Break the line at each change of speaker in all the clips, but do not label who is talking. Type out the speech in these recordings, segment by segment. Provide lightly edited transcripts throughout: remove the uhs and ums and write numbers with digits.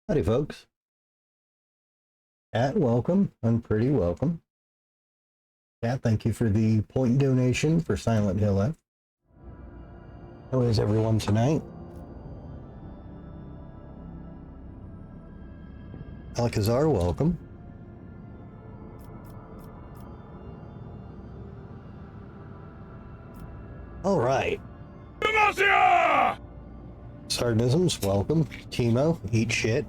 Howdy, folks. Cat, welcome. Unpretty, welcome. Cat, thank you for the point donation for Silent Hill F. How is everyone tonight? Alcazar, welcome. All right. Demacia! Sardisms, welcome. Timo, eat shit.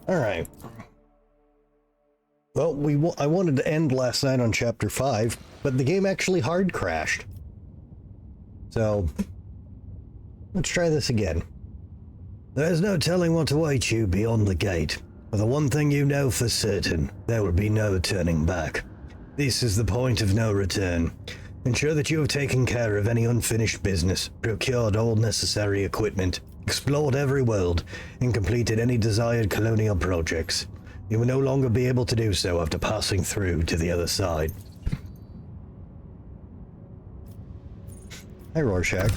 All right. Well, I wanted to end last night on chapter 5, but the game actually hard crashed. So, let's try this again. There's no telling what awaits you beyond the gate, but the one thing you know for certain, there will be no turning back. This is the point of no return. Ensure that you have taken care of any unfinished business, procured all necessary equipment, explored every world, and completed any desired colonial projects. You will no longer be able to do so after passing through to the other side. Hi, Rorschach.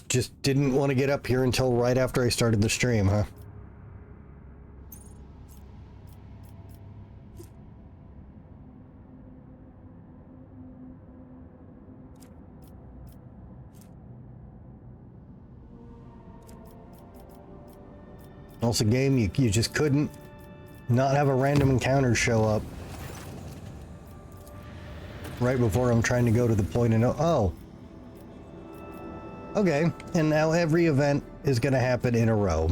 Just didn't want to get up here until right after I started the stream, huh? Also, game, you just couldn't not have a random encounter show up right before I'm trying to go to the point and oh. Okay, and now every event is going to happen in a row.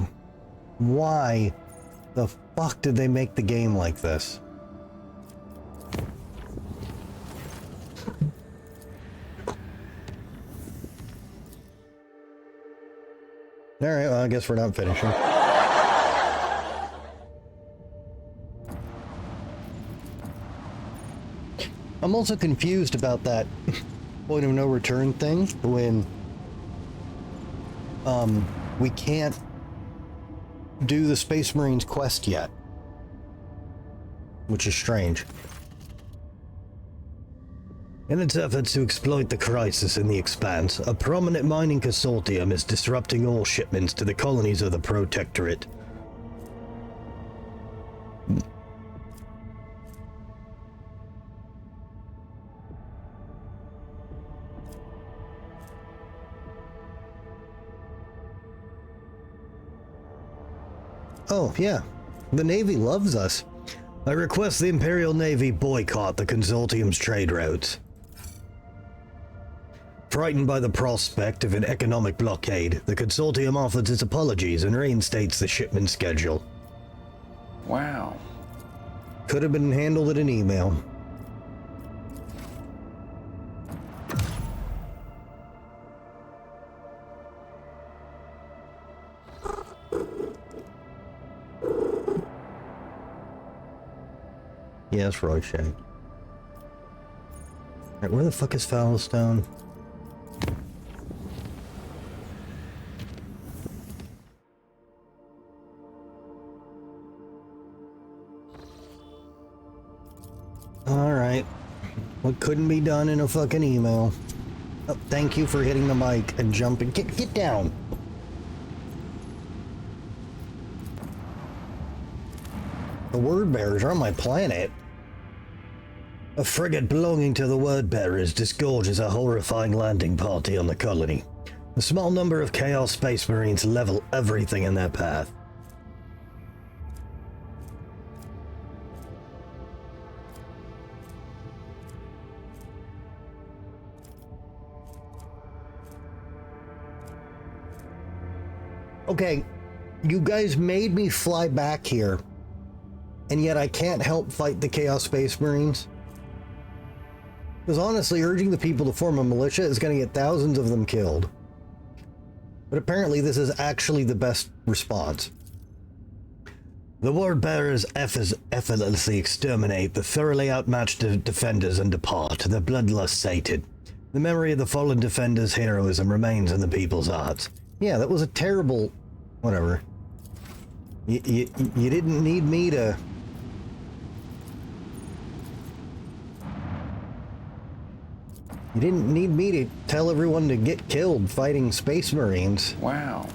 Why the fuck did they make the game like this? Alright, well, I guess we're not finishing. I'm also confused about that point of no return thing when we can't do the Space Marines quest yet, which is strange. In its efforts to exploit the crisis in the Expanse, a prominent mining consortium is disrupting all shipments to the colonies of the Protectorate. Oh, yeah. The Navy loves us. I request the Imperial Navy boycott the Consortium's trade routes. Frightened by the prospect of an economic blockade, the Consortium offers its apologies and reinstates the shipment schedule.
Wow.
Could have been handled in an email. Yes, Rorschach. Alright, where the fuck is Foulstone? Alright. What couldn't be done in a fucking email. Oh, thank you for hitting the mic and jumping. Get down! The word bearers are on my planet. A frigate belonging to the Word Bearers disgorges a horrifying landing party on the colony. A small number of Chaos Space Marines level everything in their path. Okay, you guys made me fly back here, and yet I can't help fight the Chaos Space Marines? Because honestly, urging the people to form a militia is going to get thousands of them killed. But apparently this is actually the best response. The Word Bearers effortlessly exterminate the thoroughly outmatched defenders and depart, their bloodlust sated. The memory of the fallen defenders' heroism remains in the people's hearts. Yeah, that was a terrible... Whatever. You didn't need me to... You didn't need me to tell everyone to get killed fighting Space Marines.
Wow.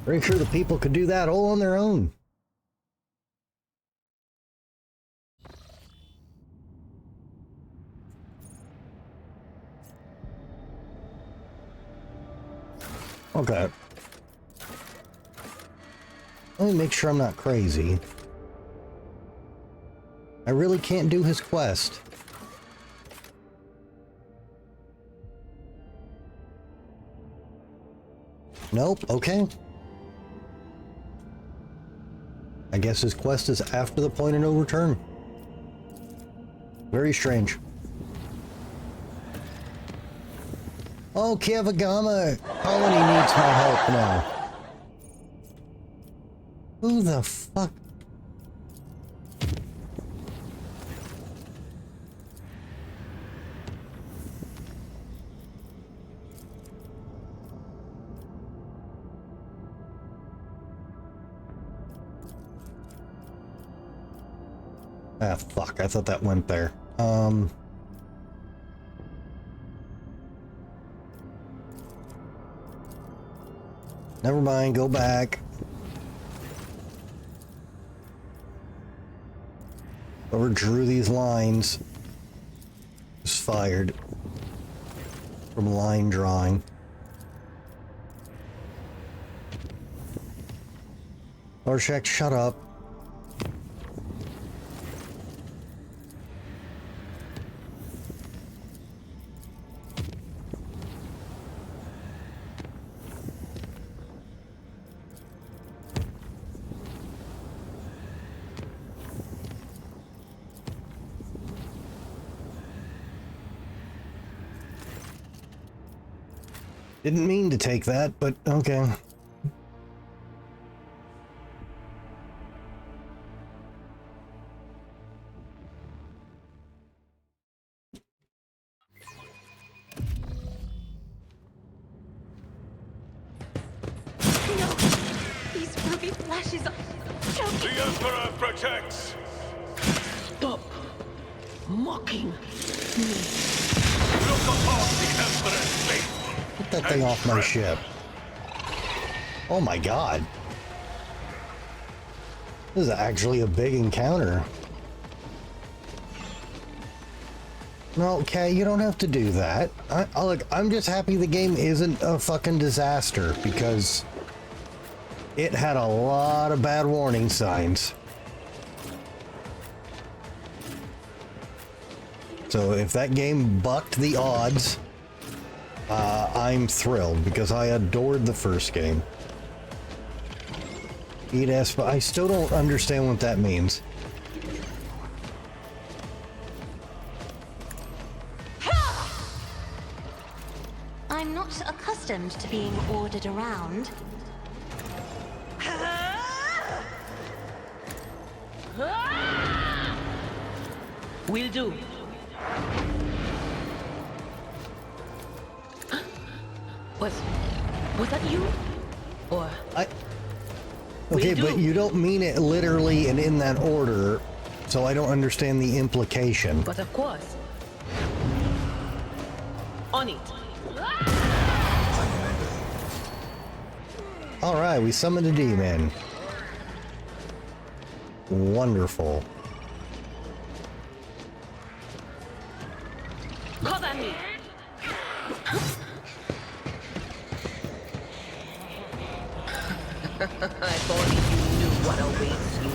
Pretty sure the people could do that all on their own. Okay. Let me make sure I'm not crazy. I really can't do his quest. Nope, okay. I guess his quest is after the point of no return. Very strange. Oh, Kiavagama colony needs my help now. Who the fuck? Ah, fuck. I thought that went there. Never mind. Go back. Whoever drew these lines was fired from line drawing. Orshak, shut up. Didn't mean to take that, but okay.
No! These ruby flashes are choking!
The Emperor protects!
Stop mocking me!
Look upon the Emperor's faithful!
Get that thing off my ship. Oh my god. This is actually a big encounter. No, okay, you don't have to do that. Look, I'm just happy the game isn't a fucking disaster, because it had a lot of bad warning signs. So if that game bucked the odds, I'm thrilled, because I adored the first game. Eat ass, but I still don't understand what that means.
I'm not accustomed to being ordered around.
Will do. Was that you? Or
Okay,
Will
but
do.
you don't mean it literally and in that order, so I don't understand the implication.
but of course. On it.
Alright, we summoned a demon. Wonderful.
Cover me. If only you knew what awaits you.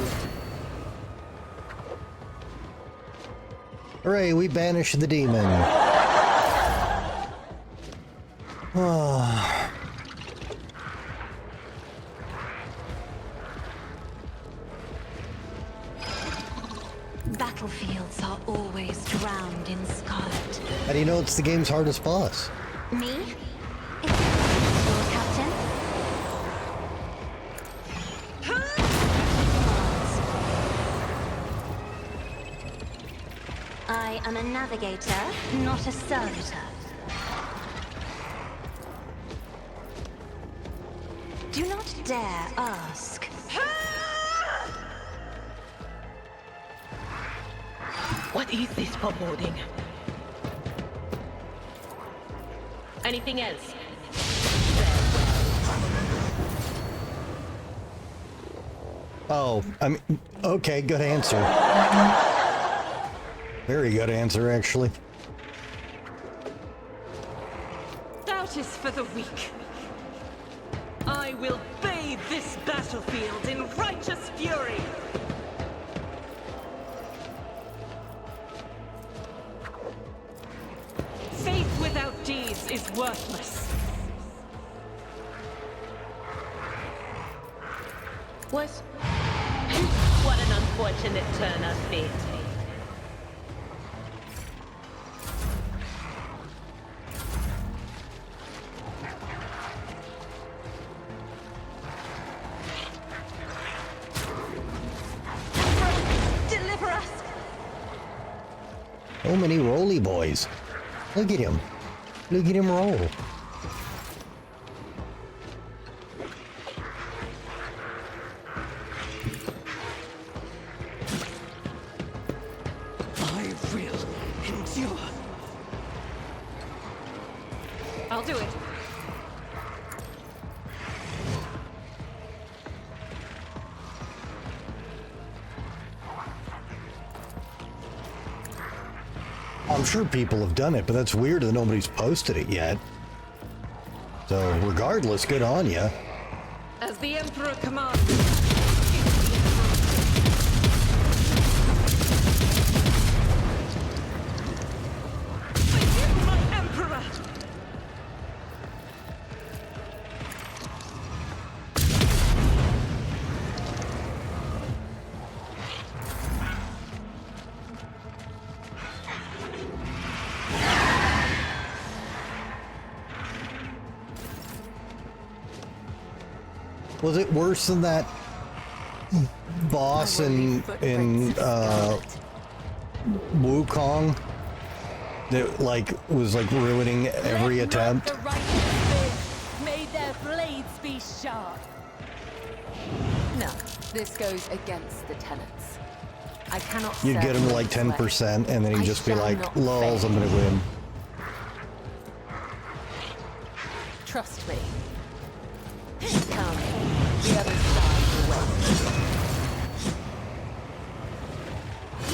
Hooray, we banished the demon. Ah.
Battlefields are always drowned in scarlet.
How do you know it's the game's hardest boss?
Me? It's your captain. I am a navigator, not a servitor. Do not dare ask.
What is this foreboding? Anything else?
Oh, I mean, okay, good answer. Very good answer, actually.
Doubt is for the weak. I will bathe this battlefield in righteous fury. Faith without deeds is worthless.
What an unfortunate turn of fate.
Deliver us!
So many roly boys. Look at him. Look at him roll.
I will endure. I'll do it.
I'm sure people have done it, but that's weird that nobody's posted it yet. So, regardless, good on ya.
As the Emperor commands. My Emperor!
Was it worse than that boss in Wukong? That was ruining every attempt.
The righteous may their blades be sharp.
No, this goes against the tenets. I cannot.
You'd get him to
serve
like
this way.
10%, and then he'd
I
just be
shall
like,
not
"Lols,
fail.
I'm gonna win."
Trust me. Come, the other side will wait.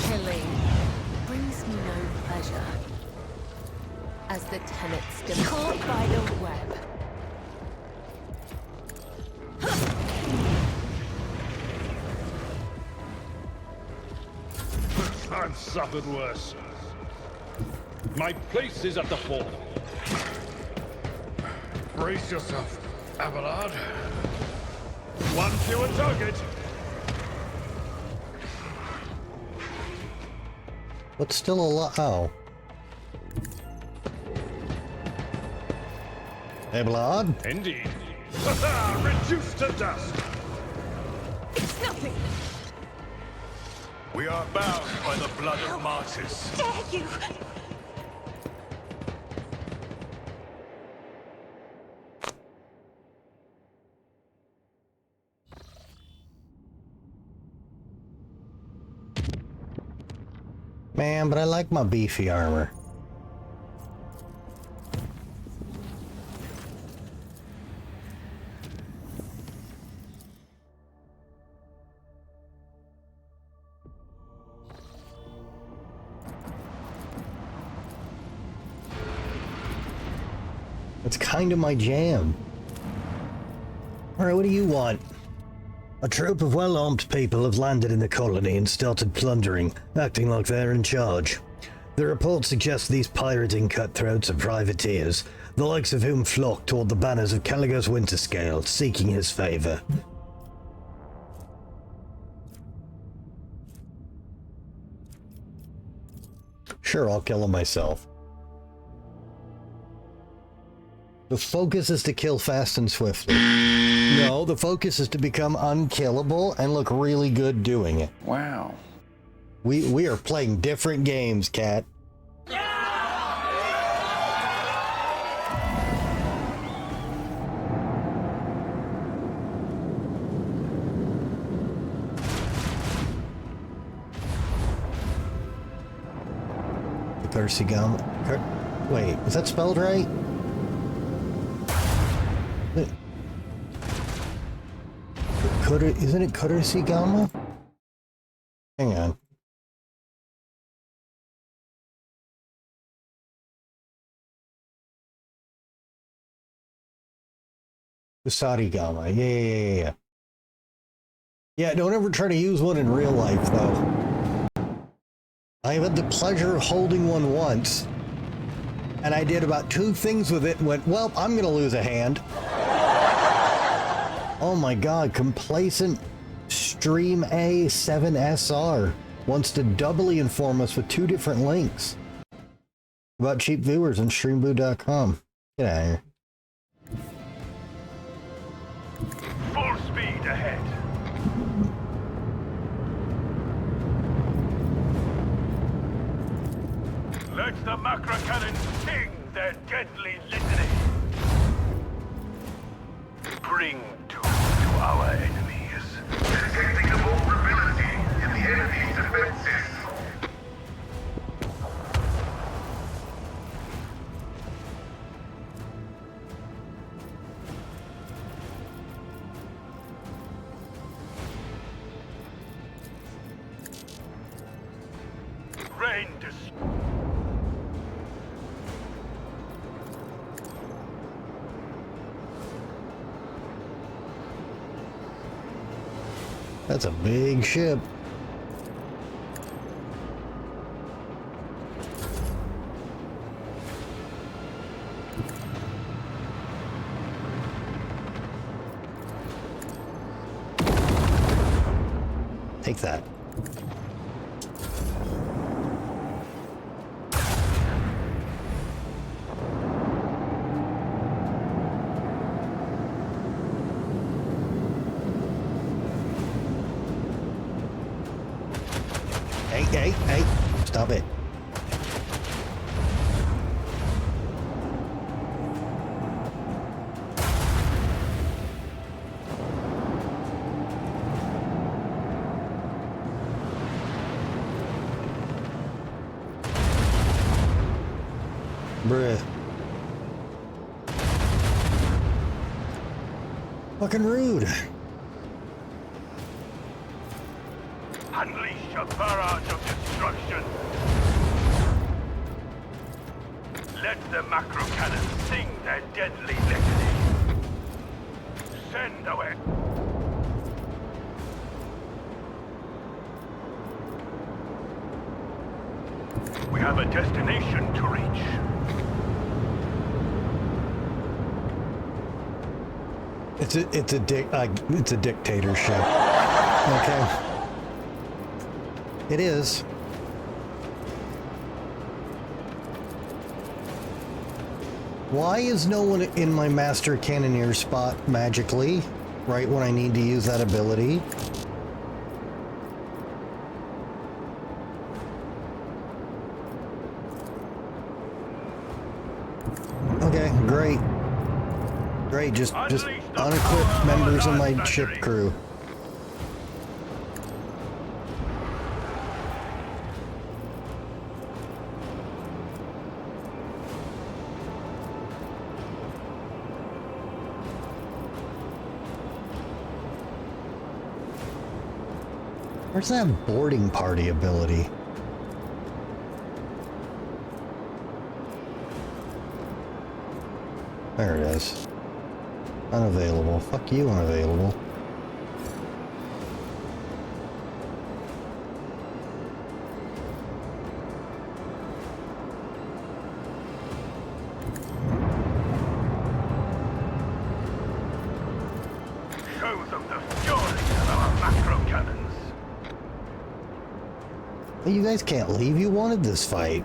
Killing brings me no pleasure. As the tenets demand. Caught by the web.
I've suffered worse. My place is at the fort. Brace yourself, Abelard. One fewer target.
But still a lot. Oh. Hey, Blood.
Indeed. Reduced to dust.
It's nothing.
We are bound by the blood of martyrs.
Dare you?
Man, but I like my beefy armor. It's kind of my jam. Alright, what do you want? A troop of well-armed people have landed in the colony and started plundering, acting like they're in charge. The report suggests these pirating cutthroats are privateers, the likes of whom flock toward the banners of Caligo's Winterscale, seeking his favor. Sure, I'll kill him myself. The focus is to kill fast and swiftly. No, the focus is to become unkillable and look really good doing it.
Wow.
We are playing different games, Cat. Kursigama. Wait, is that spelled right? Isn't it Kursigama? Hang on. Kusarigama. Yeah. Yeah, don't ever try to use one in real life, though. I've had the pleasure of holding one once, and I did about 2 things with it and went, well, I'm going to lose a hand. Oh my god, complacent Stream A7SR wants to doubly inform us with 2 different links about cheap viewers on streamboo.com. Get out of here.
Full speed ahead. Let the macro cannons sing their deadly litany. Bring doom to our enemies.
Detecting a vulnerability in the enemy's defenses.
Rain
That's a big ship. Take that. Hey, stop it. Bruh. Fucking rude.
Unleash a barrage of destruction. Let the macro cannons sing their deadly litany. Send away. We have a destination to reach.
It's a dictatorship. Okay. It is. Why is no one in my Master Cannoneer spot magically, right when I need to use that ability? Okay, great. Great, just unequipped members of my ship crew. Where's that boarding party ability? There it is. Unavailable. Fuck you, unavailable.
Show them the fury of our macro cannons.
You guys can't leave. You wanted this fight.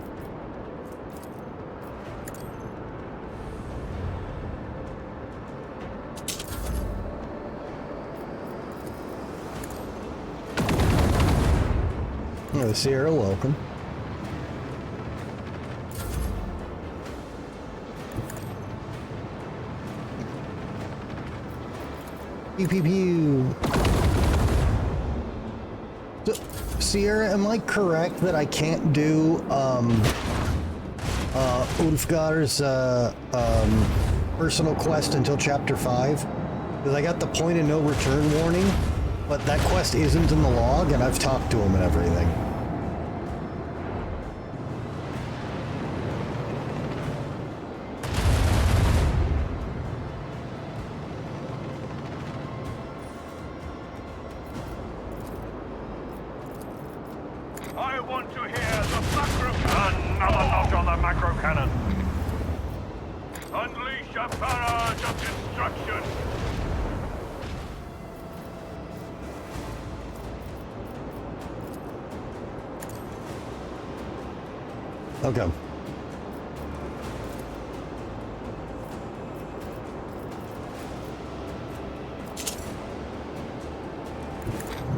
Oh, Sierra, welcome. Pew pew pew. So, Sierra, am I correct that I can't do Ulfgar's personal quest until chapter 5? Because I got the point of no return warning, but that quest isn't in the log, and I've talked to him and everything.
I want to hear the macro cannon. Another notch on the macro cannon. Unleash a barrage of destruction.
Okay.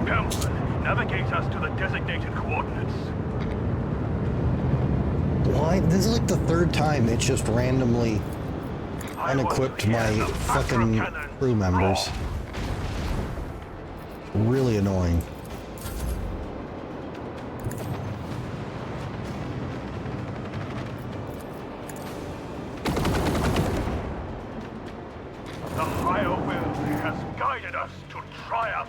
Helmsman, navigate us to the designated coordinates.
Why? This is like the third time it's just randomly unequipped my fucking crew members. Really annoying.
The higher will has guided us to triumph.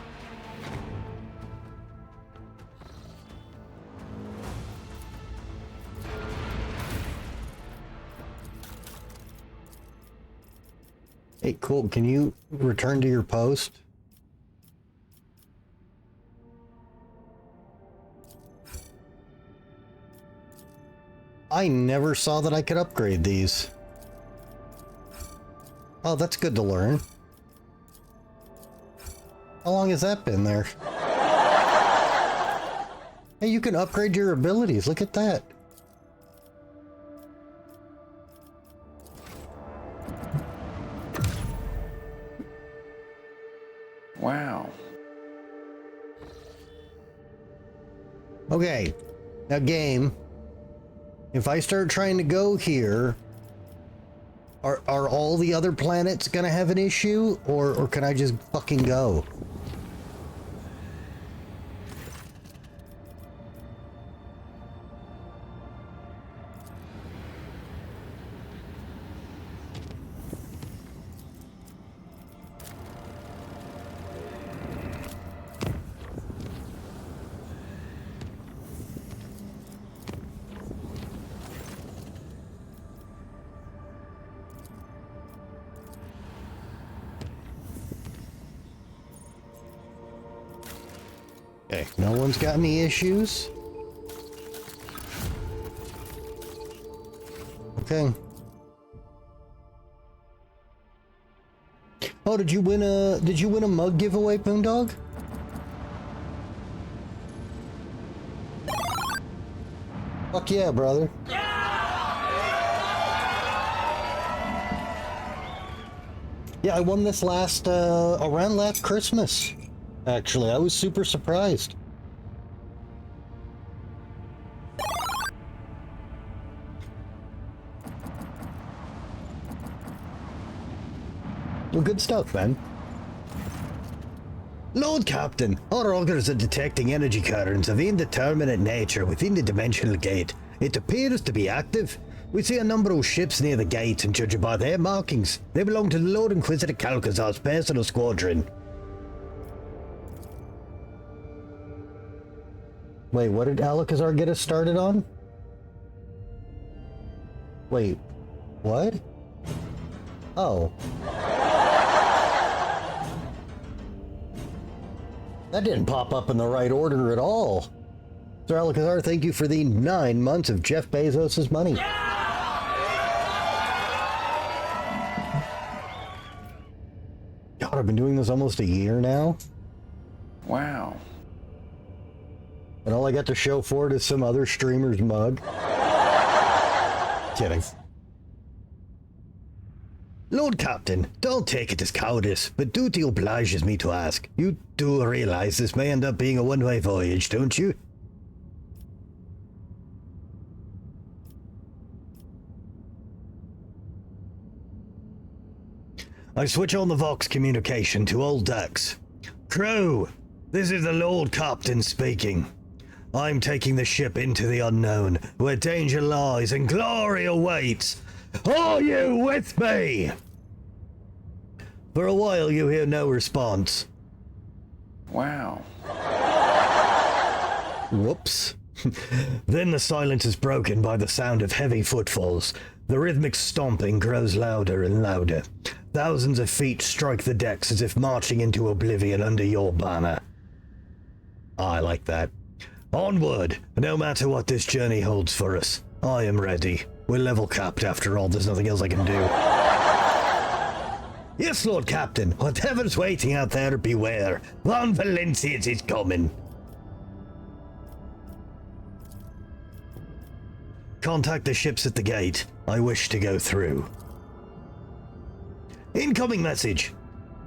Hey, cool. Can you return to your post? I never saw that I could upgrade these. Oh, that's good to learn. How long has that been there? Hey, you can upgrade your abilities. Look at that.
Wow.
Okay. Now, game. If I start trying to go here, are all the other planets gonna have an issue, or can I just fucking go? Okay, no one's got any issues. Okay. Oh, did you win a mug giveaway, Boondog? Fuck yeah, brother. Yeah, I won this around last Christmas. Actually, I was super surprised. Well, good stuff, man. Lord Captain, our augurs are detecting energy currents of indeterminate nature within the dimensional gate. It appears to be active. We see a number of ships near the gate, and judging by their markings, they belong to the Lord Inquisitor Calcazar's personal squadron. Wait, what did Alcazar get us started on? Wait, what? Oh. That didn't pop up in the right order at all. Sir Alcazar, thank you for the 9 months of Jeff Bezos' money. God, I've been doing this almost a year now.
Wow.
And all I got to show for it is some other streamer's mug. Kidding. Lord Captain, don't take it as cowardice, but duty obliges me to ask. You do realize this may end up being a one-way voyage, don't you? I switch on the Vox communication to all decks. Crew, this is the Lord Captain speaking. I'm taking the ship into the unknown, where danger lies and glory awaits. Are you with me? For a while you hear no response.
Wow.
Whoops. Then the silence is broken by the sound of heavy footfalls. The rhythmic stomping grows louder and louder. Thousands of feet strike the decks as if marching into oblivion under your banner. I like that. Onward, no matter what this journey holds for us. I am ready. We're level capped after all, there's nothing else I can do. Yes, Lord Captain, whatever's waiting out there, beware. Von Valencius is coming. Contact the ships at the gate. I wish to go through. Incoming message.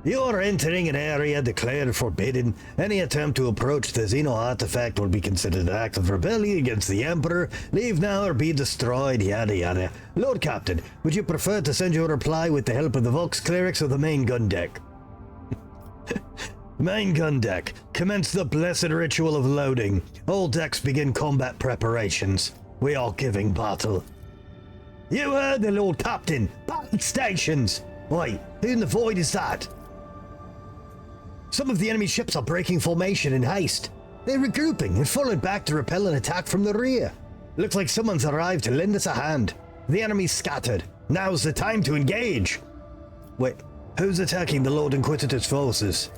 You are entering an area declared forbidden. Any attempt to approach the Xeno artifact will be considered an act of rebellion against the Emperor. Leave now or be destroyed, yada yada. Lord Captain, would you prefer to send your reply with the help of the Vox clerics or the main gun deck? Main gun deck. Commence the blessed ritual of loading. All decks begin combat preparations. We are giving battle. You heard the Lord Captain. Battle stations. Wait, who in the void is that? Some of the enemy ships are breaking formation in haste. They're regrouping and falling back to repel an attack from the rear. Looks like someone's arrived to lend us a hand. The enemy's scattered. Now's the time to engage. Wait, who's attacking the Lord Inquisitor's forces?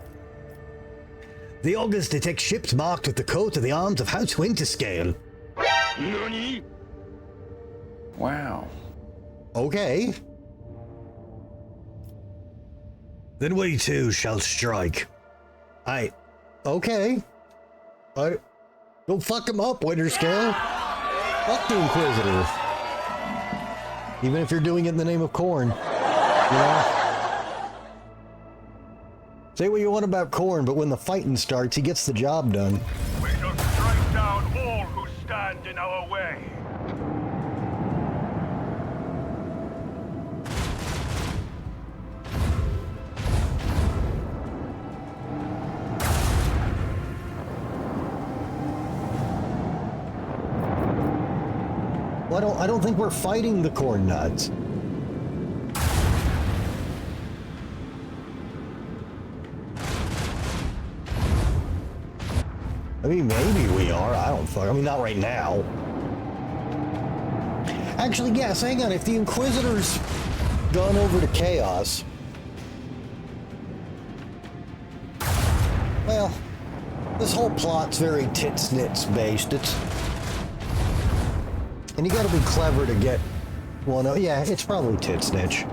The augurs detect ships marked with the coat of the arms of House Winterscale.
Nani?
Wow.
Okay. Then we too shall strike. Okay. Don't fuck him up, Winterscale. Fuck the Inquisitor. Even if you're doing it in the name of Khorne. You know? Say what you want about Khorne, but when the fighting starts, he gets the job done.
We shall strike down all who stand in our way.
Well, I don't think we're fighting the Khorne nuts. I mean, maybe we are. I mean, not right now. Actually, yes, hang on. If the Inquisitor's gone over to Chaos... Well, this whole plot's very tits-nits based. And you gotta be clever to get one. Yeah, it's probably titsnitch.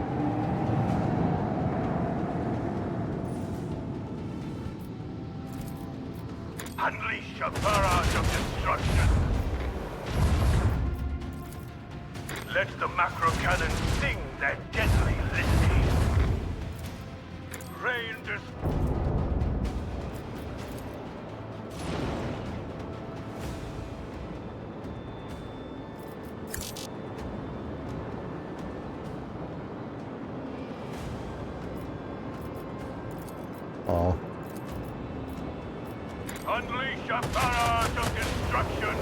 Unleash a barrage of destruction. Let the macro cannons sing their deadly litany. Rain
Oh.
Unleash a barrage of destruction!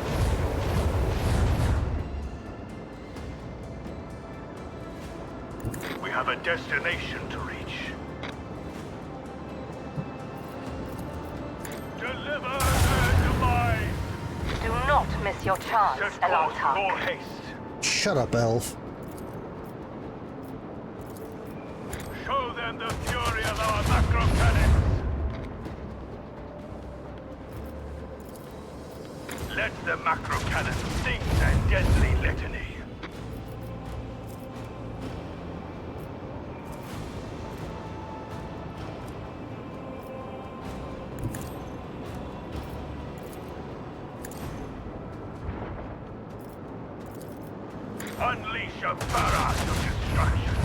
We have a destination to reach. Deliver their demise!
Do not miss your chance,
Set forth with all
Elantar.
haste.
Shut up, elf.
Show them the fury of our macro cannons! Let the macro cannons sing their deadly litany. Unleash a barrage of destruction.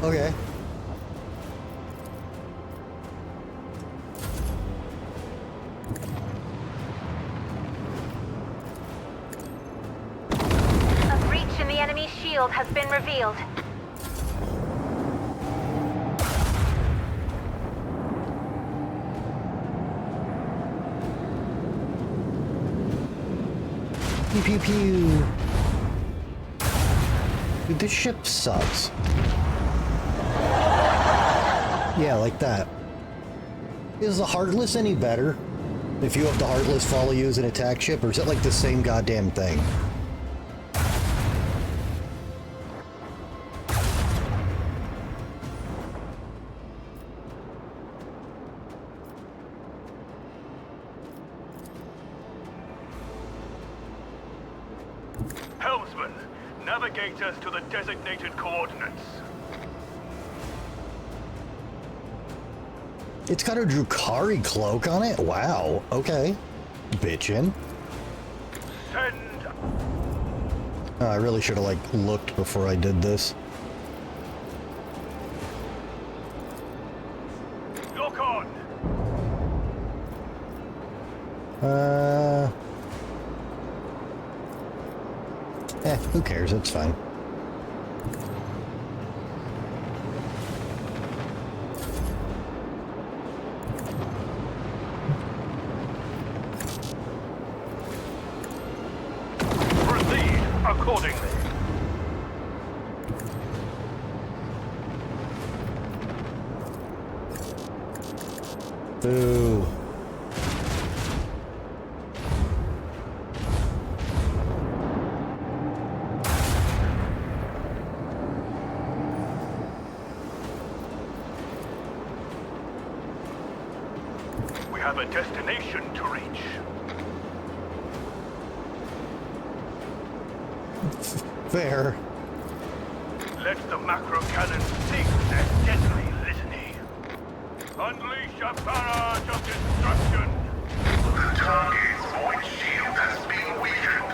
Okay.
has been revealed.
Pew pew pew. Dude, this ship sucks. Yeah, like that. Is the Heartless any better? If you have the Heartless follow you as an attack ship, or is it like the same goddamn thing?
Helmsman, navigate us to the designated coordinates.
It's got a Drukhari cloak on it? Wow, okay. Bitchin'.
Send.
Oh, I really should have, like, looked before I did this.
Lock on.
Who cares? It's fine.
Proceed accordingly.
Boo.
We have a destination to reach.
Fair.
Let the macro cannons sing their deadly litany. Unleash a barrage of destruction.
The target's void shield has been weakened.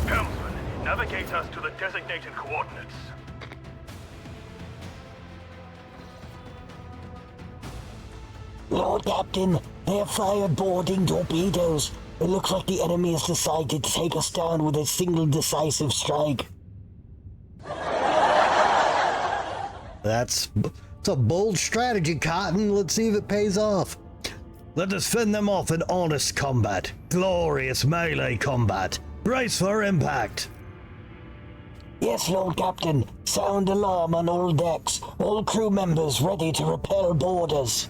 Helmsman, navigate us to the designated coordinates.
Lord Captain, they're fireboarding torpedoes. It looks like the enemy has decided to take us down with a single decisive strike.
It's a bold strategy, Cotton. Let's see if it pays off. Let us fend them off in honest combat. Glorious melee combat. Brace for impact.
Yes, Lord Captain. Sound alarm on all decks. All crew members ready to repel boarders.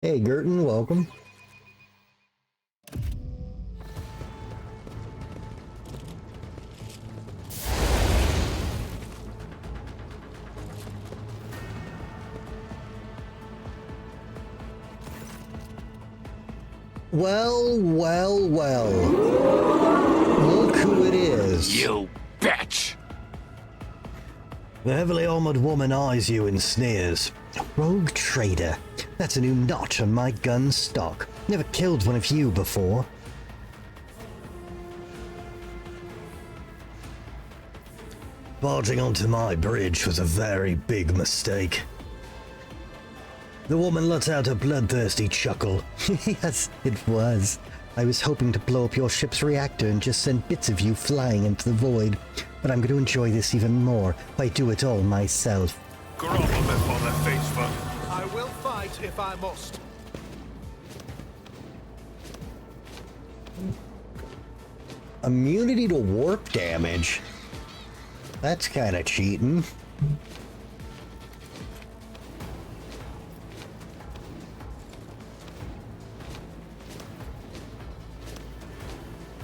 Hey, Gerton, welcome. Well, well, well. Look who it is.
You bitch!
The heavily armored woman eyes you and sneers. Rogue trader. That's a new notch on my gun stock. Never killed one of you before. Barging onto my bridge was a very big mistake. The woman lets out a bloodthirsty chuckle. Yes, it was. I was hoping to blow up your ship's reactor and just send bits of you flying into the void. But I'm going to enjoy this even more if I do it all myself.
Grovel before the face foot.
I will fight if I must.
Immunity to warp damage? That's kind of cheating.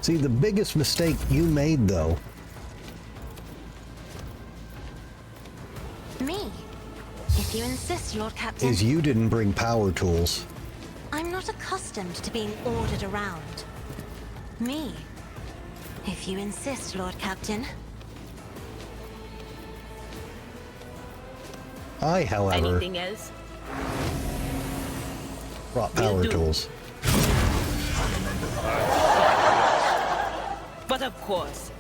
See, the biggest mistake you made, though,
Me? If you insist, Lord Captain.
is you didn't bring power tools.
I'm not accustomed to being ordered around. Me? If you insist, Lord Captain.
I, however,
Anything else?
brought
Will
power
do.
tools.
But of course.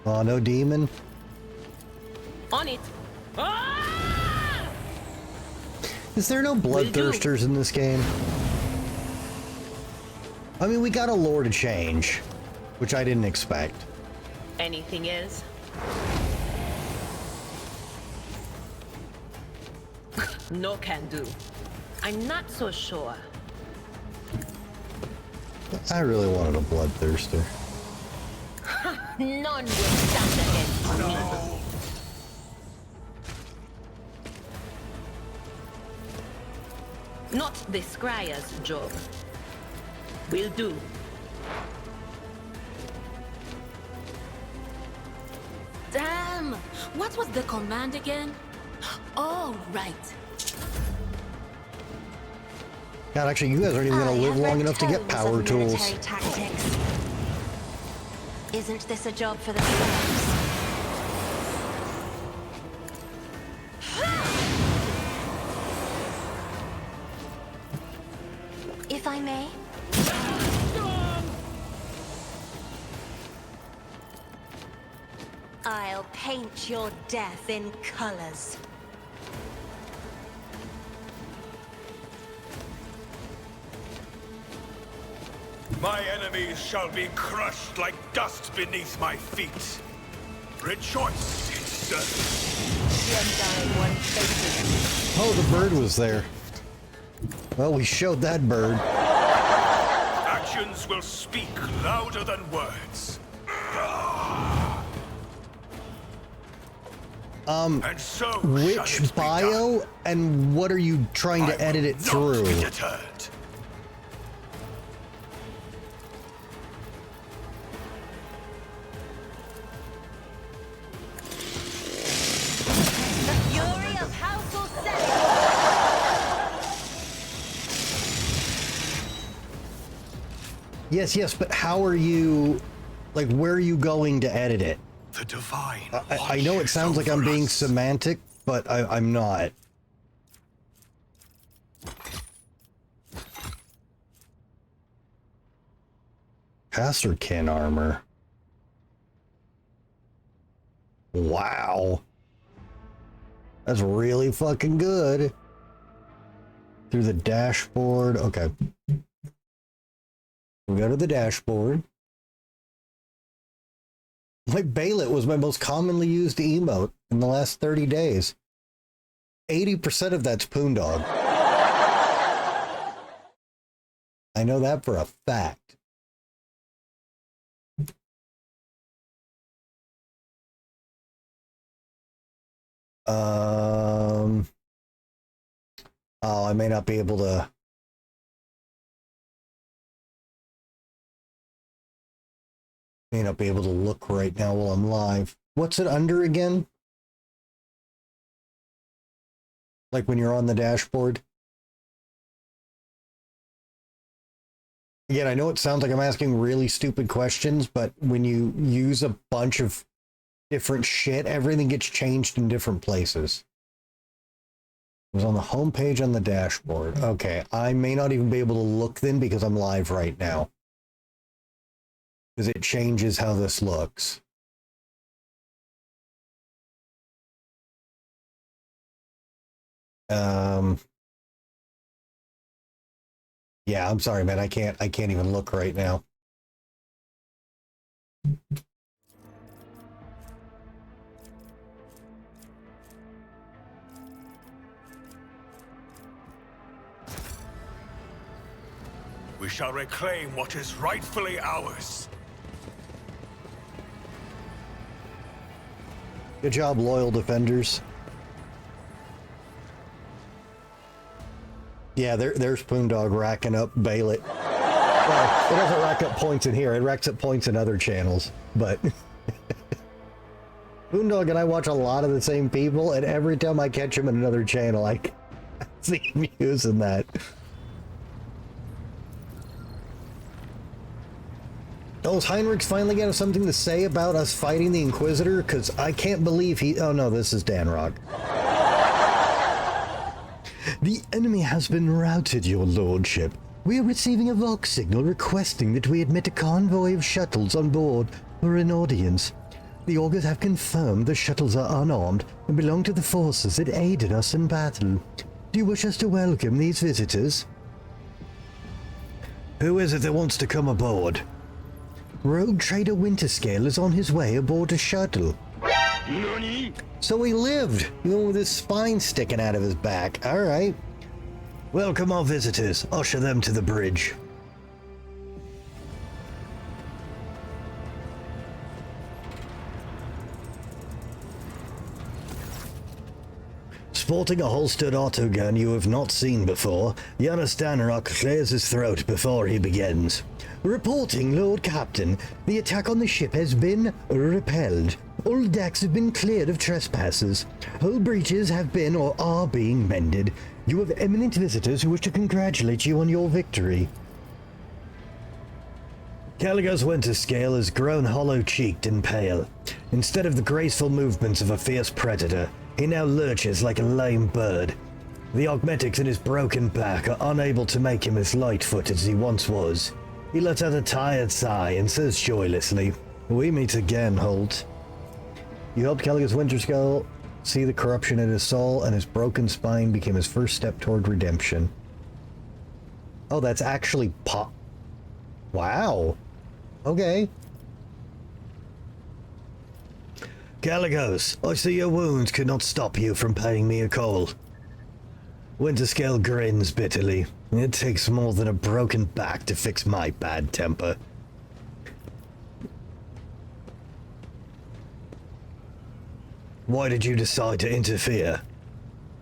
Oh, no demon?
On it. Ah!
Is there no bloodthirsters in this game? I mean, we got a lore to change, which I didn't expect.
Anything else? No can do. I'm not so sure.
I really wanted a bloodthirster.
None will stand against me. Not the scryer's job. Will do.
Damn! What was the command again? Oh, right.
God, actually, you guys aren't even going to live long enough to get power tools.
Tactics. Isn't this a job for the pros? If I may. I'll paint your death in colors.
My enemies shall be crushed like dust beneath my feet. Rejoice in service.
The undying one faces.
Oh, the bird was there. Well, we showed that bird.
Actions will speak louder than words. And so shall
Which
it be
bio
done.
and what are you trying to edit it
Not
through?
be deterred.
The fury of House O'Sett.
Yes, but how are you, like, where are you going to edit it?
The divine.
I know it sounds like I'm being semantic, but I'm not. Casterkin armor. Wow. That's really fucking good. Through the dashboard. Okay. We go to the dashboard. My Baylet was my most commonly used emote in the last 30 days. 80% of that's Poondog. I know that for a fact. Oh, I may not be able to. May not be able to look right now while I'm live. What's it under again? Like when you're on the dashboard? Again, I know it sounds like I'm asking really stupid questions, but when you use a bunch of different shit, everything gets changed in different places. It was on the home page on the dashboard. Okay, I may not even be able to look then because I'm live right now. Because it changes how this looks. Yeah, I'm sorry, man. I can't even look right now.
We shall reclaim what is rightfully ours.
Good job, loyal defenders. Yeah, there's Poondog racking up Baylet. Well, it doesn't rack up points in here. It racks up points in other channels. But Poondog and I watch a lot of the same people, and every time I catch him in another channel, I see him using that. Oh, is Heinrich's finally got something to say about us fighting the Inquisitor? Because I can't believe he... Oh, no, this is Dan Rock. The enemy has been routed, your lordship. We are receiving a Vox signal requesting that we admit a convoy of shuttles on board for an audience. The augurs have confirmed the shuttles are unarmed and belong to the forces that aided us in battle. Do you wish us to welcome these visitors? Who is it that wants to come aboard? Rogue Trader Winterscale is on his way aboard a shuttle.
Nani?
So he lived, even with his spine sticking out of his back. All right. Welcome our visitors. Usher them to the bridge. Sporting a holstered autogun you have not seen before, Janus Danarok clears his throat before he begins. Reporting, Lord Captain, the attack on the ship has been repelled. All decks have been cleared of trespassers. Hull breaches have been or are being mended. You have eminent visitors who wish to congratulate you on your victory. Caligo's Winterscale has grown hollow-cheeked and pale. Instead of the graceful movements of a fierce predator, he now lurches like a lame bird. The augmetics in his broken back are unable to make him as light-footed as he once was. He lets out a tired sigh and says joylessly, "We meet again, Holt." You helped Caligo's Winterscale see the corruption in his soul, and his broken spine became his first step toward redemption. Oh, that's actually Wow. Okay. Caligos, I see your wounds could not stop you from paying me a call. Winterscale grins bitterly. It takes more than a broken back to fix my bad temper. Why did you decide to interfere?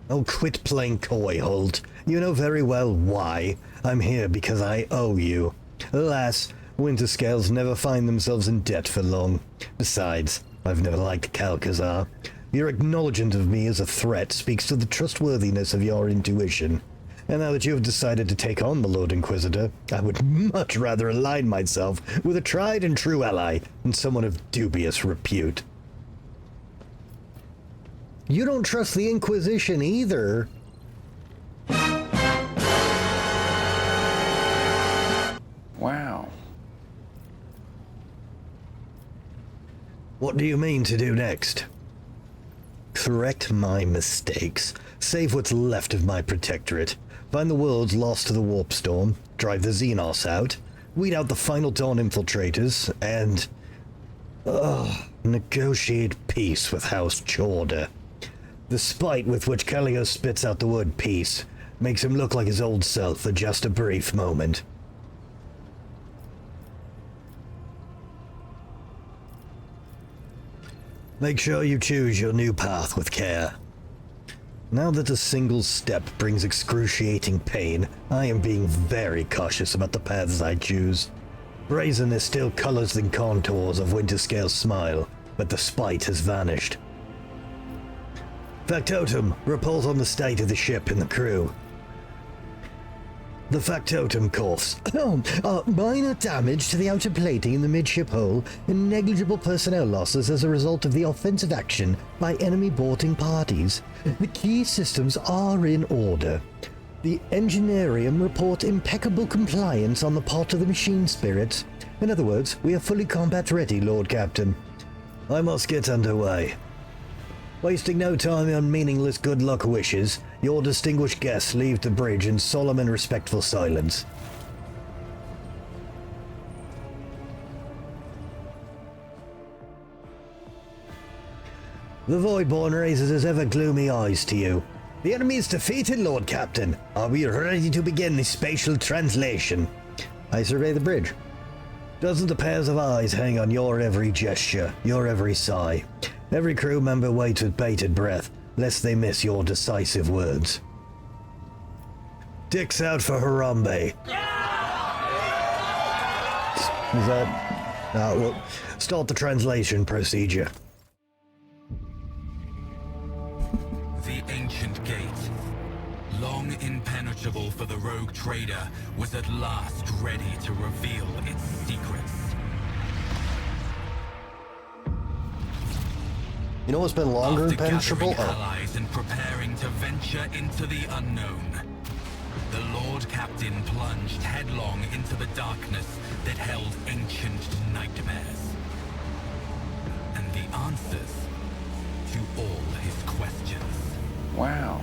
Oh, quit playing coy, Holt. You know very well why. I'm here because I owe you. Alas, Winterscales never find themselves in debt for long. Besides, I've never liked Calcazar. Your acknowledgement of me as a threat speaks to the trustworthiness of your intuition. And now that you have decided to take on the Lord Inquisitor, I would much rather align myself with a tried and true ally than someone of dubious repute. You don't trust the Inquisition either.
Wow.
What do you mean to do next? Correct my mistakes. Save what's left of my protectorate. Find the worlds lost to the warp storm. Drive the Xenos out. Weed out the final Dawn infiltrators. And negotiate peace with House Chorda. The spite with which Caligos spits out the word peace makes him look like his old self for just a brief moment. Make sure you choose your new path with care. Now that a single step brings excruciating pain, I am being very cautious about the paths I choose. Brazenness still colors the contours of Winterscale's smile, but the spite has vanished. Factotum, report on the state of the ship and the crew. The Factotum coughs. Minor damage to the outer plating in the midship hull and negligible personnel losses as a result of the offensive action by enemy boarding parties. The key systems are in order. The Engineerium report impeccable compliance on the part of the machine spirits. In other words, we are fully combat ready, Lord Captain. I must get underway. Wasting no time on meaningless good luck wishes, your distinguished guests leave the bridge in solemn and respectful silence. The Voidborn raises his ever-gloomy eyes to you. The enemy is defeated, Lord Captain. Are we ready to begin the spatial translation? I survey the bridge. Dozens of pairs of eyes hang on your every gesture, your every sigh. Every crew member waits with bated breath, lest they miss your decisive words. Dicks out for Harambe. Is that... well, start the translation procedure.
The ancient gate, long impenetrable for the rogue trader, was at last ready to reveal its secrets.
You know what's been longer
After
impenetrable?
gathering allies and preparing to venture into the unknown, the Lord Captain plunged headlong into the darkness that held ancient nightmares. And the answers to all his questions.
Wow.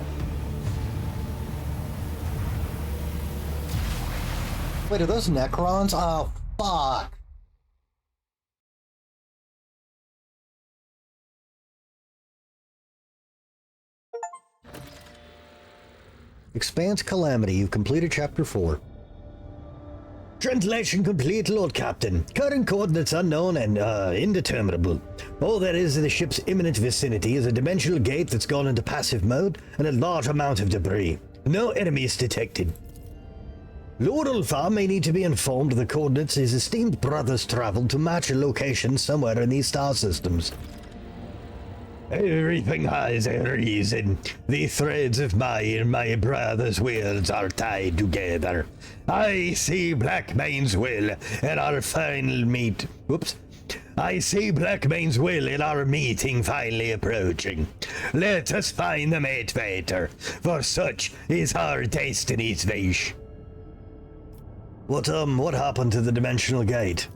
Wait, are those Necrons? Oh, fuck. Expanse Calamity. You've completed Chapter 4. Translation complete, Lord Captain. Current coordinates unknown and, indeterminable. All there is in the ship's imminent vicinity is a dimensional gate that's gone into passive mode and a large amount of debris. No enemies detected. Lord Ulfar may need to be informed of the coordinates his esteemed brothers traveled to match a location somewhere in these star systems. Everything has a reason. The threads of my brother's wills are tied together. I see Blackmane's will and our final meet. Whoops. I see Blackmane's will in our meeting finally approaching. Let us find the Maitvater, for such is our destiny's wish. What happened to the dimensional gate?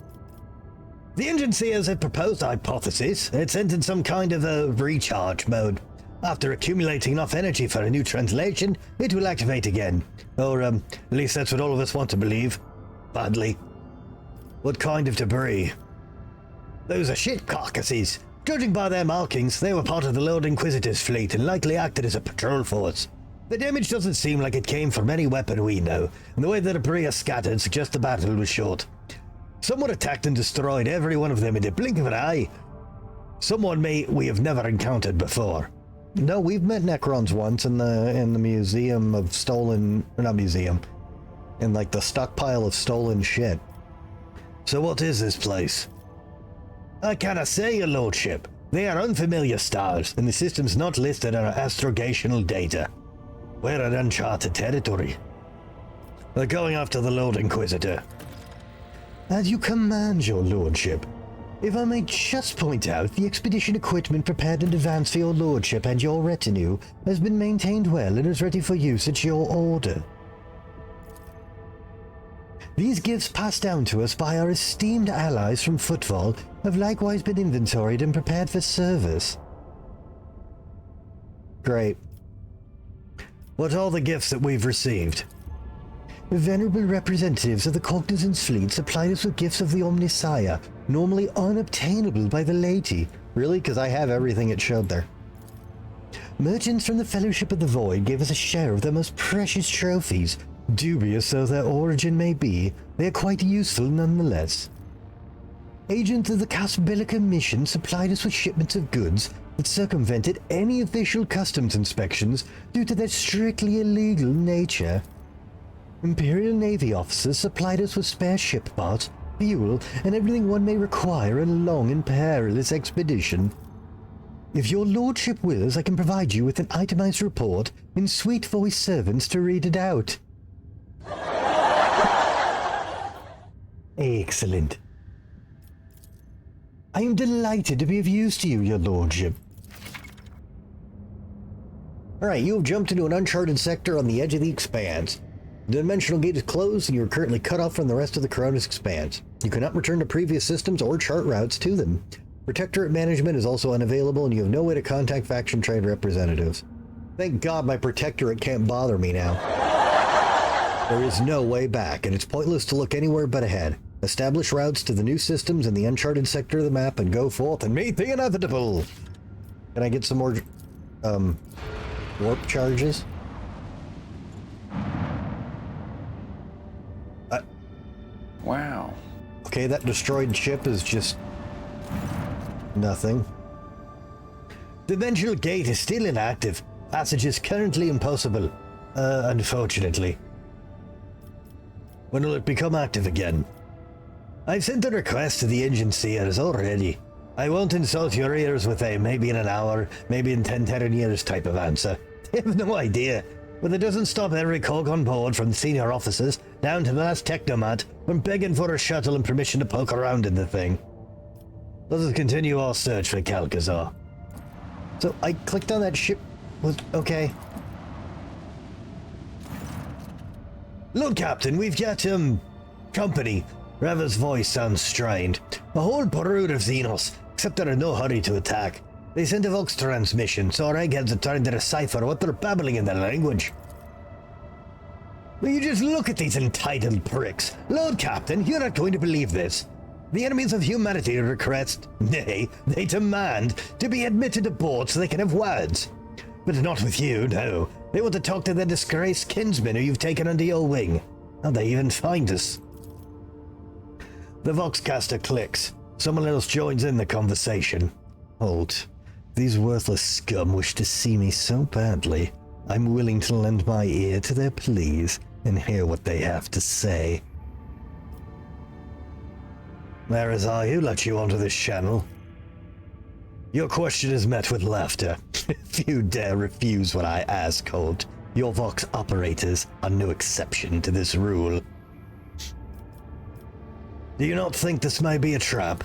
The engineers have proposed a hypothesis. It's entered some kind of a recharge mode. After accumulating enough energy for a new translation, it will activate again. Or, at least that's what all of us want to believe. Badly. What kind of debris? Those are ship carcasses. Judging by their markings, they were part of the Lord Inquisitor's fleet and likely acted as a patrol force. The damage doesn't seem like it came from any weapon we know, and the way the debris are scattered suggests the battle was short. Someone attacked and destroyed every one of them in the blink of an eye. Someone we have never encountered before. No, we've met Necrons once in the museum of stolen, or not museum, in like the stockpile of stolen shit. So what is this place? I cannot say, your lordship. They are unfamiliar stars, and the system's not listed on our astrogational data. We're in uncharted territory. We're going after the Lord Inquisitor. As you command, your lordship. If I may just point out, the expedition equipment prepared in advance for your lordship and your retinue has been maintained well and is ready for use at your order. These gifts passed down to us by our esteemed allies from Footfall have likewise been inventoried and prepared for service. Great. What are the gifts that we've received? Venerable representatives of the Cognizance fleet supplied us with gifts of the Omnissiah, normally unobtainable by the laity. Really? Because I have everything it showed there. Merchants from the Fellowship of the Void gave us a share of their most precious trophies. Dubious though their origin may be, they are quite useful nonetheless. Agents of the Casbelica mission supplied us with shipments of goods that circumvented any official customs inspections due to their strictly illegal nature. Imperial Navy officers supplied us with spare ship parts, fuel, and everything one may require in a long and perilous expedition. If your lordship wills, I can provide you with an itemized report in sweet voice servants to read it out. Excellent. I am delighted to be of use to you, your lordship. Alright, you have jumped into an uncharted sector on the edge of the expanse. The dimensional gate is closed and you are currently cut off from the rest of the Coronis expanse. You cannot return to previous systems or chart routes to them. Protectorate management is also unavailable and you have no way to contact faction trade representatives. Thank God my Protectorate can't bother me now. There is no way back and it's pointless to look anywhere but ahead. Establish routes to the new systems in the uncharted sector of the map and go forth and meet the inevitable! Can I get some more, warp charges?
Wow.
Okay, that destroyed ship is just nothing. The dimensional gate is still inactive. Passage is currently impossible. Unfortunately. When will it become active again? I've sent a request to the engine seers already. I won't insult your ears with a maybe in an hour, maybe in 10 Terran years type of answer. I have no idea. But it doesn't stop every cog on board from the senior officers down to the last technomat from begging for a shuttle and permission to poke around in the thing. Let us continue our search for Calcazar. So I clicked on that ship. Was okay. Look, Captain, we've got, company. Reva's voice sounds strained. A whole brood of Xenos, except they're in no hurry to attack. They sent a Vox transmission, so our eggheads are trying to decipher what they're babbling in their language. Will you just look at these entitled pricks? Lord Captain, you're not going to believe this. The enemies of humanity request, nay, they demand, to be admitted aboard so they can have words. But not with you, no. They want to talk to their disgraced kinsmen who you've taken under your wing. How'd they even find us? The Voxcaster clicks. Someone else joins in the conversation. Halt. These worthless scum wish to see me so badly. I'm willing to lend my ear to their pleas and hear what they have to say. Marizar, who let you onto this channel? Your question is met with laughter. If you dare refuse what I ask, Holt, your Vox operators are no exception to this rule. Do you not think this may be a trap?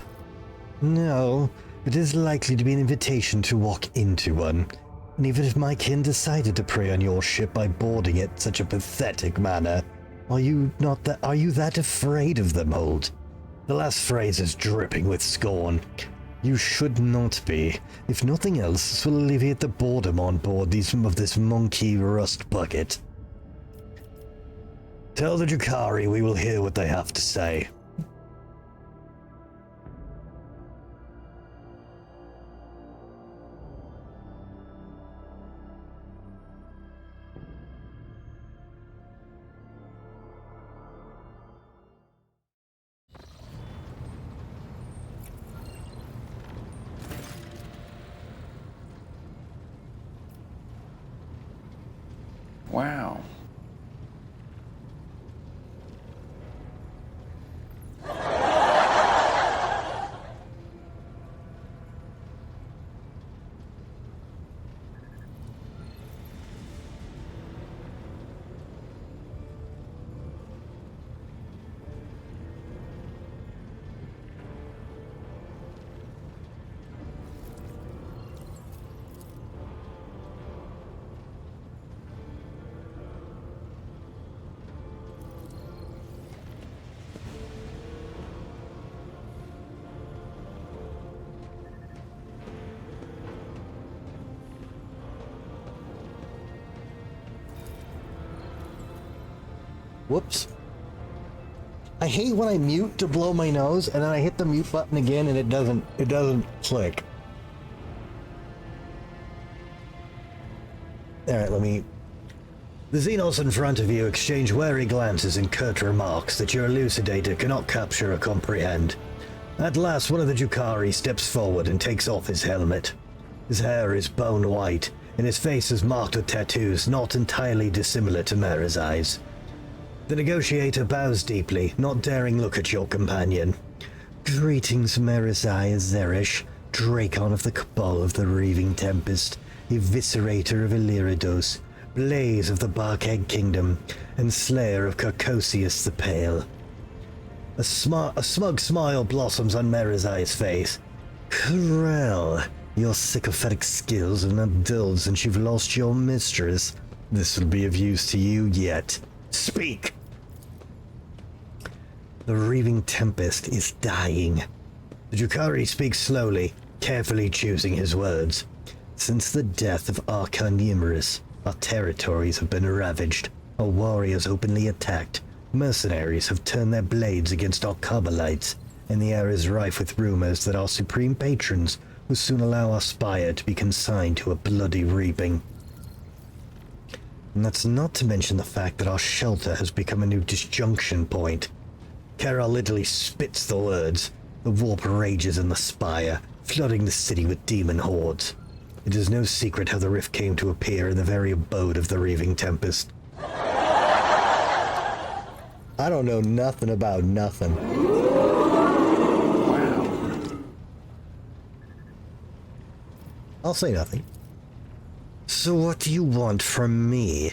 No, it is likely to be an invitation to walk into one. And even if my kin decided to prey on your ship by boarding it in such a pathetic manner, are you that afraid of them, Holt? The last phrase is dripping with scorn. You should not be. If nothing else, this will alleviate the boredom on board of this monkey rust bucket. Tell the Drukhari we will hear what they have to say.
Wow.
Whoops. I hate when I mute to blow my nose and then I hit the mute button again and it doesn't click. Alright, The Xenos in front of you exchange wary glances and curt remarks that your elucidator cannot capture or comprehend. At last, one of the Drukhari steps forward and takes off his helmet. His hair is bone white, and his face is marked with tattoos not entirely dissimilar to Mara's eyes. The negotiator bows deeply, not daring look at your companion. Greetings, Marizai Zerish, Dracon of the Cabal of the Reaving Tempest, Eviscerator of Illyridos, Blaze of the Barkegg Kingdom, and Slayer of Carcosius the Pale. A smug smile blossoms on Marizai's face. Corral, your sycophantic skills are not dulled since you've lost your mistress. This will be of use to you yet. Speak! The Reaving Tempest is dying. The Drukhari speaks slowly, carefully choosing his words. Since the death of Archon Yimris, our territories have been ravaged, our warriors openly attacked, mercenaries have turned their blades against our Kabalites, and the air is rife with rumors that our supreme patrons will soon allow our spire to be consigned to a bloody reaping. And that's not to mention the fact that our shelter has become a new disjunction point. Kara literally spits the words. The warp rages in the spire, flooding the city with demon hordes. It is no secret how the rift came to appear in the very abode of the Reaving Tempest. I don't know nothing about nothing.
Wow.
I'll say nothing. So what do you want from me?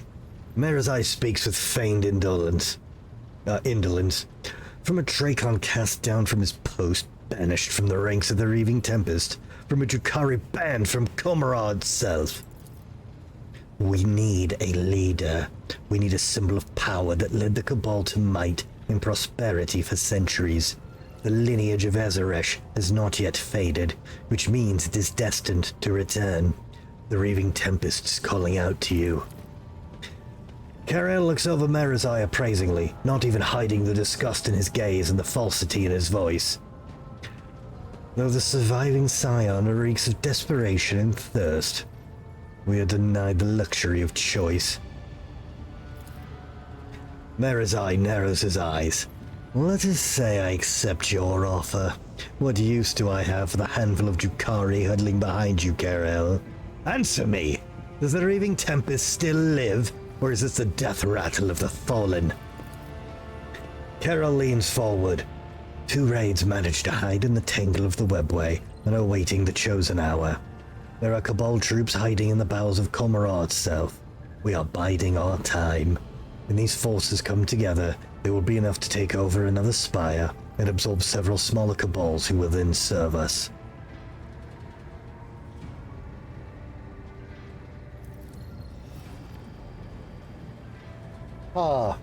Marizai speaks with feigned indolence. From a Dracon cast down from his post, banished from the ranks of the Reaving Tempest, from a Drukhari band from Komarad self. We need a leader. We need a symbol of power that led the Cabal to might and prosperity for centuries. The lineage of Azaresh has not yet faded, which means it is destined to return. The Raving Tempest is calling out to you. Karel looks over Merazai appraisingly, not even hiding the disgust in his gaze and the falsity in his voice. Though the surviving scion reeks of desperation and thirst, we are denied the luxury of choice. Merazai narrows his eyes. Let us say I accept your offer. What use do I have for the handful of Drukhari huddling behind you, Karel? Answer me! Does the Raving Tempest still live, or is this the death rattle of the fallen? Karel leans forward. 2 raids manage to hide in the tangle of the webway and are waiting the chosen hour. There are Cabal troops hiding in the bowels of Komarad south. We are biding our time. When these forces come together, they will be enough to take over another spire and absorb several smaller Cabals who will then serve us. Ah.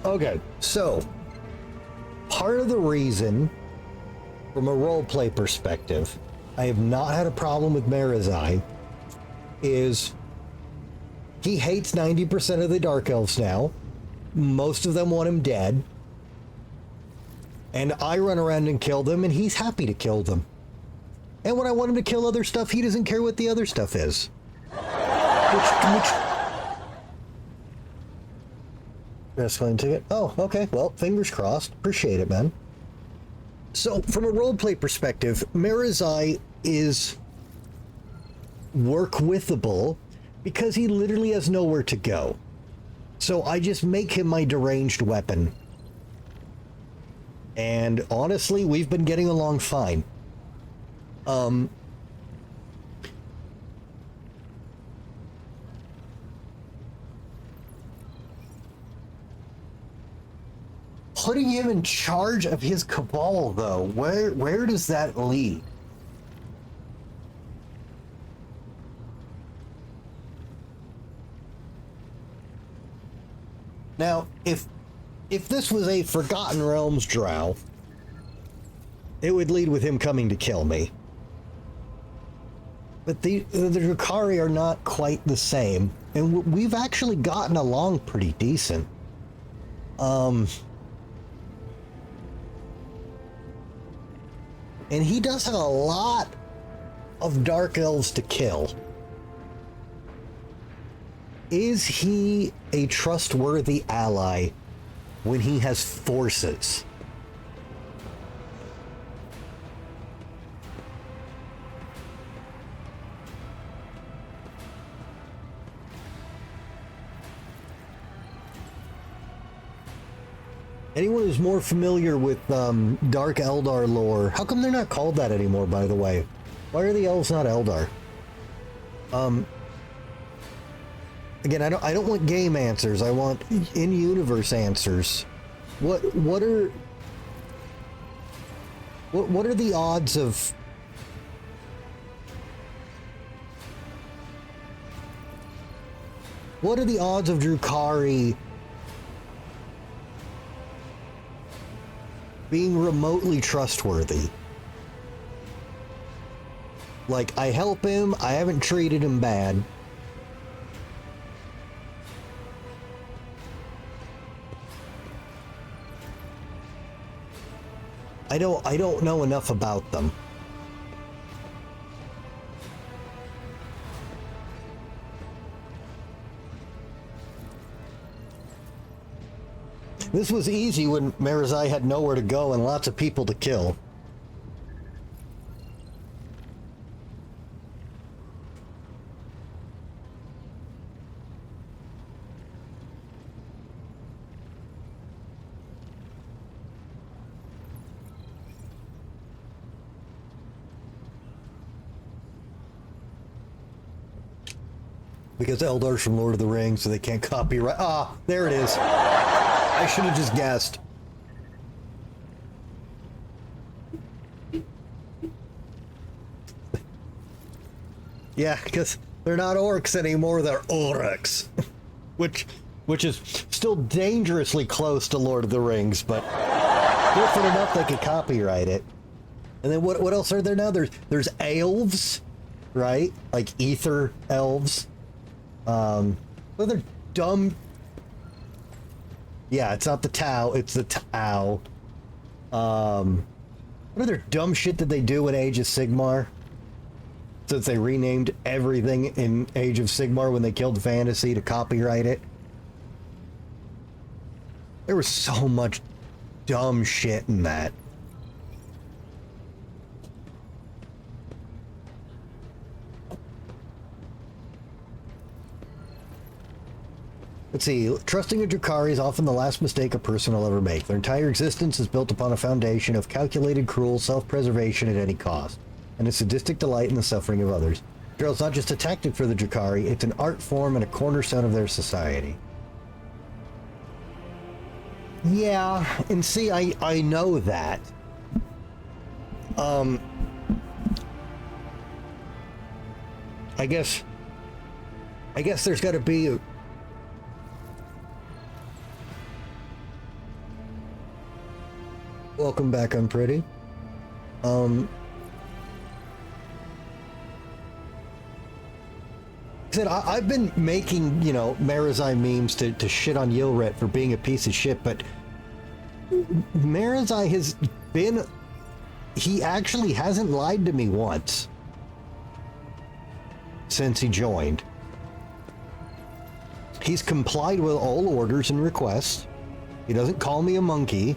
Okay, so part of the reason, from a roleplay perspective, I have not had a problem with Merazai is he hates 90% of the Dark Elves now. Most of them want him dead. And I run around and kill them, and he's happy to kill them. And when I want him to kill other stuff, he doesn't care what the other stuff is. Which escalating ticket. Oh, okay. Well, fingers crossed. Appreciate it, man. So, from a roleplay perspective, Merazai is work-withable because he literally has nowhere to go. So I just make him my deranged weapon. And honestly, we've been getting along fine. Putting him in charge of his cabal, though, where does that lead? Now, if this was a Forgotten Realms drow, it would lead with him coming to kill me. But the Drukhari are not quite the same, and we've actually gotten along pretty decent. And he does have a lot of Dark Elves to kill. Is he a trustworthy ally when he has forces? Anyone who's more familiar with Dark Eldar lore, how come they're not called that anymore, by the way? Why are the elves not Eldar? Again, I don't want game answers. I want in-universe answers. What are the odds of Drukhari being remotely trustworthy? Like, I help him, I haven't treated him bad. I don't know enough about them. This was easy when Merazai had nowhere to go and lots of people to kill. Because Eldar's from Lord of the Rings, so they can't copyright. Ah, there it is. I should have just guessed. Yeah, because they're not orcs anymore, they're Oryx. Which is still dangerously close to Lord of the Rings, but different enough they could copyright it. And then what else are there now? There's elves, right? Like ether elves. Other dumb. Yeah, it's not the Tau, it's the Tau. What other dumb shit did they do in Age of Sigmar? Since they renamed everything in Age of Sigmar when they killed fantasy to copyright it. There was so much dumb shit in that. Let's see, trusting a Drukhari is often the last mistake a person will ever make. Their entire existence is built upon a foundation of calculated, cruel self-preservation at any cost, and a sadistic delight in the suffering of others. Betrayal is not just a tactic for the Drukhari, it's an art form and a cornerstone of their society. Yeah, and see, I know that. I guess there's got to be a... Welcome back, Unpretty. I've been making, you know, Marazai memes to shit on Yilret for being a piece of shit, but Marazai has been... He actually hasn't lied to me once since he joined. He's complied with all orders and requests. He doesn't call me a monkey.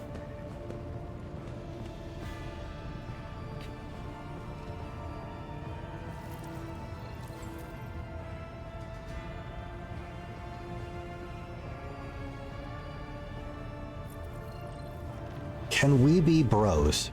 Can we be bros?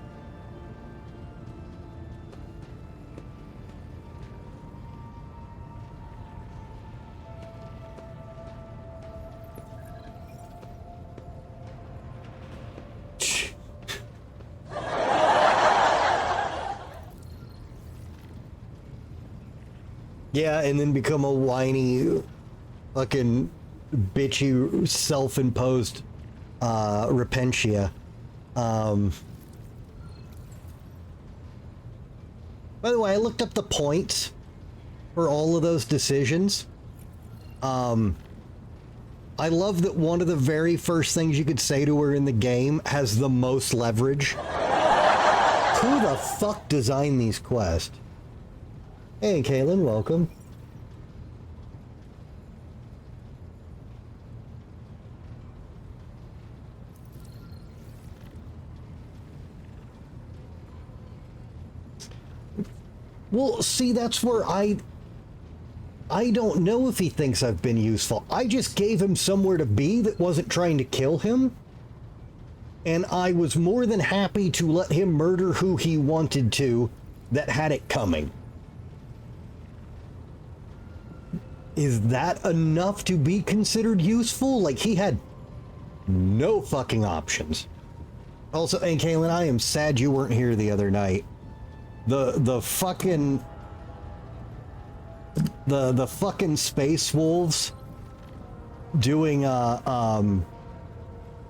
Yeah, and then become a whiny, fucking bitchy, self-imposed repentia. By the way, I looked up the points for all of those decisions. I love that one of the very first things you could say to her in the game has the most leverage. Who the fuck designed these quests? Hey, Kaylin, welcome. Well, see, that's where I don't know if he thinks I've been useful. I just gave him somewhere to be that wasn't trying to kill him. And I was more than happy to let him murder who he wanted to that had it coming. Is that enough to be considered useful? Like, he had no fucking options. Also, and Kaylin, I am sad you weren't here the other night. The fucking space wolves doing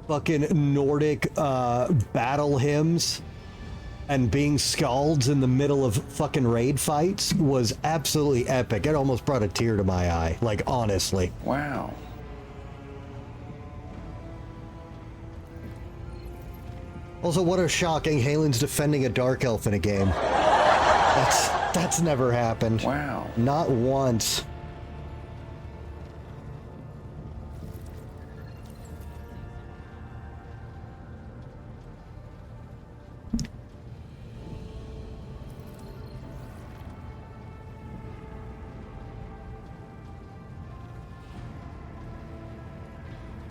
fucking Nordic battle hymns and being scalds in the middle of fucking raid fights was absolutely epic. It almost brought a tear to my eye, like, honestly.
Wow.
Also, what a shocking Halen's defending a dark elf in a game. That's never happened.
Wow.
Not once.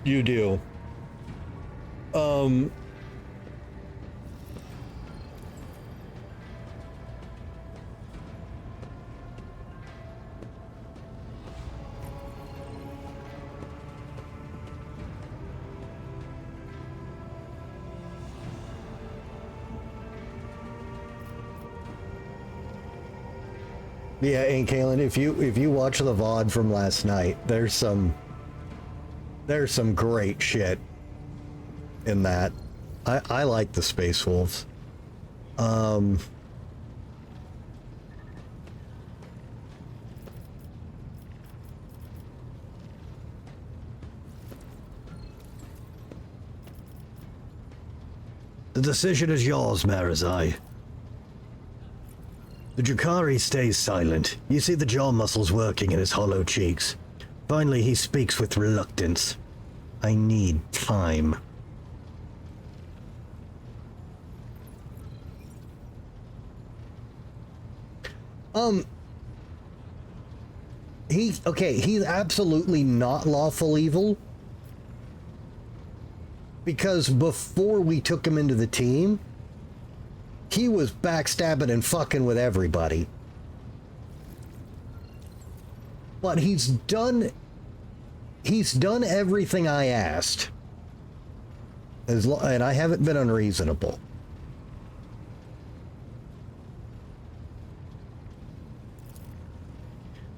You do. Yeah, and Kaylin, if you watch the VOD from last night, there's some great shit in that. I like the Space Wolves. The decision is yours, Marizai. The Drukhari stays silent. You see the jaw muscles working in his hollow cheeks. Finally, he speaks with reluctance. I need time. He's absolutely not lawful evil. Because before we took him into the team, he was backstabbing and fucking with everybody. But he's done everything I asked. And I haven't been unreasonable.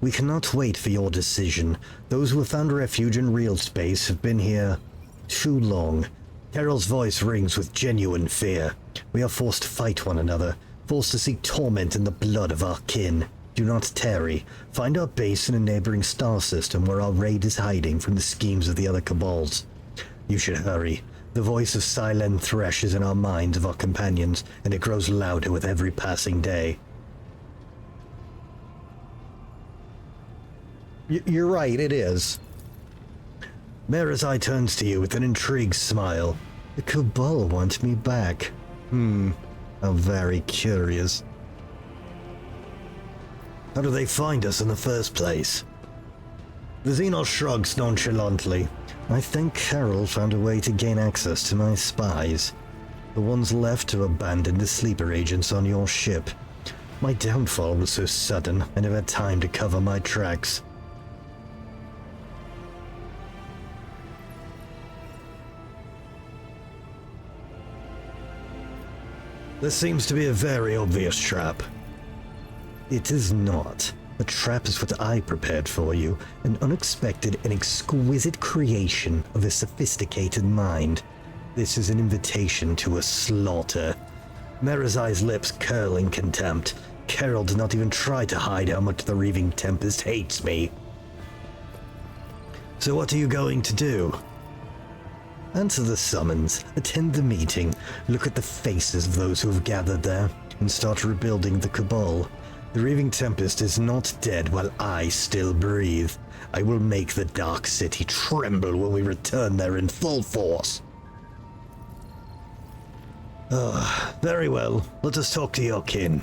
We cannot wait for your decision. Those who have found refuge in real space have been here too long. Carol's voice rings with genuine fear. We are forced to fight one another, forced to seek torment in the blood of our kin. Do not tarry. Find our base in a neighboring star system where our raid is hiding from the schemes of the other cabals. You should hurry. The voice of Silen threshes in our minds of our companions, and it grows louder with every passing day. You're right, it is. Marizai turns to you with an intrigued smile. The Cabal want me back. I'm very curious. How do they find us in the first place? The Xenos shrugs nonchalantly. I think Carol found a way to gain access to my spies. The ones left to abandon the sleeper agents on your ship. My downfall was so sudden, I never had time to cover my tracks. This seems to be a very obvious trap. It is not. A trap is what I prepared for you, an unexpected and exquisite creation of a sophisticated mind. This is an invitation to a slaughter. Marizai's lips curl in contempt. Carol does not even try to hide how much the Reaving Tempest hates me. So what are you going to do? Answer the summons, attend the meeting, look at the faces of those who have gathered there, and start rebuilding the Cabal. The Reaving Tempest is not dead while I still breathe. I will make the Dark City tremble when we return there in full force. Very well. Let us talk to your kin.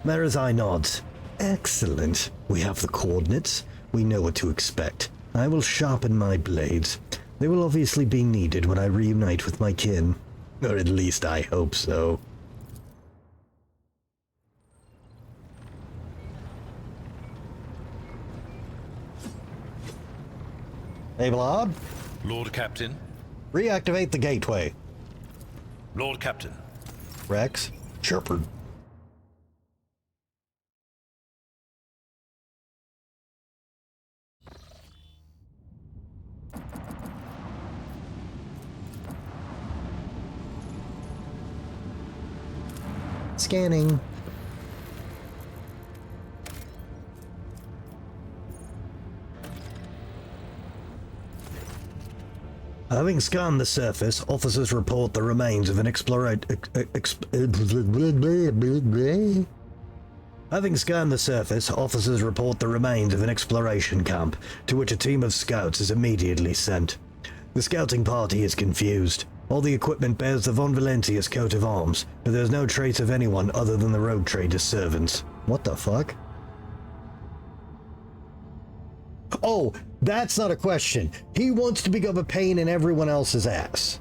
Marizai nods. Excellent. We have the coordinates. We know what to expect. I will sharpen my blades. They will obviously be needed when I reunite with my kin. Or at least I hope so. Hey, Blob.
Lord Captain.
Reactivate the gateway.
Lord Captain.
Rex. Shepard. Scanning. Having scanned the surface, officers report the remains of an exploration camp, to which a team of scouts is immediately sent. The scouting party is confused. All the equipment bears the Von Valentius coat of arms, but there's no trace of anyone other than the road trader's servants. What the fuck? Oh, that's not a question. He wants to become a pain in everyone else's ass.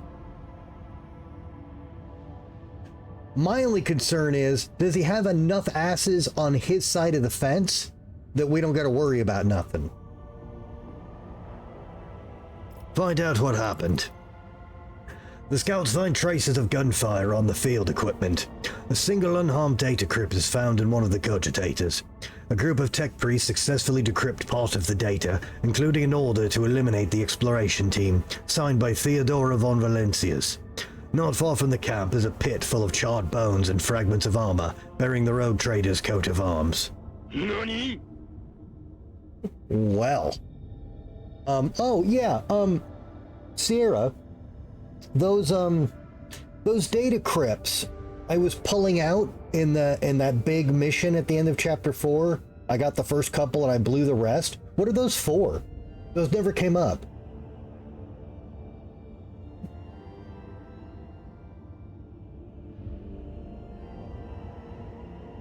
My only concern is, does he have enough asses on his side of the fence that we don't got to worry about nothing? Find out what happened. The scouts find traces of gunfire on the field equipment. A single unharmed data crypt is found in one of the cogitators. A group of tech priests successfully decrypt part of the data, including an order to eliminate the exploration team, signed by Theodora von Valencius. Not far from the camp is a pit full of charred bones and fragments of armor, bearing the rogue trader's coat of arms.
NANI?
Well. Sierra, those data crypts I was pulling out in that big mission at the end of chapter 4. I got the first couple and I blew the rest. What are those for? Those never came up.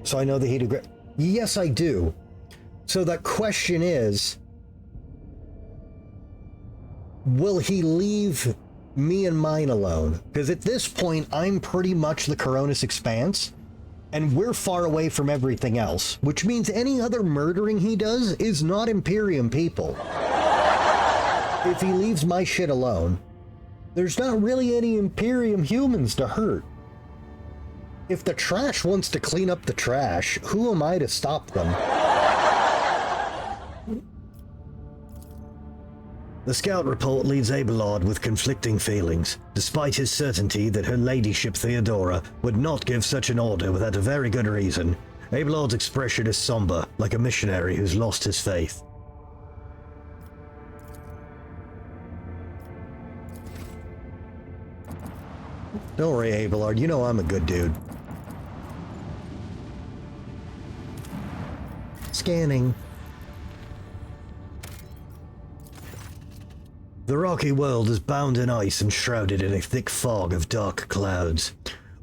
So I know the heat of Yes, I do. So the question is, will he leave me and mine alone? Because at this point, I'm pretty much the Coronis Expanse, and we're far away from everything else, which means any other murdering he does is not Imperium people. If he leaves my shit alone, there's not really any Imperium humans to hurt. If the trash wants to clean up the trash, who am I to stop them? The scout report leaves Abelard with conflicting feelings, despite his certainty that her ladyship Theodora would not give such an order without a very good reason. Abelard's expression is somber, like a missionary who's lost his faith. Don't worry, Abelard, you know I'm a good dude. Scanning. The rocky world is bound in ice and shrouded in a thick fog of dark clouds.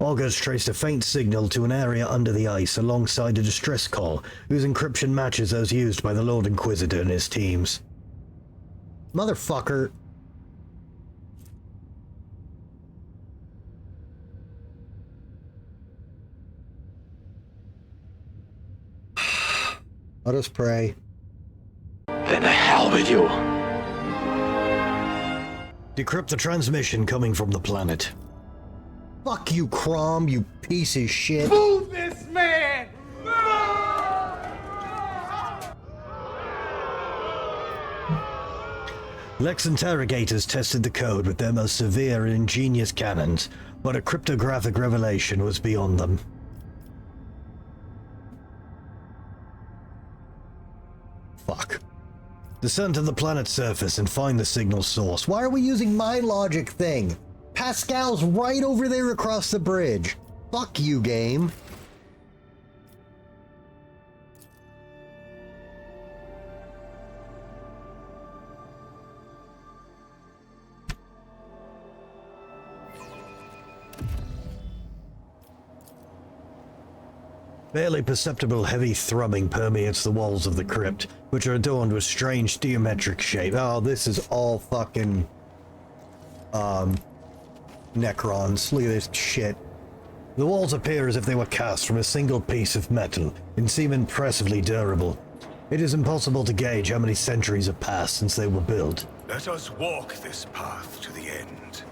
Augurs traced a faint signal to an area under the ice alongside a distress call, whose encryption matches those used by the Lord Inquisitor and his teams. Motherfucker. Let us pray.
Then the hell with you.
Decrypt the transmission coming from the planet. Fuck you, Crom, you piece of shit.
Move this man!
Lex interrogators tested the code with their most severe and ingenious cannons, but a cryptographic revelation was beyond them. Fuck. Descend to the planet's surface and find the signal source. Why are we using my logic thing? Pascal's right over there across the bridge. Fuck you, game. Barely perceptible heavy thrumming permeates the walls of the crypt, which are adorned with strange geometric shape. Oh, this is all fucking Necrons. Look at this shit. The walls appear as if they were cast from a single piece of metal and seem impressively durable. It is impossible to gauge how many centuries have passed since they were built.
Let us walk this path to the end.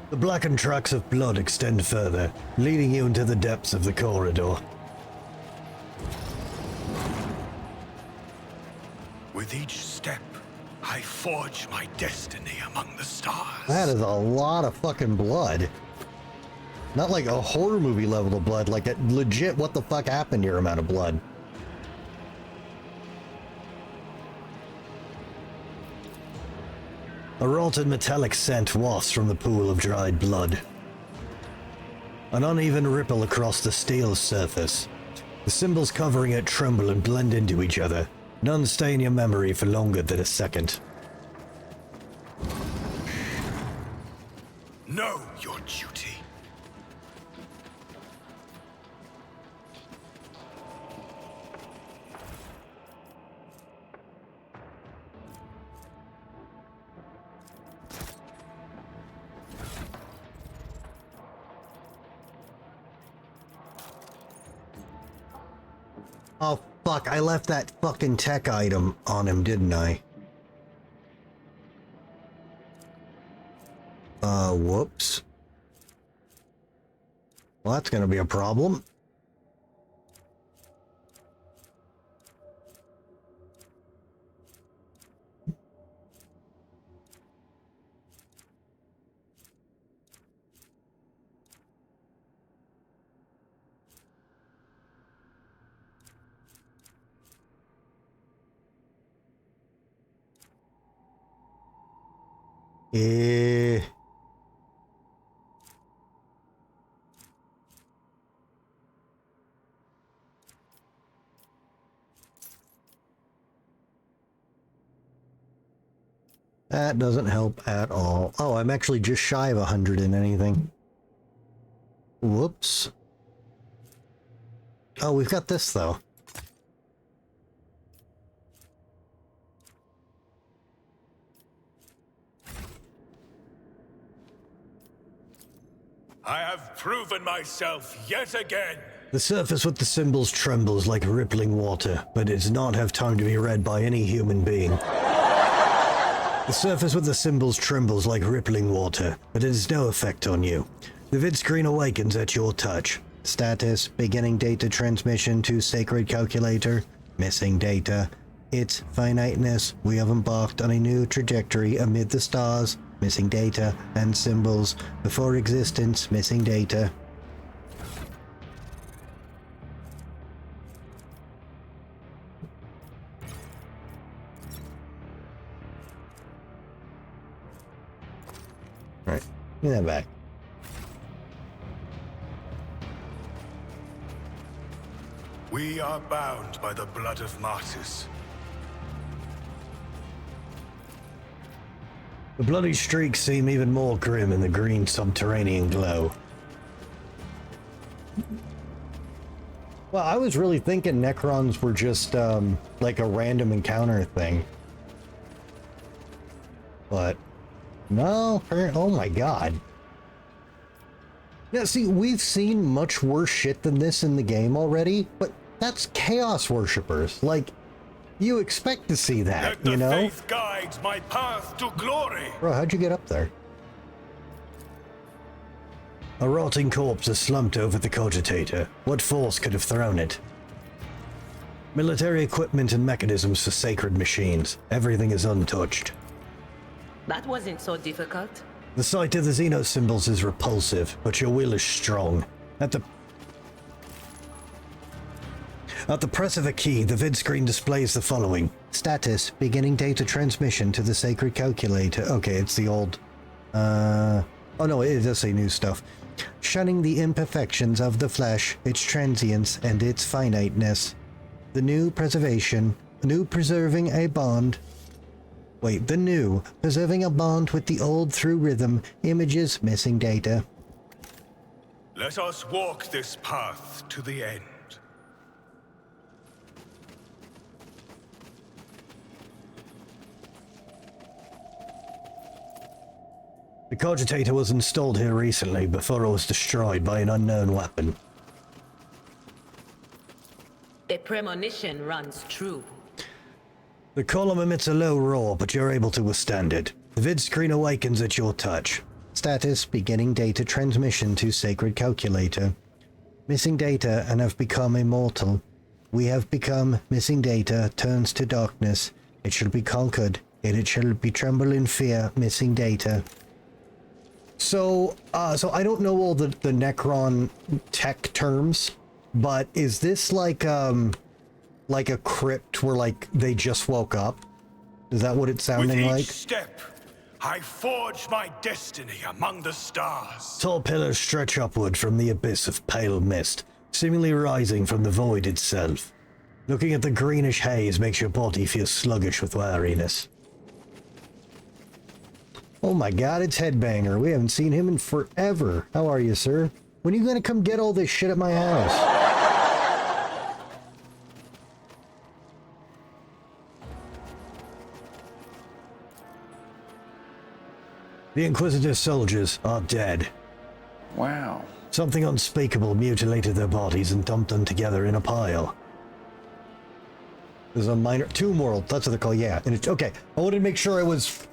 The blackened tracks of blood extend further, leading you into the depths of the corridor.
With each step, I forge my destiny among the stars.
That is a lot of fucking blood. Not like a horror movie level of blood, like a legit what the fuck happened here amount of blood. A rotten metallic scent wafts from the pool of dried blood. An uneven ripple across the steel surface. The symbols covering it tremble and blend into each other. None stay in your memory for longer than a second.
Know your duty.
Oh, fuck, I left that fucking tech item on him, didn't I? Whoops. Well, that's gonna be a problem. That doesn't help at all. Oh, I'm actually just shy of 100 in anything. Whoops. Oh, we've got this, though.
I have proven myself yet again.
The surface with the symbols trembles like rippling water, but it does not have time to be read by any human being. The surface with the symbols trembles like rippling water, but it has no effect on you. The vid screen awakens at your touch. Status, beginning data transmission to sacred calculator, missing data. Its finiteness, we have embarked on a new trajectory amid the stars, missing data, and symbols, before existence, missing data. Right, give that back.
We are bound by the blood of martyrs.
The bloody streaks seem even more grim in the green subterranean glow. Well, I was really thinking Necrons were just, like a random encounter thing. But, no, oh my god. Yeah, see, we've seen much worse shit than this in the game already, but that's Chaos Worshippers. Like, you expect to see that, you know?
Let the faith guide my path to glory.
Bro, how'd you get up there? A rotting corpse has slumped over the cogitator. What force could have thrown it? Military equipment and mechanisms for sacred machines. Everything is untouched.
That wasn't so difficult.
The sight of the Xeno symbols is repulsive, but your will is strong. At the press of a key, the vid screen displays the following. Status, beginning data transmission to the sacred calculator. Okay, it's the old... Oh no, it does say new stuff. Shunning the imperfections of the flesh, its transience, and its finiteness. The new preserving a bond with the old through rhythm, images, missing data.
Let us walk this path to the end.
The cogitator was installed here recently before it was destroyed by an unknown weapon.
The premonition runs true.
The column emits a low roar, but you're able to withstand it. The vid screen awakens at your touch. Status, beginning data transmission to sacred calculator. Missing data and have become immortal. We have become missing data, turns to darkness. It shall be conquered, and it shall be tremble in fear, missing data. So I don't know all the Necron tech terms, but is this like a crypt where, like, they just woke up? Is that what it's sounding like?
With each step, I forge my destiny among the stars.
Tall pillars stretch upward from the abyss of pale mist, seemingly rising from the void itself. Looking at the greenish haze makes your body feel sluggish with weariness. Oh my god, it's Headbanger. We haven't seen him in forever. How are you, sir? When are you gonna come get all this shit at my house? The Inquisitor's soldiers are dead.
Wow.
Something unspeakable mutilated their bodies and dumped them together in a pile. There's a minor tomb world. That's what they're called. Yeah, and it's okay. I wanted to make sure I was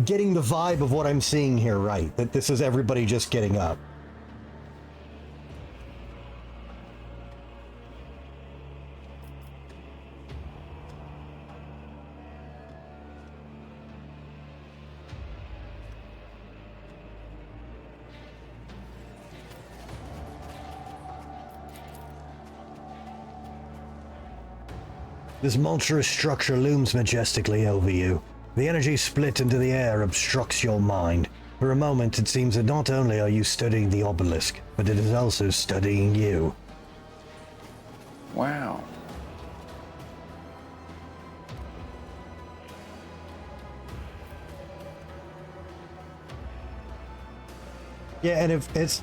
getting the vibe of what I'm seeing here right. That this is everybody just getting up. This monstrous structure looms majestically over you. The energy split into the air obstructs your mind. For a moment, it seems that not only are you studying the obelisk, but it is also studying you.
Wow.
Yeah, and if it's...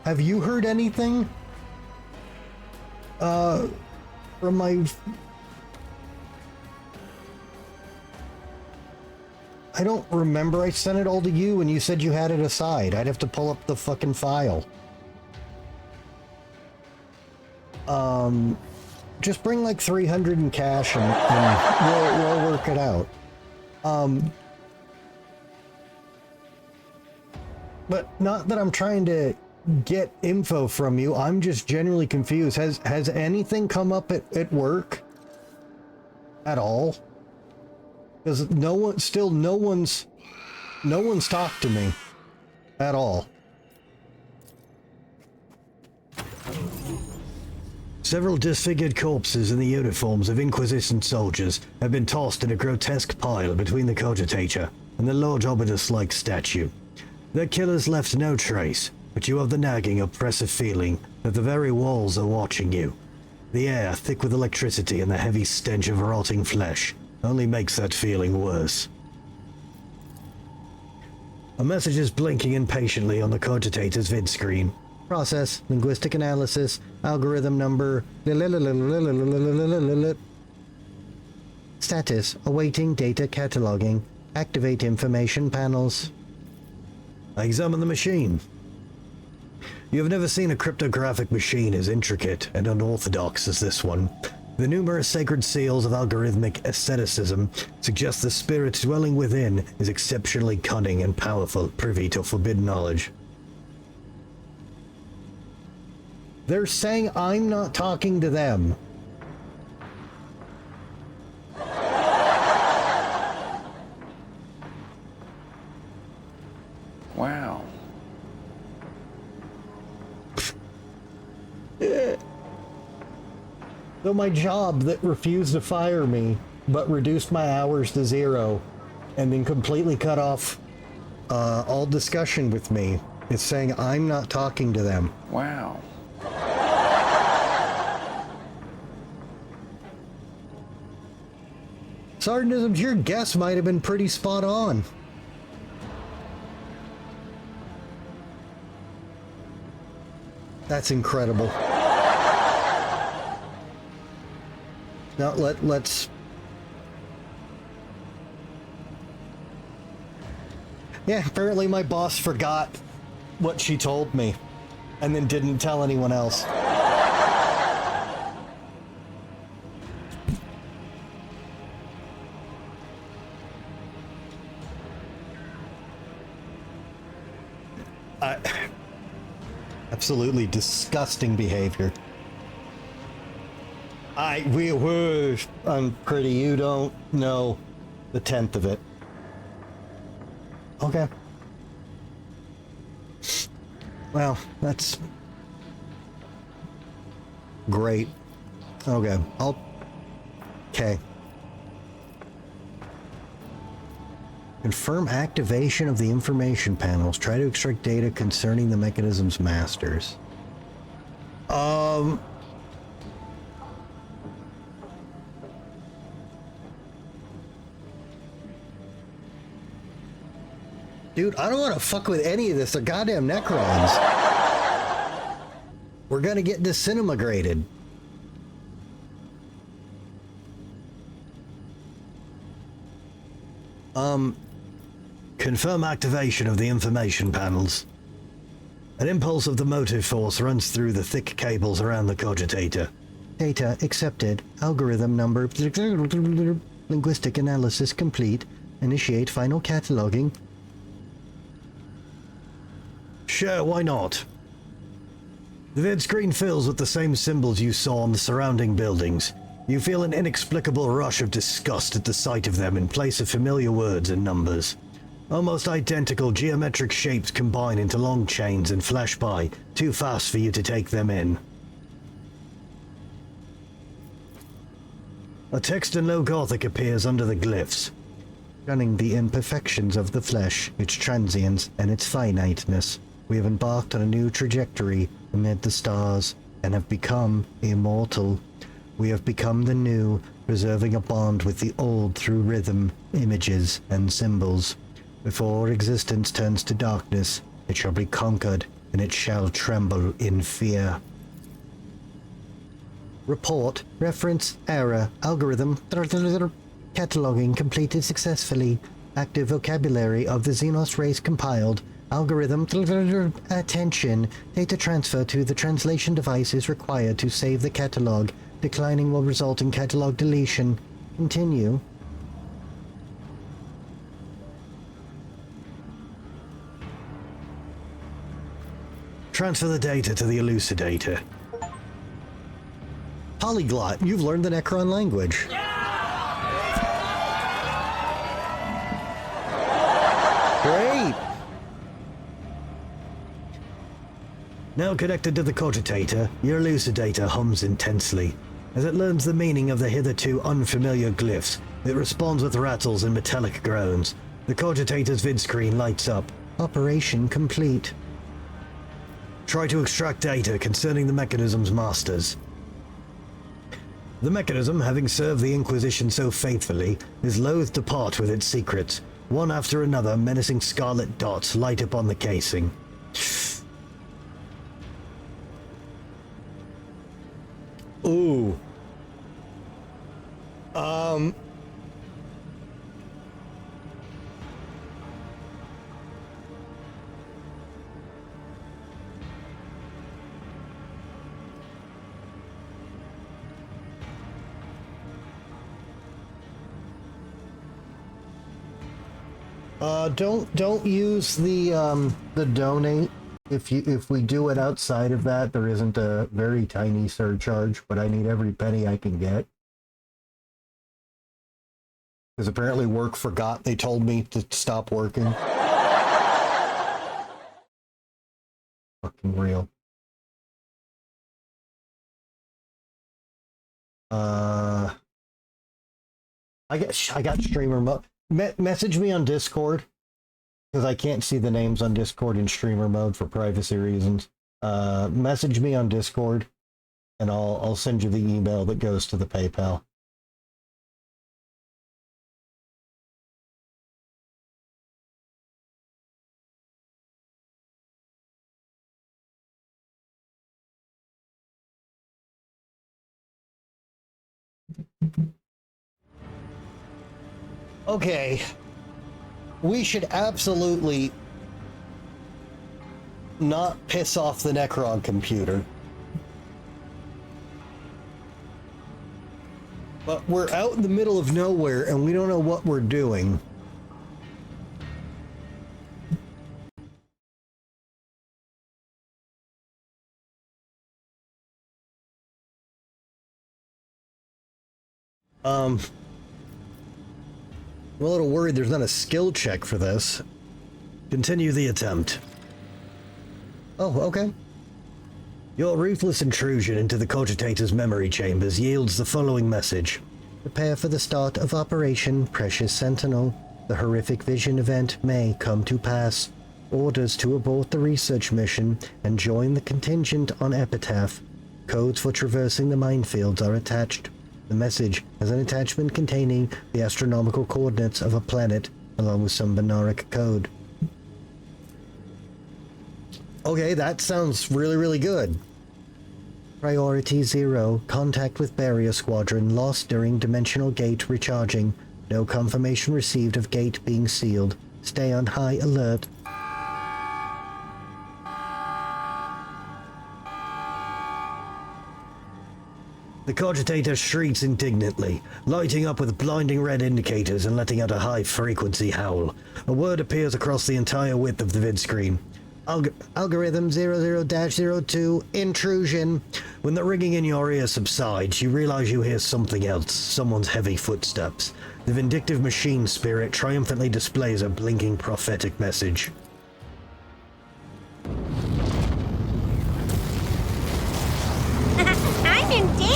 Have you heard anything? From my... I don't remember. I sent it all to you and you said you had it aside. I'd have to pull up the fucking file. Just bring like 300 in cash and we'll work it out. But not that I'm trying to get info from you. I'm just genuinely confused. Has anything come up at work at all? Because no one's talked to me at all. Several disfigured corpses in the uniforms of Inquisition soldiers have been tossed in a grotesque pile between the Cogitator and the Lord Obidus-like statue. Their killers left no trace, but you have the nagging, oppressive feeling that the very walls are watching you. The air, thick with electricity and the heavy stench of rotting flesh, only makes that feeling worse. A message is blinking impatiently on the Cogitator's vid screen. Process, linguistic analysis, algorithm number... Status, awaiting data cataloging. Activate information panels. I examine the machine. You have never seen a cryptographic machine as intricate and unorthodox as this one. The numerous sacred seals of algorithmic asceticism suggest the spirit dwelling within is exceptionally cunning and powerful, privy to forbidden knowledge. They're saying I'm not talking to them.
Wow.
So my job that refused to fire me, but reduced my hours to 0, and then completely cut off all discussion with me, is saying I'm not talking to them.
Wow.
Sergeant, your guess might have been pretty spot on. That's incredible. Now let's... Yeah, apparently my boss forgot what she told me and then didn't tell anyone else. Absolutely disgusting behavior. I'm pretty, you don't know the 10th of it. Okay. Well, that's great. Okay, okay. Confirm activation of the information panels. Try to extract data concerning the mechanism's masters. Dude, I don't want to fuck with any of this. They're goddamn Necrons. We're gonna get disintegrated. Confirm activation of the information panels. An impulse of the motive force runs through the thick cables around the Cogitator. Data accepted. Algorithm number. Linguistic analysis complete. Initiate final cataloging. Sure, why not? The vid screen fills with the same symbols you saw on the surrounding buildings. You feel an inexplicable rush of disgust at the sight of them in place of familiar words and numbers. Almost identical geometric shapes combine into long chains and flash by, too fast for you to take them in. A text in low Gothic appears under the glyphs, shunning the imperfections of the flesh, its transience, and its finiteness. We have embarked on a new trajectory amid the stars, and have become immortal. We have become the new, preserving a bond with the old through rhythm, images, and symbols. Before existence turns to darkness, it shall be conquered, and it shall tremble in fear. Report, reference, error, algorithm, cataloging completed successfully. Active vocabulary of the Xenos race compiled. Algorithm, attention. Data transfer to the translation device is required to save the catalog. Declining will result in catalog deletion. Continue. Transfer the data to the elucidator. Polyglot, you've learned the Necron language. Great! Now connected to the cogitator, your elucidator hums intensely. As it learns the meaning of the hitherto unfamiliar glyphs, it responds with rattles and metallic groans. The cogitator's vid screen lights up. Operation complete. Try to extract data concerning the mechanism's masters. The mechanism, having served the Inquisition so faithfully, is loath to part with its secrets. One after another, menacing scarlet dots light up on the casing. Ooh. Don't use the donate. If we do it outside of that, there isn't a very tiny surcharge, but I need every penny I can get. Because apparently work forgot they told me to stop working. Fucking real. I got streamer mode. Message me on Discord, because I can't see the names on Discord in streamer mode for privacy reasons. Message me on Discord, and I'll send you the email that goes to the PayPal. Okay. We should absolutely not piss off the Necron computer. But we're out in the middle of nowhere and we don't know what we're doing. I'm a little worried there's not a skill check for this. Continue the attempt. Oh, okay. Your ruthless intrusion into the cogitator's memory chambers yields the following message. Prepare for the start of Operation Precious Sentinel. The horrific vision event may come to pass. Orders to abort the research mission and join the contingent on Epitaph. Codes for traversing the minefields are attached. The message has an attachment containing the astronomical coordinates of a planet, along with some binaric code. Okay, that sounds really, really good. Priority 0. Contact with Barrier Squadron lost during Dimensional Gate recharging. No confirmation received of gate being sealed. Stay on high alert. The cogitator shrieks indignantly, lighting up with blinding red indicators and letting out a high-frequency howl. A word appears across the entire width of the vid screen. Algorithm 00-02, intrusion. When the ringing in your ear subsides, you realize you hear something else, someone's heavy footsteps. The vindictive machine spirit triumphantly displays a blinking prophetic message.
I'm in danger!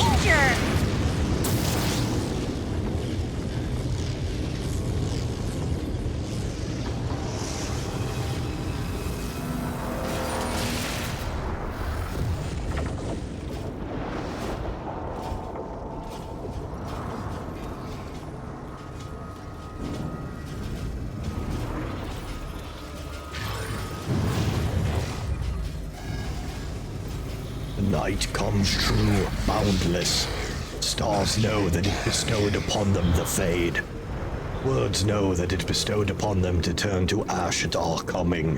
Night comes true, boundless. Stars know that it bestowed upon them the fade. Words know that it bestowed upon them to turn to ash at our coming.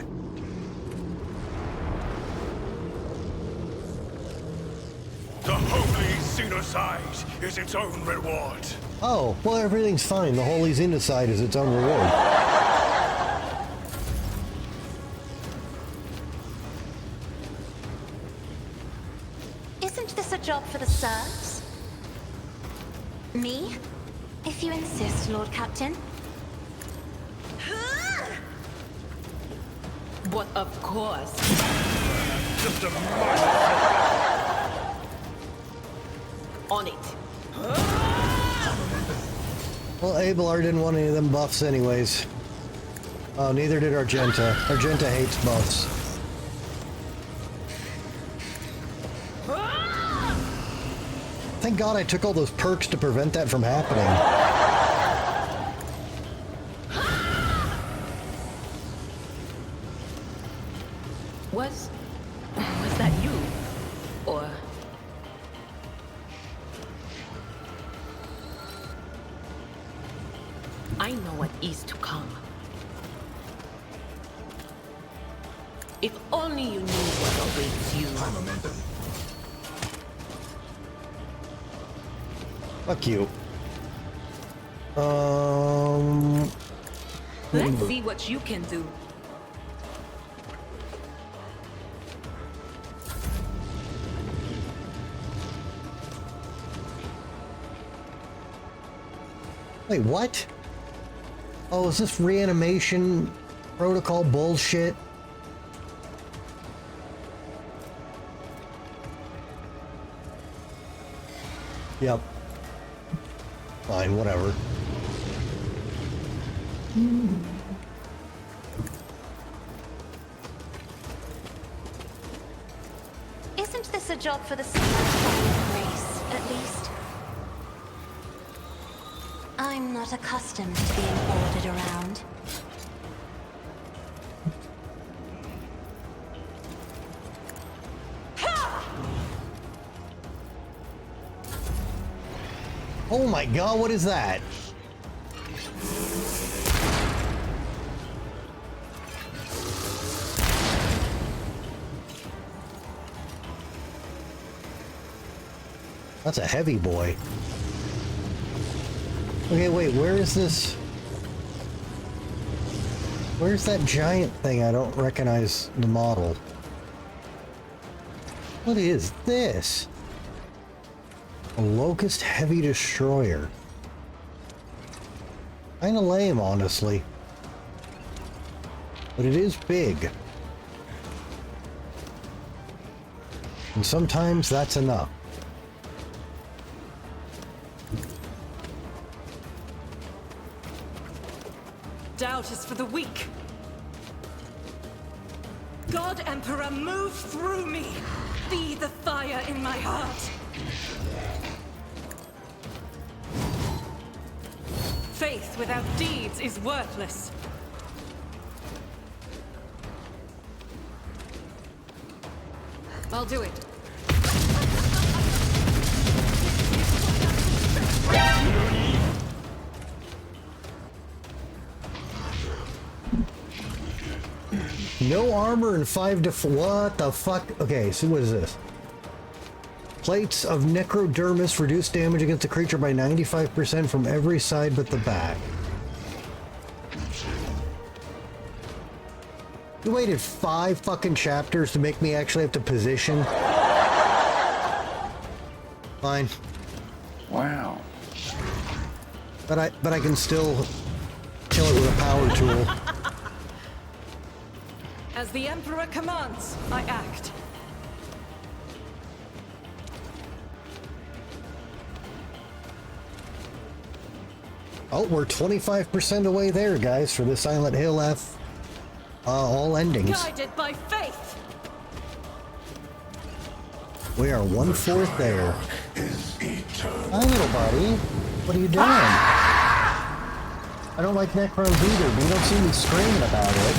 The holy xenocide is its own reward.
Oh, well, everything's fine. The holy xenocide is its own reward.
Isn't this a job for the serfs? Me? If you insist, Lord Captain.
But of course.
Just a minor.
On it.
Well, Abelard didn't want any of them buffs anyways. Oh, neither did Argenta. Argenta hates buffs. Thank God I took all those perks to prevent that from happening.
Was that you? Or... I know what is to come. If only you knew what awaits you.
Fuck you.
Let's see what you can do.
Wait, what? Oh, is this reanimation protocol bullshit? Yep. Fine, whatever.
Isn't this a job for the race, at least? I'm not accustomed to being ordered around.
Oh my God, what is that? That's a heavy boy. Okay, wait, where is this? Where's that giant thing? I don't recognize the model. What is this? A Locust Heavy Destroyer. Kinda lame, honestly. But it is big. And sometimes that's enough.
Doubt is for the weak. God Emperor, move through me. Be the fire in my heart. Faith without deeds is worthless. I'll do it.
No armor and 5 what the fuck? Okay, so what is this? Plates of necrodermis reduce damage against the creature by 95% from every side but the back. You waited 5 fucking chapters to make me actually have to position? Fine.
Wow.
But I can still kill it with a power tool.
As the Emperor commands, I act.
Oh, we're 25% away there, guys, for the Silent Hill F. All endings.
Guided by faith.
We are 1/4 there. Hi, little buddy. What are you doing? I don't like Necrons either, but you don't see me screaming about it.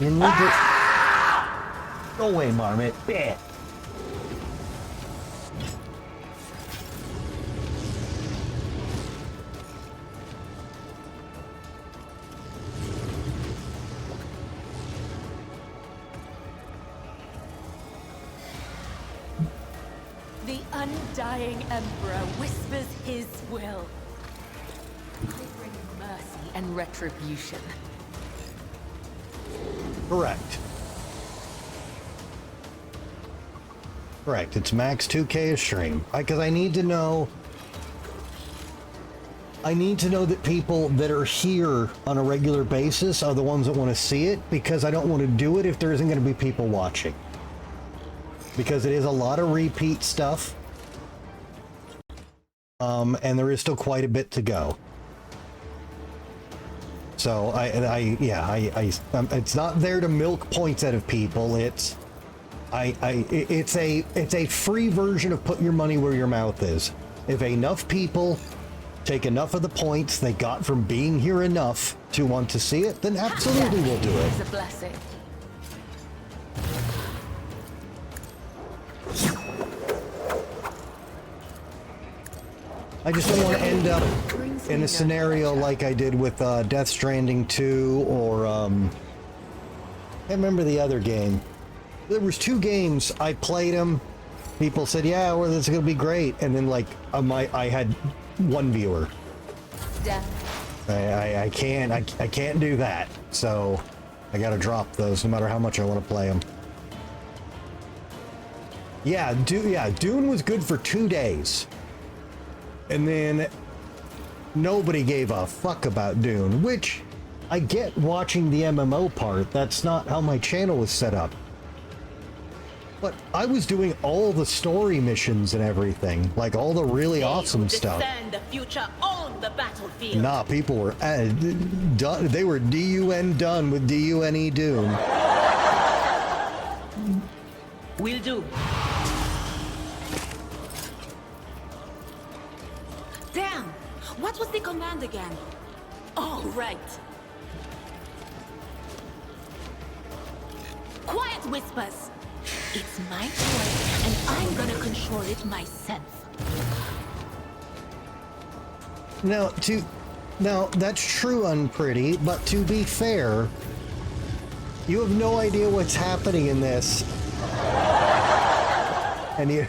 You need to... Go away, Marmot. Bit.
The undying Emperor whispers his will. I bring mercy and retribution.
Correct. Correct. It's max 2K a stream. Because I need to know... I need to know that people that are here on a regular basis are the ones that want to see it, because I don't want to do it if there isn't going to be people watching. Because it is a lot of repeat stuff. And there is still quite a bit to go. So it's not there to milk points out of people. It's a free version of put your money where your mouth is. If enough people take enough of the points they got from being here enough to want to see it, then absolutely we'll do it.
It's a blessing.
I just don't want to end up in a scenario like I did with Death Stranding 2 or I can't remember the other game. There was 2 games. I played them. People said, "Yeah, well, this is gonna be great," and then like I had 1 viewer.
Death.
I can't do that. So I gotta drop those, no matter how much I want to play them. Yeah, Dune was good for 2 days. And then nobody gave a fuck about Dune, which I get watching the MMO part. That's not how my channel was set up. But I was doing all the story missions and everything, like all the really awesome stuff.
The future on the battlefield.
Nah, people were done. They were DUN done with DUNE Dune.
Will do. Damn! What was the command again? Oh, right. Quiet, Whispers! It's my choice, and I'm gonna control it myself.
Now, that's true, Unpretty, but to be fair, you have no idea what's happening in this. And you...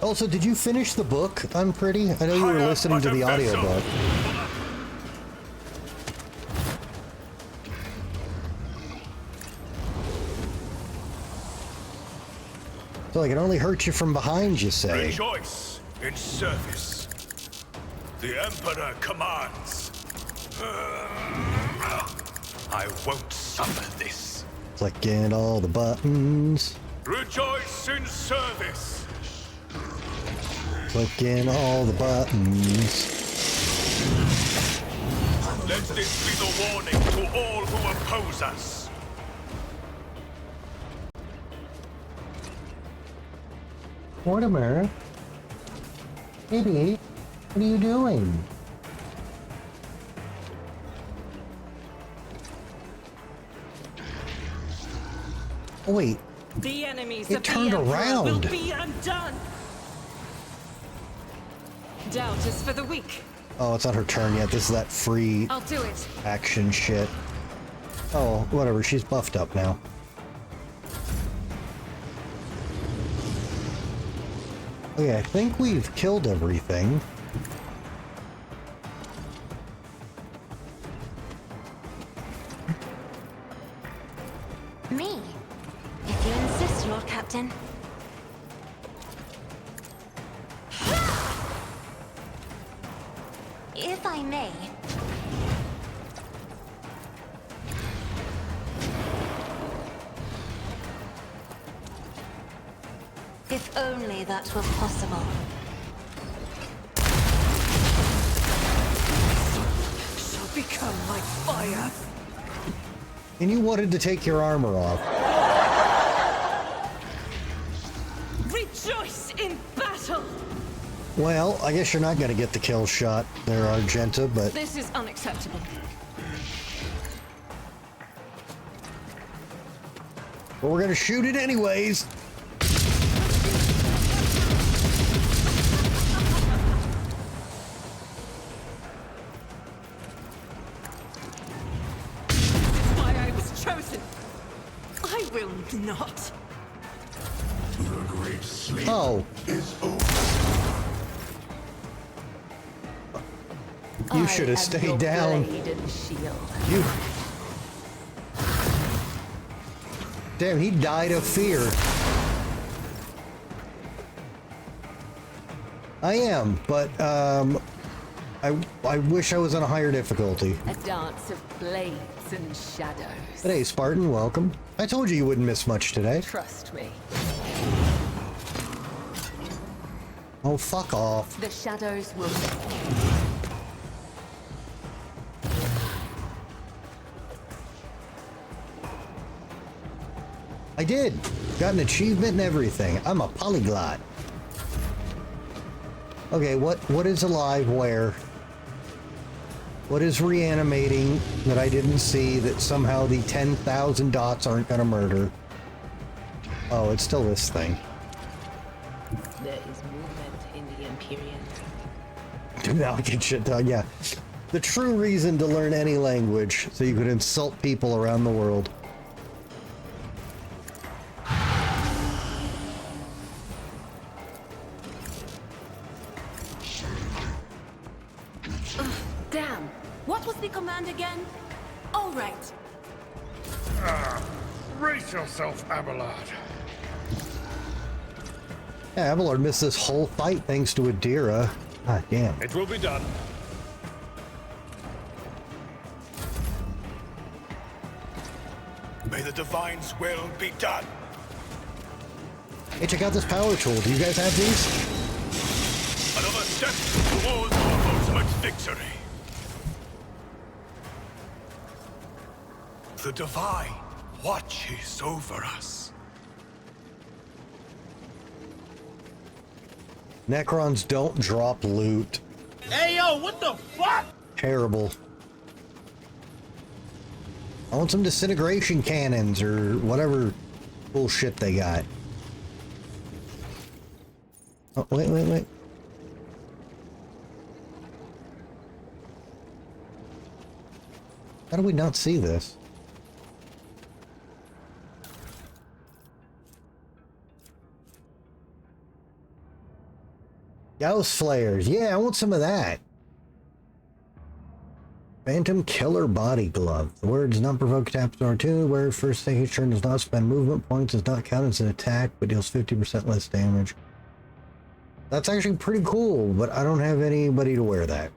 Also, did you finish the book, Unpretty? I know you were listening to the audiobook. So I can only hurt you from behind, you say?
Rejoice in service. The Emperor commands. I won't suffer this.
Clicking all the buttons.
Rejoice in service.
Clicking all the buttons.
Let this be the warning to all who oppose us.
Mortimer? Baby, what are you doing? Oh, wait.
The enemies
It
of
turned
the Emperor
around.
will be undone. Doubt is for the weak.
Oh, it's not her turn yet. This is that free
I'll do it.
action shit. Oh, whatever. She's buffed up now. Okay, I think we've killed everything.
Me? If you insist, Lord Captain. If I may. If only that were possible.
Shall become like fire.
And you wanted to take your armor off.
Rejoice in battle.
Well, I guess you're not going to get the kill shot there, Argenta, but...
This is unacceptable.
But we're going to shoot it anyways.
Why I was chosen. I will not.
The great sleep
Oh.
is over.
You should have stayed down. You... Damn, he died of fear. I am, but, I wish I was on a higher difficulty.
A dance of blades and shadows.
Hey, Spartan, welcome. I told you you wouldn't miss much today.
Trust me.
Oh, fuck off.
The shadows will...
I did. Got an achievement and everything. I'm a polyglot. Okay, what is alive where? What is reanimating that I didn't see that somehow the 10,000 dots aren't gonna murder? Oh, it's still this thing.
There is movement in the Empyrean.
Now I get shit done, yeah. The true reason to learn any language, so you could insult people around the world.
Damn. What was the command again? All right.
Brace yourself, Abelard.
Yeah, Abelard missed this whole fight thanks to Adira. Ah, damn.
It will be done.
May the Divine's will be done.
Hey, check out this power tool. Do you guys have these?
Another step towards our ultimate victory. The Divine watches over us.
Necrons don't drop loot.
Hey, yo, what the fuck?
Terrible. I want some disintegration cannons or whatever bullshit they got. Oh, wait. How do we not see this? Gauss flares. Yeah, I want some of that. Phantom Killer Body Glove. The word does not provoke taps to R2. Where first thing each turn does not spend movement points, does not count as an attack, but deals 50% less damage. That's actually pretty cool, but I don't have anybody to wear that.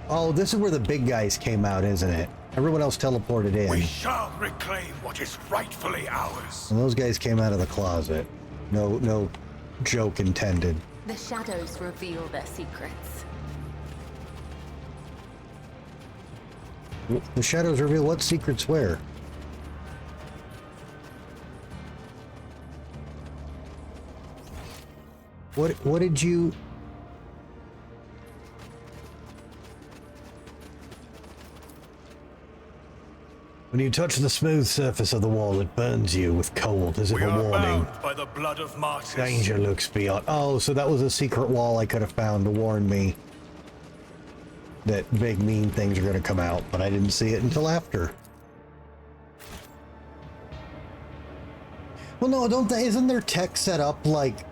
Oh, this is where the big guys came out, isn't it? Everyone else teleported in.
We shall reclaim what is rightfully ours.
And those guys came out of the closet. No joke intended.
The shadows reveal their secrets.
The shadows reveal what secrets where? What did you... When you touch the smooth surface of the wall, it burns you with cold, as if
We
a
are
warning.
bound by the blood of martyrs.
Danger looks beyond. Oh, so that was a secret wall I could have found to warn me that big mean things are going to come out, but I didn't see it until after. Well, no, don't they? Isn't their tech set up like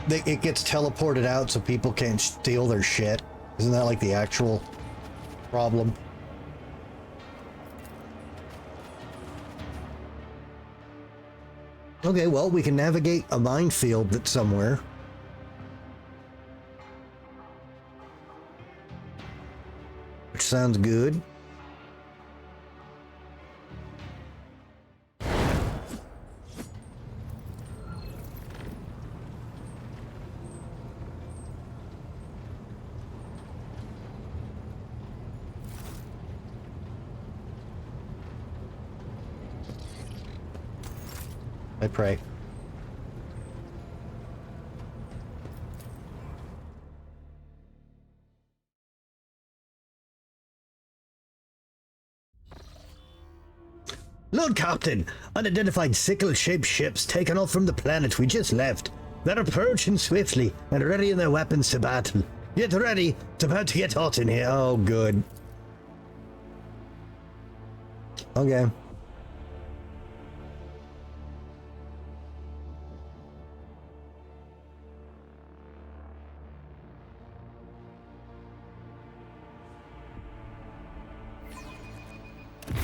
it gets teleported out so people can't steal their shit? Isn't that like the actual problem? Okay, well, we can navigate a minefield that's somewhere. Which sounds good. I pray. Lord Captain, unidentified sickle-shaped ships taken off from the planet we just left. They're approaching swiftly and readying their weapons to battle. Get ready, it's about to get hot in here. Oh, good. Okay.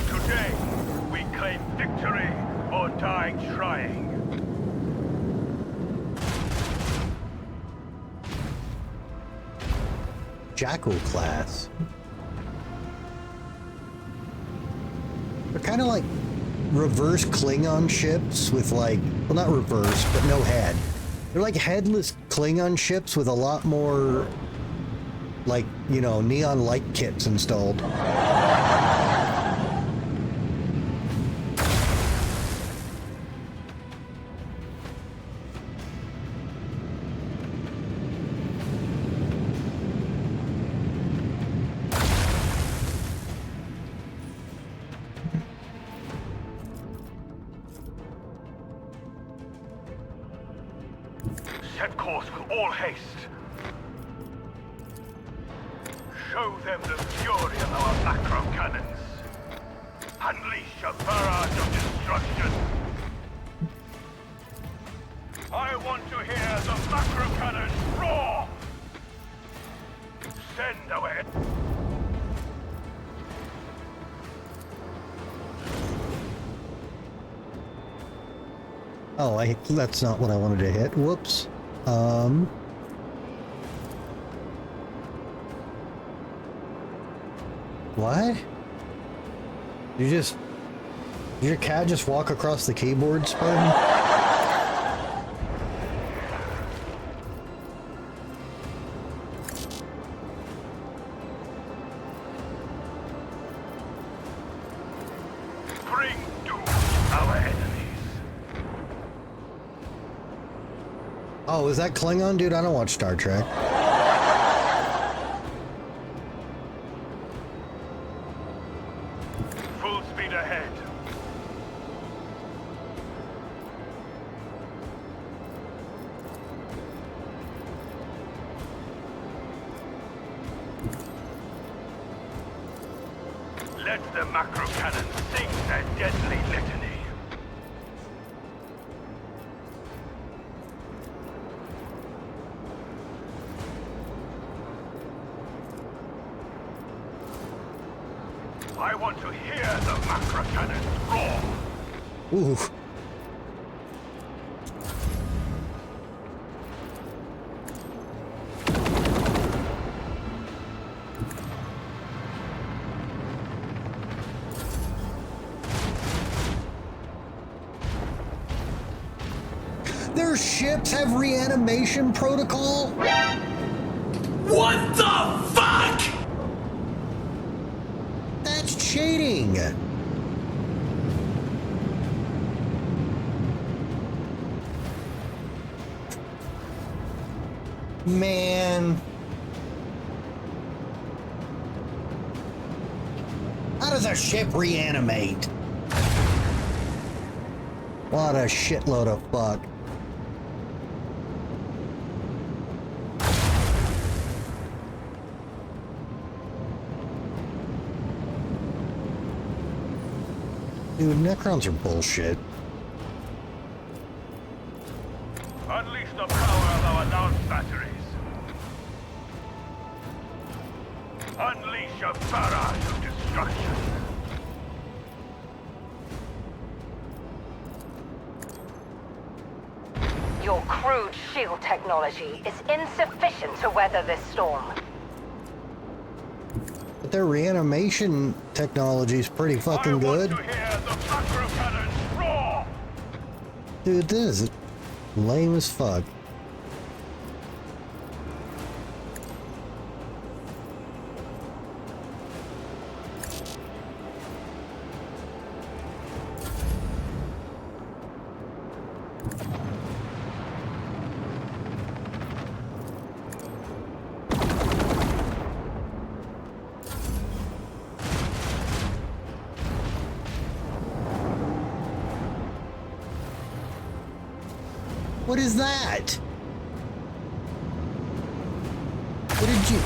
Today, we claim victory or die trying.
Jackal class. They're kind of like reverse Klingon ships with like, well, not reverse, but no head. They're like headless Klingon ships with a lot more, like, you know, neon light kits installed.
Set course with all haste. Show them the fury of our macro cannons. Unleash a barrage of destruction. I want to hear the macro cannons roar. Send away.
Oh, that's not what I wanted to hit. Whoops. What? Did your cat just walk across the keyboard, Spartan?
Bring doom to our enemies.
Oh, is that Klingon? Dude, I don't watch Star Trek.
Full speed ahead. Let the macro cannons sing their deadly litany. I want to hear the macro cannons roar.
Ooh. Their ships have reanimation protocol?
What the fuck?
That's cheating. Man. I does a ship reanimate? What a shitload of fuck. Dude, Necrons are bullshit.
Unleash the power of our lance batteries. Unleash a barrage of destruction.
Your crude shield technology is insufficient to weather this storm.
But their reanimation technology is pretty fucking good. Dude, this is lame as fuck. What is that? What did you...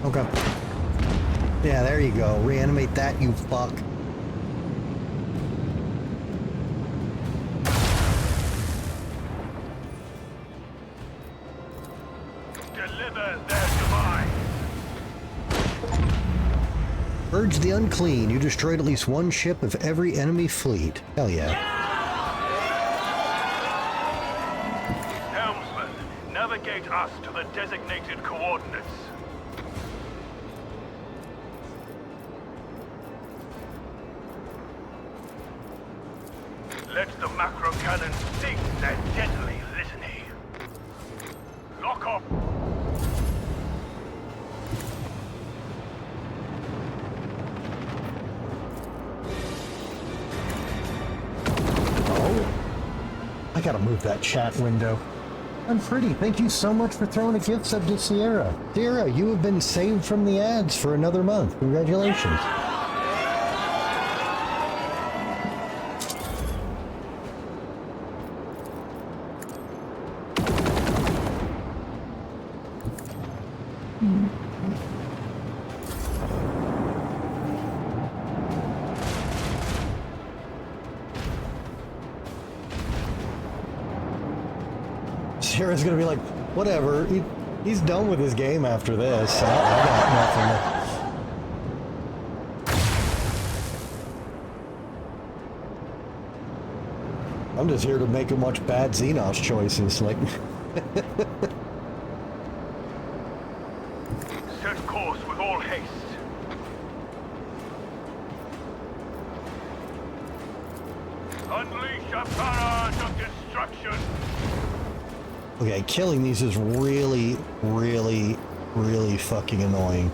Okay. Yeah, there you go. Reanimate that, you fuck.
Deliver their demise.
Purge the unclean. You destroyed at least one ship of every enemy fleet. Hell yeah.
Helmsman, navigate us to the designated coordinates. Let the macro cannons sing their deadly litany. Lock up.
I gotta move that chat window. I'm pretty. Thank you so much for throwing a gift sub to Sierra. Sierra, you have been saved from the ads for another month. Congratulations. Sierra's gonna be like, whatever, he's done with his game after this. I got nothing. I'm just here to make him watch bad Xenos choices, like...
Set course with all haste. Unleash a barrage of destruction.
Okay, killing these is really, really, really fucking annoying.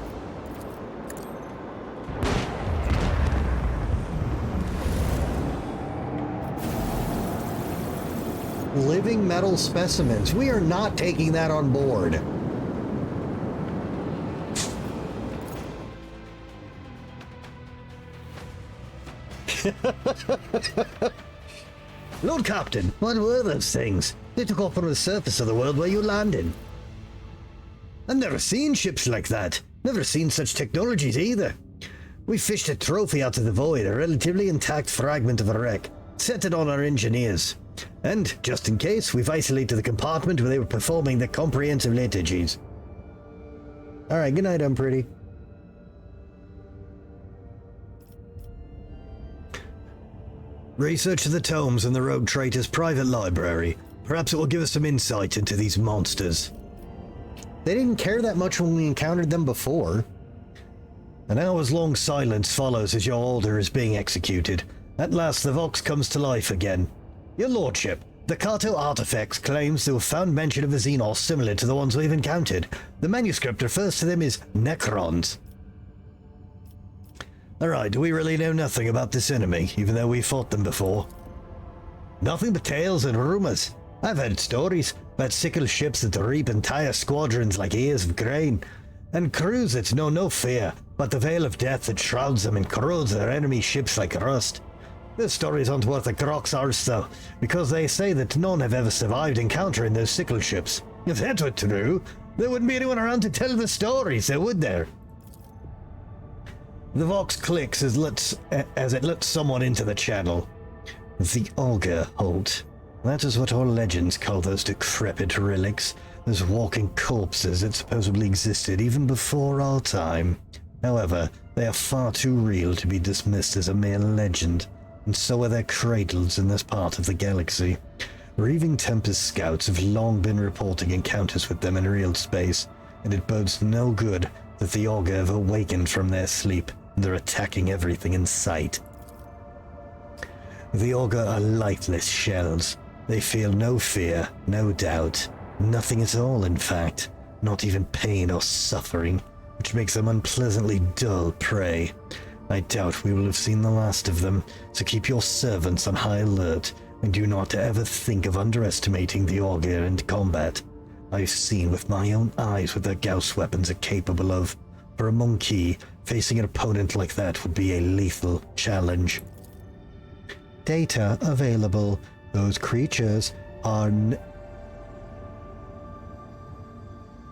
Living metal specimens. We are not taking that on board. Lord Captain, what were those things? They took off from the surface of the world where you landed. I've never seen ships like that. Never seen such technologies either. We fished a trophy out of the void, a relatively intact fragment of a wreck. Set it on our engineers. And, just in case, we've isolated the compartment where they were performing the comprehensive liturgies. Alright, good night, I'm pretty. Research the tomes in the Rogue Trader's private library. Perhaps it will give us some insight into these monsters. They didn't care that much when we encountered them before. An hours-long silence follows as your order is being executed. At last, the Vox comes to life again. Your Lordship, the Kato Artifacts claims to have found mention of a Xenos similar to the ones we've encountered. The manuscript refers to them as Necrons. Alright, we really know nothing about this enemy, even though we fought them before. Nothing but tales and rumors. I've heard stories. but sickle ships that reap entire squadrons like ears of grain, and crews that know no fear, but the veil of death that shrouds them and corrodes their enemy ships like rust. Their stories aren't worth a croc's arse, though, because they say that none have ever survived encountering those sickle ships. If that were true, there wouldn't be anyone around to tell the stories, there would there? The vox clicks as it lets someone into the channel. The Augur Holt. That is what our legends call those decrepit relics, those walking corpses that supposedly existed even before our time. However, they are far too real to be dismissed as a mere legend, and so are their cradles in this part of the galaxy. Reaving Tempest scouts have long been reporting encounters with them in real space, and it bodes no good that the Augur have awakened from their sleep and are attacking everything in sight. The Augur are lifeless shells. They feel no fear, no doubt, nothing at all in fact, not even pain or suffering, which makes them unpleasantly dull prey. I doubt we will have seen the last of them, so keep your servants on high alert, and do not ever think of underestimating the Augur in combat. I've seen with my own eyes what their Gauss weapons are capable of. For a monkey, facing an opponent like that would be a lethal challenge. Data available. Those creatures are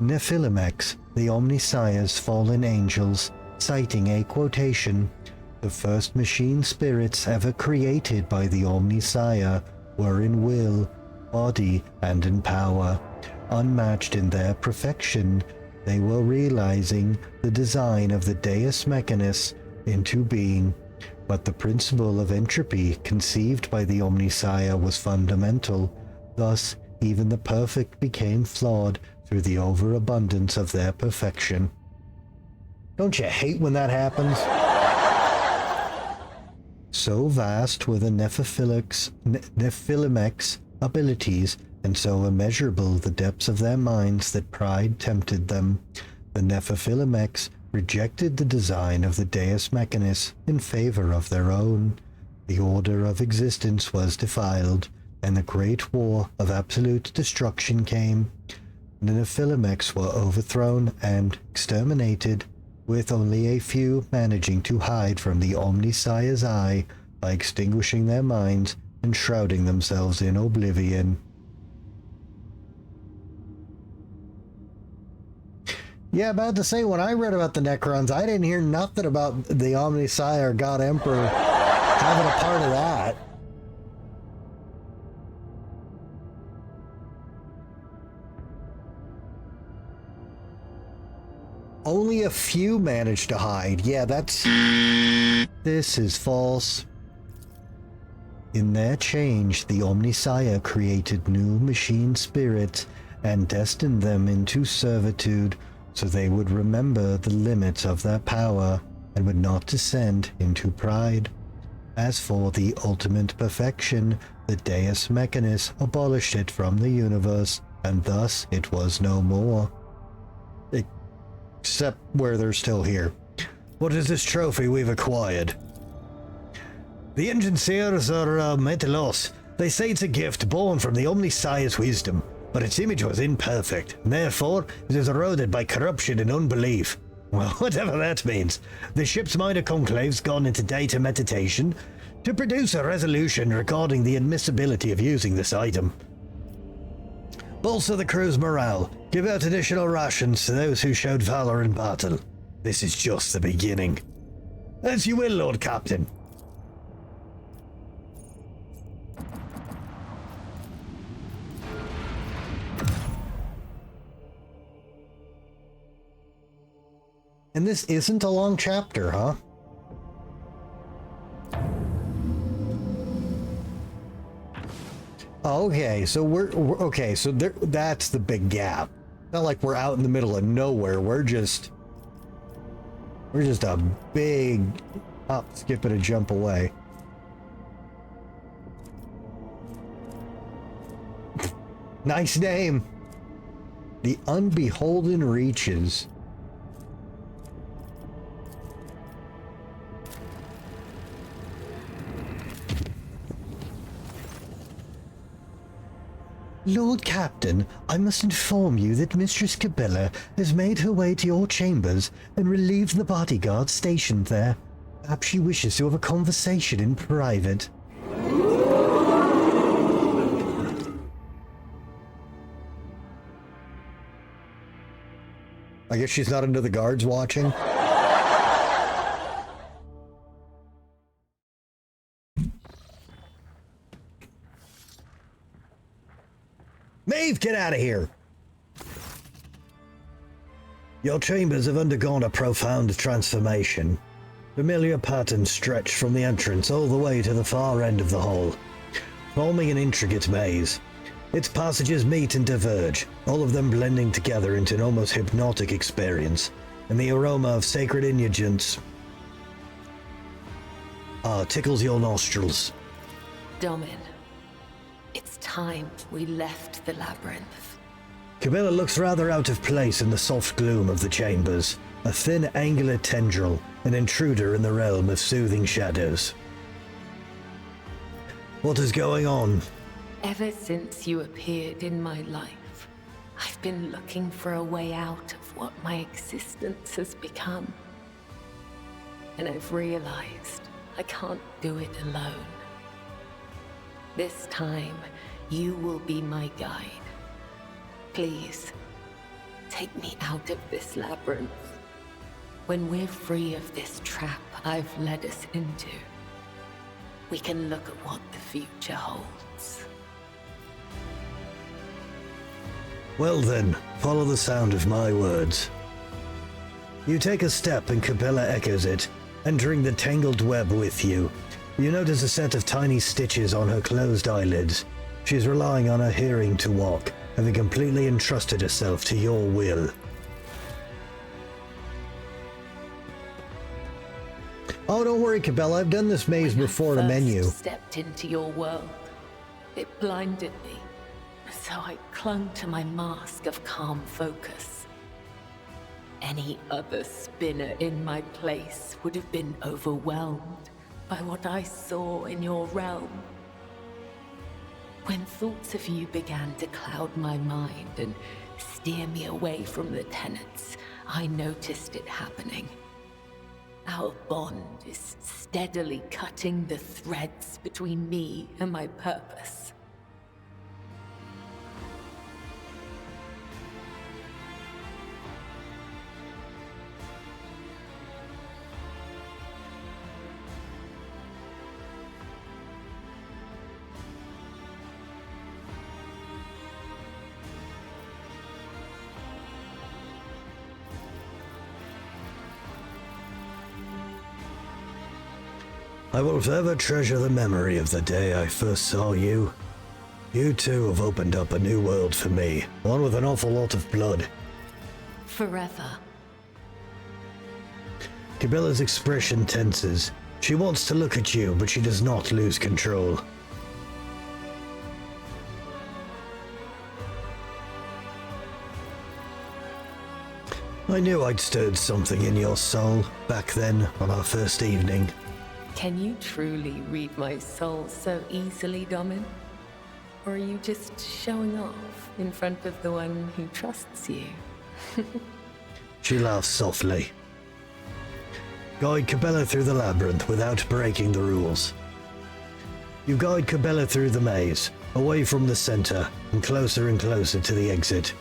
Nephilimex, the Omnissiah's fallen angels, citing a quotation. The first machine spirits ever created by the Omnissiah were in will, body, and in power. Unmatched in their perfection, they were realizing the design of the Deus Mechanis into being. But the principle of entropy conceived by the Omnissiah was fundamental. Thus, even the perfect became flawed through the overabundance of their perfection. Don't you hate when that happens? So vast were the Nephilimex abilities, and so immeasurable the depths of their minds that pride tempted them. The Nephilimex rejected the design of the Deus Mechanis in favor of their own. The order of existence was defiled, and the great war of absolute destruction came. The Nephilimex were overthrown and exterminated, with only a few managing to hide from the Omnissiah's eye by extinguishing their minds and shrouding themselves in oblivion. Yeah, about to say, when I read about the Necrons, I didn't hear nothing about the Omnissiah or God Emperor having a part of that. Only a few managed to hide. Yeah, that's... This is false. In their change, the Omnissiah created new machine spirits and destined them into servitude, so they would remember the limits of their power and would not descend into pride. As for the ultimate perfection, the Deus Mechanis abolished it from the universe, and thus it was no more. Except where they're still here. What is this trophy we've acquired? The Engineers are at a loss. They say it's a gift born from the Omnissiah's wisdom, but its image was imperfect, and therefore it is eroded by corruption and unbelief. Well, whatever that means. The ship's minor conclave's gone into data meditation to produce a resolution regarding the admissibility of using this item. Bolster the crew's morale. Give out additional rations to those who showed valor in battle. This is just the beginning. As you will, Lord Captain. And this isn't a long chapter, huh? Okay, so we're okay, so that's the big gap. Not like we're out in the middle of nowhere. We're just a big hop, skip, and a jump away. Nice name. The Unbeholden Reaches. Lord Captain, I must inform you that Mistress Cabela has made her way to your chambers and relieved the bodyguard stationed there. Perhaps she wishes to have a conversation in private. I guess she's not into the guards watching. Maeve, get out of here! Your chambers have undergone a profound transformation. Familiar patterns stretch from the entrance all the way to the far end of the hall, forming an intricate maze. Its passages meet and diverge, all of them blending together into an almost hypnotic experience, and the aroma of sacred ingredients tickles your nostrils.
Domin, it's time we left the labyrinth.
Cabela looks rather out of place in the soft gloom of the chambers, a thin, angular tendril, an intruder in the realm of soothing shadows. What is going on?
Ever since you appeared in my life, I've been looking for a way out of what my existence has become. And I've realized I can't do it alone. This time, you will be my guide. Please, take me out of this labyrinth. When we're free of this trap I've led us into, we can look at what the future holds.
Well then, follow the sound of my words. You take a step and Cabela echoes it, entering the tangled web with you. You notice a set of tiny stitches on her closed eyelids. She's relying on her hearing to walk, having completely entrusted herself to your will. Oh, don't worry, Cabela. I've done this maze before in a menu.
When I first stepped into your world, it blinded me. So I clung to my mask of calm focus. Any other spinner in my place would have been overwhelmed by what I saw in your realm. When thoughts of you began to cloud my mind and steer me away from the tenets, I noticed it happening. Our bond is steadily cutting the threads between me and my purpose.
I will forever treasure the memory of the day I first saw you. You too have opened up a new world for me, one with an awful lot of blood.
Forever.
Cabela's expression tenses. She wants to look at you, but she does not lose control. I knew I'd stirred something in your soul back then on our first evening.
Can you truly read my soul so easily, Domin? Or are you just showing off in front of the one who trusts you?
She laughs softly. Guide Cabela through the labyrinth without breaking the rules. You guide Cabela through the maze, away from the center, and closer to the exit.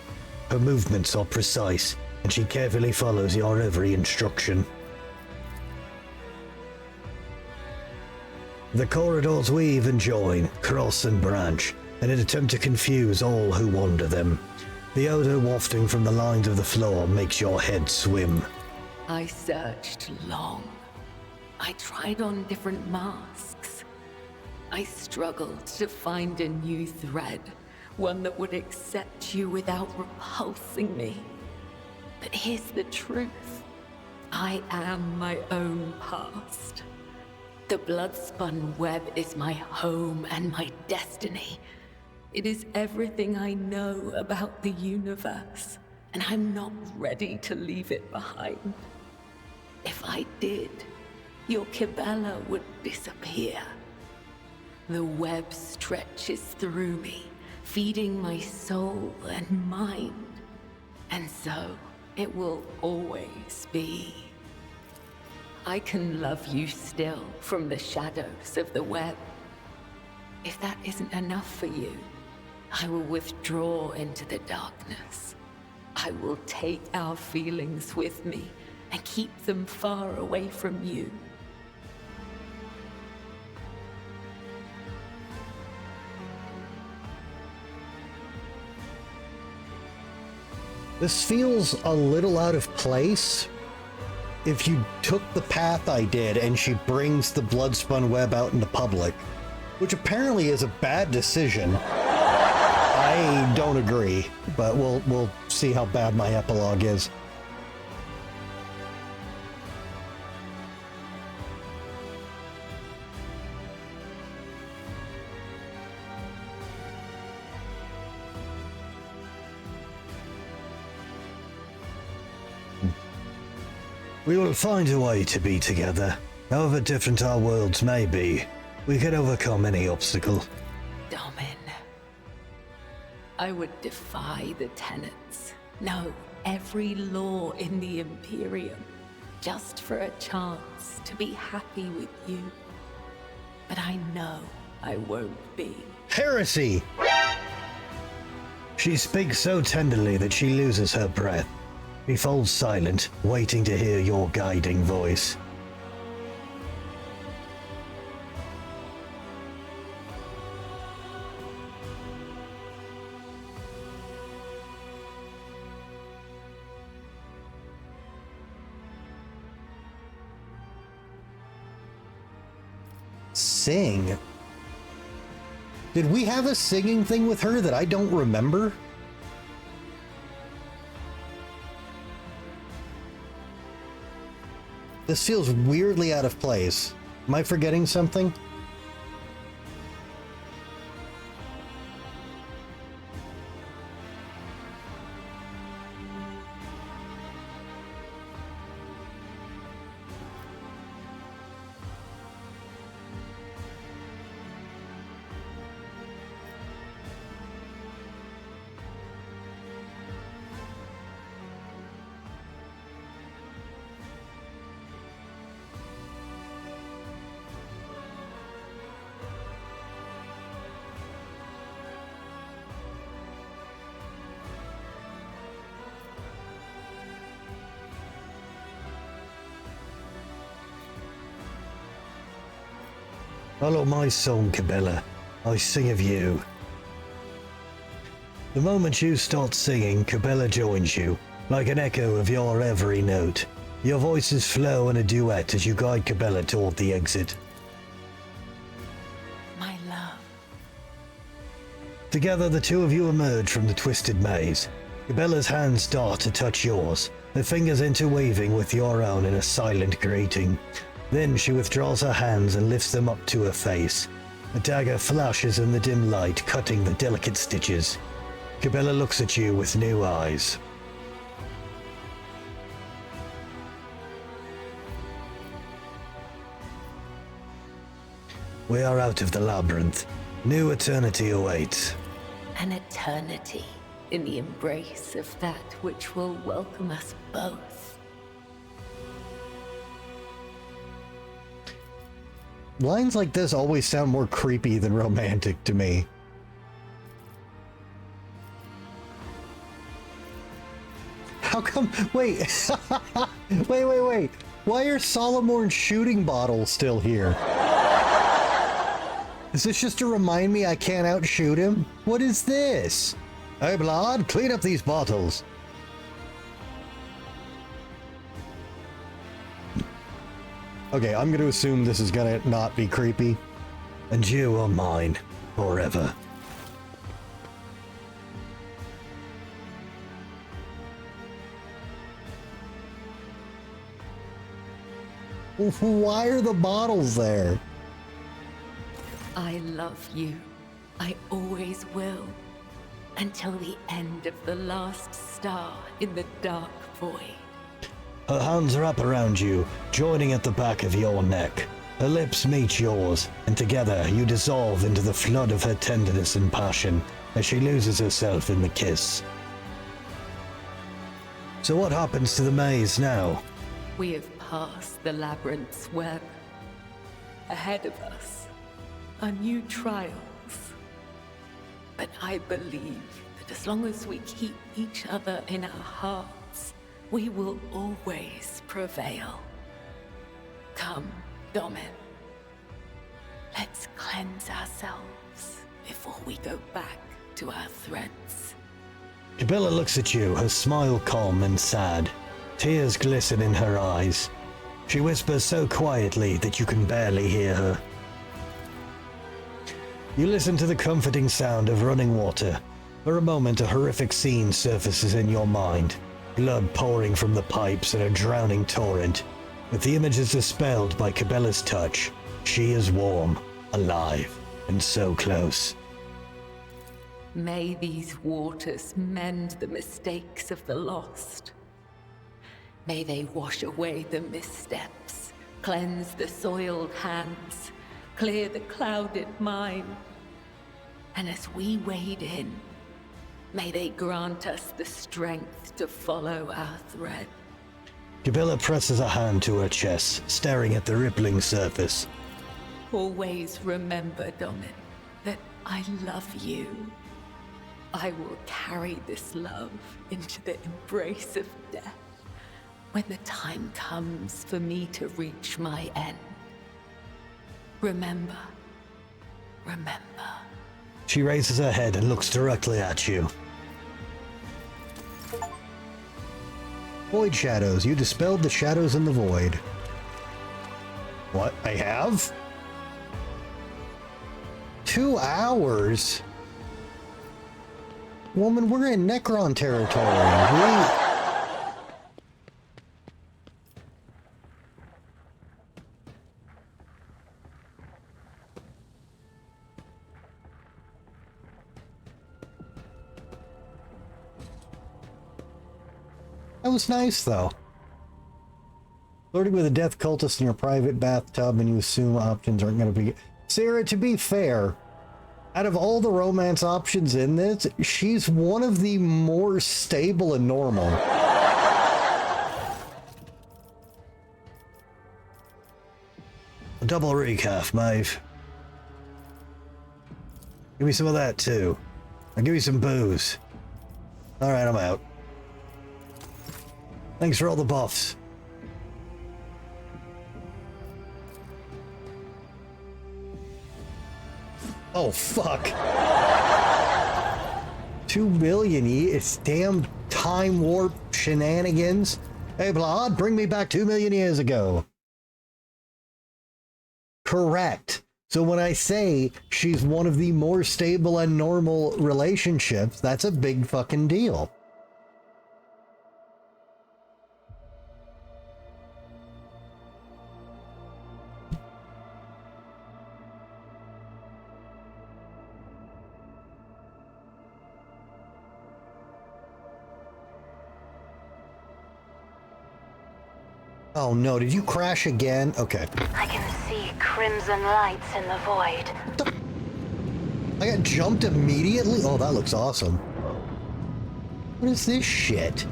Her movements are precise, and she carefully follows your every instruction. The corridors weave and join, cross and branch, in an attempt to confuse all who wander them. The odor wafting from the lines of the floor makes your head swim.
I searched long. I tried on different masks. I struggled to find a new thread, one that would accept you without repulsing me. But here's the truth. I am my own past. The blood-spun web is my home and my destiny. It is everything I know about the universe, and I'm not ready to leave it behind. If I did, your Cabela would disappear. The web stretches through me, feeding my soul and mind. And so, it will always be. I can love you still from the shadows of the web. If that isn't enough for you, I will withdraw into the darkness. I will take our feelings with me and keep them far away from you.
This feels a little out of place. If you took the path I did and she brings the bloodspun web out into public, which apparently is a bad decision, I don't agree, but we'll see how bad my epilogue is. We will find a way to be together. However different our worlds may be, we can overcome any obstacle.
Domin, I would defy the tenets. No, every law in the Imperium, just for a chance to be happy with you. But I know I won't be.
Heresy! She speaks so tenderly that she loses her breath. He falls silent, waiting to hear your guiding voice. Sing? Did we have a singing thing with her that I don't remember? This feels weirdly out of place. Am I forgetting something? Follow my song, Cabela. I sing of you. The moment you start singing, Cabela joins you, like an echo of your every note. Your voices flow in a duet as you guide Cabela toward the exit.
My love.
Together, the two of you emerge from the twisted maze. Cabela's hands start to touch yours, her fingers interweaving with your own in a silent greeting. Then she withdraws her hands and lifts them up to her face. A dagger flashes in the dim light, cutting the delicate stitches. Cabela looks at you with new eyes. We are out of the labyrinth. New eternity awaits.
An eternity in the embrace of that which will welcome us both.
Lines like this always sound more creepy than romantic to me. How come? Wait. wait. Why are Solomorn's shooting bottles still here? Is this just to remind me I can't outshoot him? What is this? Hey, Blood, clean up these bottles. Okay, I'm going to assume this is going to not be creepy. And you are mine, forever. Why are the bottles there?
I love you. I always will. Until the end of the last star in the dark void.
Her hands are up around you, joining at the back of your neck. Her lips meet yours, and together you dissolve into the flood of her tenderness and passion. as she loses herself in the kiss. So what happens to the maze now?
We have passed the labyrinth's web. Ahead of us are new trials. But I believe that as long as we keep each other in our hearts, we will always prevail. Come, Domin. Let's cleanse ourselves before we go back to our threads.
Cabela looks at you, her smile calm and sad. Tears glisten in her eyes. She whispers so quietly that you can barely hear her. You listen to the comforting sound of running water. For a moment, a horrific scene surfaces in your mind. Blood pouring from the pipes in a drowning torrent. With the images dispelled by Cabela's touch, she is warm, alive, and so close.
May these waters mend the mistakes of the lost. May they wash away the missteps, cleanse the soiled hands, clear the clouded mind. And as we wade in, may they grant us the strength to follow our thread.
Cabela presses a hand to her chest, staring at the rippling surface.
Always remember, Domin, that I love you. I will carry this love into the embrace of death when the time comes for me to reach my end. Remember, remember.
She raises her head and looks directly at you. Void shadows. You dispelled the shadows in the void. What? I have? 2 hours? Woman, we're in Necron territory. That was nice, though. Flirting with a death cultist in your private bathtub and you assume options aren't going to be... Sarah, to be fair, out of all the romance options in this, she's one of the more stable and normal. A double recalf, Maeve. Give me some of that, too. I'll give you some booze. Alright, I'm out. Thanks for all the buffs. Oh, fuck. 2 billion years. Damn time warp shenanigans. Hey, Vlad, bring me back 2 million years ago. Correct. So when I say she's one of the more stable and normal relationships, that's a big fucking deal. Oh no, did you crash again? Okay.
I can see crimson lights in the void.
I got jumped immediately? Oh, that looks awesome. What is this shit?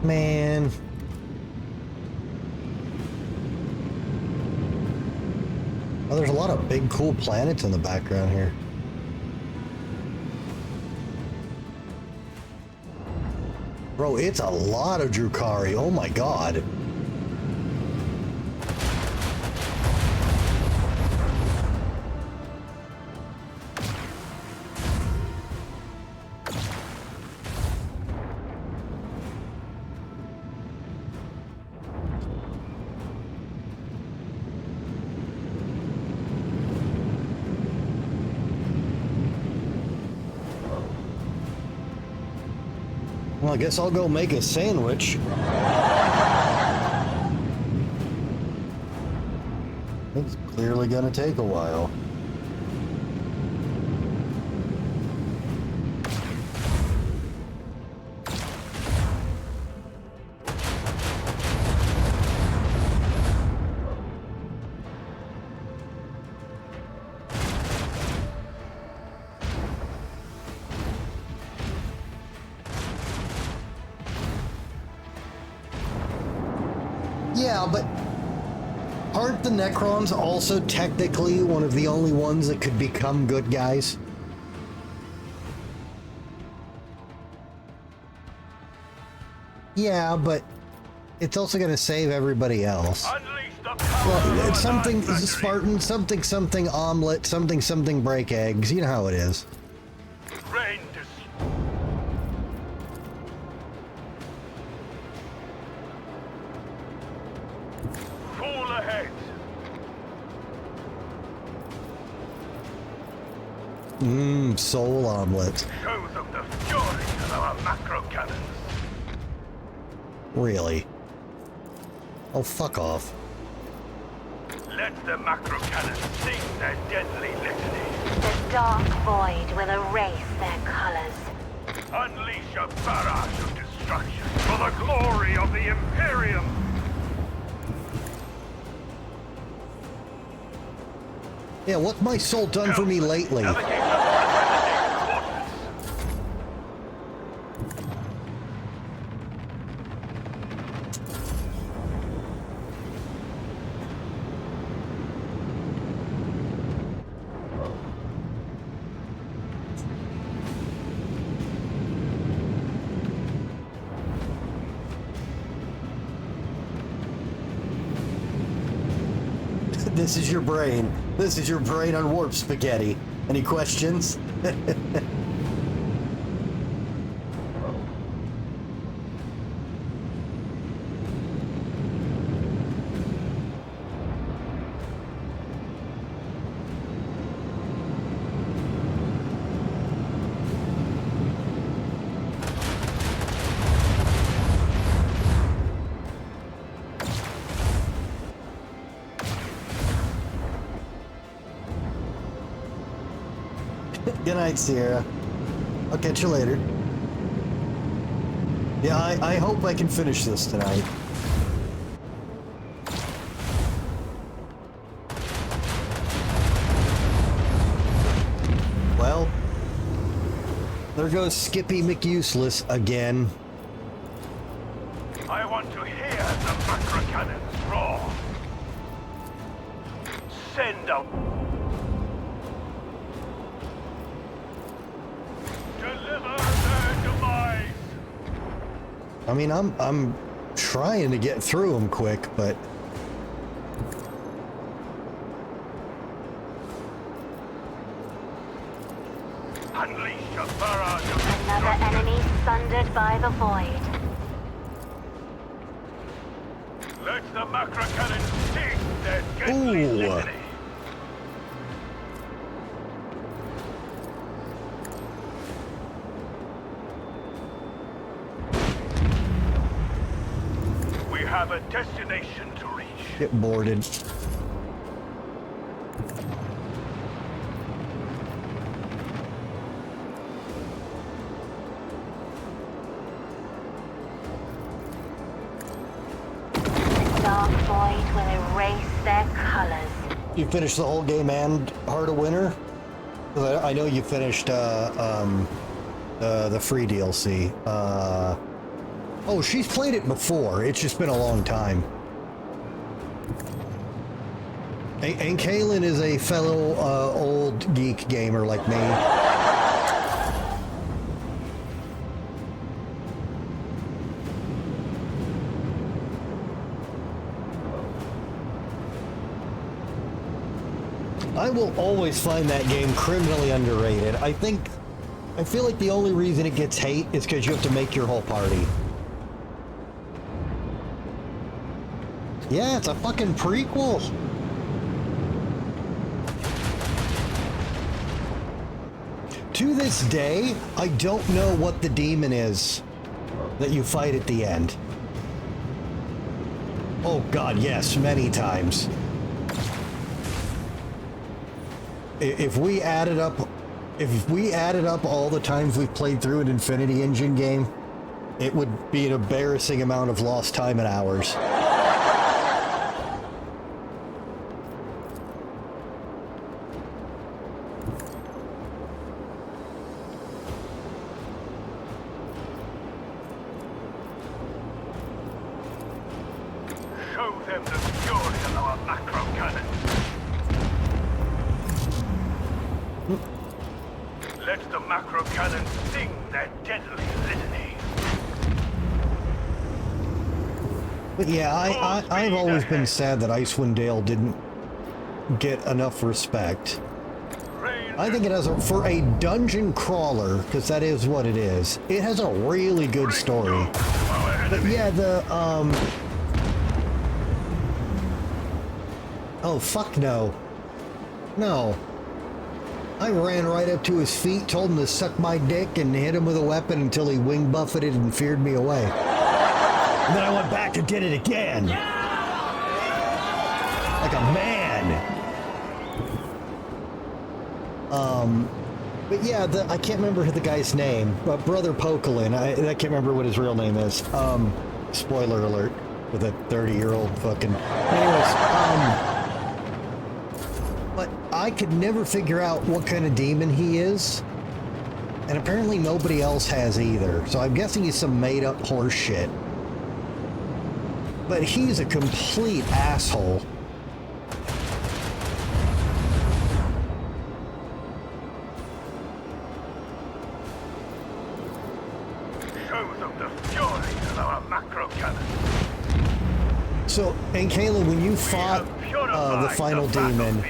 Man. Oh, there's a lot of big, cool planets in the background here. Bro, it's a lot of Drukhari. Oh my god. Well, I guess I'll go make a sandwich. It's clearly gonna take a while. Yeah, but aren't the Necrons also technically one of the only ones that could become good guys? Yeah, but it's also going to save everybody else. Well, it's something Spartan, something omelet, something break eggs. You know how it is.
Full ahead.
Soul omelet.
Show them the fury of our macro cannons.
Really? Oh, fuck off.
Let the macro cannons sing their deadly litany.
The dark void will erase their colors.
Unleash a barrage of destruction for the glory of the Imperium.
Yeah, what's my soul done for me lately? This is your brain. This is your brain on warp spaghetti. Any questions? Good night, Sierra. I'll catch you later. Yeah, I hope I can finish this tonight. Well, there goes Skippy McUseless again.
I want to hear the macro cannons roar. Send out.
I mean, I'm trying to get through them quick, but
unleash a barrage of
another enemy sundered by the void.
Let the macro cannons sing their deadly litany. Have a destination to reach.
Get boarded.
Dark void will erase their colors.
You finished the whole game and Heart of Winter? I know you finished the free DLC. Oh, she's played it before. It's just been a long time. And Kaylin is a fellow old geek gamer like me. I will always find that game criminally underrated. I feel like the only reason it gets hate is because you have to make your whole party. Yeah, it's a fucking prequel. To this day, I don't know what the demon is that you fight at the end. Oh god, yes, many times. If we added up all the times we've played through an Infinity Engine game, it would be an embarrassing amount of lost time and hours.
Show them the fury of our macro cannon. Let the macro cannon sing their deadly litany.
But yeah, I've always been sad that Icewind Dale didn't get enough respect. I think it has for a dungeon crawler, because that is what it is. It has a really good story. But yeah, oh fuck no. No. I ran right up to his feet, told him to suck my dick, and hit him with a weapon until he wing buffeted and feared me away. And then I went back and did it again. Like a man. But yeah, I can't remember the guy's name, but Brother Pokelin, I can't remember what his real name is. Spoiler alert, with a 30-year-old fucking... Anyways, but I could never figure out what kind of demon he is, and apparently nobody else has either, so I'm guessing he's some made-up horse shit. But he's a complete asshole. So, and Kayla, when you fought the final demon,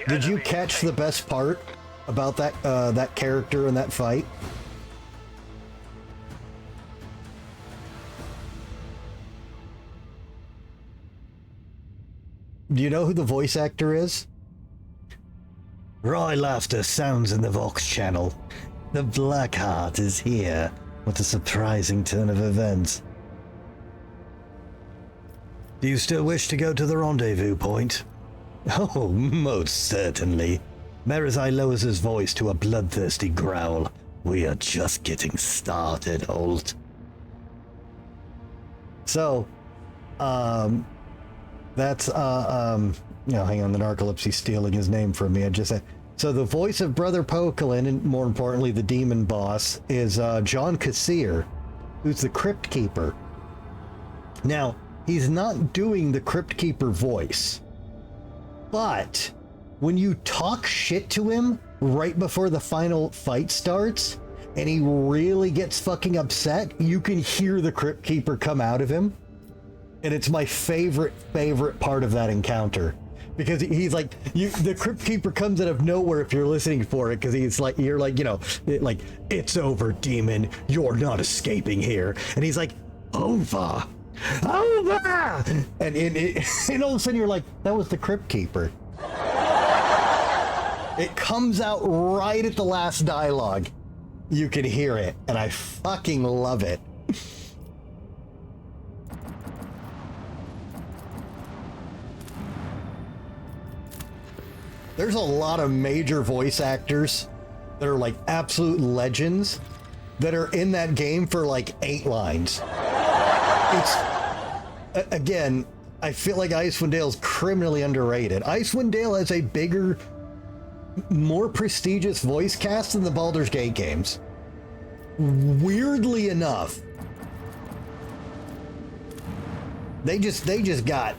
did you catch the best part about that character in that fight? Do you know who the voice actor is? Wry laughter sounds in the Vox channel. The Blackheart is here. What a surprising turn of events. Do you still wish to go to the rendezvous point? Oh, most certainly. Merazai lowers his voice to a bloodthirsty growl. We are just getting started, Holt. So, that's, hang on, the narcolepsy's stealing his name from me. I just said. So the voice of Brother Pokelin, and more importantly, the demon boss, is John Kassir, who's the Crypt Keeper. Now, he's not doing the Crypt Keeper voice, but when you talk shit to him right before the final fight starts, and he really gets fucking upset, you can hear the Crypt Keeper come out of him. And it's my favorite part of that encounter. Because he's like, the Crypt Keeper comes out of nowhere if you're listening for it, because he's like, you're like, like, it's over, demon, you're not escaping here. And he's like, over! And all of a sudden you're like, that was the Crypt Keeper. It comes out right at the last dialogue. You can hear it, and I fucking love it. There's a lot of major voice actors that are like absolute legends that are in that game for like 8 lines. It's, again, I feel like Icewind Dale's criminally underrated. Icewind Dale has a bigger, more prestigious voice cast than the Baldur's Gate games. Weirdly enough. They just got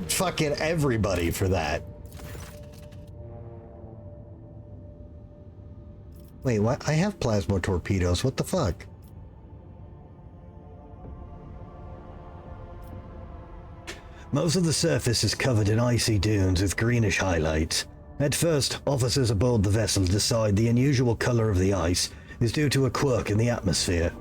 fucking everybody for that. Wait, what? I have plasma torpedoes. What the fuck? Most of the surface is covered in icy dunes with greenish highlights. At first, officers aboard the vessel decide the unusual color of the ice is due to a quirk in the atmosphere.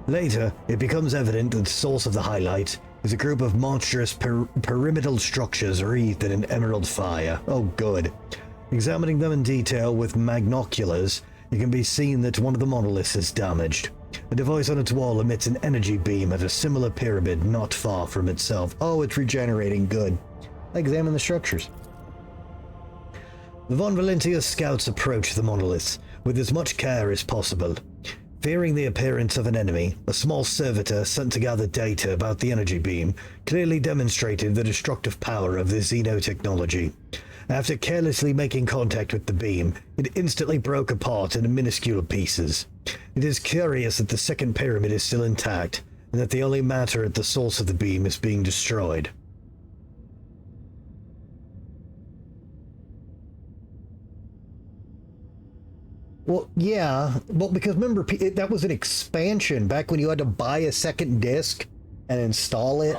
Later, it becomes evident that the source of the highlights is a group of monstrous pyramidal structures wreathed in an emerald fire. Oh, good. Examining them in detail with magnoculars, it can be seen that one of the monoliths is damaged. A device on its wall emits an energy beam at a similar pyramid not far from itself. Oh, it's regenerating. Good. I examine the structures. The Von Valentia scouts approach the monoliths with as much care as possible. Fearing the appearance of an enemy, a small servitor sent to gather data about the energy beam clearly demonstrated the destructive power of the xenotechnology. After carelessly making contact with the beam, it instantly broke apart into minuscule pieces. It is curious that the second pyramid is still intact, and that the only matter at the source of the beam is being destroyed. Well, yeah, well, because remember, that was an expansion back when you had to buy a second disc and install it.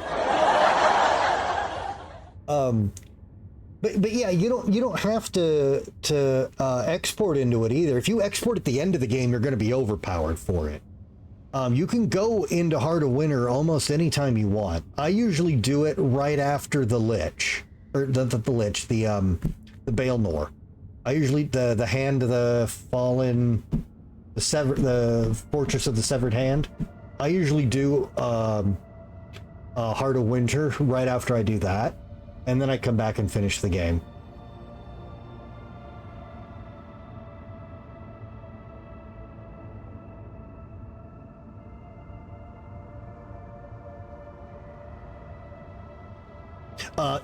But yeah, you don't have to export into it either. If you export at the end of the game, you're going to be overpowered for it. You can go into Heart of Winter almost anytime you want. I usually do it right after the Lich, or the Baelnor. I usually the Hand of the Fallen, the Fortress of the Severed Hand. I usually do Heart of Winter right after I do that, and then I come back and finish the game.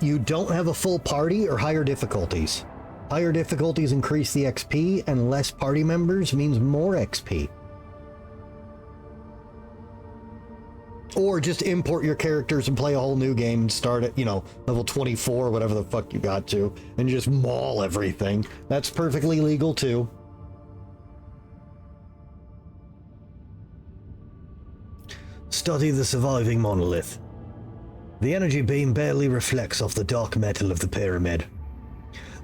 You don't have a full party or higher difficulties. Higher difficulties increase the XP, and less party members means more XP. Or just import your characters and play a whole new game and start at, level 24, whatever the fuck you got to, and just maul everything. That's perfectly legal too. Study the surviving monolith. The energy beam barely reflects off the dark metal of the pyramid.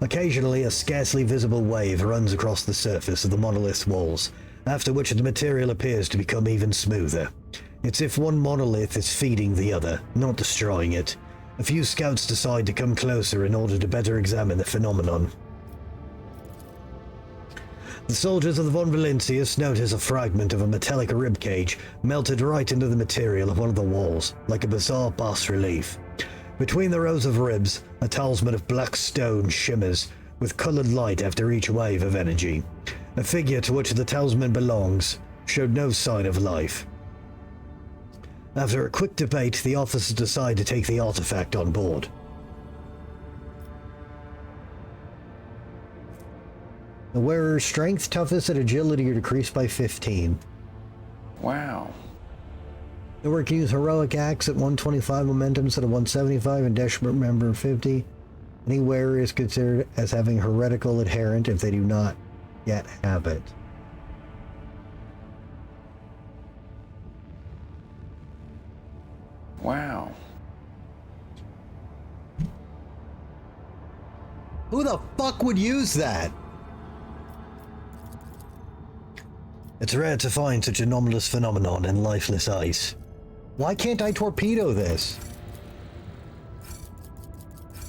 Occasionally, a scarcely visible wave runs across the surface of the monolith's walls, after which the material appears to become even smoother. It's if one monolith is feeding the other, not destroying it. A few scouts decide to come closer in order to better examine the phenomenon. The soldiers of the Von Valentius notice a fragment of a metallic ribcage melted right into the material of one of the walls, like a bizarre bas-relief. Between the rows of ribs, a talisman of black stone shimmers with colored light after each wave of energy. A figure to which the talisman belongs showed no sign of life. After a quick debate, the officers decide to take the artifact on board. The wearer's strength, toughness, and agility are decreased by 15.
Wow.
The wearer can use heroic acts at 125 momentum instead of 175 and desperate member 50. Any wearer is considered as having heretical adherent if they do not yet have it.
Wow.
Who the fuck would use that? It's rare to find such anomalous phenomenon in lifeless ice. Why can't I torpedo this?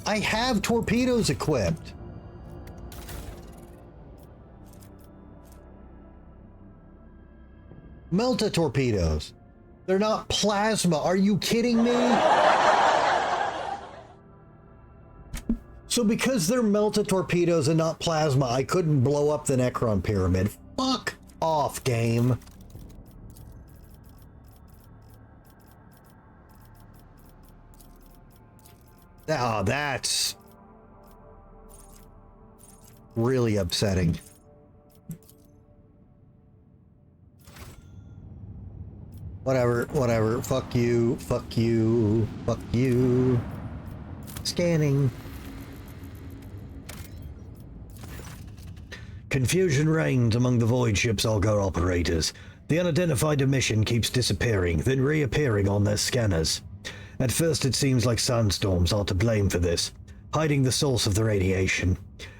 I have torpedoes equipped. Melta torpedoes. They're not plasma. Are you kidding me? So because they're Melta torpedoes and not plasma, I couldn't blow up the Necron Pyramid. Fuck off, game. Oh, that's really upsetting. Whatever. Fuck you. Fuck you. Fuck you. Scanning. Confusion reigns among the Void Ship's Algar operators. The unidentified emission keeps disappearing, then reappearing on their scanners. At first it seems like sandstorms are to blame for this, hiding the source of the radiation.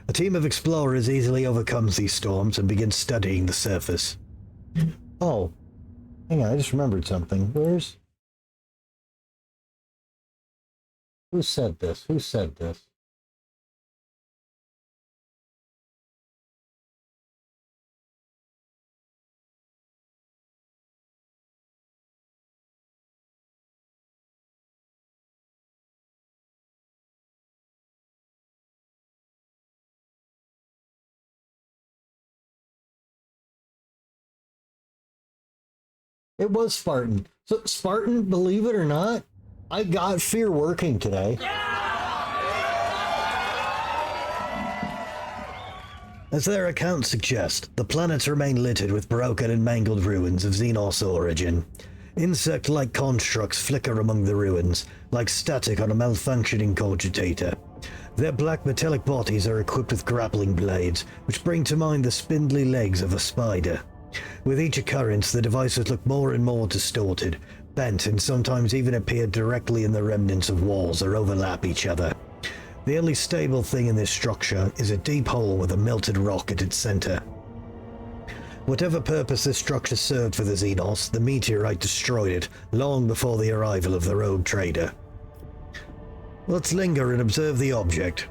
A team of explorers easily overcomes these storms and begins studying the surface. Oh, hang on, I just remembered something. Who said this? Who said this? It was Spartan. So Spartan, believe it or not, I got fear working today. As their accounts suggest, the planets remain littered with broken and mangled ruins of Xenos origin. Insect-like constructs flicker among the ruins, like static on a malfunctioning cogitator. Their black metallic bodies are equipped with grappling blades, which bring to mind the spindly legs of a spider. With each occurrence, the devices look more and more distorted, bent, and sometimes even appear directly in the remnants of walls or overlap each other. The only stable thing in this structure is a deep hole with a melted rock at its center. Whatever purpose this structure served for the Xenos, the meteorite destroyed it long before the arrival of the rogue trader. Let's linger and observe the object.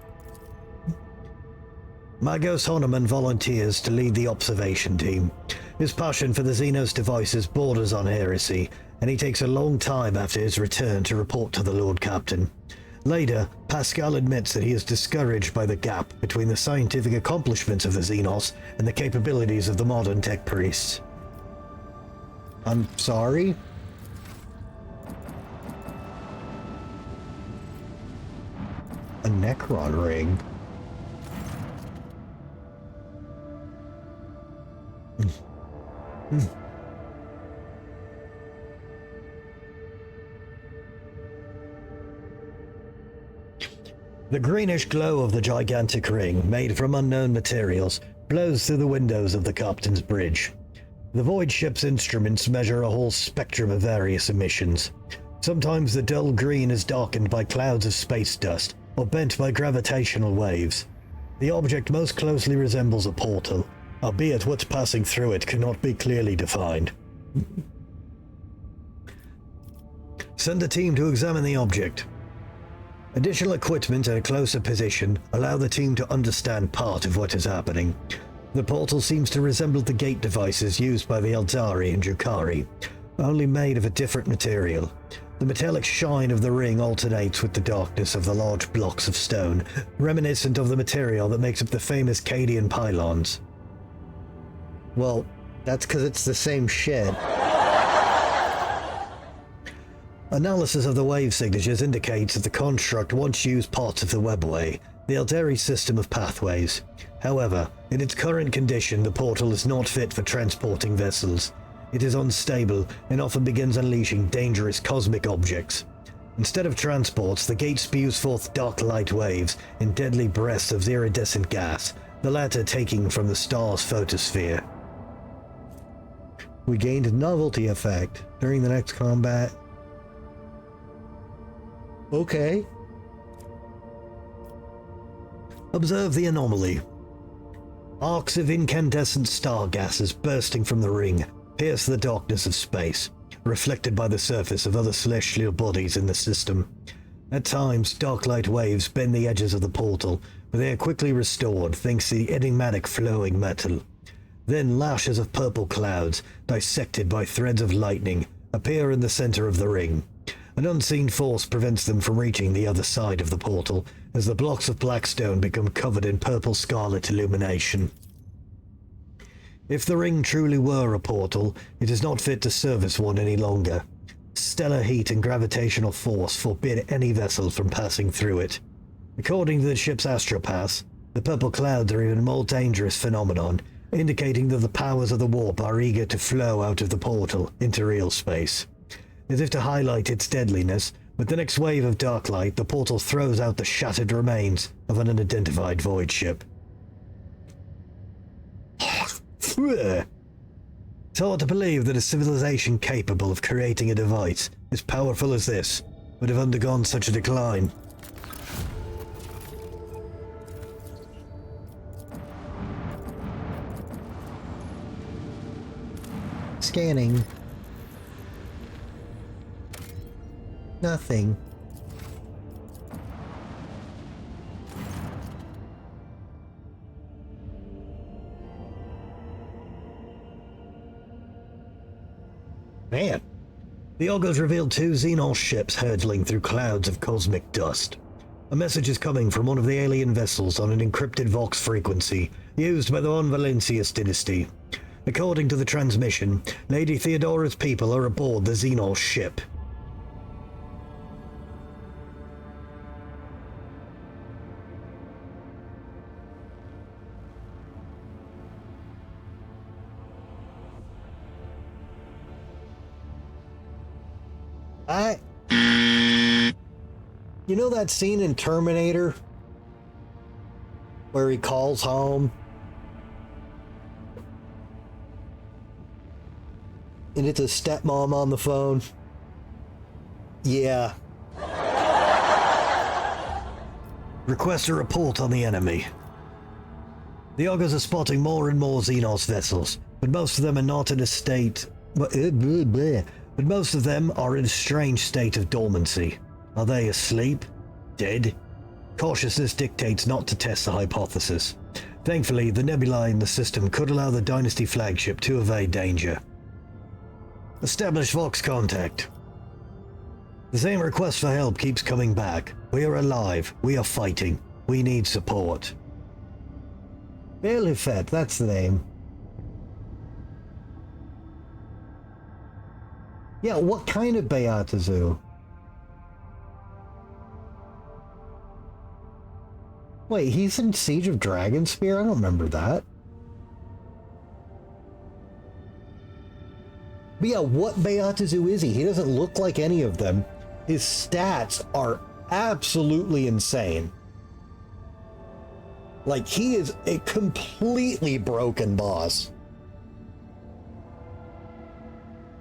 Magos Honeman volunteers to lead the observation team. His passion for the Xenos devices borders on heresy, and he takes a long time after his return to report to the Lord Captain. Later, Pascal admits that he is discouraged by the gap between the scientific accomplishments of the Xenos and the capabilities of the modern tech priests. I'm sorry? A Necron ring? The greenish glow of the gigantic ring, made from unknown materials, blows through the windows of the captain's bridge. The void ship's instruments measure a whole spectrum of various emissions. Sometimes the dull green is darkened by clouds of space dust, or bent by gravitational waves. The object most closely resembles a portal, albeit what's passing through it cannot be clearly defined. Send a team to examine the object. Additional equipment and a closer position allow the team to understand part of what is happening. The portal seems to resemble the gate devices used by the Eldari and Drukhari, only made of a different material. The metallic shine of the ring alternates with the darkness of the large blocks of stone, reminiscent of the material that makes up the famous Cadian pylons. Well, that's because it's the same shit. Analysis of the wave signatures indicates that the construct once used parts of the webway, the Eldari system of pathways. However, in its current condition, the portal is not fit for transporting vessels. It is unstable and often begins unleashing dangerous cosmic objects. Instead of transports, the gate spews forth dark light waves in deadly breaths of iridescent gas, the latter taking from the star's photosphere. We gained a novelty effect during the next combat. Okay. Observe the anomaly. Arcs of incandescent star gases bursting from the ring pierce the darkness of space, reflected by the surface of other celestial bodies in the system. At times, dark light waves bend the edges of the portal, but they are quickly restored thanks to the enigmatic flowing metal. Then lashes of purple clouds, dissected by threads of lightning, appear in the center of the ring. An unseen force prevents them from reaching the other side of the portal, as the blocks of black stone become covered in purple-scarlet illumination. If the ring truly were a portal, it is not fit to service one any longer. Stellar heat and gravitational force forbid any vessel from passing through it. According to the ship's astropaths, the purple clouds are even a more dangerous phenomenon, indicating that the powers of the warp are eager to flow out of the portal into real space. As if to highlight its deadliness, with the next wave of dark light, the portal throws out the shattered remains of an unidentified void ship. It's hard to believe that a civilization capable of creating a device as powerful as this would have undergone such a decline. Scanning. Nothing. Man, the augurs revealed 2 Xenos ships hurtling through clouds of cosmic dust. A message is coming from one of the alien vessels on an encrypted Vox frequency used by the Von Valencius dynasty. According to the transmission, Lady Theodora's people are aboard the Xenos ship. You know that scene in Terminator where he calls home. And it's a stepmom on the phone. Yeah. Request a report on the enemy. The Augurs are spotting more and more Xenos vessels, but most of them are not in a state... But most of them are in a strange state of dormancy. Are they asleep? Dead? Cautiousness dictates not to test the hypothesis. Thankfully, the nebulae in the system could allow the Dynasty flagship to evade danger. Establish Vox contact. The same request for help keeps coming back. We are alive. We are fighting. We need support. Belifet, that's the name. Yeah, what kind of Beata Zoo? Wait, he's in Siege of Dragonspear? I don't remember that. But yeah, what Beata Zoo is he? He doesn't look like any of them. His stats are absolutely insane. Like, he is a completely broken boss.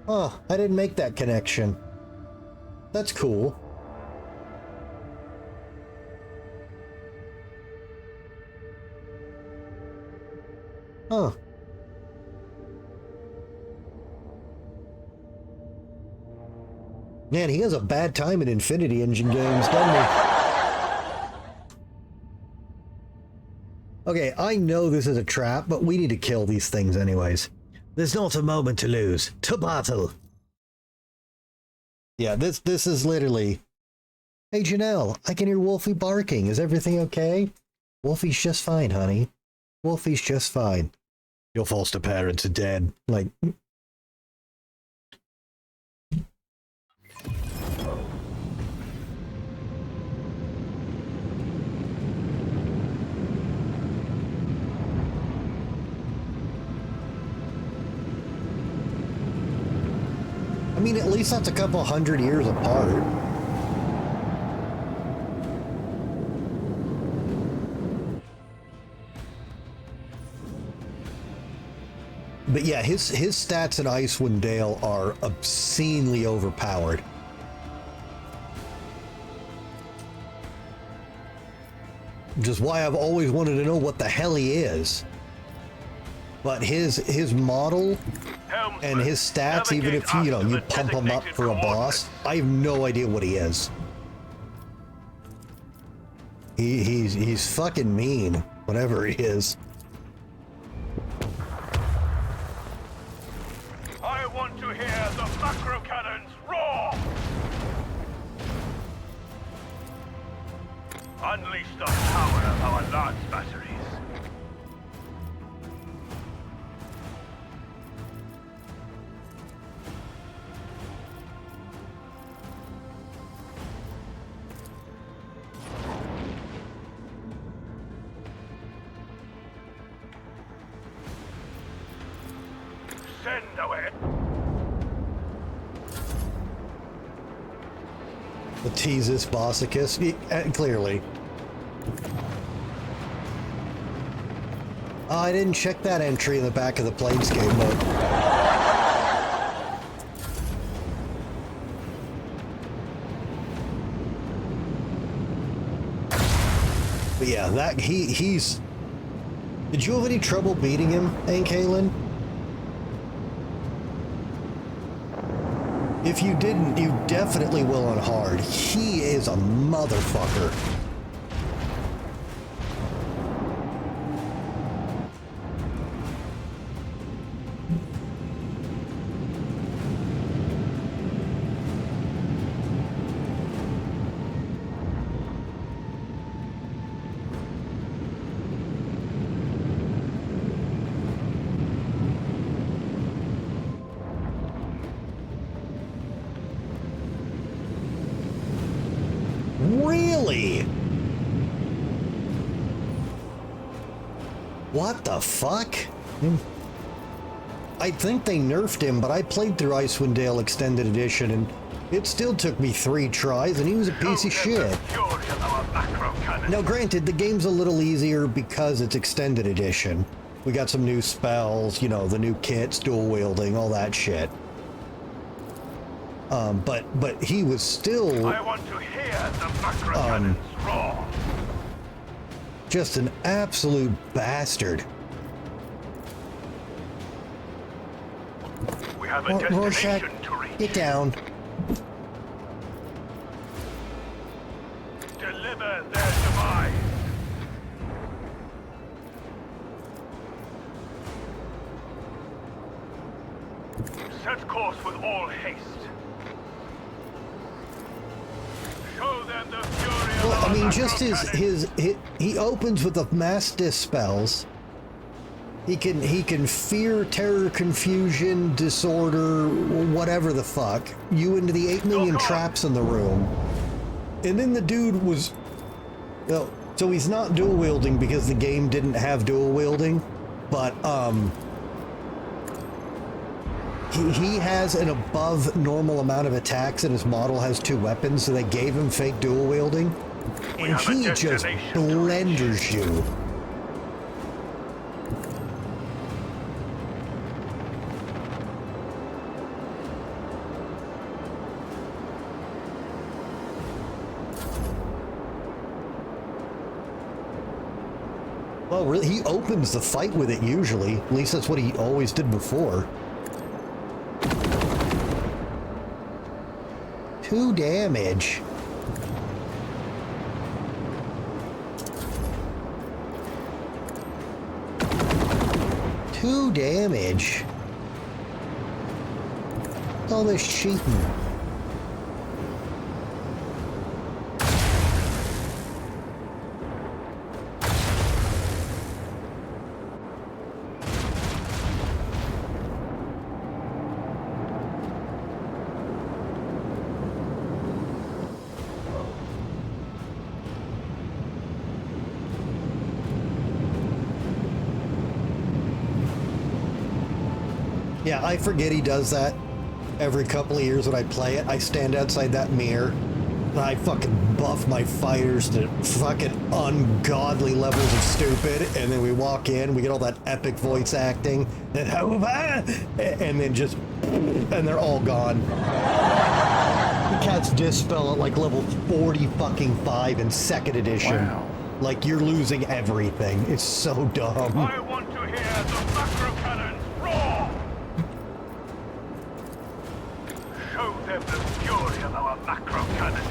Oh, I didn't make that connection. That's cool. Huh. Man, he has a bad time in Infinity Engine games, doesn't he? Okay, I know this is a trap, but we need to kill these things anyways. There's not a moment to lose. To battle! Yeah, this is literally... Hey Janelle, I can hear Wolfie barking. Is everything okay? Wolfie's just fine, honey. Wolfie's just fine. Your foster parents are dead. Like... I mean, at least that's a couple 100 years apart. But yeah, his stats in Icewind Dale are obscenely overpowered. Which is why I've always wanted to know what the hell he is. But his model and his stats, even if you pump him up for a boss, I have no idea what he is. He's fucking mean, whatever he is.
I want to hear the macro cannons roar! Unleash the power of our lance batteries. Send away.
The Teasus Bossicus, clearly. Oh, I didn't check that entry in the back of the Planescape book. But yeah, that he's... Did you have any trouble beating him, Aunt Kaylin? If you didn't, you definitely will on hard. He is a motherfucker. Really? What the fuck? I think they nerfed him, but I played through Icewind Dale Extended Edition, and It still took me 3 tries, and he was a piece of shit. Now, granted, the game's a little easier because it's extended edition. We got some new spells, you know, the new kits, dual wielding, all that shit. But he was still.
I want to hear the macro cannons roar.
Just an absolute bastard.
We have a destination to reach.
Get down.
Deliver their demise. Set course with all haste. Show them the fury of
Well, I mean,
our
just
macro
he opens with the mass dispels. He can fear, terror, confusion, disorder, whatever the fuck, you into the 8 million traps in the room. And then the dude was, well, so he's not dual wielding because the game didn't have dual wielding, but he has an above normal amount of attacks and his model has 2 weapons, so they gave him fake dual wielding, and he just blenders you. Well, really, he opens the fight with it usually. At least that's what he always did before. 2 damage. Two damage. All this cheating. Yeah, I forget he does that every couple of years when I play it. I stand outside that mirror and I fucking buff my fighters to fucking ungodly levels of stupid, and then we walk in, we get all that epic voice acting, and then just, and they're all gone. The cats dispel at like level 40 fucking 5 in 2nd edition.
Wow.
Like you're losing everything. It's so dumb.
I want to hear the macro cannons roar. Show them the fury of our macro cannons.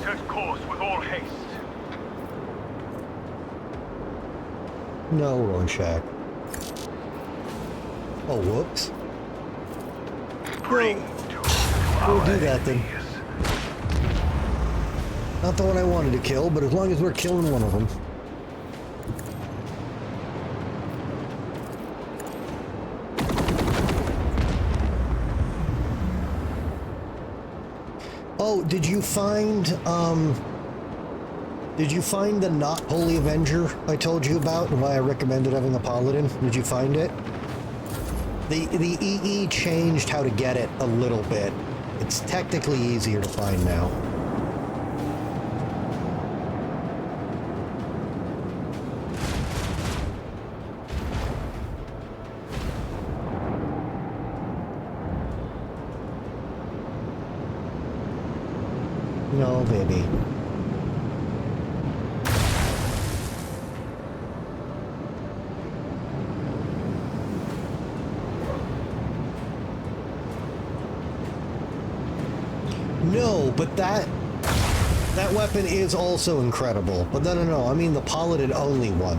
Set course with all haste.
No, Rorschach. Oh, whoops. We'll do that then. Not the one I wanted to kill, but as long as we're killing one of them. Oh, did you find the not Holy Avenger I told you about and why I recommended having a Paladin? Did you find it? The EE changed how to get it a little bit. It's technically easier to find now. No, baby. No, but that weapon is also incredible. But no, I mean the Paladin only one.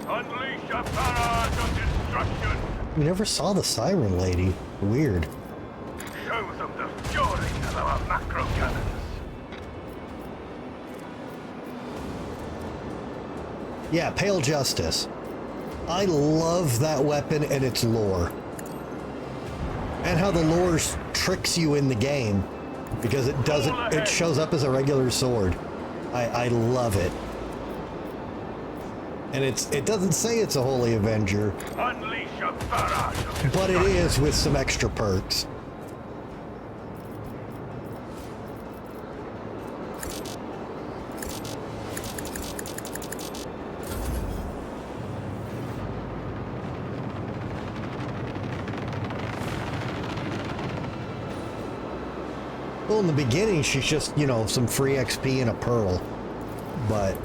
Unleash a barrage of destruction.
We never saw the Siren Lady. Weird.
Show them the fury of our macro cannons.
Yeah, Pale Justice. I love that weapon and its lore. And how the lore tricks you in the game. because it doesn't, it shows up as a regular sword. I love it. And it doesn't say it's a Holy Avenger,
Unleash a barrage of
but it is with some extra perks. Well, in the beginning, she's just, you know, some free XP and a pearl. But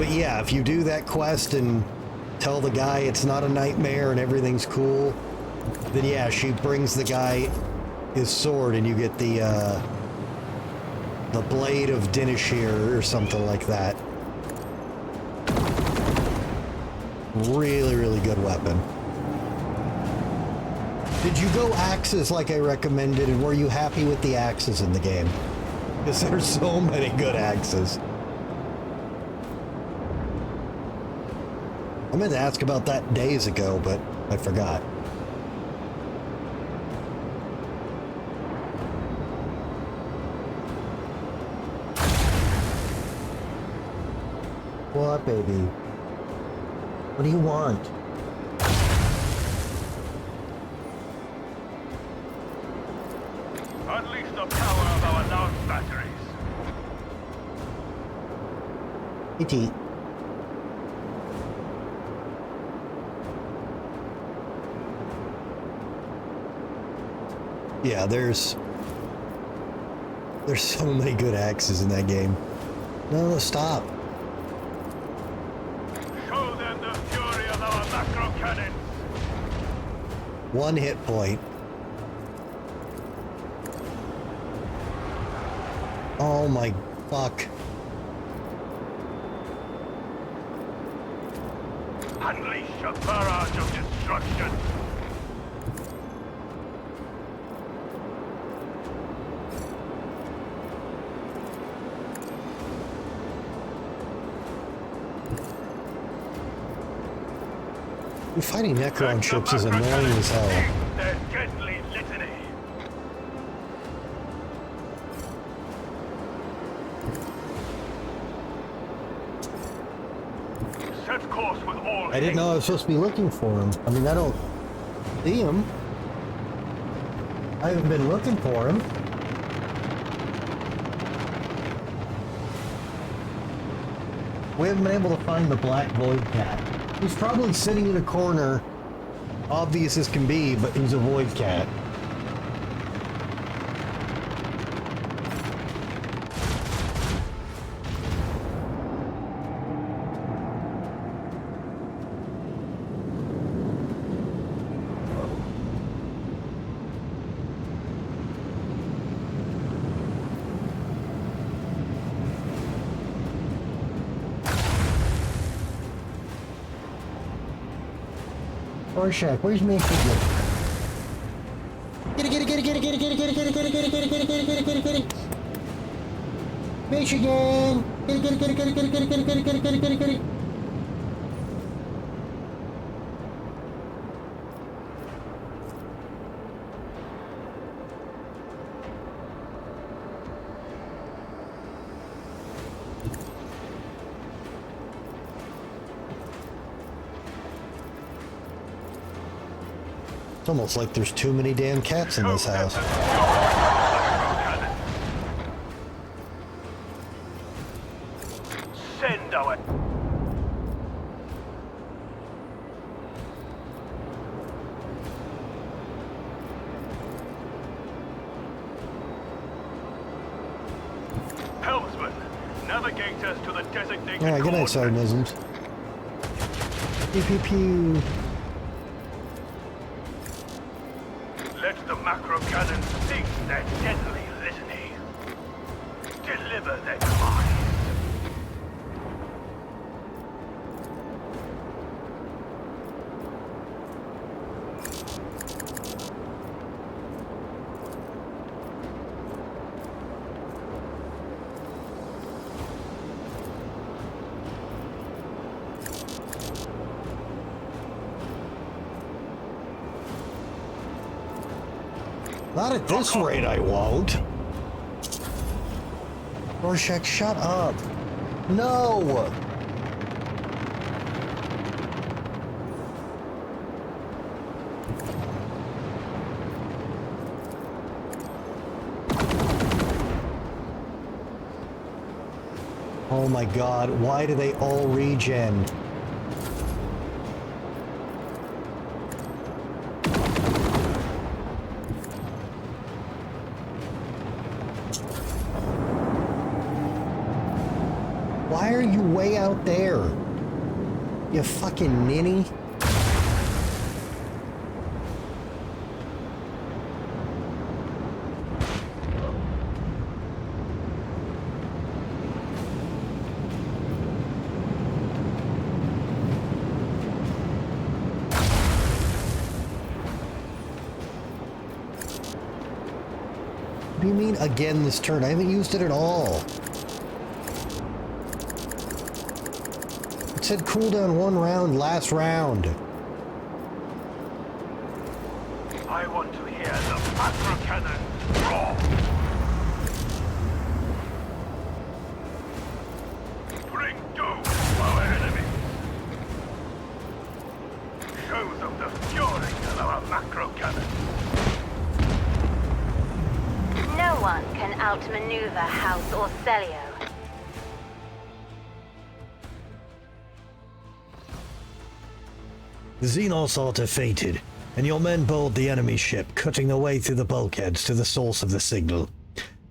yeah, if you do that quest and tell the guy it's not a nightmare and everything's cool, then yeah, she brings the guy his sword and you get the Blade of Dinashir or something like that. Really, really good weapon. Did you go axes like I recommended, and were you happy with the axes in the game? Because there's so many good axes. I meant to ask about that days ago, but I forgot. What, baby? What do you want?
Unleash the power of our lance batteries.
E.T. Yeah, there's so many good axes in that game. No, stop.
Show them the fury of our macro cannons.
One hit point. Oh my fuck.
Unleash a barrage of destruction.
Fighting Necron ships is annoying as hell.
Their deadly litany. Set course with all.
I didn't know I was supposed to be looking for him. I mean, I don't see him. I haven't been looking for him. We haven't been able to find the Black Void Cat. He's probably sitting in a corner, obvious as can be, but he's a Void Cat. Rorschach, where's Michigan? Get it, get it, get it, get it, get it, get it, get it, get it, get it, get it, get it, get it, get it, get it, get it. Michigan! Get it, get it, get it, get it, get it, get it, get it, get it, get it, get it, get it, get it. It's almost like there's too many damn cats in this house.
Send our helmsman, navigate us to the designated.
Alright, good night, Sarnisms. Pew pew pew.
Let the macro cannons sing their deadly litany. Deliver their demise.
Not at this rate, I won't. Rorschach, shut up. No! Oh my god, why do they all regen? Why are you way out there? You fucking ninny. What do you mean again this turn? I haven't used it at all. It said cooldown 1 round last round.
I want to hear the macro cannon roar. Bring doom to our enemy. Show them the fury of our macro cannon.
No one can outmaneuver House Orcelio.
The Xenos are defeated, and your men board the enemy ship, cutting their way through the bulkheads to the source of the signal.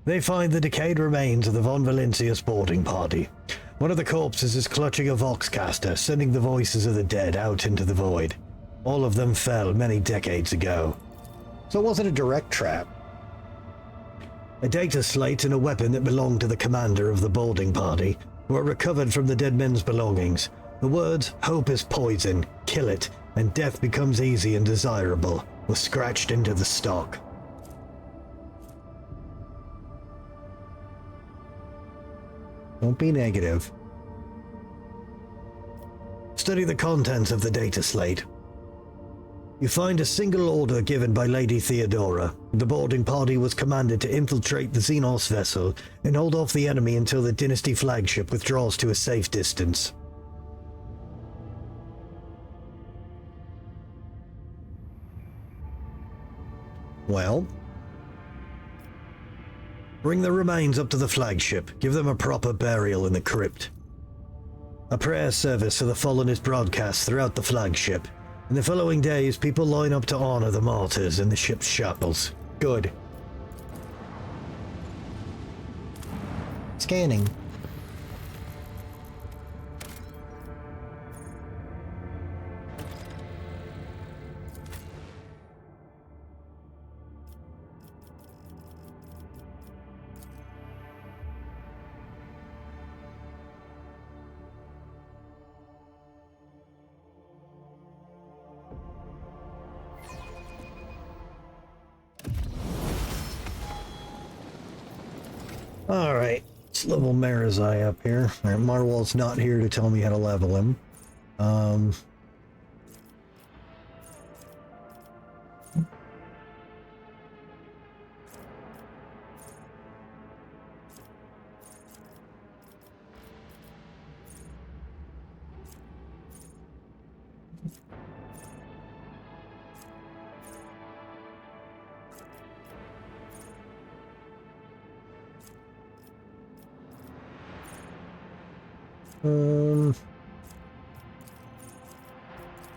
They find the decayed remains of the Von Valencius boarding party. One of the corpses is clutching a voxcaster, sending the voices of the dead out into the void. All of them fell many decades ago. So it wasn't a direct trap. A data slate and a weapon that belonged to the commander of the boarding party were recovered from the dead men's belongings. The words, "Hope is poison, kill it, and death becomes easy and desirable," were scratched into the stock. Don't be negative. Study the contents of the data slate. You find a single order given by Lady Theodora. The boarding party was commanded to infiltrate the Xenos vessel and hold off the enemy until the Dynasty flagship withdraws to a safe distance. Well, bring the remains up to the flagship. Give them a proper burial in the crypt. A prayer service for the fallen is broadcast throughout the flagship. In the following days, people line up to honor the martyrs in the ship's chapels. Good. Scanning. Alright, let's level Marazai up here. Alright, Marwal's not here to tell me how to level him.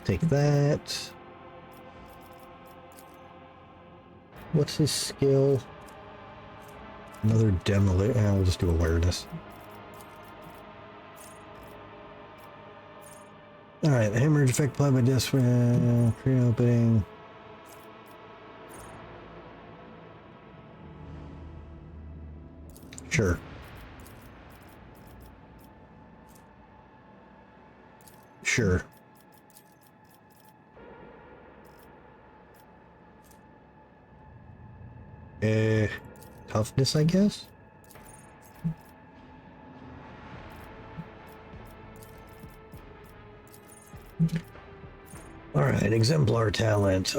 Take that. What's his skill? Another demolition. We'll just do awareness. Alright, the hemorrhage effect applied by desperate pre-opening. Sure. Sure. Toughness, I guess? Alright, exemplar talent.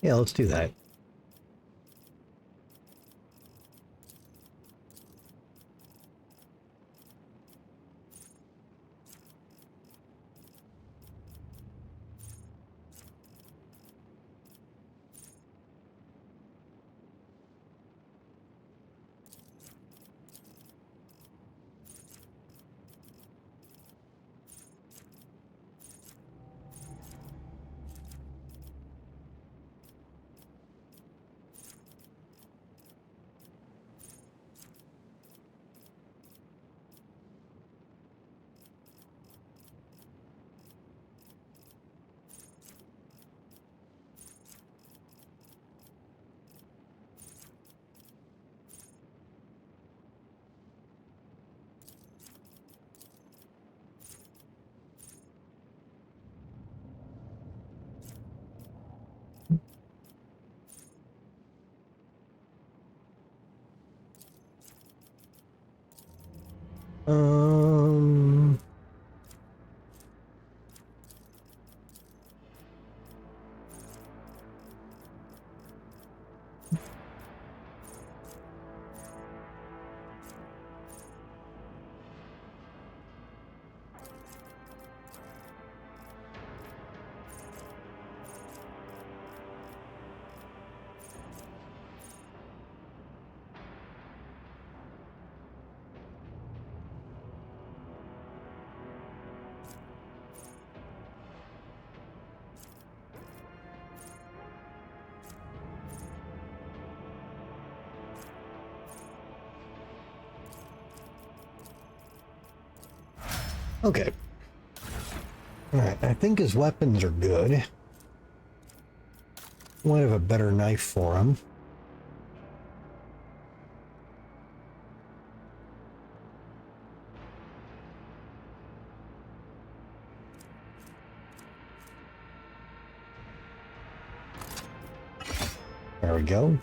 Yeah, let's do that. Um... Okay. Alright, I think his weapons are good. Might have a better knife for him. There we go.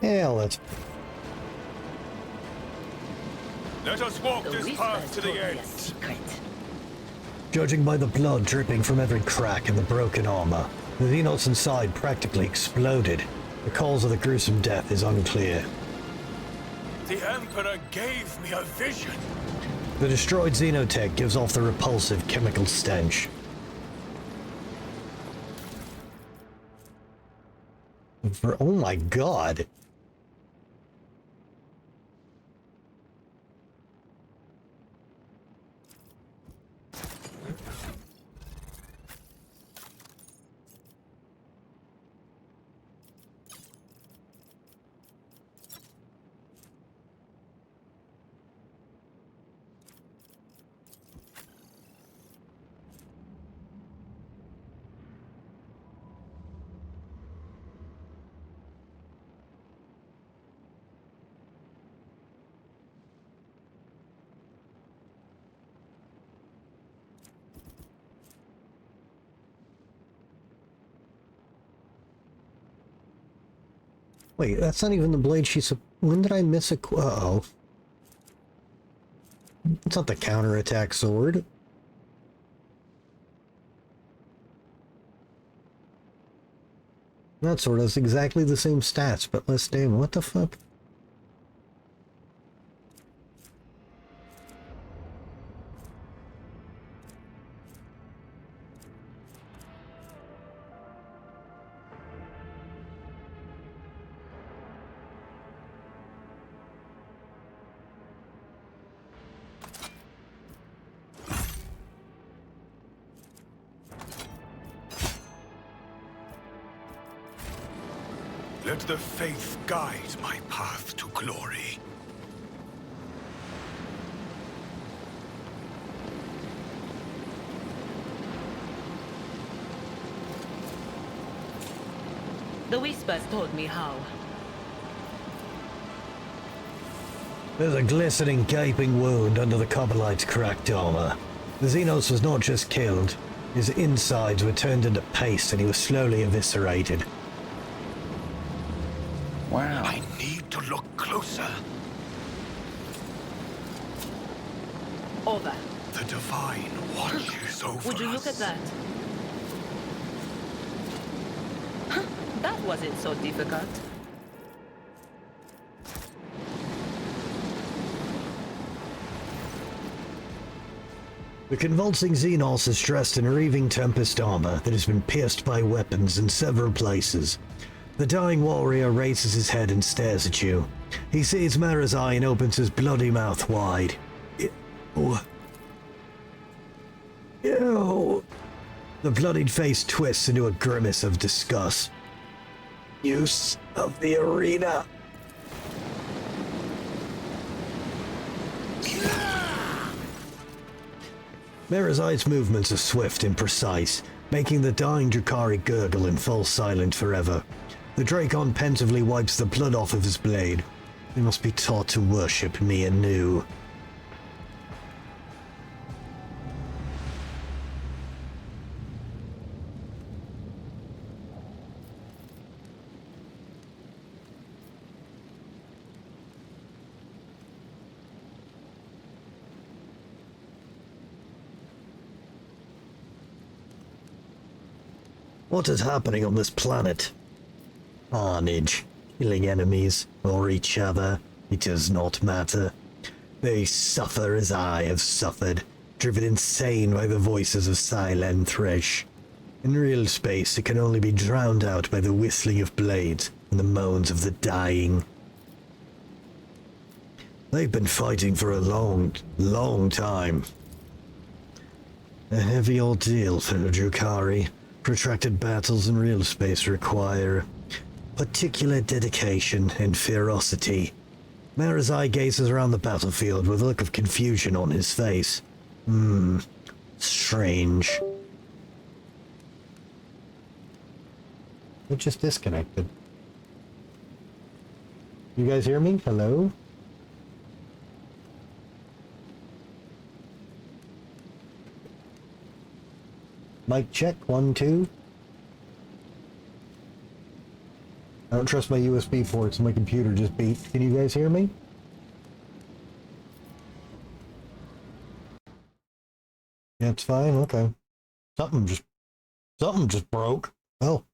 Yeah, let's...
Let us walk this path to the end.
Judging by the blood dripping from every crack in the broken armor, the Xenos inside practically exploded. The cause of the gruesome death is unclear.
The Emperor gave me a vision.
The destroyed xenotech gives off the repulsive chemical stench. Oh my god. Wait, that's not even the blade she's... When did I miss a... Uh-oh. It's not the counterattack sword. That sword has exactly the same stats, but less damage. What the fuck?
Let the faith guide my path to glory.
The Whispers told me how.
There's a glistening, gaping wound under the Cobalite's cracked armor. The Xenos was not just killed, his insides were turned into paste and he was slowly eviscerated.
Wow.
I need to look closer.
Over.
The Divine watches over us.
Would you look at that? Huh, that wasn't so difficult.
The convulsing Xenos is dressed in reaving Tempest armor that has been pierced by weapons in several places. The dying warrior raises his head and stares at you. He sees Mara's eye and opens his bloody mouth wide. Ew. Ew. The bloodied face twists into a grimace of disgust. Use of the arena. Mara's eye's movements are swift and precise, making the dying Drukhari gurgle and fall silent forever. The Dracon pensively wipes the blood off of his blade. They must be taught to worship me anew. What is happening on this planet? Carnage, killing enemies, or each other, it does not matter. They suffer as I have suffered, driven insane by the voices of Silent Thresh. In real space, it can only be drowned out by the whistling of blades and the moans of the dying. They've been fighting for a long, long time. A heavy ordeal for the Drukhari. Protracted battles in real space require particular dedication and ferocity. Mara's eye gazes around the battlefield with a look of confusion on his face. Strange. It just disconnected. You guys hear me? Hello? Mic check, 1, 2. I don't trust my USB ports, my computer just beat. Can you guys hear me? Yeah, it's fine, okay. Something just broke. Oh,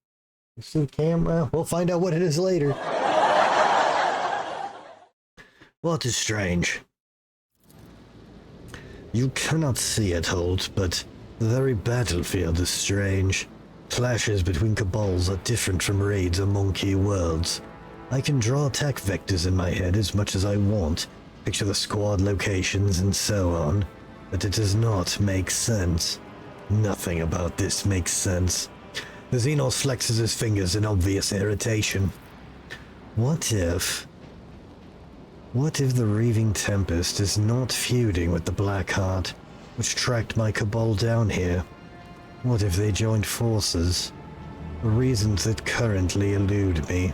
you see the camera? We'll find out what it is later. What is strange? You cannot see it, Holt, but the very battlefield is strange. Clashes between cabals are different from raids among key worlds. I can draw attack vectors in my head as much as I want, picture the squad locations and so on, but it does not make sense. Nothing about this makes sense. The Xenos flexes his fingers in obvious irritation. What if the Reaving Tempest is not feuding with the Blackheart, which tracked my cabal down here? What if they joined forces? For reasons that currently elude me.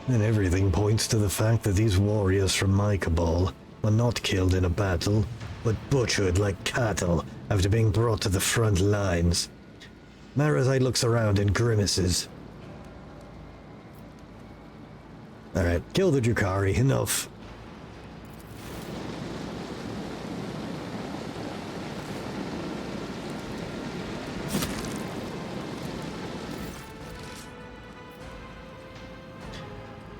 Then everything points to the fact that these warriors from my cabal were not killed in a battle, but butchered like cattle after being brought to the front lines. Marazai looks around and grimaces. Alright, kill the Drukhari, enough.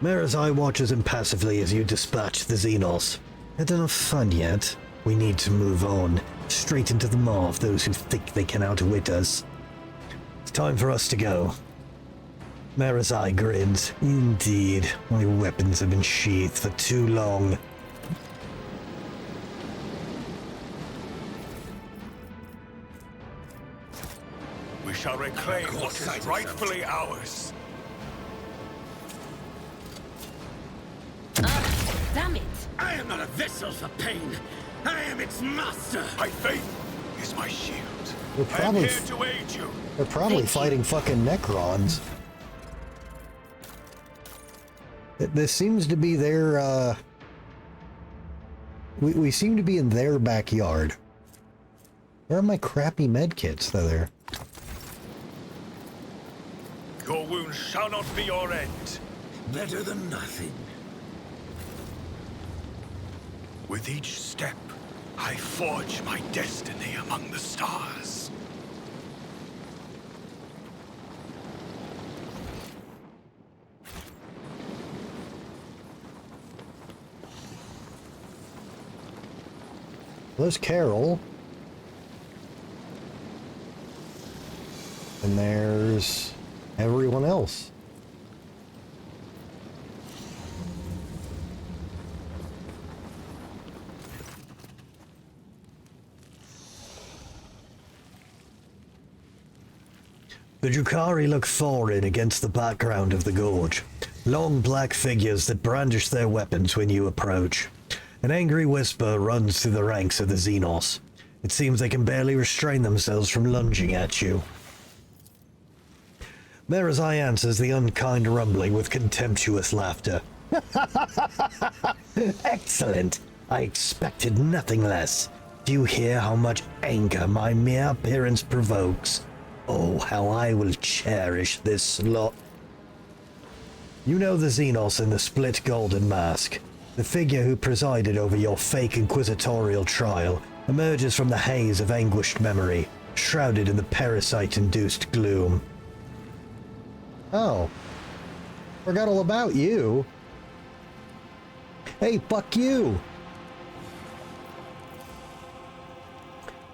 Marazai watches impassively as you dispatch the Xenos. Had enough fun yet? We need to move on, straight into the maw of those who think they can outwit us. It's time for us to go. Marazai grins. Indeed, my weapons have been sheathed for too long.
We shall reclaim what is rightfully ours.
Damn it!
I am not a vessel for pain. I am its master.
My faith is my shield.
They're
I am here to aid you.
They're probably fighting fucking Necrons. This seems to be their We seem to be in their backyard. Where are my crappy medkits, though? There.
Your wounds shall not be your end.
Better than nothing.
With each step, I forge my destiny among the stars.
There's Carol. And there's everyone else. The Drukhari look foreign against the background of the gorge. Long black figures that brandish their weapons when you approach. An angry whisper runs through the ranks of the Xenos. It seems they can barely restrain themselves from lunging at you. Marazai answers the unkind rumbling with contemptuous laughter. Excellent! I expected nothing less. Do you hear how much anger my mere appearance provokes? Oh, how I will cherish this lot. You know the Xenos in the split golden mask. The figure who presided over your fake inquisitorial trial emerges from the haze of anguished memory, shrouded in the parasite-induced gloom. Oh. Forgot all about you. Hey, fuck you!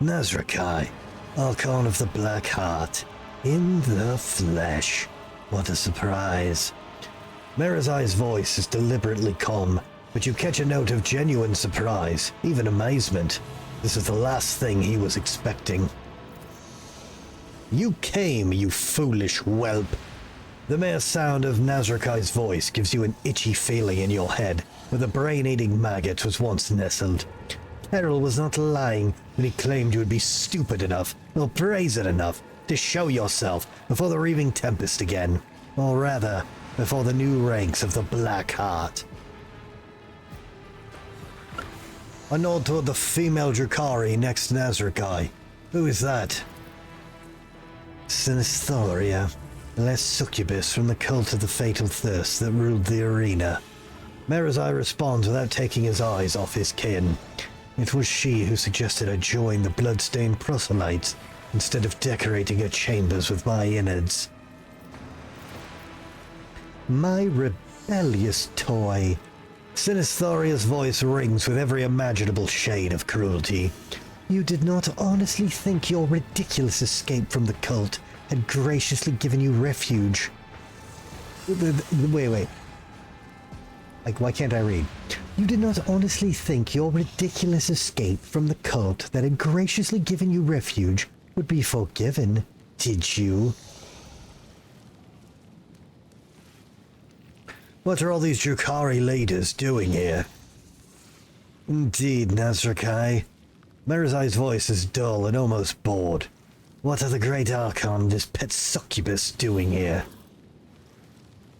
Nazrakai, Archon of the Black Heart, in the flesh. What a surprise. Marazai's voice is deliberately calm, but you catch a note of genuine surprise, even amazement. This is the last thing he was expecting. You came, you foolish whelp. The mere sound of Nazrakai's voice gives you an itchy feeling in your head, where the brain-eating maggot was once nestled. Errol was not lying when he claimed you would be stupid enough, or brazen enough, to show yourself before the Reaving Tempest again. Or rather, before the new ranks of the Black Heart. I nod toward the female Drukhari next to Nazrakai. Who is that? Sinisthoria, the last succubus from the cult of the Fatal Thirst that ruled the arena. Marazai responds without taking his eyes off his kin. It was she who suggested I join the bloodstained proselytes instead of decorating her chambers with my innards. My rebellious toy. Sinisthoria's voice rings with every imaginable shade of cruelty. You did not honestly think your ridiculous escape from the cult had graciously given you refuge. Wait. Like, why can't I read? You did not honestly think your ridiculous escape from the cult that had graciously given you refuge would be forgiven, did you? What are all these Drukhari leaders doing here? Indeed, Nazrakai. Marazai's voice is dull and almost bored. What are the great Archon and his pet succubus doing here?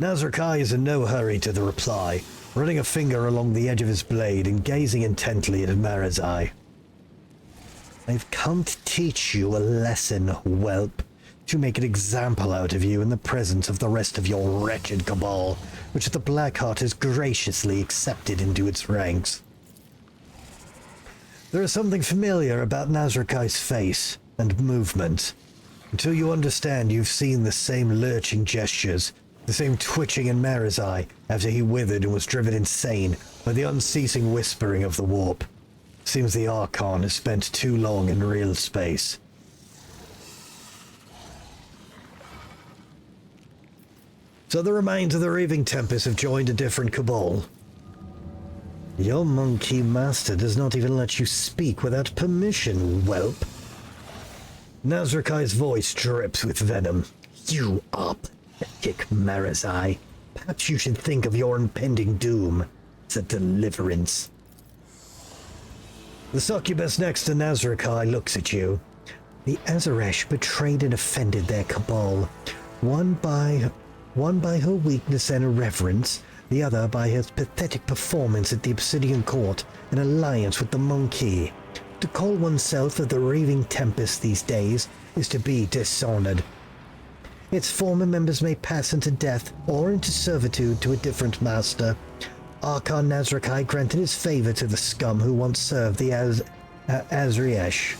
Nazrakai is in no hurry to the reply, running a finger along the edge of his blade and gazing intently at Marazai. I've come to teach you a lesson, whelp, to make an example out of you in the presence of the rest of your wretched cabal, which the Blackheart has graciously accepted into its ranks. There is something familiar about Nazrakai's face and movement. Until you understand, you've seen the same lurching gestures, the same twitching in Marazai after he withered and was driven insane by the unceasing whispering of the warp. Seems the Archon has spent too long in real space. So the remains of the Reaving Tempest have joined a different cabal. Your monkey master does not even let you speak without permission, whelp. Nazrakai's voice drips with venom. You are pathetic, Marazai. Perhaps you should think of your impending doom as a deliverance. The succubus next to Nazrakai looks at you. The Azaresh betrayed and offended their cabal. One by her weakness and irreverence, the other by his pathetic performance at the Obsidian Court in alliance with the Monkey. To call oneself of the Raving Tempest these days is to be dishonored. Its former members may pass into death or into servitude to a different master. Archon Nazrakai granted his favor to the scum who once served the Azriesh.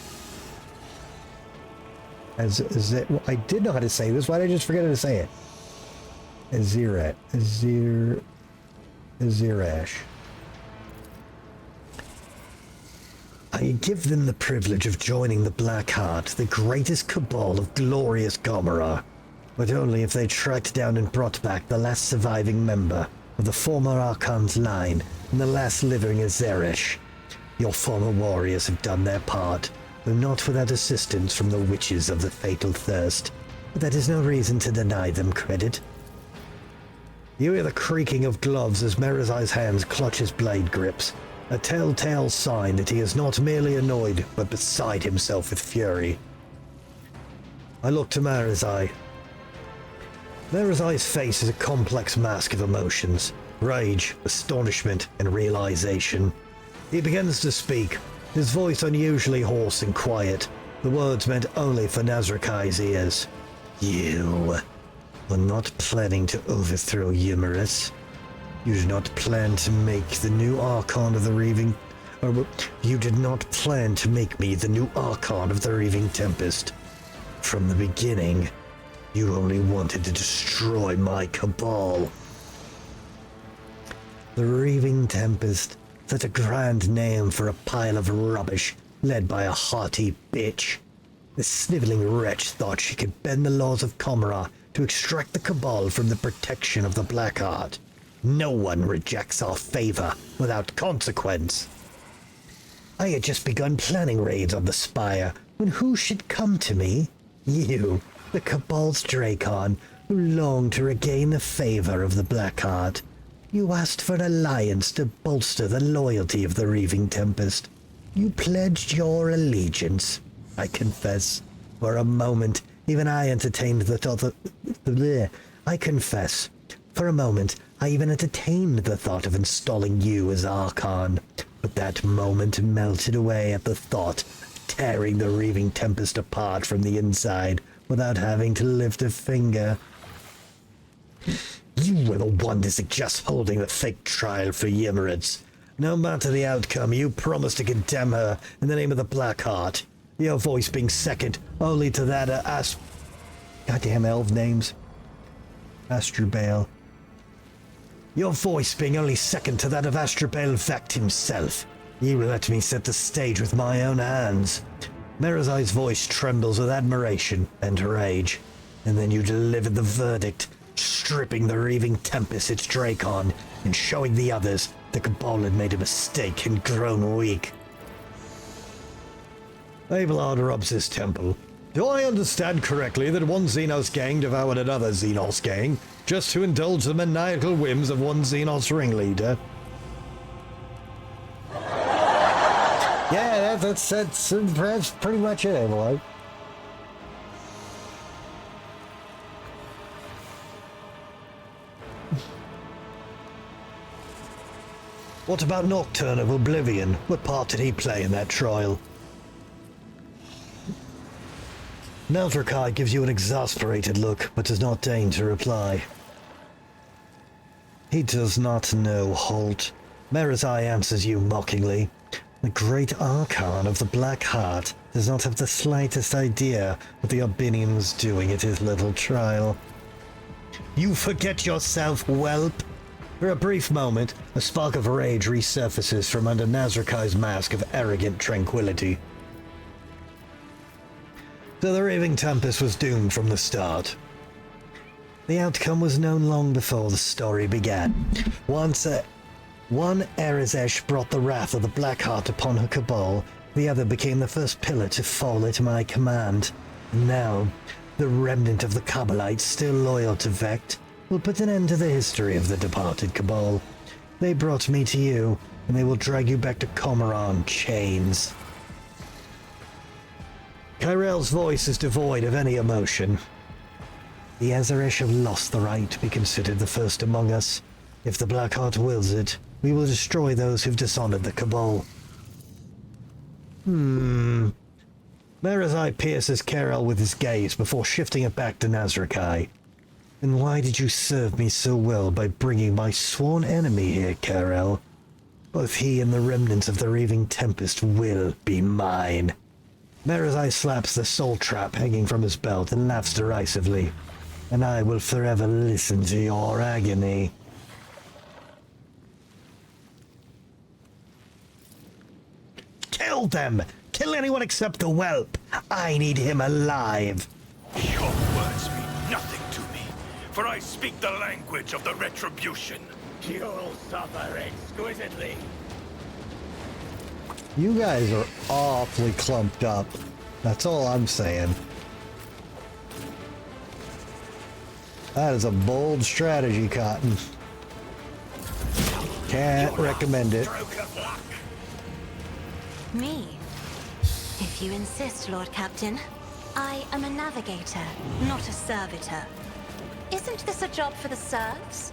I did know how to say this. Why did I just forget how to say it? Azirash. I give them the privilege of joining the Black Heart, the greatest cabal of glorious Gomorrah, but only if they tracked down and brought back the last surviving member of the former Archon's line and the last living Azerish. Your former warriors have done their part, though not without assistance from the witches of the Fatal Thirst, but that is no reason to deny them credit. You hear the creaking of gloves as Merazai's hands clutch his blade grips, a telltale sign that he is not merely annoyed, but beside himself with fury. I look to Merazai. Merazai's face is a complex mask of emotions, rage, astonishment, and realization. He begins to speak, his voice unusually hoarse and quiet, the words meant only for Nazrakai's ears. You were not planning to overthrow Yumerus. You did not plan to make the new Archon of the Raving... you did not plan to make me the new Archon of the Raving Tempest. From the beginning, you only wanted to destroy my cabal. The Raving Tempest, such a grand name for a pile of rubbish led by a haughty bitch. The sniveling wretch thought she could bend the laws of Gomorrah to extract the cabal from the protection of the Black Heart. No one rejects our favor without consequence. I had just begun planning raids on the Spire when who should come to me? You, the Cabal's Dracon, who longed to regain the favor of the Black Heart. You asked for an alliance to bolster the loyalty of the Raving Tempest. You pledged your allegiance. I confess, for a moment, even I entertained the thought of... I confess, for a moment, I even entertained the thought of installing you as Archon, but that moment melted away at the thought of tearing the Raving Tempest apart from the inside without having to lift a finger. You were the one to suggest holding the fake trial for Yimerids. No matter the outcome, you promised to condemn her in the name of the Black Heart, your voice being second only to that of goddamn elf names. Astrubale. Your voice being only second to that of Astrubale Vect himself. You let me set the stage with my own hands. Merazai's voice trembles with admiration and rage, and then you delivered the verdict, stripping the Raving Tempest its Dracon and showing the others the Cabal had made a mistake and grown weak. Abelard rubs his temple. Do I understand correctly that one Xenos gang devoured another Xenos gang just to indulge the maniacal whims of one Xenos ringleader? Yeah, that's pretty much it, Abelard. What about Nocturne of Oblivion? What part did he play in that trial? Neldrakai gives you an exasperated look, but does not deign to reply. He does not know, Holt. Merazai answers you mockingly. The great Archon of the Black Heart does not have the slightest idea what the Albinian was doing at his little trial. You forget yourself, whelp! For a brief moment, a spark of rage resurfaces from under Nazrakai's mask of arrogant tranquility. So the Raving Tempest was doomed from the start. The outcome was known long before the story began. One Arizesh brought the wrath of the Black Heart upon her cabal, the other became the first pillar to fall at my command. And now, the remnant of the Kabalites still loyal to Vect will put an end to the history of the departed cabal. They brought me to you, and they will drag you back to Gomorrah on chains. Kyrell's voice is devoid of any emotion. The Azarish have lost the right to be considered the first among us. If the Blackheart wills it, we will destroy those who've dishonored the Cabal. Marazai pierces Karel with his gaze before shifting it back to Nazrakai. And why did you serve me so well by bringing my sworn enemy here, Karel? Both he and the remnants of the Raving Tempest will be mine. Marazai slaps the soul trap hanging from his belt and laughs derisively. And I will forever listen to your agony. Kill them! Kill anyone except the whelp! I need him alive!
Your words mean nothing to me, for I speak the language of the Retribution.
You'll suffer exquisitely.
You guys are awfully clumped up. That's all I'm saying. That is a bold strategy, Cotton. Can't recommend it.
Me? If you insist, Lord Captain. I am a navigator, not a servitor. Isn't this a job for the serfs?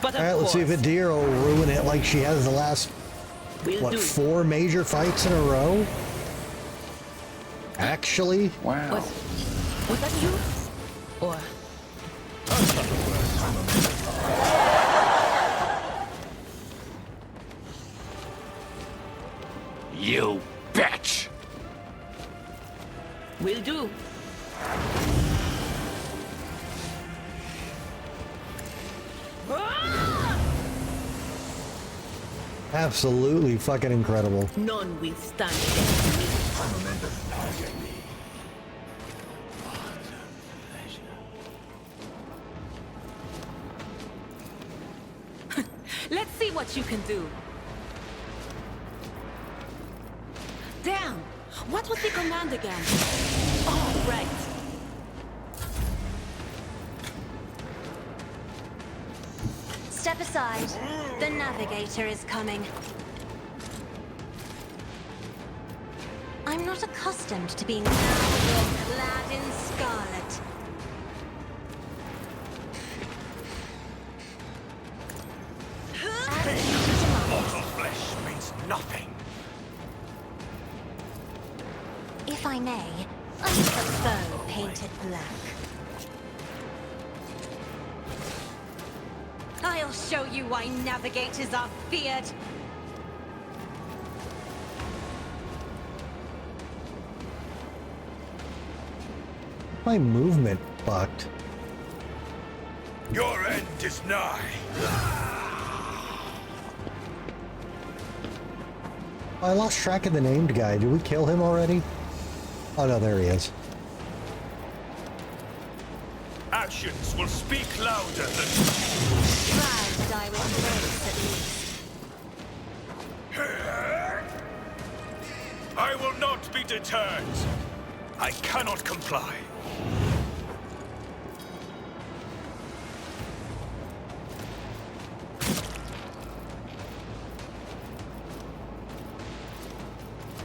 But
Alright, let's see if Adira will ruin it like she has the last,
Will do.
4 major fights in a row? Actually?
Wow.
Was that you? Or...
You bitch!
Will do.
Absolutely fucking incredible.
None will stand against me. Let's see what you can do. Damn! What was the command again? Oh, right.
Step aside. The navigator is coming. I'm not accustomed to being clad in scarlet.
Mortal flesh means nothing.
If I may, I prefer painted black. I'll show you why navigators are feared.
My movement fucked.
Your end is nigh.
I lost track of the named guy. Did we kill him already? Oh no, there he is.
Actions will speak louder than...
Proud to die with grace, at least.
I will not be deterred. I cannot comply.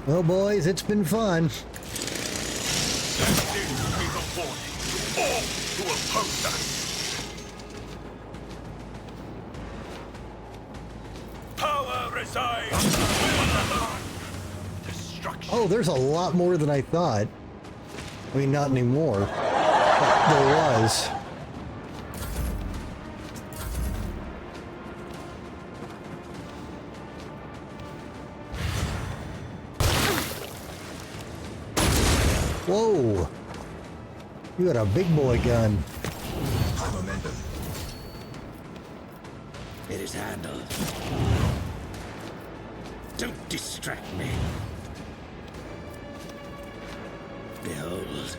Well, boys, it's been fun.
Let this be the warning. All who oppose us. Power resides with destruction.
Oh, there's a lot more than I thought. I mean, not anymore. But there was. Whoa! You got a big boy gun.
Momentum. It is handled. Don't distract me. Behold.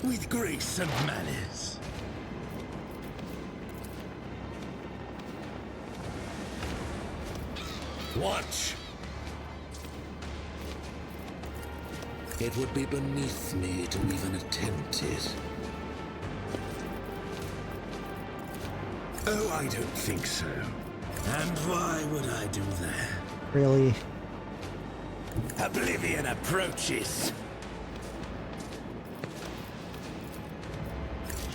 With grace and malice. Watch. It would be beneath me to even attempt it. Oh, I don't think so. And why would I do that?
Really?
Oblivion approaches.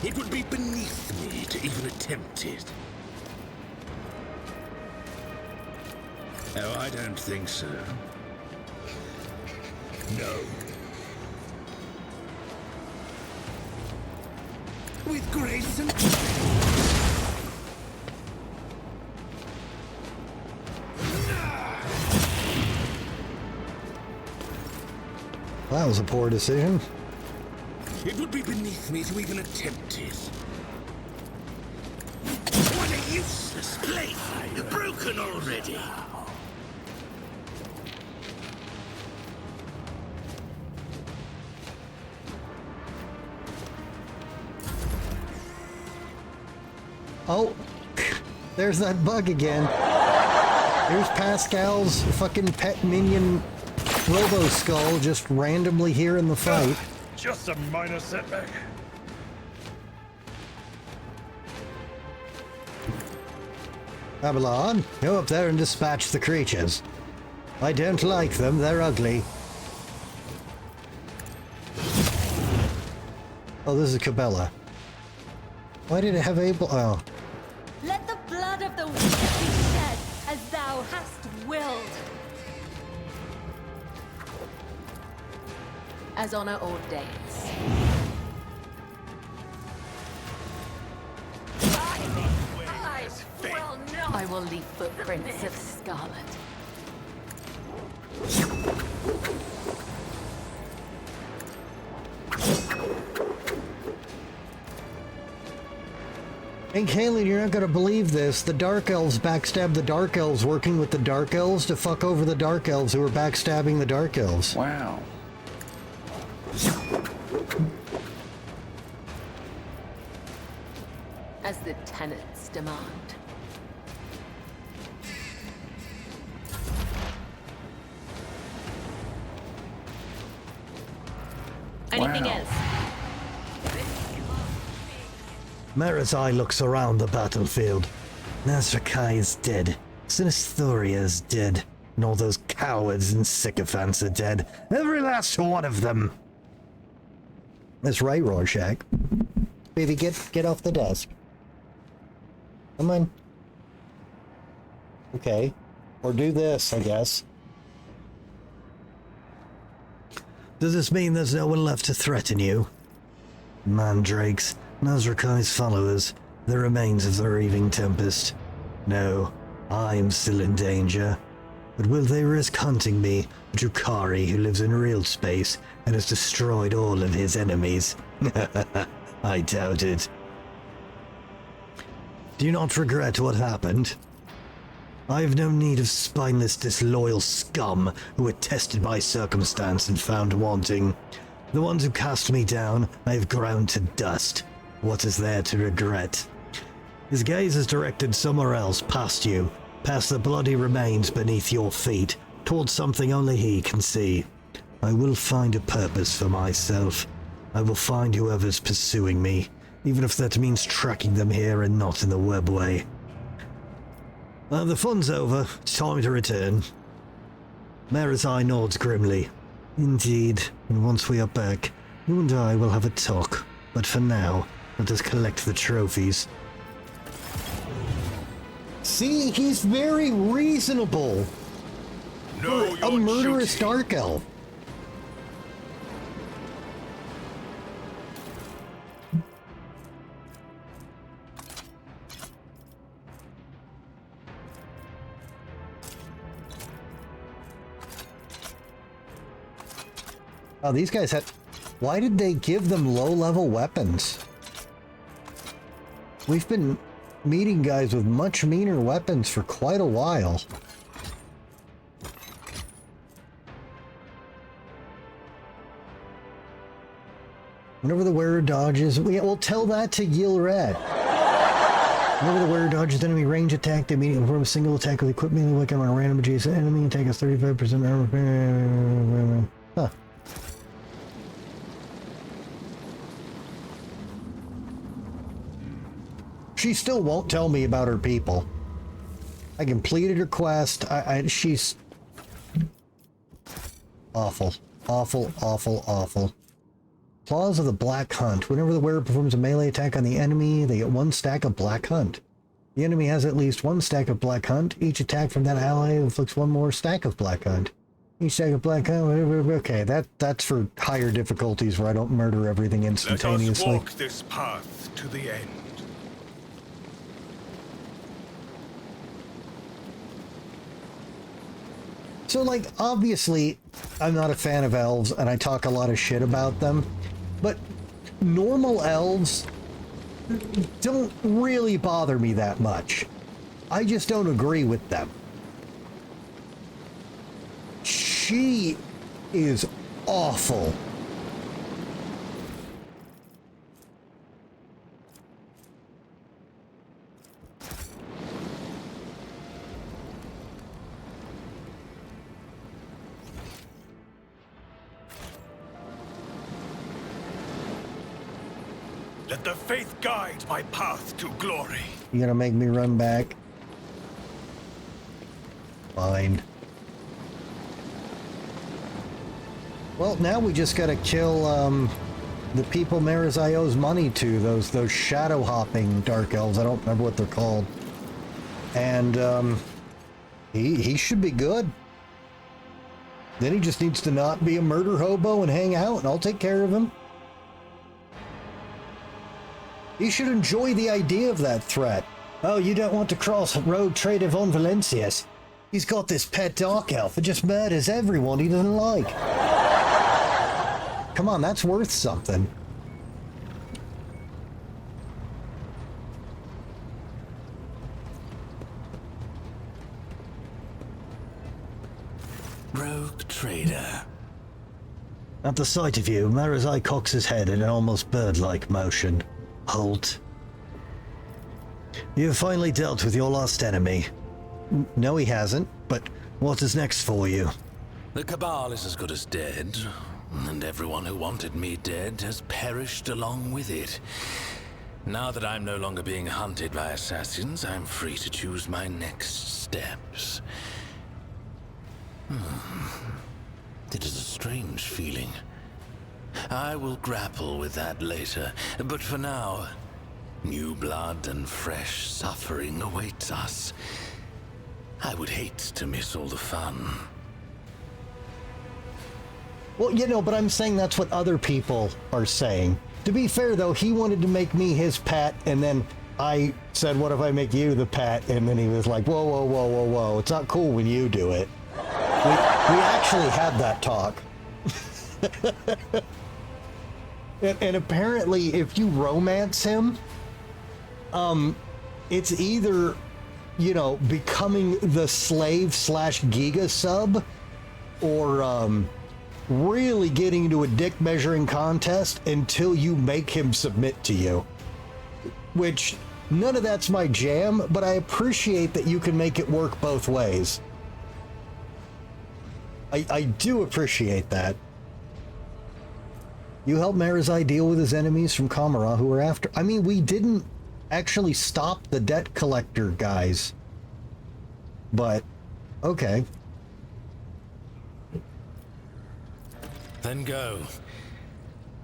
It would be beneath me to even attempt it. Oh, I don't think so. No. With grace and...
That was a poor decision.
It would be beneath me to even attempt it. What a useless place! Broken already!
Oh, there's that bug again. There's Pascal's fucking pet minion Robo-Skull just randomly here in the fight.
Just a minor setback.
Babylon, go up there and dispatch the creatures. I don't like them, they're ugly. Oh, this is Cabela. Why did it have Abel? Oh.
Let the blood of the wicked be shed, as thou hast willed.
As on our old days.
I will leave footprints of scarlet.
Hey, Kaylee, you're not gonna believe this. The Dark Elves backstabbed the Dark Elves working with the Dark Elves to fuck over the Dark Elves who were backstabbing the Dark Elves.
Wow.
As the tenants demand.
Anything
Wow.
else?
Marathai looks around the battlefield. Nazrakai is dead. Sinistheria is dead. And all those cowards and sycophants are dead. Every last one of them. That's right, Rorschach. Baby, get off the desk. Come on. Okay. Or do this, I guess. Does this mean there's no one left to threaten you? Mandrakes, Nazrakai's followers, the remains of the Reaving Tempest. No, I am still in danger. But will they risk hunting me, Drukari, who lives in real space and has destroyed all of his enemies? I doubt it. Do you not regret what happened? I have no need of spineless, disloyal scum who were tested by circumstance and found wanting. The ones who cast me down, I have ground to dust. What is there to regret? His gaze is directed somewhere else, past you, past the bloody remains beneath your feet, towards something only he can see. I will find a purpose for myself. I will find whoever's pursuing me, even if that means tracking them here and not in the webway. The fun's over. It's time to return. Marathai nods grimly. Indeed, and once we are back, you and I will have a talk. But for now, let us collect the trophies. See, he's very reasonable.
No,
a murderous Dark Elf. Oh, these guys had... Why did they give them low-level weapons? We've been meeting guys with much meaner weapons for quite a while. Whenever the wearer dodges... We'll tell that to Yil Red. Whenever the wearer dodges enemy range attack, they immediately perform a single attack with equipment melee weapon on a random adjacent enemy. Attack has 35% armor... Huh. She still won't tell me about her people. I completed her quest. She's awful. Awful, awful, awful. Claws of the Black Hunt. Whenever the wearer performs a melee attack on the enemy, they get 1 stack of Black Hunt. The enemy has at least 1 stack of Black Hunt. Each attack from that ally inflicts 1 more stack of Black Hunt. Each stack of Black Hunt. Okay, that's for higher difficulties where I don't murder everything instantaneously.
Let us walk this path to the end.
So, like, obviously, I'm not a fan of elves, and I talk a lot of shit about them, but normal elves don't really bother me that much. I just don't agree with them. She is awful.
Let the faith guide my path to glory.
You gonna make me run back? Fine. Well, now we just gotta kill the people Marizai owes money to, those shadow hopping dark elves. I don't remember what they're called. And he should be good. Then he just needs to not be a murder hobo and hang out, and I'll take care of him. He should enjoy the idea of that threat. Oh, you don't want to cross road Trader Von Valencius. He's got this pet dark elf that just murders everyone he doesn't like. Come on, that's worth something.
Rogue Trader.
At the sight of you, Marizai cocks his head in an almost bird-like motion. Halt. You have finally dealt with your last enemy. No, he hasn't, but what is next for you?
The Cabal is as good as dead, and everyone who wanted me dead has perished along with it. Now that I'm no longer being hunted by assassins, I'm free to choose my next steps. It is a strange feeling. I will grapple with that later, but for now, new blood and fresh suffering awaits us. I would hate to miss all the fun.
Well, you know, but I'm saying that's what other people are saying. To be fair, though, he wanted to make me his pet, and then I said, what if I make you the pet? And then he was like, whoa, whoa, whoa, whoa, whoa. It's not cool when you do it. We actually had that talk. And apparently, if you romance him, it's either, you know, becoming the slave / Giga sub, or really getting into a dick measuring contest until you make him submit to you. Which, none of that's my jam, but I appreciate that you can make it work both ways. I do appreciate that. You help Marizai deal with his enemies from Kamara who are after... I mean, we didn't actually stop the debt collector guys. But, okay.
Then go.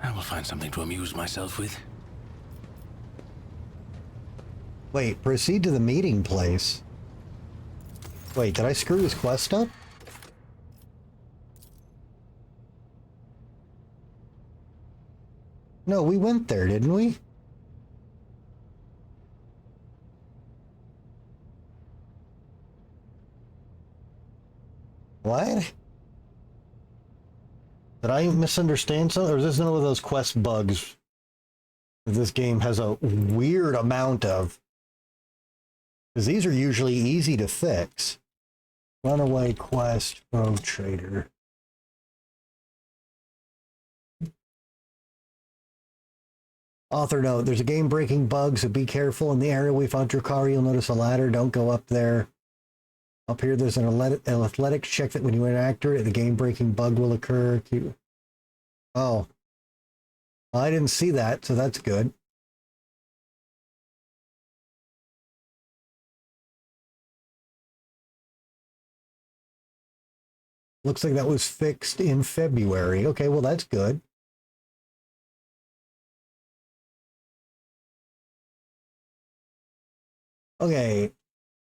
I will find something to amuse myself with.
Wait, proceed to the meeting place. Wait, did I screw his quest up? No, we went there, didn't we? What? Did I misunderstand something? Or is this one of those quest bugs that this game has a weird amount of? Because these are usually easy to fix. Runaway quest, rogue trader. Author note, there's a game-breaking bug, so be careful. In the area we found Drakari, you'll notice a ladder. Don't go up there. Up here, there's an athletics check that when you interact it, the game-breaking bug will occur. Oh. I didn't see that, so that's good. Looks like that was fixed in February. Okay, well, that's good. Okay,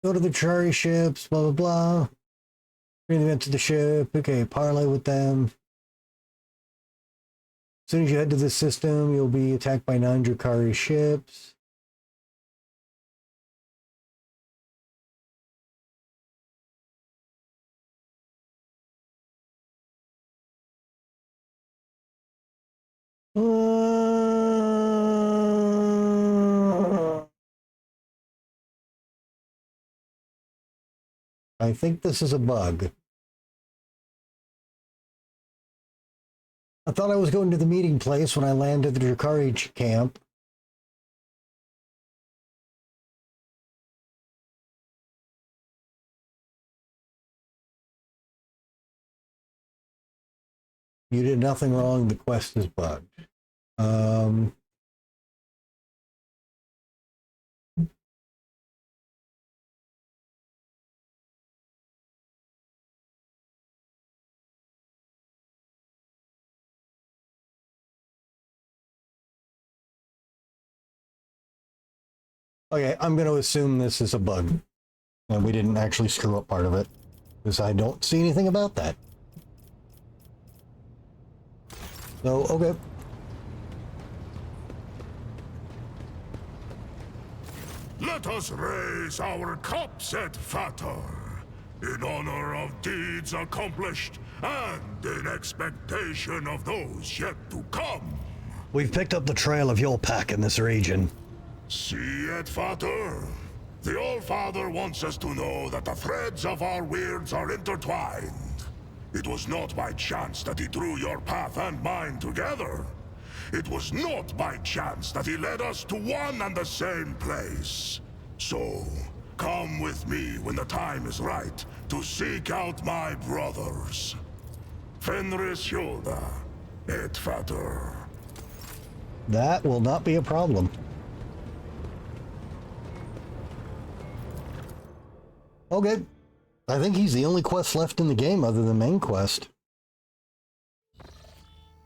go to the Chari ships, blah, blah, blah. Bring them into the ship. Okay, parlay with them. As soon as you head to this system, you'll be attacked by 9 Drakari ships. I think this is a bug. I thought I was going to the meeting place when I landed at the Drakari camp. You did nothing wrong. The quest is bugged. Okay, I'm going to assume this is a bug. And we didn't actually screw up part of it. Because I don't see anything about that. So, okay.
Let us raise our cups at Fator, in honor of deeds accomplished and in expectation of those yet to come.
We've picked up the trail of your pack in this region.
See it, Fator? The All-Father wants us to know that the threads of our weirds are intertwined. It was not by chance that he drew your path and mine together. It was not by chance that he led us to one and the same place. So, come with me when the time is right to seek out my brothers. Fenris Hylda, et Fator.
That will not be a problem. Okay. I think he's the only quest left in the game other than main quest.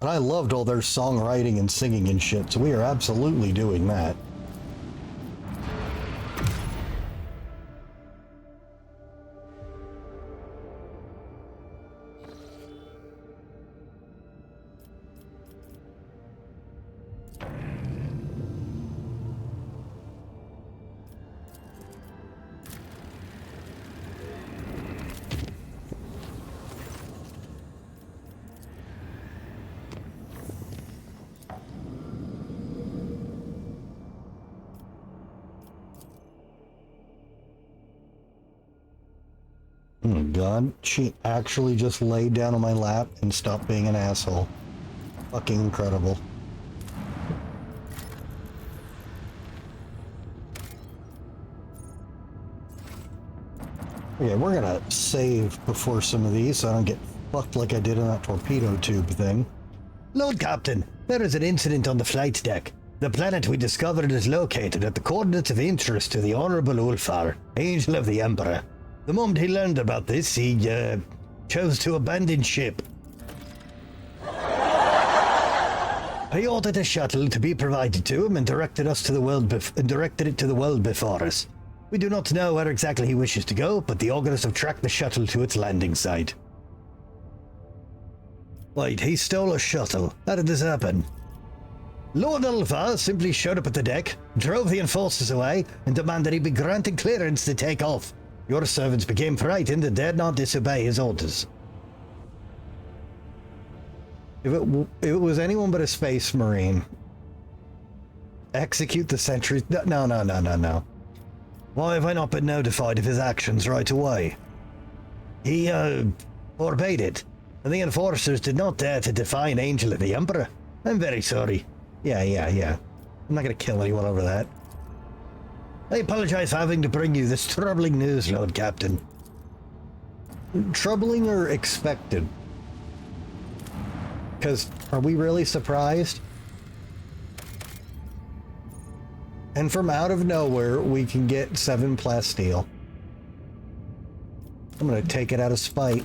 And I loved all their songwriting and singing and shit, so we are absolutely doing that. Oh god, she actually just laid down on my lap and stopped being an asshole. Fucking incredible. Okay, we're gonna save before some of these so I don't get fucked like I did in that torpedo tube thing. Lord Captain, there is an incident on the flight deck. The planet we discovered is located at the coordinates of interest to the Honorable Ulfar, Angel of the Emperor. The moment he learned about this, he, chose to abandon ship. He ordered a shuttle to be provided to him and directed it to the world before us. We do not know where exactly he wishes to go, but the Augurs have tracked the shuttle to its landing site. Wait, he stole a shuttle. How did this happen? Lord Ulfar simply showed up at the deck, drove the enforcers away, and demanded he be granted clearance to take off. Your servants became frightened and dared not disobey his orders. If it was anyone but a space marine. Execute the sentries. No. Why have I not been notified of his actions right away? He, forbade it, and the enforcers did not dare to defy an Angel of the Emperor. I'm very sorry. Yeah. I'm not gonna kill anyone over that. I apologize for having to bring you this troubling news, Lord Captain. Troubling or expected? Because, are we really surprised? And from out of nowhere, we can get 7 plasteel. I'm gonna take it out of spite.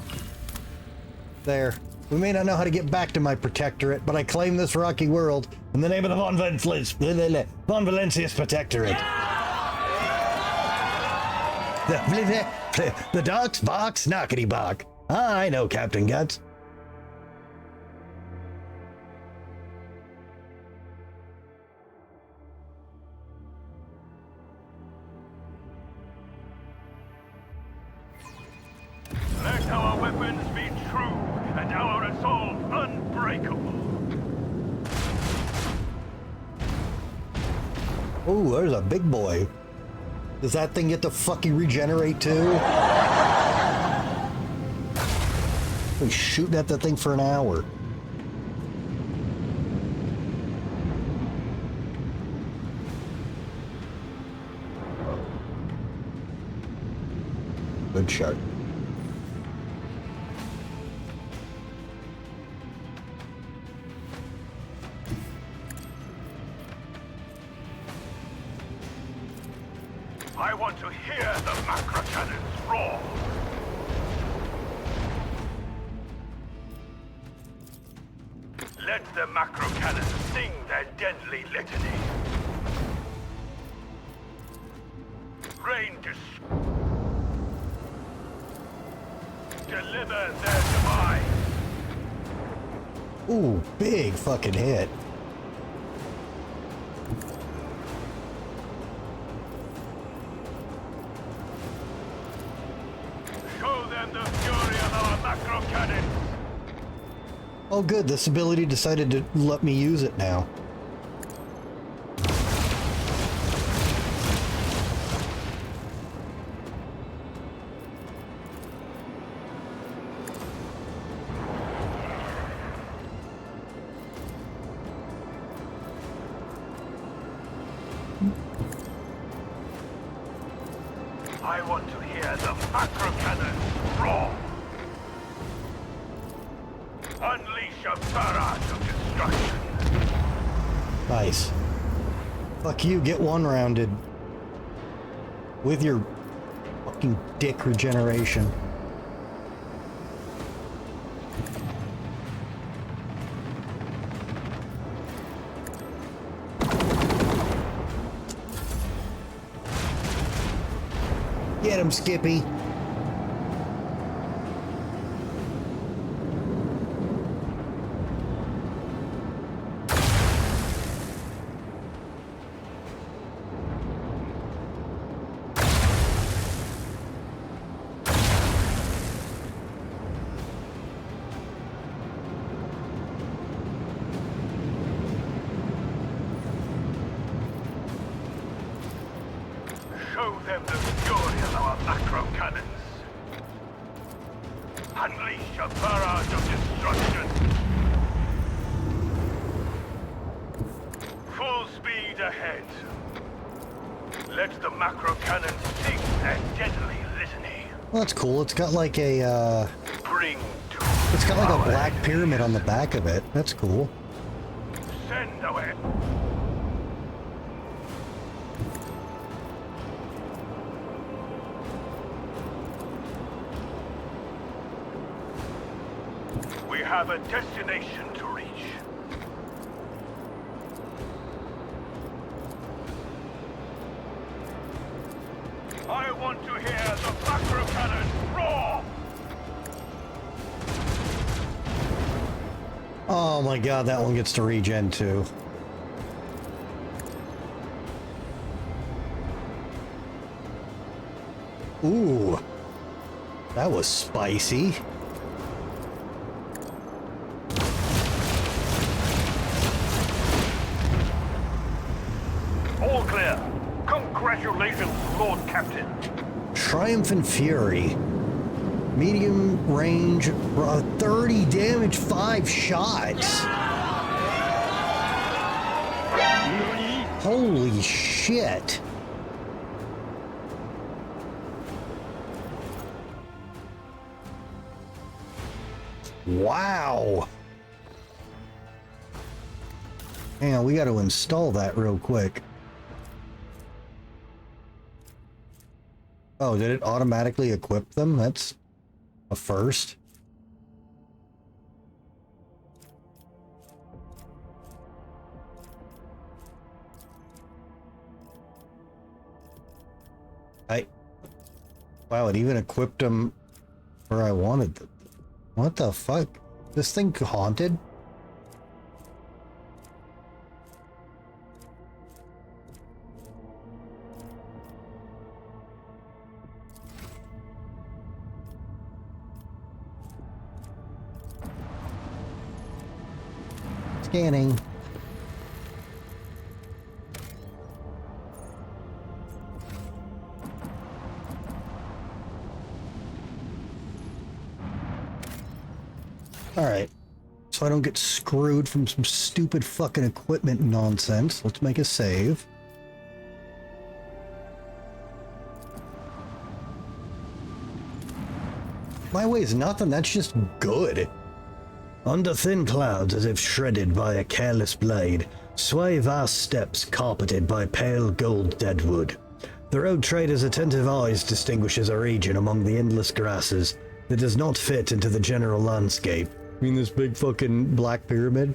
There. We may not know how to get back to my protectorate, but I claim this rocky world in the name of the Von Valentius Protectorate. The ducks box knockety bock. I know, Captain Guts.
Let our weapons be true and our resolve unbreakable.
Ooh, there's a big boy. Does that thing get to fucking regenerate too? Been shooting at that thing for an hour. Good shot.
I want to hear the macro cannons roar. Let the macro cannons sing their deadly litany. Rain to deliver their demise.
Ooh, big fucking hit.
Show them the fury of our macro cannons.
Oh good, this ability decided to let me use it now.
I want to hear the macro cannons roar. Unleash a barrage of destruction.
Nice. Fuck you, get one rounded. With your fucking dick regeneration. Get him, Skippy.
Show them the fury of our macro cannons. Unleash a barrage of destruction. Full speed ahead. Let the macro cannons sing their deadly litany.
Well, that's cool. It's got like a,
Bring to
it's got like a
our
black
enemies.
pyramid on the back of it. That's cool.
Send away. We have a destination to reach. I want to hear the macro cannon roar!
Oh my god, that one gets to regen too. Ooh. That was spicy.
All clear. Congratulations, Lord Captain.
Triumphant Fury. Medium range, 30 damage, 5 shots. Holy shit. Wow. Hang on, we got to install that real quick. Oh, did it automatically equip them? That's a first. Wow, it even equipped them where I wanted them. What the fuck? This thing haunted? Scanning. Alright, so I don't get screwed from some stupid fucking equipment nonsense. Let's make a save. My way is nothing, that's just good. Under thin clouds, as if shredded by a careless blade, sway vast steps carpeted by pale gold deadwood. The road trader's attentive eyes distinguishes a region among the endless grasses that does not fit into the general landscape. I mean this big fucking black pyramid?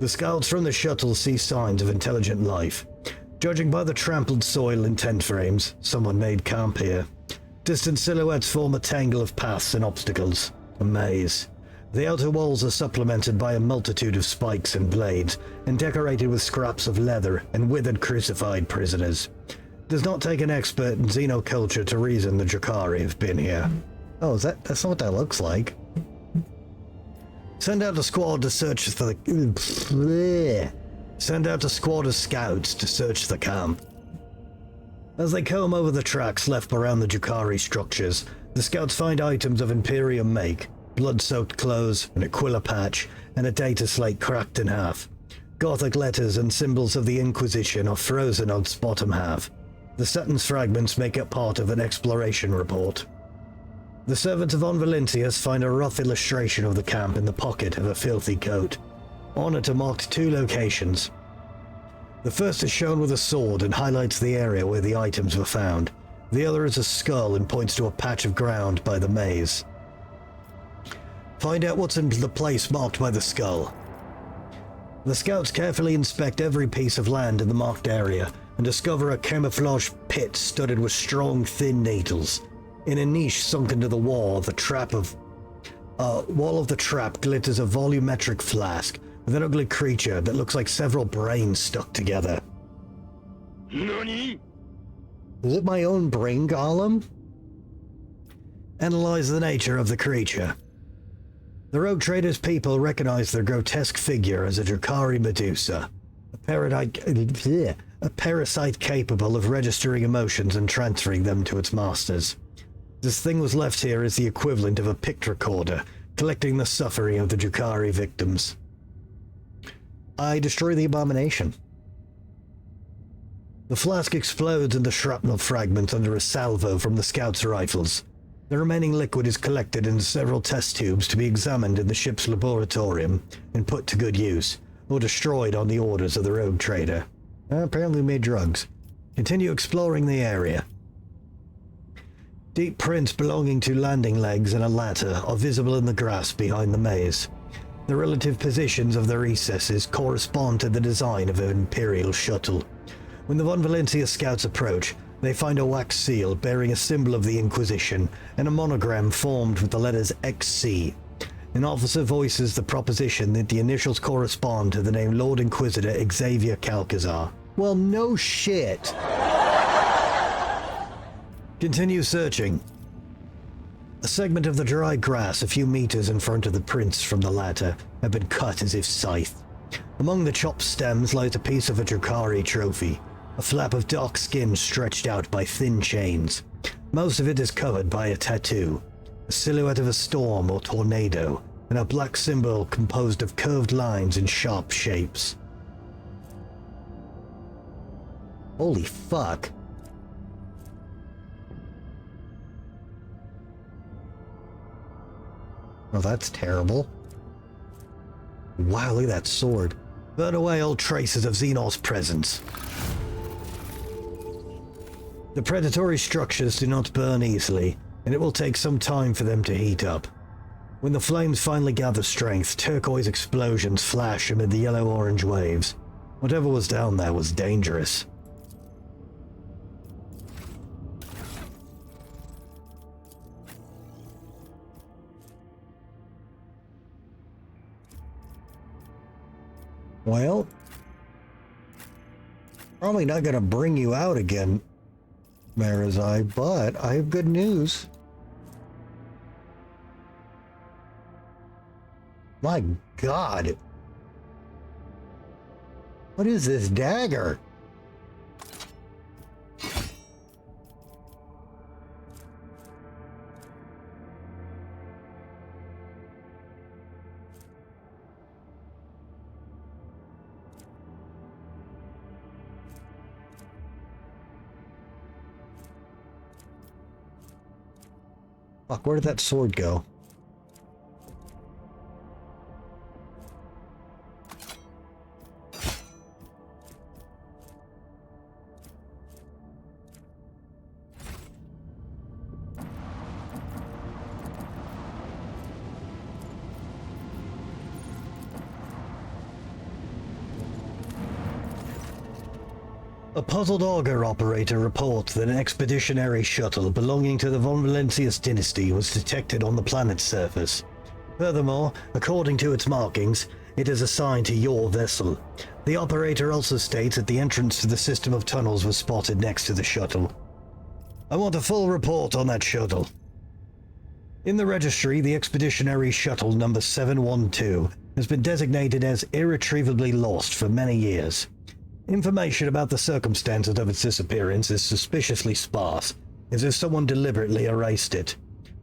The scouts from the shuttle see signs of intelligent life. Judging by the trampled soil and tent frames, someone made camp here. Distant silhouettes form a tangle of paths and obstacles. A maze. The outer walls are supplemented by a multitude of spikes and blades, and decorated with scraps of leather and withered crucified prisoners. It does not take an expert in xenoculture to reason the Drakari have been here. Oh, that's not what that looks like. Send out a squad to search for the... Send out a squad of scouts to search the camp. As they comb over the tracks left around the Drakari structures, the scouts find items of Imperium make, blood-soaked clothes, an Aquila patch, and a data slate cracked in half. Gothic letters and symbols of the Inquisition are frozen on its bottom half. The Saturn's fragments make up part of an exploration report. The servants of Von Valentius find a rough illustration of the camp in the pocket of a filthy coat. On it are marked two locations. The first is shown with a sword and highlights the area where the items were found. The other is a skull and points to a patch of ground by the maze. Find out what's in the place marked by the skull. The scouts carefully inspect every piece of land in the marked area and discover a camouflage pit studded with strong, thin needles. In a niche sunk into the wall of the trap glitters a volumetric flask with an ugly creature that looks like several brains stuck together.
Nani?
Is it my own brain golem? Analyze the nature of the creature. The rogue trader's people recognize the grotesque figure as a Drakari Medusa, a parasite capable of registering emotions and transferring them to its masters. This thing was left here as the equivalent of a pict recorder, collecting the suffering of the Drakari victims. I destroy the abomination. The flask explodes into shrapnel fragments under a salvo from the scouts' rifles. The remaining liquid is collected into several test tubes to be examined in the ship's laboratorium and put to good use, or destroyed on the orders of the rogue trader. Apparently made drugs. Continue exploring the area. Deep prints belonging to landing legs and a ladder are visible in the grass behind the maze. The relative positions of the recesses correspond to the design of an Imperial shuttle. When the Von Valencia scouts approach, they find a wax seal bearing a symbol of the Inquisition and a monogram formed with the letters XC. An officer voices the proposition that the initials correspond to the name Lord Inquisitor Xavier Calcazar. Well, no shit. Continue searching. A segment of the dry grass a few meters in front of the prints from the ladder have been cut as if scythed. Among the chopped stems lies a piece of a Drakari trophy, a flap of dark skin stretched out by thin chains. Most of it is covered by a tattoo, a silhouette of a storm or tornado, and a black symbol composed of curved lines and sharp shapes. Holy fuck. Oh, that's terrible. Wow, look at that sword. Burn away all traces of Xenor's presence. The predatory structures do not burn easily, and it will take some time for them to heat up. When the flames finally gather strength, turquoise explosions flash amid the yellow-orange waves. Whatever was down there was dangerous. Well, probably not gonna bring you out again, Marizai, but I have good news. My God. What is this dagger? Fuck, where did that sword go? A puzzled auger operator reports that an expeditionary shuttle belonging to the Von Valencius dynasty was detected on the planet's surface. Furthermore, according to its markings, it is assigned to your vessel. The operator also states that the entrance to the system of tunnels was spotted next to the shuttle. I want a full report on that shuttle. In the registry, the expeditionary shuttle number 712 has been designated as irretrievably lost for many years. Information about the circumstances of its disappearance is suspiciously sparse, as if someone deliberately erased it.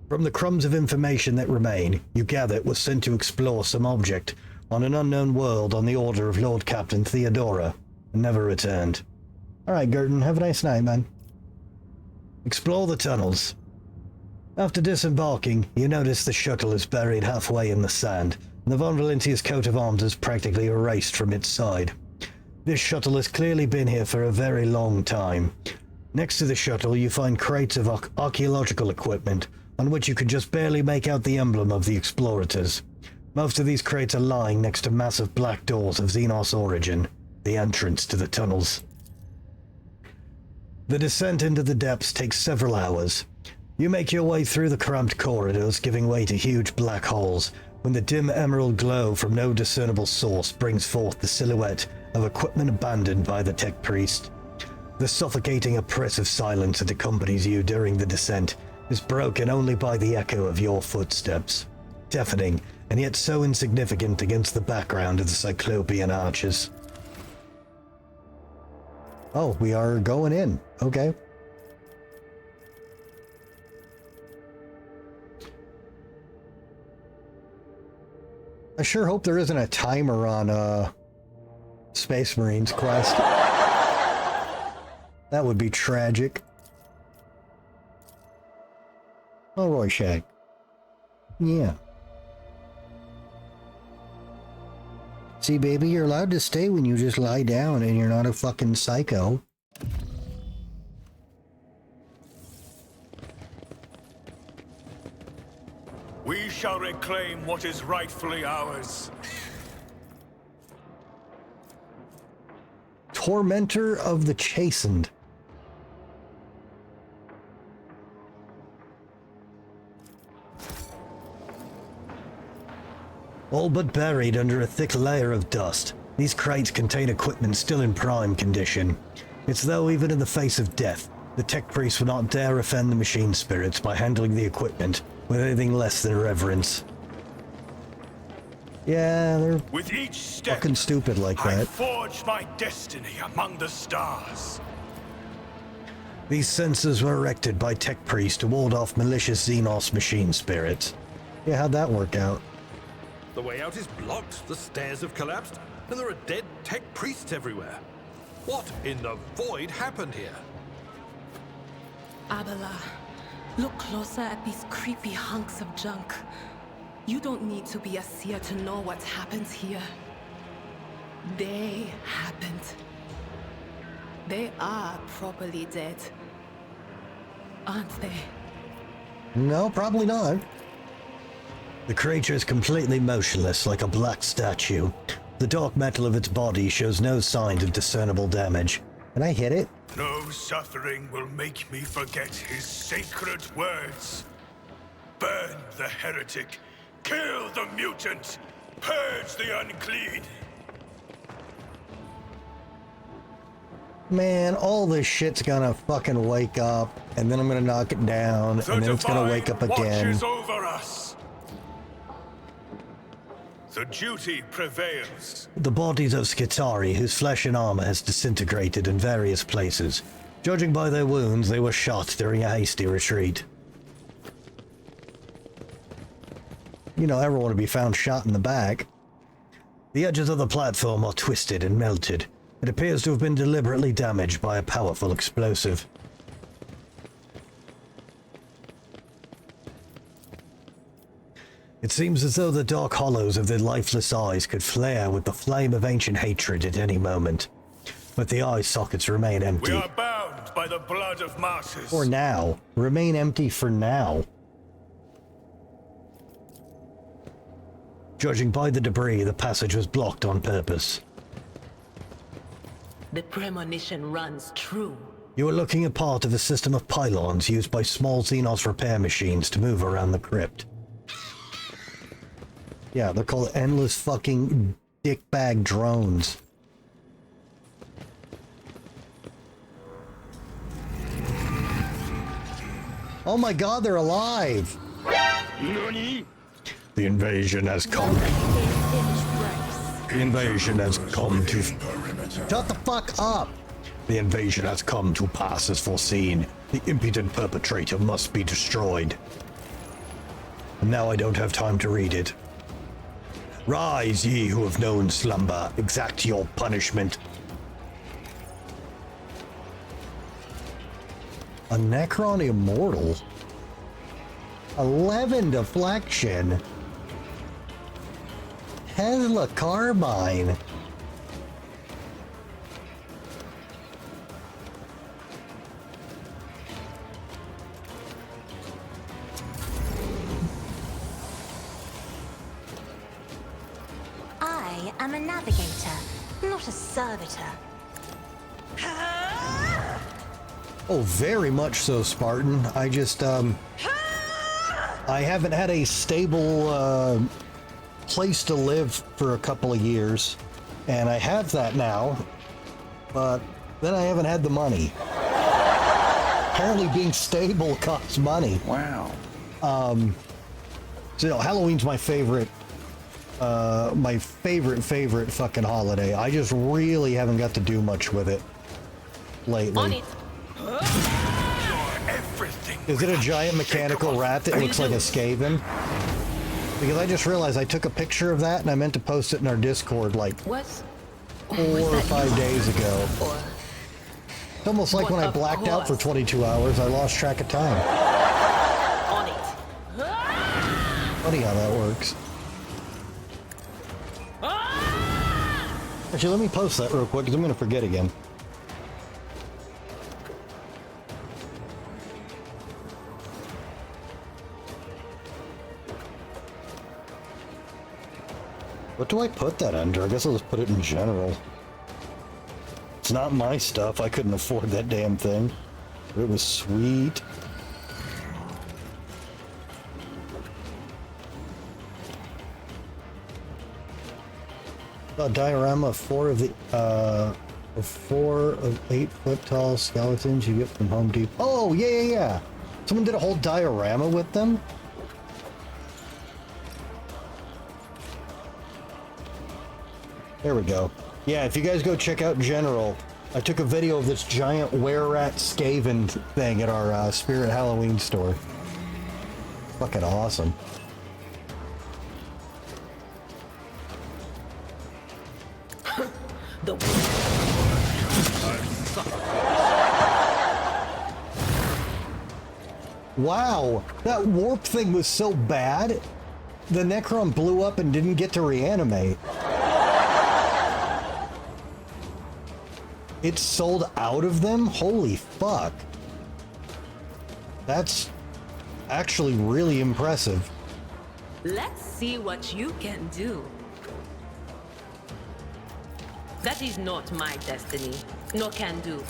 From the crumbs of information that remain, you gather it was sent to explore some object on an unknown world on the order of Lord Captain Theodora, and never returned. Alright, Gurton, have a nice night, man. Explore the tunnels. After disembarking, you notice the shuttle is buried halfway in the sand, and the Von Valencia's coat of arms is practically erased from its side. This shuttle has clearly been here for a very long time. Next to the shuttle, you find crates of archaeological equipment, on which you can just barely make out the emblem of the Explorators. Most of these crates are lying next to massive black doors of Xenos origin, the entrance to the tunnels. The descent into the depths takes several hours. You make your way through the cramped corridors, giving way to huge black holes, when the dim emerald glow from no discernible source brings forth the silhouette of equipment abandoned by the tech priest. The suffocating oppressive silence that accompanies you during the descent is broken only by the echo of your footsteps, deafening and yet so insignificant against the background of the Cyclopean arches. Oh, we are going in. Okay. I sure hope there isn't a timer on Space Marines quest. That would be tragic. Oh, Rorschach. Yeah. See, baby, you're allowed to stay when you just lie down and you're not a fucking psycho.
We shall reclaim what is rightfully ours.
Tormentor of the Chastened. All but buried under a thick layer of dust, these crates contain equipment still in prime condition. It's though even in the face of death, the tech priests will not dare offend the machine spirits by handling the equipment with anything less than reverence. Yeah, they're
with each step,
fucking stupid like
I
that.
forged my destiny among the stars.
These sensors were erected by tech priests to ward off malicious Xenos machine spirits. Yeah, how'd that work out?
The way out is blocked, the stairs have collapsed, and there are dead tech priests everywhere. What in the void happened here?
Abela, look closer at these creepy hunks of junk. You don't need to be a seer to know what happens here. They happened. They are properly dead. Aren't they?
No, probably not. The creature is completely motionless, like a black statue. The dark metal of its body shows no signs of discernible damage. Can I hit it?
No suffering will make me forget his sacred words. Burn the heretic. Kill the mutant. Purge the unclean.
Man, all this shit's gonna fucking wake up, and then I'm gonna knock it down, and then it's gonna wake up again.
Watches over us. The duty prevails.
The bodies of Skitari, whose flesh and armor has disintegrated in various places. Judging by their wounds, they were shot during a hasty retreat. You don't ever want to be found shot in the back. The edges of the platform are twisted and melted. It appears to have been deliberately damaged by a powerful explosive. It seems as though the dark hollows of their lifeless eyes could flare with the flame of ancient hatred at any moment. But the eye sockets remain empty.
We are bound by the blood of martyrs.
For now. Remain empty for now. Judging by the debris, the passage was blocked on purpose.
The premonition runs true.
You are looking at part of a system of pylons used by small Xenos repair machines to move around the crypt. Yeah, they're called endless fucking dickbag drones. Oh my god, they're alive!
Nani?
The invasion has come. The invasion has come to... Shut the fuck up! The invasion has come to pass as foreseen. The impudent perpetrator must be destroyed. And now I don't have time to read it. Rise, ye who have known slumber, exact your punishment. A Necron Immortal? 11 deflection. Tesla Carbine.
I am a navigator, not a servitor.
Oh, very much so, Spartan. I just, I haven't had a stable, place to live for a couple of years, and I have that now, but then I haven't had the money. Apparently being stable costs money.
Wow.
So, you know, Halloween's my favorite fucking holiday. I just really haven't got to do much with it lately.
On it.
Is it a giant mechanical rat that looks like a Skaven? Because I just realized I took a picture of that and I meant to post it in our Discord like 4 or 5 days ago. It's almost like when I blacked out for 22 hours, I lost track of time.
On it.
Funny how that works. Actually, let me post that real quick because I'm going to forget again. What do I put that under? I guess I'll just put it in general. It's not my stuff. I couldn't afford that damn thing. But it was sweet. A diorama of 4 of 8 foot tall skeletons you get from Home Depot. Oh, yeah. Someone did a whole diorama with them? There we go. Yeah, if you guys go check out General, I took a video of this giant were-rat Skaven thing at our Spirit Halloween store. Fucking awesome. Wow, that warp thing was so bad, the Necron blew up and didn't get to reanimate. It sold out of them? Holy fuck. That's actually really impressive.
Let's see what you can do. That is not my destiny. Nor can do.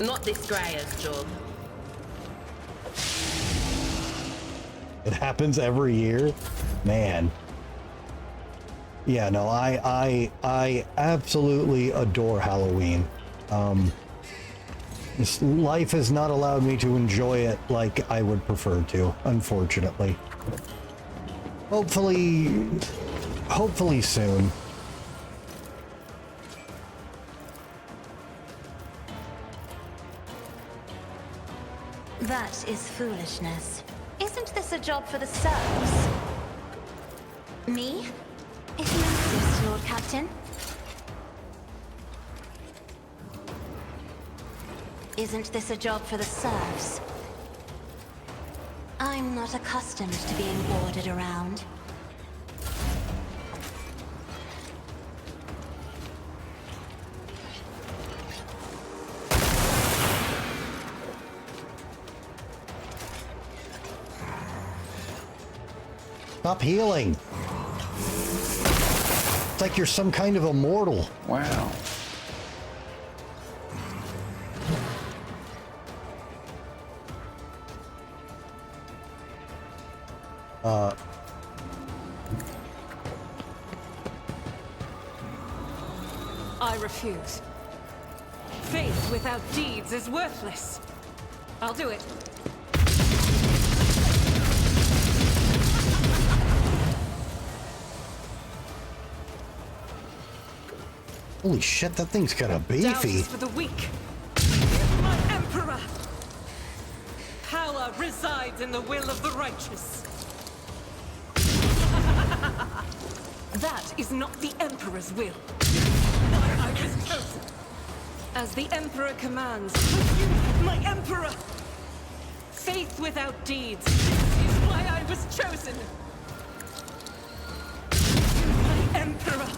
Not this Scryer's job.
It happens every year? Man. Yeah, no, I absolutely adore Halloween. This life has not allowed me to enjoy it like I would prefer to, unfortunately. Hopefully soon.
That is foolishness. Isn't this a job for the serfs? Me? If you insist, Lord Captain. Isn't this a job for the serfs? I'm not accustomed to being ordered around.
Stop healing. It's like you're some kind of immortal.
Wow.
I refuse. Faith without deeds is worthless. I'll do it.
Holy shit, that thing's kind of
Doubt
beefy.
is for the weak. My Emperor! Power resides in the will of the righteous. That is not the Emperor's will. I was chosen. As the Emperor commands, my Emperor! Faith without deeds is why I was chosen. My Emperor!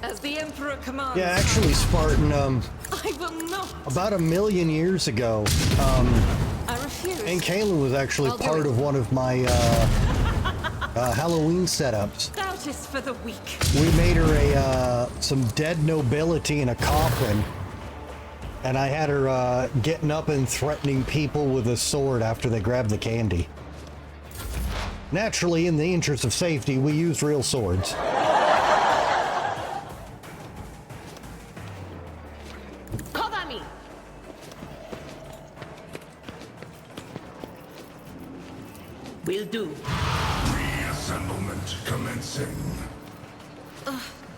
As the Emperor commands...
Yeah, actually, Spartan,
I will not!
about 1 million years ago,
I refuse.
and Kayla was actually part of one of my, Halloween setups.
Doubt is for the weak.
We made her some dead nobility in a coffin, and I had her getting up and threatening people with a sword after they grabbed the candy. Naturally, in the interest of safety, we used real swords.
Cover me!
Will do.
Reassemblement commencing.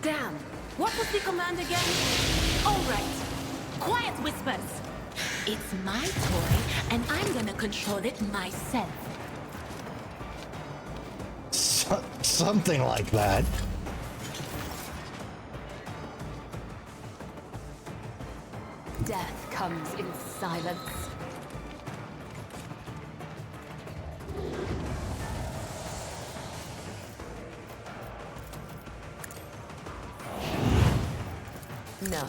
Damn. What was the command again? All right. Quiet, Whispers. It's my toy, and I'm gonna control it myself.
Something like that.
Death comes in silence.
No.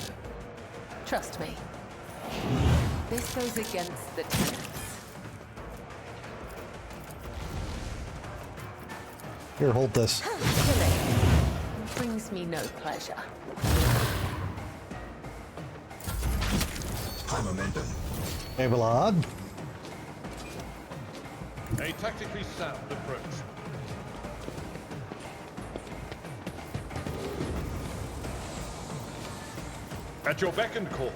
Trust me. This goes against the tenets.
Here, hold this.
Killing brings me no pleasure.
High momentum.
Hey, Vlad.
A tactically sound approach. At your beck and call.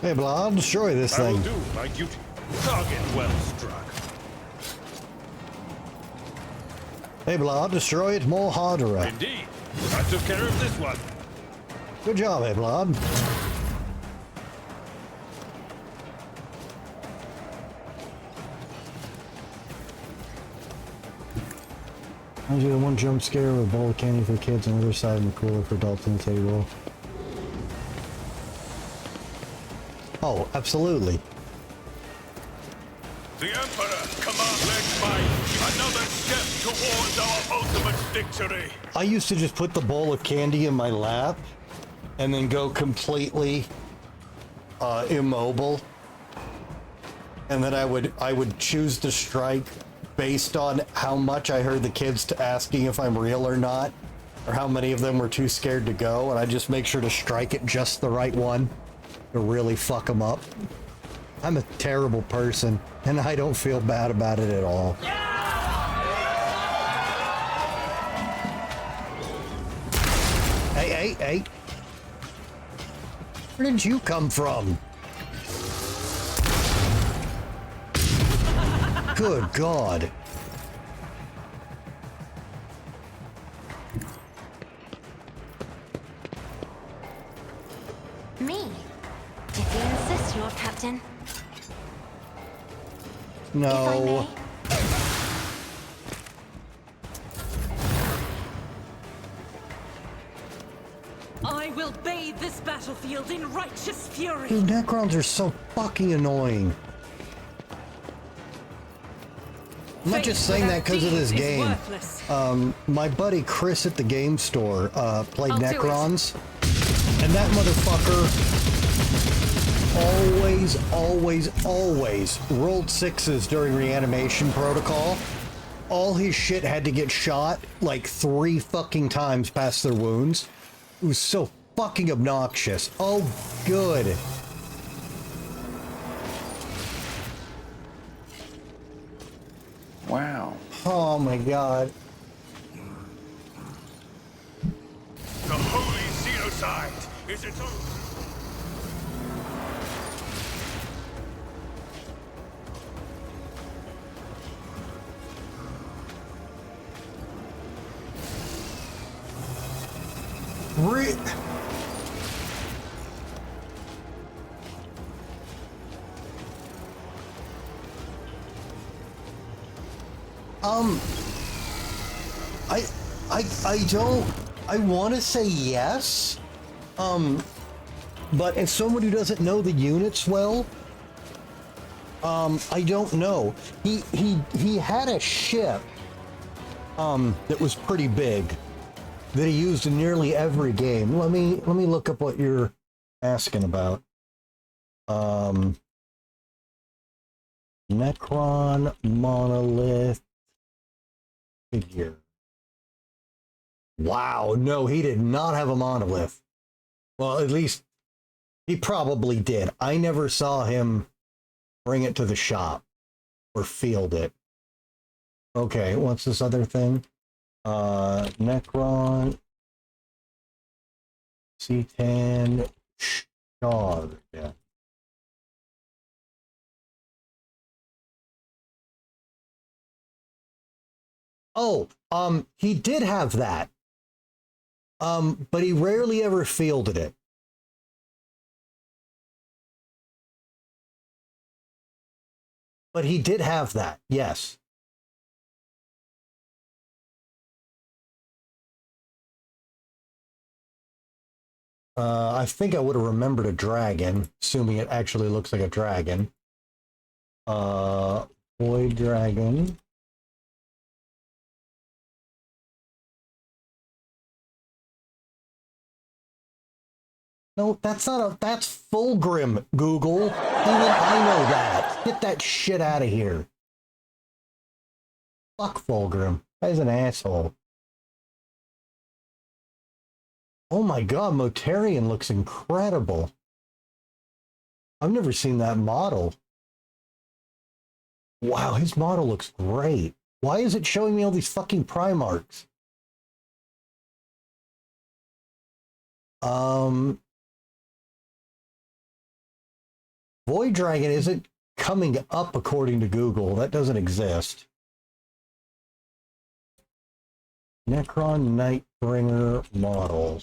Hey, Vlad, destroy this
I will
thing.
do my duty. Target well struck.
Hey, Vlad, destroy it more harder.
Indeed. I took care of this one.
Good job, hey, Vlad. I'll do the one jump scare with a bowl of candy for kids on the other side and the cooler for adults on the table. Oh, absolutely.
The Emperor commands by another step towards our ultimate victory.
I used to just put the bowl of candy in my lap and then go completely immobile. And then I would choose to strike based on how much I heard the kids asking if I'm real or not, or how many of them were too scared to go, and I just make sure to strike it just the right one to really fuck them up. I'm a terrible person, and I don't feel bad about it at all. Hey, Okay. Where did you come from? Good God.
Me? If you insist, Lord Captain.
No.
If I may.
I will bathe this battlefield in righteous fury.
Dude, Necrons are so fucking annoying. I'm not just saying that because of this game. My buddy Chris at the game store played Necrons, and that motherfucker always rolled sixes during reanimation protocol. All his shit had to get shot like 3 fucking times past their wounds. It was so fucking obnoxious. Oh, good.
Wow.
Oh my God.
The holy genocide is its own.
I want to say yes, but as someone who doesn't know the units well, I don't know. He had a ship, that was pretty big, that he used in nearly every game. Let me look up what you're asking about. Necron monolith figure. Wow, no, he did not have a monolith. Well, at least he probably did. I never saw him bring it to the shop or field it. Okay, what's this other thing? Necron C10 Shard. Yeah. Oh, he did have that. But he rarely ever fielded it. But he did have that, yes. I think I would have remembered a dragon, assuming it actually looks like a dragon. Void dragon. No, that's not a, that's Fulgrim, Google. Even I know that. Get that shit out of here. Fuck Fulgrim. Guy's an asshole. Oh my God, Motarian looks incredible. I've never seen that model. Wow, his model looks great. Why is it showing me all these fucking Primarchs? Void Dragon isn't coming up according to Google. That doesn't exist. Necron Nightbringer model.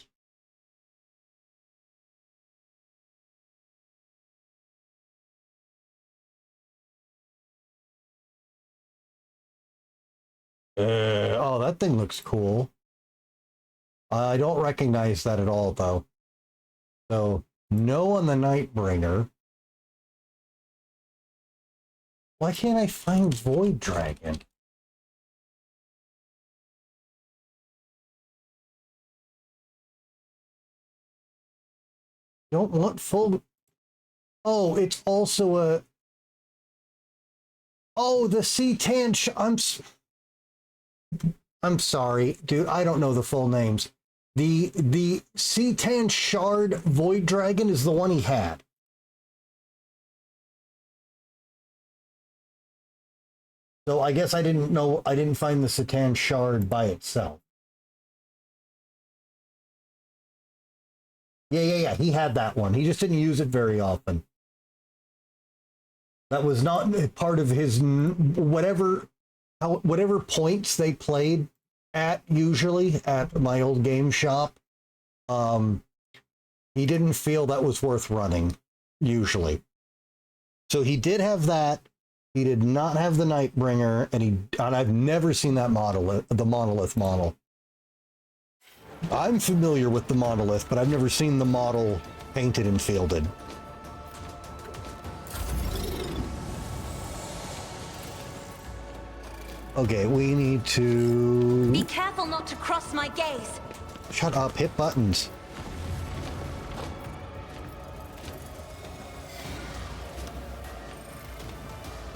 Oh, that thing looks cool. I don't recognize that at all, though. So, no on the Nightbringer. Why can't I find Void Dragon? Don't want full... Oh, it's also a... Oh, the C10... I'm sorry, dude. I don't know the full names. The C10 Shard Void Dragon is the one he had. So I guess I didn't find the Satan Shard by itself. Yeah. He had that one. He just didn't use it very often. That was not part of his whatever points they played at, usually at my old game shop. He didn't feel that was worth running, usually. So he did have that. He did not have the Nightbringer, and I've never seen that the Monolith model. I'm familiar with the Monolith, but I've never seen the model painted and fielded. Okay, we need to...
Be careful not to cross my gaze.
Shut up, hit buttons.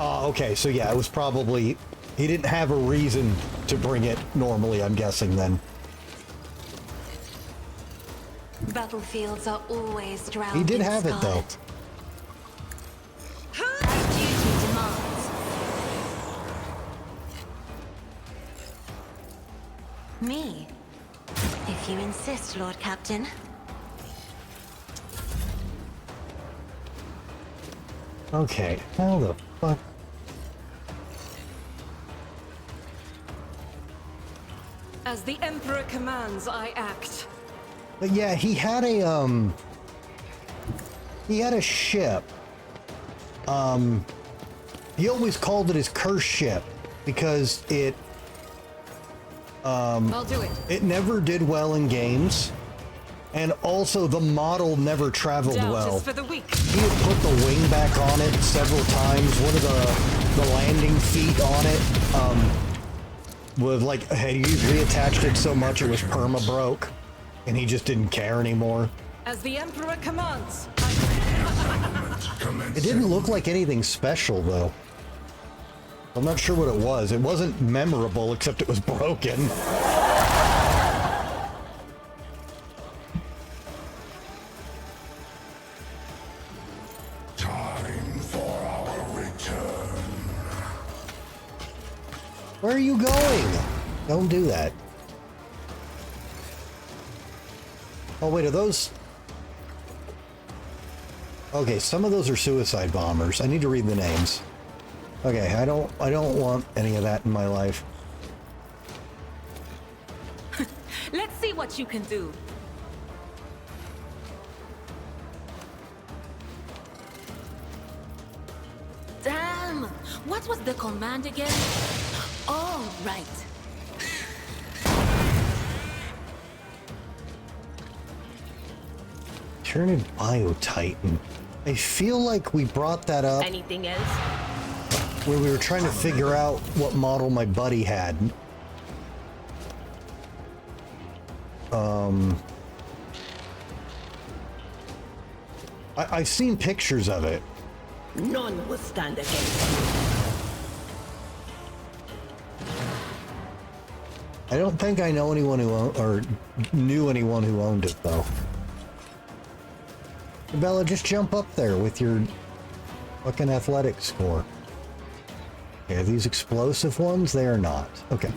Okay, so yeah, it was probably... He didn't have a reason to bring it normally, I'm guessing, then.
Battlefields are always drowned.
He did have it, though.
Our duty demands. Me? If you insist, Lord Captain.
Okay, how the fuck?
As the Emperor commands, I act.
But yeah, he had a ship. He always called it his curse ship because
I'll do it.
It never did well in games, and also the model never traveled well.
For the weak.
He had put the wing back on it several times. One of the landing feet on it was like, had he reattached it so much it was perma broke, and he just didn't care anymore.
As the Emperor commands.
It didn't look like anything special, though. I'm not sure what it was. It wasn't memorable, except it was broken.
Time for our return.
Where are you going? Don't do that. Oh, wait, are those... Okay, some of those are suicide bombers. I need to read the names. Okay, I don't want any of that in my life.
Let's see what you can do. Damn! What was the command again? All right.
Tyrannid Biotitan. I feel like we brought that up
Anything else?
when we were trying to figure out what model my buddy had. I've seen pictures of it.
None will stand against you.
I don't think I know anyone who knew anyone who owned it, though. Bella, just jump up there with your fucking athletic score. Okay, are these explosive ones? They are not. Okay.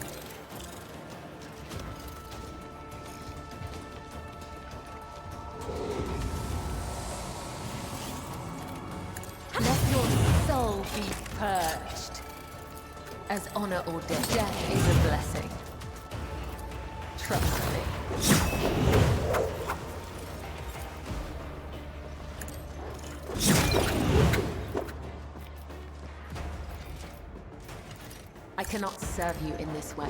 Let your soul be purged. As honor or death, death is a blessing. Trust me. I cannot serve you in this way.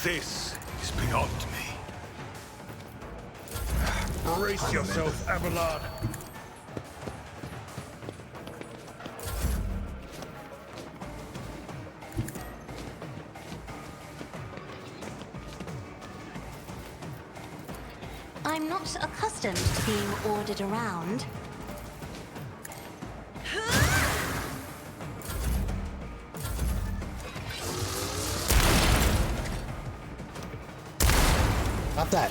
This is beyond me. Brace yourself, Abelard.
I'm not accustomed to being ordered around.
Stop that.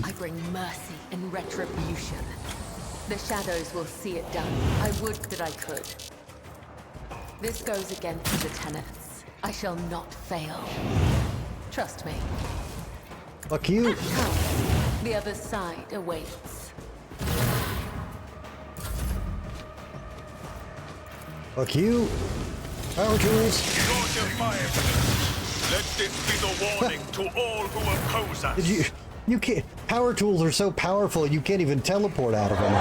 I bring mercy and retribution. The shadows will see it done. I would that I could. This goes against the tenets. I shall not fail. Trust me.
Fuck you.
Come. The other side awaits.
Fuck you. Power tools.
Let this be the warning to all who oppose us.
You can't. Power tools are so powerful you can't even teleport out of them.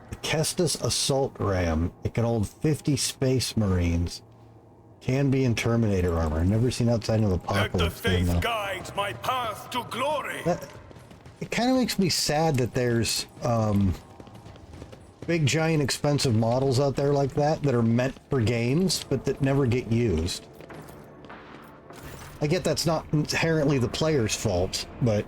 The Kestis Assault Ram. It can hold 50 Space Marines. Can be in Terminator armor. Never seen outside of Apocalypse.
Let the faith guide my path to glory.
It kind of makes me sad that there's big, giant, expensive models out there like that are meant for games, but that never get used. I get that's not inherently the player's fault, but...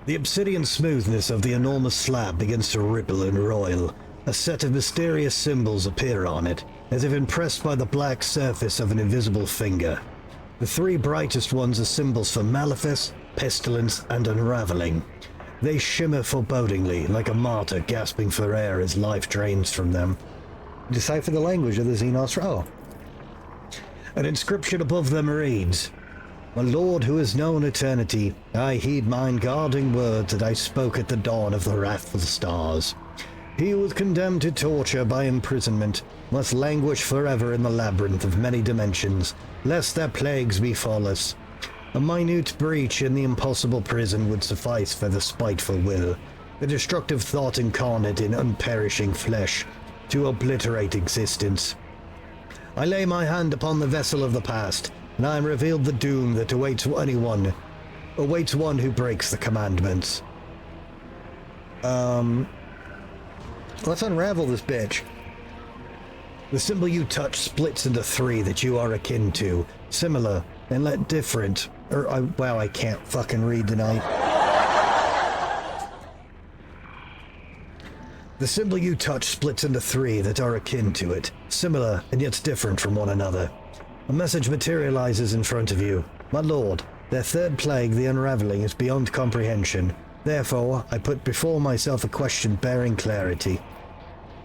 The obsidian smoothness of the enormous slab begins to ripple and roil. A set of mysterious symbols appear on it, as if impressed by the black surface of an invisible finger. The three brightest ones are symbols for malefice, pestilence, and unraveling. They shimmer forebodingly, like a martyr gasping for air as life drains from them. Decipher the language of the Xenos. Oh. An inscription above them reads, "My Lord who has known eternity, I heed mine guarding words that I spoke at the dawn of the wrathful stars. He who was condemned to torture by imprisonment must languish forever in the labyrinth of many dimensions, lest their plagues befall us. A minute breach in the impossible prison would suffice for the spiteful will, the destructive thought incarnate in unperishing flesh, to obliterate existence. I lay my hand upon the vessel of the past, and I am revealed the doom that awaits one who breaks the commandments." Let's unravel this bitch. The symbol you touch splits into three that you are akin to, similar and yet different. Wow, I can't fucking read tonight. The symbol you touch splits into three that are akin to it, similar and yet different from one another. A message materializes in front of you. My lord, their third plague, the unraveling, is beyond comprehension. Therefore, I put before myself a question bearing clarity.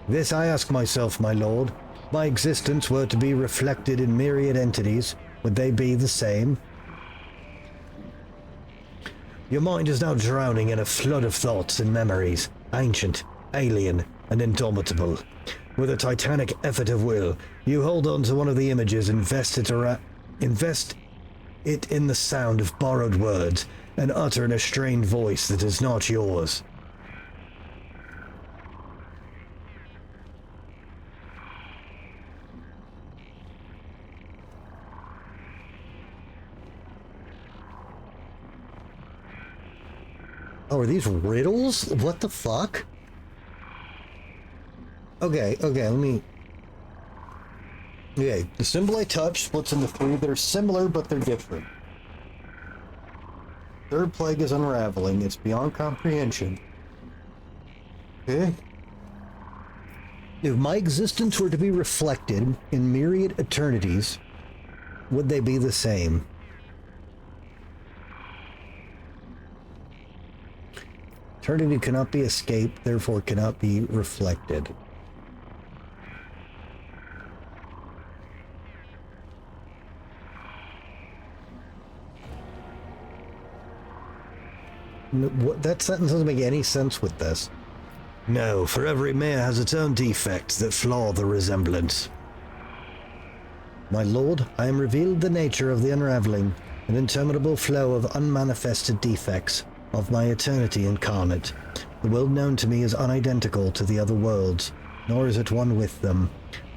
This I ask myself, my lord. My existence were to be reflected in myriad entities. Would they be the same? Your mind is now drowning in a flood of thoughts and memories, ancient, alien, and indomitable. With a titanic effort of will, you hold on to one of the images, invest it in the sound of borrowed words, and utter in a strained voice that is not yours. Oh, are these riddles? What the fuck? Okay, let me... Okay, the symbol I touch splits into three that are similar, but they're different. Third plague is unraveling. It's beyond comprehension. Okay. If my existence were to be reflected in myriad eternities, would they be the same? Eternity cannot be escaped, therefore cannot be reflected. That sentence doesn't make any sense with this. No, for every mare has its own defects that flaw the resemblance. My lord, I am revealed the nature of the unraveling, an interminable flow of unmanifested defects of my eternity incarnate. The world known to me is unidentical to the other worlds, nor is it one with them.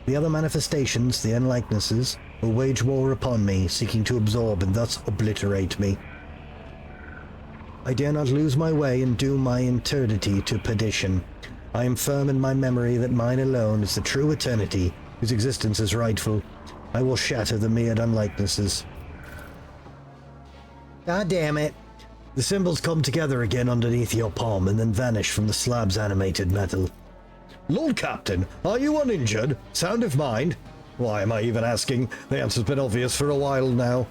The other manifestations, the unlikenesses, will wage war upon me, seeking to absorb and thus obliterate me. I dare not lose my way and doom my eternity to perdition. I am firm in my memory that mine alone is the true eternity, whose existence is rightful. I will shatter the myriad unlikenesses. God damn it. The symbols come together again underneath your palm and then vanish from the slab's animated metal. Lord Captain, are you uninjured? Sound of mind? Why am I even asking? The answer's been obvious for a while now.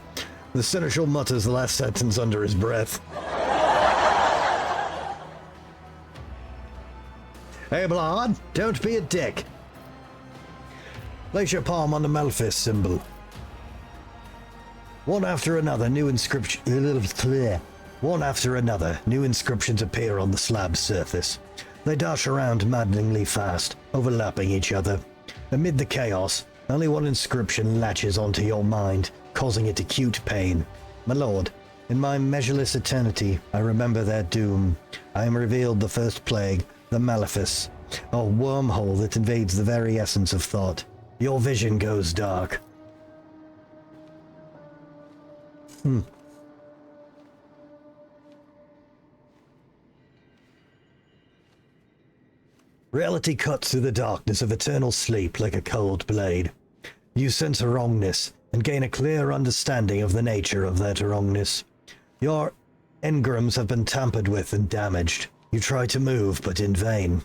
The seneschal mutters the last sentence under his breath. Hey, Blood, don't be a dick. Place your palm on the Malphis symbol. One after another, new inscriptions appear on the slab's surface. They dash around maddeningly fast, overlapping each other. Amid the chaos, only one inscription latches onto your mind, causing it acute pain. My lord, in my measureless eternity, I remember their doom. I am revealed the first plague, the Malefice, a wormhole that invades the very essence of thought. Your vision goes dark. Reality cuts through the darkness of eternal sleep like a cold blade. You sense a wrongness and gain a clear understanding of the nature of that wrongness. Your engrams have been tampered with and damaged. You try to move, but in vain.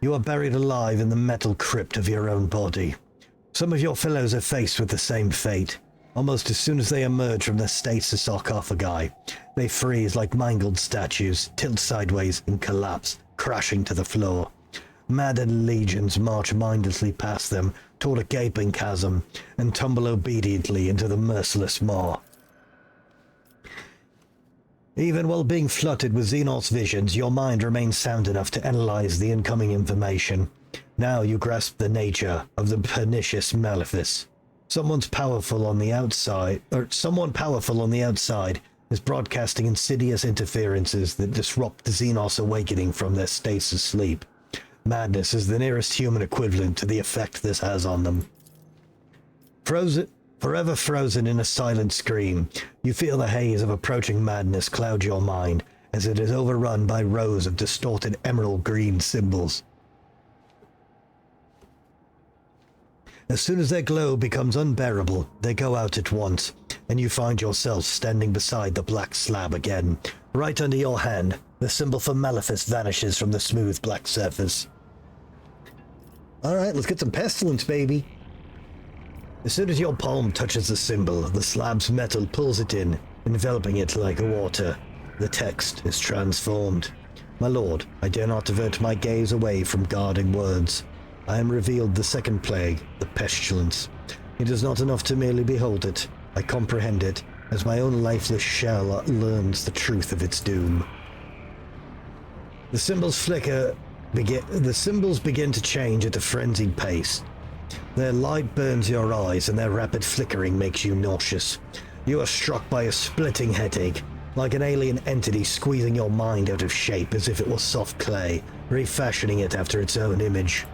You are buried alive in the metal crypt of your own body. Some of your fellows are faced with the same fate. Almost as soon as they emerge from their stasis sarcophagi, they freeze like mangled statues, tilt sideways and collapse, crashing to the floor. Maddened legions march mindlessly past them toward a gaping chasm and tumble obediently into the merciless maw. Even while being flooded with Xenos visions, your mind remains sound enough to analyze the incoming information. Now you grasp the nature of the pernicious Malefice. Someone powerful on the outside is broadcasting insidious interferences that disrupt the Xenos awakening from their stasis sleep. Madness is the nearest human equivalent to the effect this has on them. Forever frozen in a silent scream, you feel the haze of approaching madness cloud your mind as it is overrun by rows of distorted emerald green symbols. As soon as their glow becomes unbearable, they go out at once, and you find yourself standing beside the black slab again. Right under your hand, the symbol for Malefice vanishes from the smooth black surface. Alright, let's get some pestilence, baby. As soon as your palm touches the symbol, the slab's metal pulls it in, enveloping it like water. The text is transformed. My lord, I dare not avert my gaze away from guarding words. I am revealed the second plague, the pestilence. It is not enough to merely behold it. I comprehend it, as my own lifeless shell learns the truth of its doom. The symbols begin to change at a frenzied pace. Their light burns your eyes, and their rapid flickering makes you nauseous. You are struck by a splitting headache, like an alien entity squeezing your mind out of shape as if it was soft clay, refashioning it after its own image.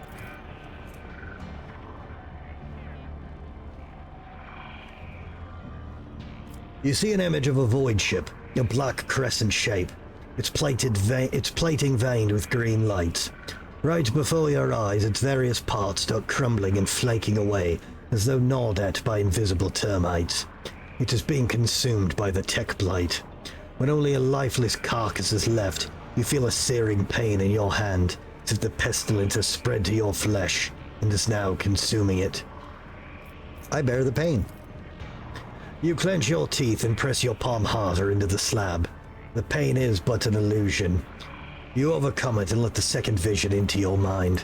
You see an image of a void ship, a black crescent shape. Its plating veined with green lights. Right before your eyes, its various parts start crumbling and flaking away, as though gnawed at by invisible termites. It is being consumed by the tech blight. When only a lifeless carcass is left, you feel a searing pain in your hand, as if the pestilence has spread to your flesh, and is now consuming it. I bear the pain. You clench your teeth and press your palm harder into the slab. The pain is but an illusion. You overcome it and let the second vision into your mind.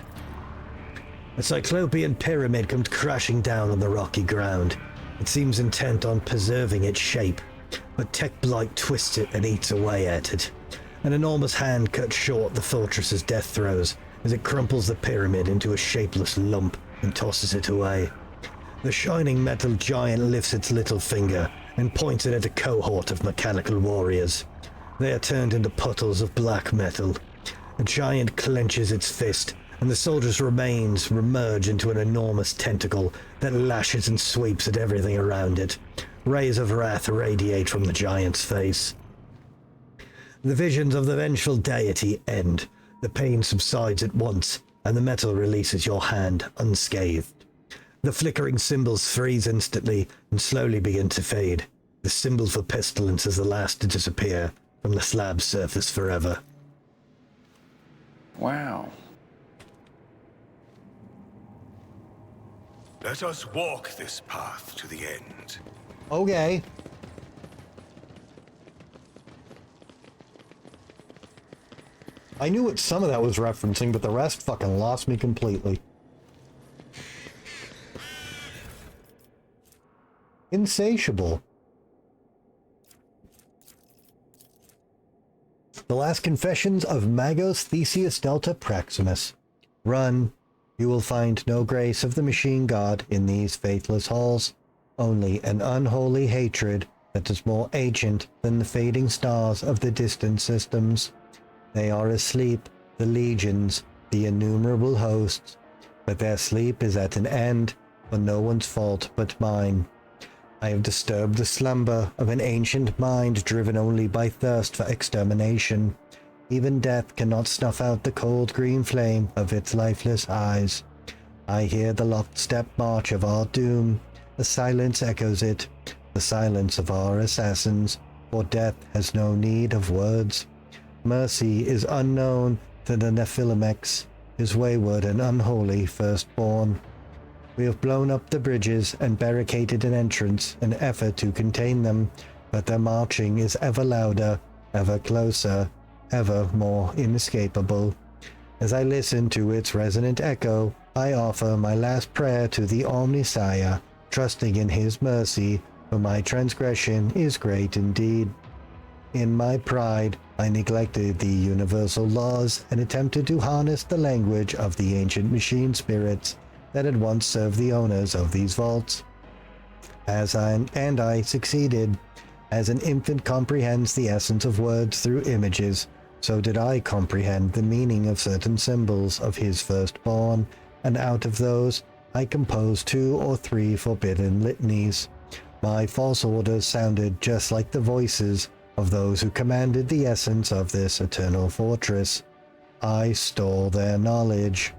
A cyclopean pyramid comes crashing down on the rocky ground. It seems intent on preserving its shape, but tech blight twists it and eats away at it. An enormous hand cuts short the fortress's death throes as it crumples the pyramid into a shapeless lump and tosses it away. The shining metal giant lifts its little finger and points it at a cohort of mechanical warriors. They are turned into puddles of black metal. The giant clenches its fist, and the soldier's remains remerge into an enormous tentacle that lashes and sweeps at everything around it. Rays of wrath radiate from the giant's face. The visions of the vengeful deity end. The pain subsides at once, and the metal releases your hand unscathed. The flickering symbols freeze instantly and slowly begin to fade. The symbol for pestilence is the last to disappear from the slab's surface forever.
Wow.
Let us walk this path to the end.
Okay. I knew what some of that was referencing, but the rest fucking lost me completely. Insatiable. The last confessions of Magos Theseus Delta Praximus. Run. You will find no grace of the machine god in these faithless halls, only an unholy hatred that is more ancient than the fading stars of the distant systems. They are asleep, the legions, the innumerable hosts, but their sleep is at an end, for no one's fault but mine. I have disturbed the slumber of an ancient mind driven only by thirst for extermination. Even death cannot snuff out the cold green flame of its lifeless eyes. I hear the lockstep march of our doom. The silence echoes it, the silence of our assassins, for death has no need of words. Mercy is unknown to the Nephilimex, his wayward and unholy firstborn. We have blown up the bridges and barricaded an entrance in effort to contain them, but their marching is ever louder, ever closer, ever more inescapable. As I listen to its resonant echo, I offer my last prayer to the Omnisire, trusting in his mercy, for my transgression is great indeed. In my pride, I neglected the universal laws and attempted to harness the language of the ancient machine spirits that had once served the owners of these vaults. I succeeded. As an infant comprehends the essence of words through images, so did I comprehend the meaning of certain symbols of his firstborn, and out of those I composed 2 or 3 forbidden litanies. My false orders sounded just like the voices of those who commanded the essence of this eternal fortress. I stole their knowledge.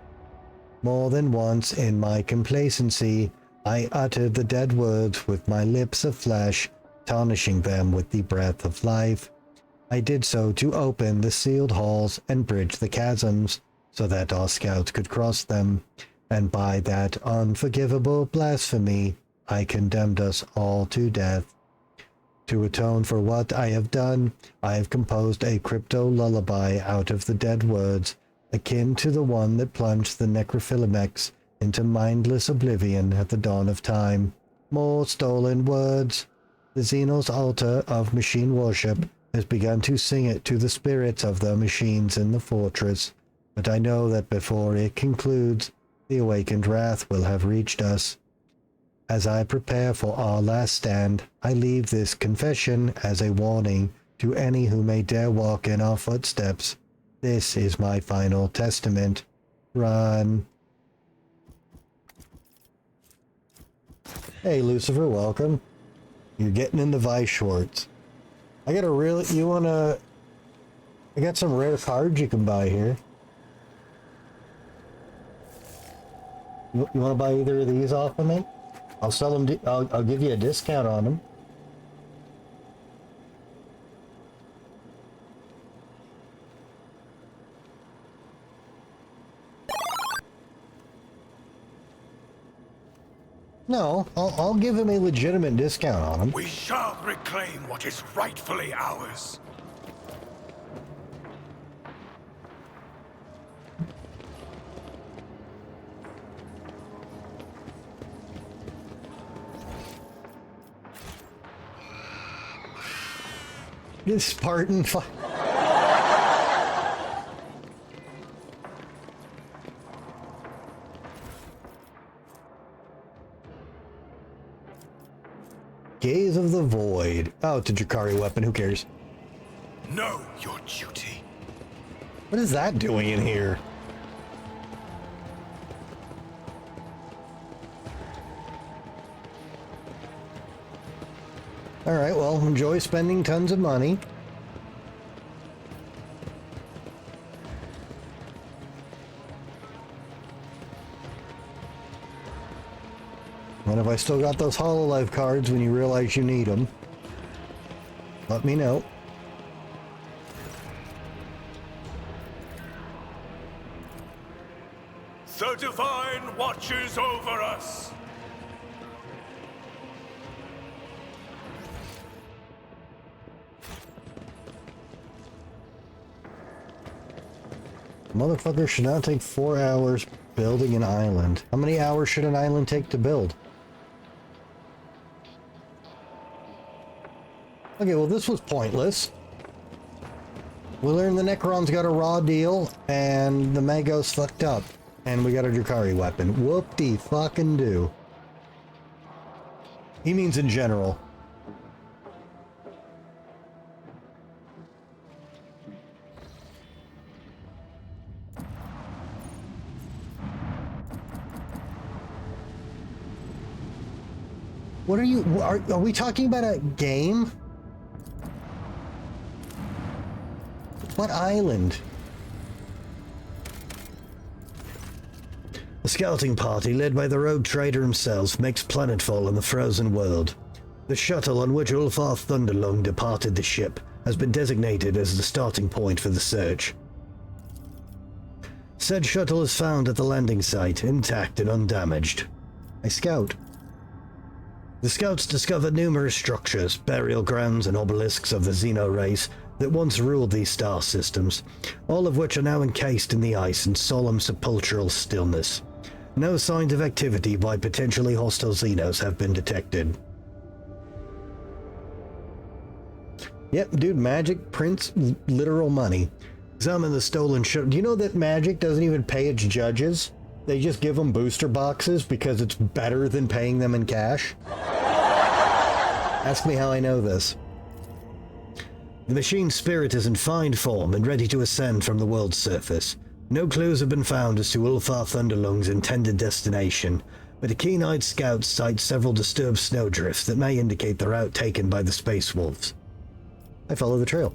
More than once in my complacency, I uttered the dead words with my lips of flesh, tarnishing them with the breath of life. I did so to open the sealed halls and bridge the chasms, so that our scouts could cross them, and by that unforgivable blasphemy, I condemned us all to death. To atone for what I have done, I have composed a crypto lullaby out of the dead words, akin to the one that plunged the Necrophilemex into mindless oblivion at the dawn of time. More stolen words. The Xenos altar of machine worship has begun to sing it to the spirits of the machines in the fortress, but I know that before it concludes, the awakened wrath will have reached us. As I prepare for our last stand, I leave this confession as a warning to any who may dare walk in our footsteps. This is my final testament. Run. Hey, Lucifer, welcome. You're getting into Vice Shorts. I got some rare cards you can buy here. You want to buy either of these off of me? I'll sell them. I'll give you a discount on them. No, I'll give him a legitimate discount on them.
We shall reclaim what is rightfully ours.
This Spartan Gaze of the Void. Oh, it's a Jakari weapon. Who cares?
Know your duty.
What is that doing in here? Alright, well, enjoy spending tons of money. And if I still got those HoloLive cards when you realize you need them, let me know.
The Divine watches over us.
Motherfucker should not take 4 hours building an island. How many hours should an island take to build? Okay, well this was pointless. We learned the Necron's got a raw deal, and the Magos fucked up. And we got a Drakari weapon. Whoop-de-fucking-do. He means in general. What are you... Are we talking about a game? What island? A scouting party led by the rogue trader himself makes planetfall in the frozen world. The shuttle on which Ulfar Thunderlung departed the ship has been designated as the starting point for the search. Said shuttle is found at the landing site, intact and undamaged. A scout. The scouts discovered numerous structures, burial grounds and obelisks of the Xeno race that once ruled these star systems, all of which are now encased in the ice in solemn sepulchral stillness. No signs of activity by potentially hostile Xenos have been detected. Yep, dude, magic prints literal money. Examine the stolen ship. Do you know that magic doesn't even pay its judges? They just give them booster boxes because it's better than paying them in cash? Ask me how I know this. The machine's spirit is in fine form and ready to ascend from the world's surface. No clues have been found as to Ulfar Thunderlung's intended destination, but a keen-eyed scout sights several disturbed snowdrifts that may indicate the route taken by the Space Wolves. I follow the trail.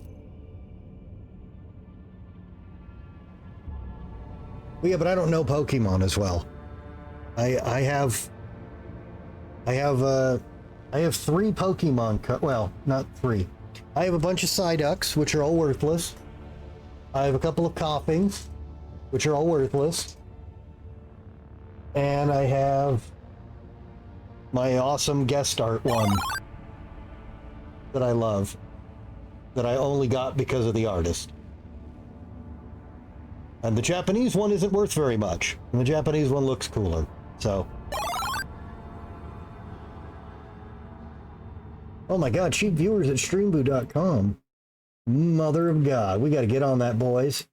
Well, yeah, but I don't know Pokemon as well. I have 3 Pokemon, well, not 3. I have a bunch of Psyducks, which are all worthless. I have a couple of Coughings, which are all worthless. And I have my awesome guest art one that I love, that I only got because of the artist. And the Japanese one isn't worth very much, and the Japanese one looks cooler, so... Oh my god, cheap viewers at streamboo.com. Mother of God, we gotta get on that, boys.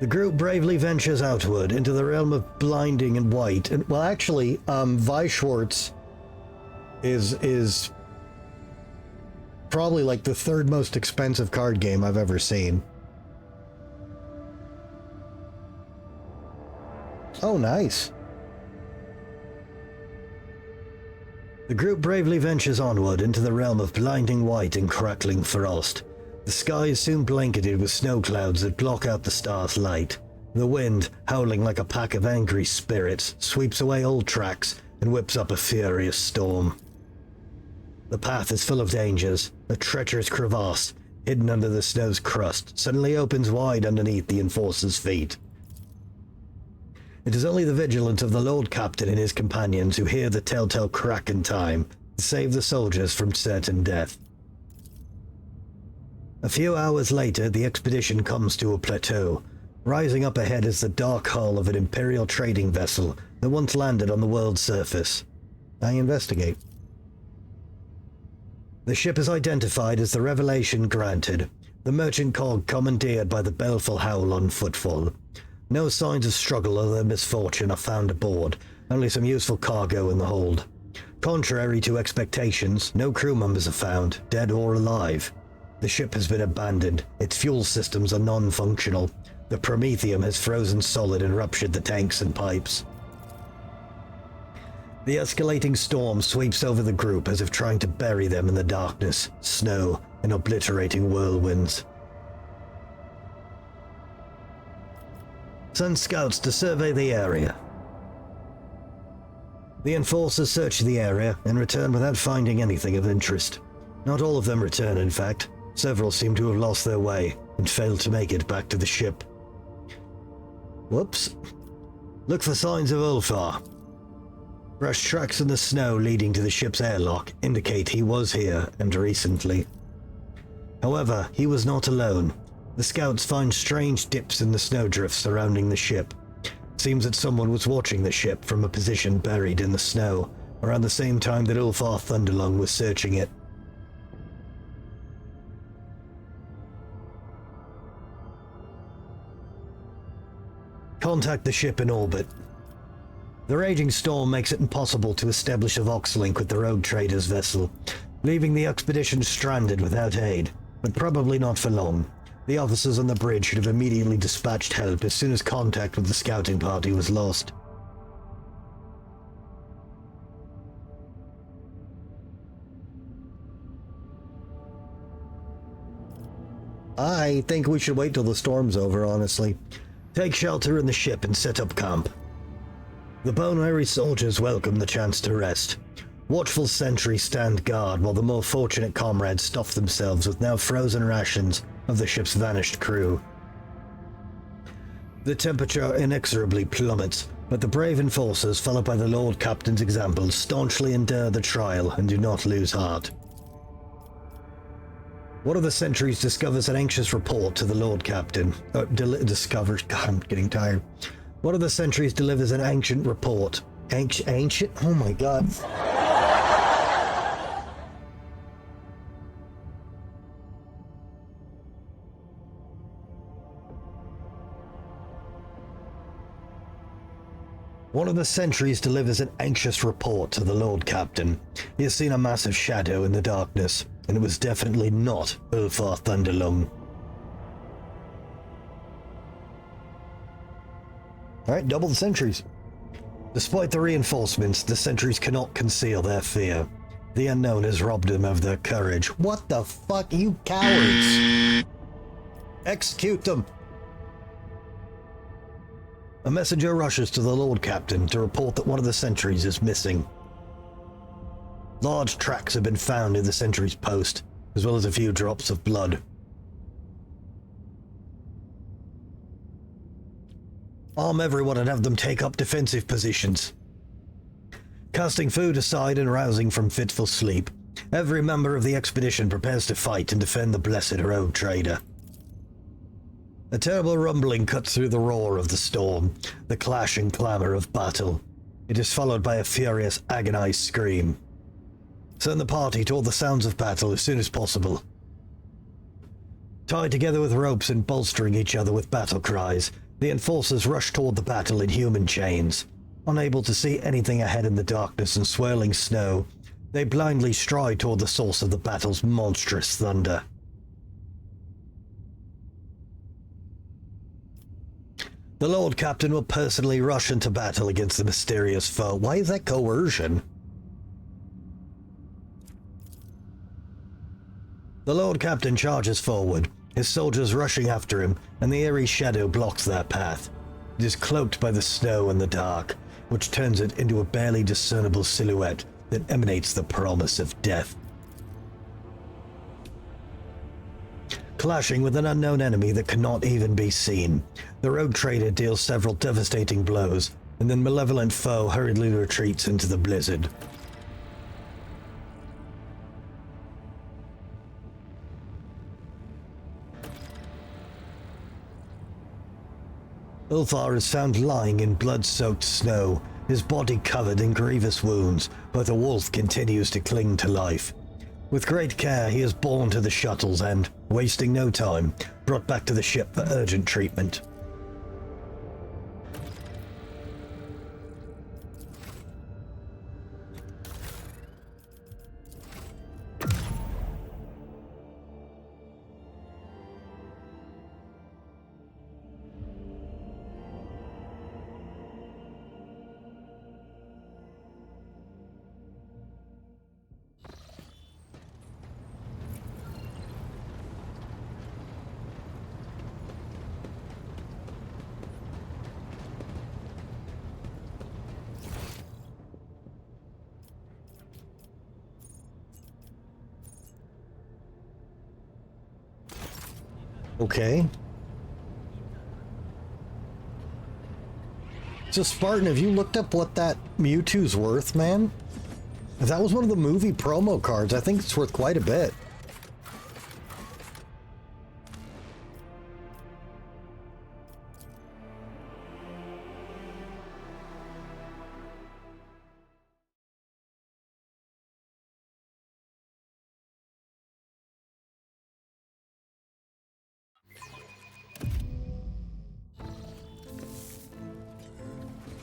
The group bravely ventures outward into the realm of blinding and white. And, well, actually, Weishwartz is probably like the 3rd most expensive card game I've ever seen. Oh, nice. The group bravely ventures onward into the realm of blinding white and crackling frost. The sky is soon blanketed with snow clouds that block out the stars' light. The wind, howling like a pack of angry spirits, sweeps away old tracks and whips up a furious storm. The path is full of dangers. A treacherous crevasse, hidden under the snow's crust, suddenly opens wide underneath the enforcer's feet. It is only the vigilance of the Lord Captain and his companions who hear the telltale crack in time to save the soldiers from certain death. A few hours later, the expedition comes to a plateau. Rising up ahead is the dark hull of an Imperial trading vessel that once landed on the world's surface. I investigate. The ship is identified as the Revelation Granted, the merchant cog commandeered by the baleful Howl on Footfall. No signs of struggle or misfortune are found aboard, only some useful cargo in the hold. Contrary to expectations, no crew members are found, dead or alive. The ship has been abandoned, its fuel systems are non-functional. The Prometheum has frozen solid and ruptured the tanks and pipes. The escalating storm sweeps over the group as if trying to bury them in the darkness, snow, and obliterating whirlwinds. Send scouts to survey the area. The enforcers search the area and return without finding anything of interest. Not all of them return, in fact. Several seem to have lost their way and failed to make it back to the ship. Whoops. Look for signs of Ulfar. Fresh tracks in the snow leading to the ship's airlock indicate he was here and recently. However, he was not alone. The scouts find strange dips in the snowdrift surrounding the ship. It seems that someone was watching the ship from a position buried in the snow, around the same time that Ulfar Thunderlung was searching it. Contact the ship in orbit. The raging storm makes it impossible to establish a Vox link with the rogue trader's vessel, leaving the expedition stranded without aid, but probably not for long. The officers on the bridge should have immediately dispatched help as soon as contact with the scouting party was lost. I think we should wait till the storm's over, honestly. Take shelter in the ship and set up camp. The bone-weary soldiers welcome the chance to rest. Watchful sentries stand guard while the more fortunate comrades stuff themselves with now frozen rations of the ship's vanished crew. The temperature inexorably plummets, but the brave enforcers, followed by the Lord Captain's example, staunchly endure the trial and do not lose heart. One of the sentries discovers an anxious report to the Lord Captain. God, I'm getting tired. One of the sentries delivers an ancient report. Ancient? Oh my god. One of the sentries delivers an anxious report to the Lord Captain. He has seen a massive shadow in the darkness, and it was definitely not Ulfar Thunderlung. Alright, double the sentries. Despite the reinforcements, the sentries cannot conceal their fear. The unknown has robbed them of their courage. What the fuck, you cowards! Execute them! A messenger rushes to the Lord Captain to report that one of the sentries is missing. Large tracks have been found near the sentry's post, as well as a few drops of blood. Arm everyone and have them take up defensive positions. Casting food aside and rousing from fitful sleep, every member of the expedition prepares to fight and defend the blessed rogue trader. A terrible rumbling cuts through the roar of the storm, the clash and clamor of battle. It is followed by a furious, agonized scream. Send the party toward the sounds of battle as soon as possible. Tied together with ropes and bolstering each other with battle cries, the enforcers rush toward the battle in human chains. Unable to see anything ahead in the darkness and swirling snow, they blindly stride toward the source of the battle's monstrous thunder. The Lord Captain will personally rush into battle against the mysterious foe. Why is that coercion? The Lord Captain charges forward, his soldiers rushing after him, and the eerie shadow blocks their path. It is cloaked by the snow and the dark, which turns it into a barely discernible silhouette that emanates the promise of death. Clashing with an unknown enemy that cannot even be seen, the rogue trader deals several devastating blows, and then malevolent foe hurriedly retreats into the blizzard. Ulfar is found lying in blood-soaked snow, his body covered in grievous wounds, but the wolf continues to cling to life. With great care, he is borne to the shuttles and, wasting no time, brought back to the ship for urgent treatment. Okay. So Spartan, have you looked up what that Mewtwo's worth, man? If that was one of the movie promo cards, I think it's worth quite a bit.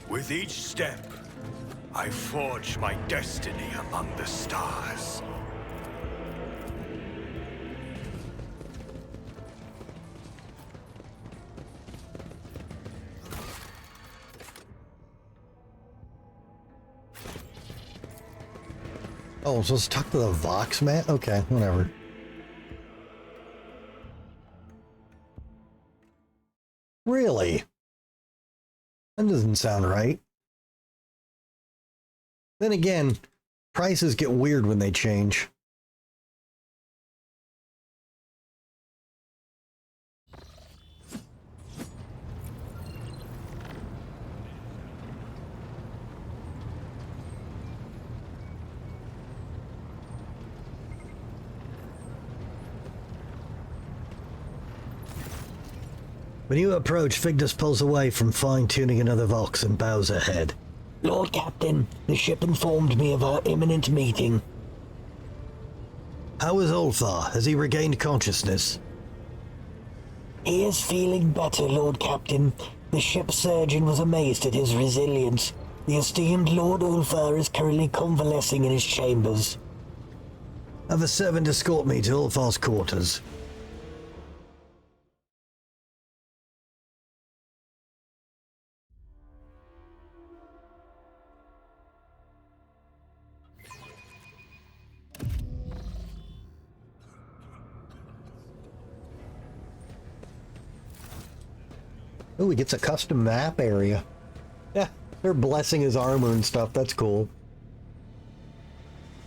With each step, I forge my destiny among the stars.
Oh, so let's talk to the Vox man? Okay, whatever. Really? That doesn't sound right. Then again, prices get weird when they change. When you approach, Vigdis pulls away from fine-tuning another Vox and bows her head.
Lord Captain, the ship informed me of our imminent meeting.
How is Ulfar? Has he regained consciousness?
He is feeling better, Lord Captain. The ship's surgeon was amazed at his resilience. The esteemed Lord Ulfar is currently convalescing in his chambers.
Have a servant escort me to Ulfar's quarters. Oh, he gets a custom map area. Yeah, they're blessing his armor and stuff. That's cool.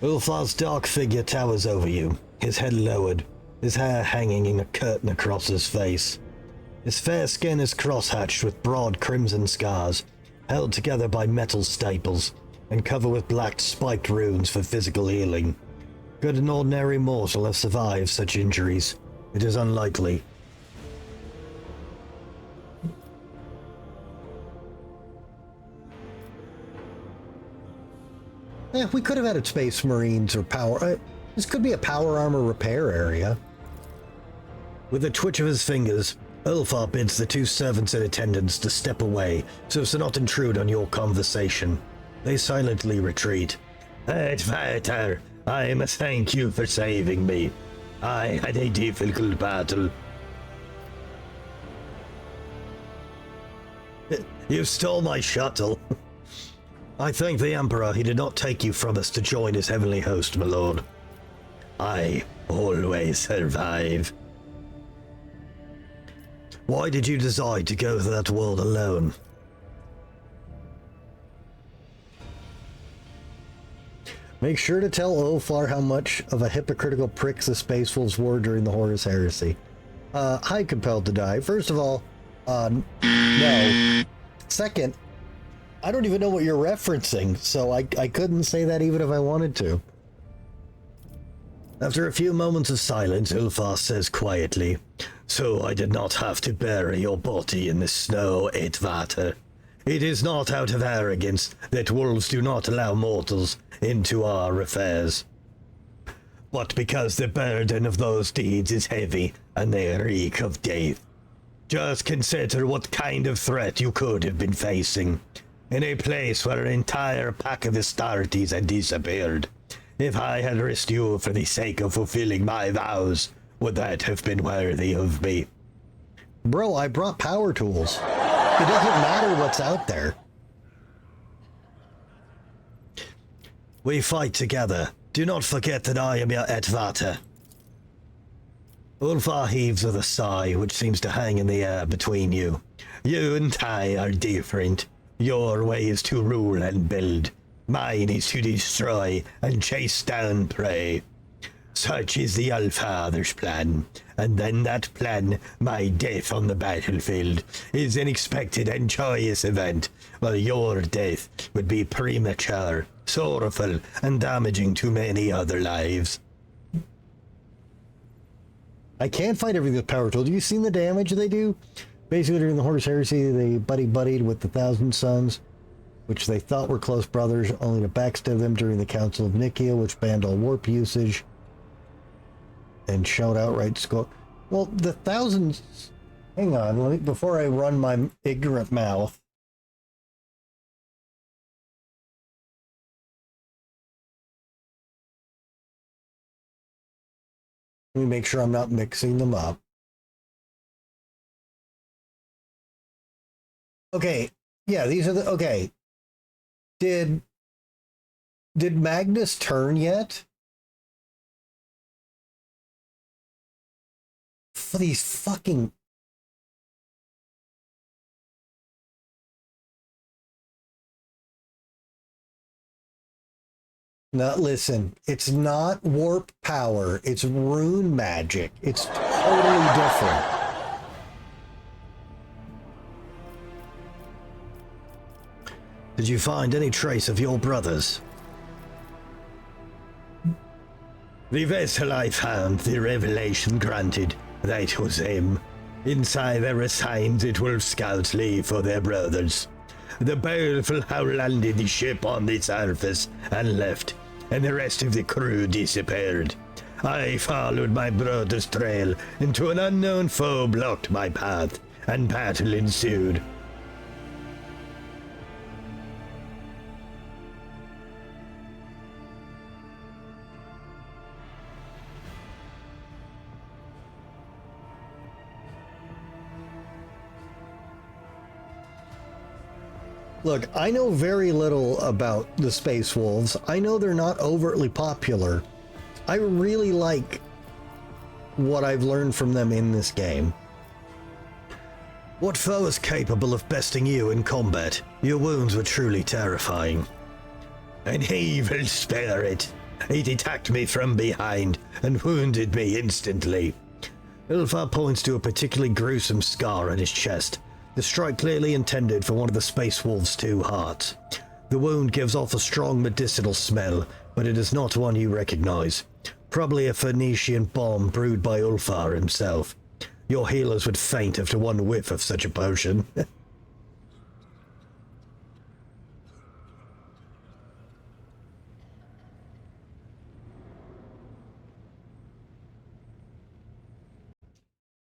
Ulfar's dark figure towers over you, his head lowered, his hair hanging in a curtain across his face. His fair skin is cross-hatched with broad crimson scars, held together by metal staples, and covered with black spiked runes for physical healing. Could an ordinary mortal have survived such injuries? It is unlikely. Yeah, we could have had Space Marines or power. This could be a power armor repair area. With a twitch of his fingers, Ulfar bids the two servants in attendance to step away so as to not intrude on your conversation. They silently retreat. Edvatar, I must thank you for saving me. I had a difficult battle. You stole my shuttle. I thank the Emperor he did not take you from us to join his heavenly host, my lord. I always survive. Why did you decide to go to that world alone? Make sure to tell Ulfar how much of a hypocritical pricks the Space Wolves were during the Horus Heresy. Hi, Compelled to Die. First of all, no. Second, I don't even know what you're referencing, so I couldn't say that even if I wanted to. After a few moments of silence, Ulfar says quietly, "So I did not have to bury your body in the snow, Edvatar. It is not out of arrogance that wolves do not allow mortals into our affairs, but because the burden of those deeds is heavy and they reek of death. Just consider what kind of threat you could have been facing, in a place where an entire pack of Astartes had disappeared. If I had risked you for the sake of fulfilling my vows, would that have been worthy of me?" Bro, I brought power tools. It doesn't matter what's out there. We fight together. Do not forget that I am your Edvatar. Ulfar heaves with a sigh, which seems to hang in the air between you. You and I are different. Your way is to rule and build. Mine is to destroy and chase down prey. Such is the Allfather's plan. And then that plan, my death on the battlefield, is an expected and joyous event, while your death would be premature, sorrowful, and damaging to many other lives. I can't fight everything with power tools. Have you seen the damage they do? Basically, during the Horus Heresy, they buddy-buddied with the Thousand Sons, which they thought were close brothers, only to backstab them during the Council of Nicaea, which banned all warp usage and showed outright score. Well, the Thousands... Hang on, before I run my ignorant mouth. Let me make sure I'm not mixing them up. Okay, yeah, these are the... Okay. Did Magnus turn yet? For these fucking... Now, listen, it's not warp power, it's rune magic. It's totally different. Did you find any trace of your brothers? The vessel I found, the revelation granted, that was him. Inside there were signs that wolf scouts leave for their brothers. The baleful howl landed the ship on the surface and left, and the rest of the crew disappeared. I followed my brother's trail until an unknown foe blocked my path, and battle ensued. Look, I know very little about the Space Wolves. I know they're not overtly popular. I really like what I've learned from them in this game. What foe is capable of besting you in combat? Your wounds were truly terrifying. An evil spirit. It attacked me from behind and wounded me instantly. Ulfar points to a particularly gruesome scar on his chest. The strike clearly intended for one of the Space Wolves' 2 hearts. The wound gives off a strong medicinal smell, but it is not one you recognize. Probably a Phoenician bomb brewed by Ulfar himself. Your healers would faint after one whiff of such a potion.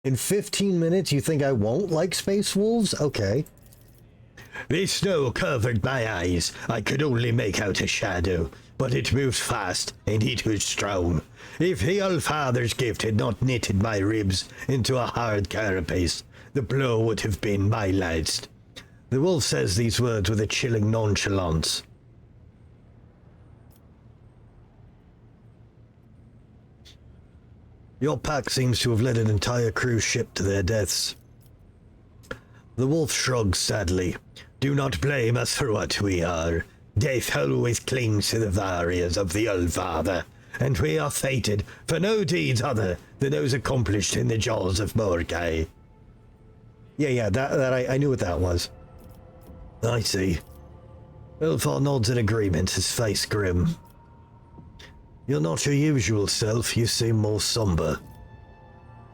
In 15 minutes, you think I won't like Space Wolves? Okay. The snow covered my eyes. I could only make out a shadow, but it moved fast, and it was strong. If the Allfather's gift had not knitted my ribs into a hard carapace, the blow would have been my last. The wolf says these words with a chilling nonchalance. Your pack seems to have led an entire cruise ship to their deaths. The wolf shrugs sadly. Do not blame us for what we are. Death always clings to the warriors of the Allfather, and we are fated for no deeds other than those accomplished in the jaws of Mordecai. Yeah, that I knew what that was. I see. Ulfar nods in agreement, his face grim. You're not your usual self, you seem more somber.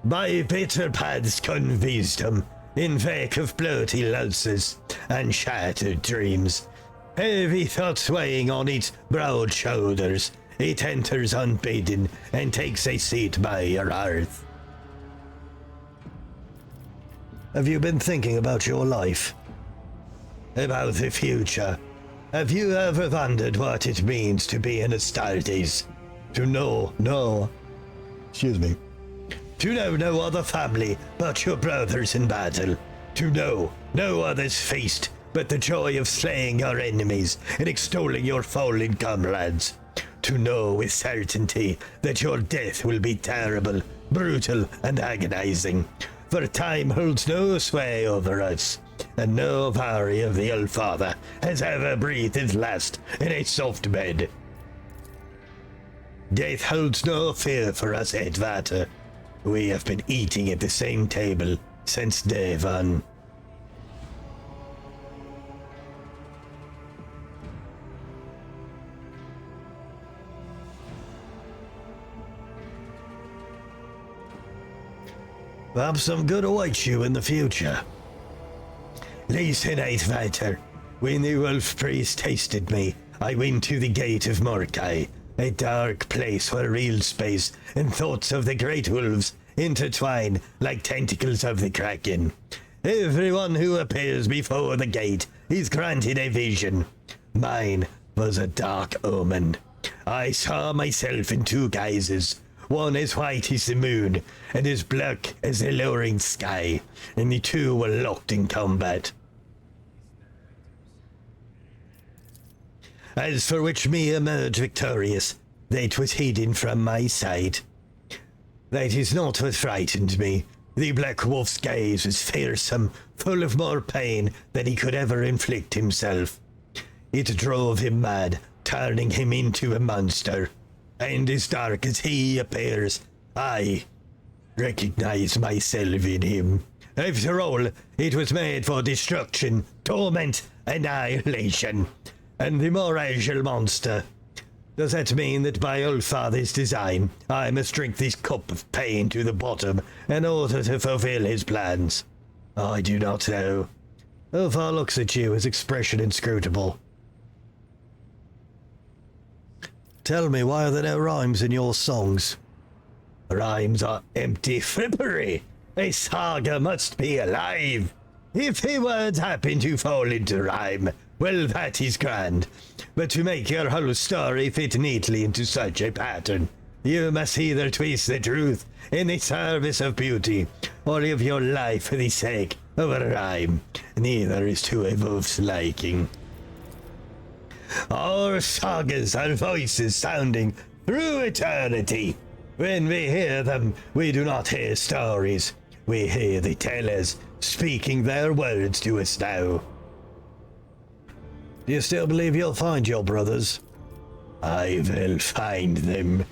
My bitter paths come wisdom, in wake of bloody ulcers and shattered dreams. Heavy thoughts weighing on its broad shoulders, it enters unbidden and takes a seat by your hearth. Have you been thinking about your life? About the future? Have you ever wondered what it means to be an Astartes? To know no other family but your brothers in battle. To know no others feast but the joy of slaying your enemies and extolling your fallen comrades. To know with certainty that your death will be terrible, brutal, and agonizing. For time holds no sway over us, and no Vari of the Allfather has ever breathed his last in a soft bed. Death holds no fear for us, Edvater. We have been eating at the same table since day one. Perhaps some good awaits you in the future. Listen, Edvater. When the wolf priest tasted me, I went to the gate of Mordecai. A dark place where real space and thoughts of the great wolves intertwine like tentacles of the kraken. Everyone who appears before the gate is granted a vision. Mine was a dark omen. I saw myself in 2 guises. one as white as the moon, and as black as the lowering sky, and the two were locked in combat. As for which me emerged victorious, that was hidden from my sight. That is not what frightened me. The Black Wolf's gaze was fearsome, full of more pain than he could ever inflict himself. It drove him mad, turning him into a monster. And as dark as he appears, I recognize myself in him. After all, it was made for destruction, torment, annihilation. And the more agile monster. Does that mean that by Allfather's design, I must drink this cup of pain to the bottom in order to fulfill his plans? I do not know. Ulfar looks at you, his expression inscrutable. Tell me, why are there no rhymes in your songs? Rhymes are empty frippery. A saga must be alive. If the words happen to fall into rhyme, well, that is grand. But to make your whole story fit neatly into such a pattern, you must either twist the truth in the service of beauty, or live your life for the sake of a rhyme. Neither is to a wolf's liking. Our sagas are voices sounding through eternity. When we hear them, we do not hear stories. We hear the tellers speaking their words to us now. Do you still believe you'll find your brothers? I will find them.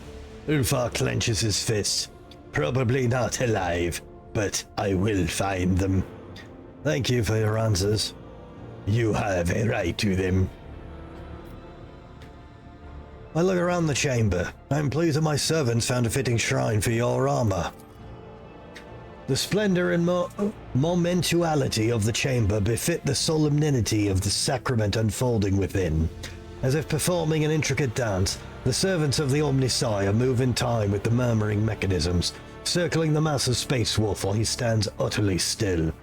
Ulfar clenches his fists. Probably not alive, but I will find them. Thank you for your answers. You have a right to them. I look around the chamber. I'm pleased that my servants found a fitting shrine for your armor. The splendor and momentuality of the chamber befit the solemnity of the sacrament unfolding within. As if performing an intricate dance, the servants of the Omnisire move in time with the murmuring mechanisms, circling the massive space wolf while he stands utterly still.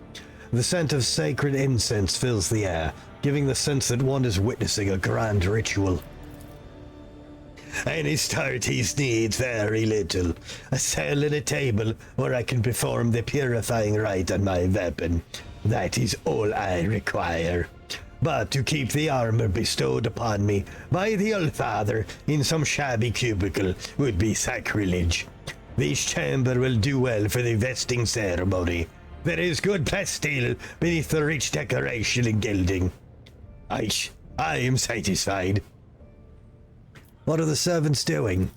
The scent of sacred incense fills the air, giving the sense that one is witnessing a grand ritual. Any starties needs very little. A cell and a table where I can perform the purifying rite on my weapon. That is all I require. But to keep the armor bestowed upon me by the Allfather in some shabby cubicle would be sacrilege. This chamber will do well for the vesting ceremony. There is good plasteel beneath the rich decoration and gilding. I am satisfied. What are the servants doing?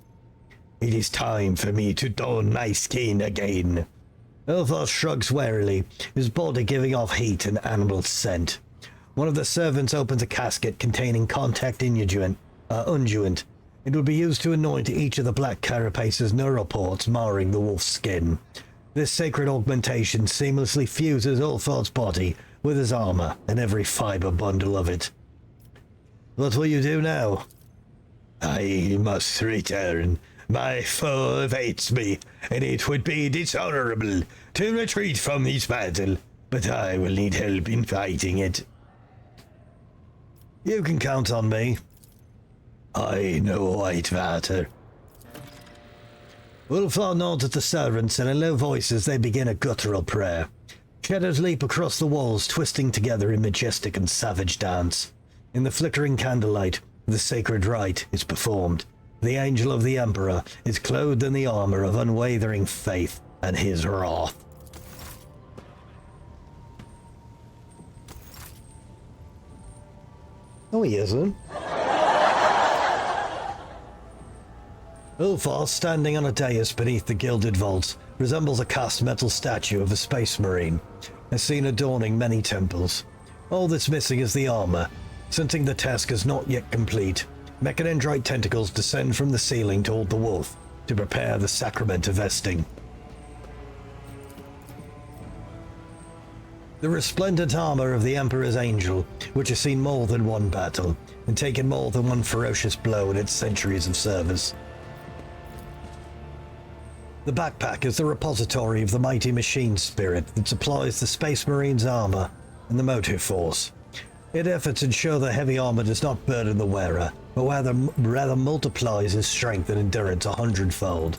It is time for me to don my skin again. Ulfar shrugs warily, his body giving off heat and animal scent. One of the servants opens a casket containing contact unguent. It will be used to anoint each of the black carapace's neural ports marring the wolf's skin. This sacred augmentation seamlessly fuses Ulfar's body with his armor and every fiber bundle of it. What will you do now? I must return. My foe awaits me, and it would be dishonorable to retreat from this battle, but I will need help in fighting it. You can count on me. I know Whitewater. Ulfar nods at the servants, and in low voices they begin a guttural prayer. Shadows leap across the walls, twisting together in majestic and savage dance. In the flickering candlelight, the sacred rite is performed. The angel of the Emperor is clothed in the armor of unwavering faith and his wrath. No, he isn't. Ulfar, standing on a dais beneath the gilded vaults, resembles a cast metal statue of a space marine, a scene adorning many temples. All that's missing is the armor. Sensing the task is not yet complete, mechanendrite tentacles descend from the ceiling toward the wolf to prepare the sacrament of vesting. The resplendent armor of the Emperor's Angel, which has seen more than one battle, and taken more than one ferocious blow in its centuries of service. The backpack is the repository of the mighty machine spirit that supplies the Space Marine's armor and the motive force. Its efforts ensure the heavy armor does not burden the wearer, but rather multiplies his strength and endurance 100-fold.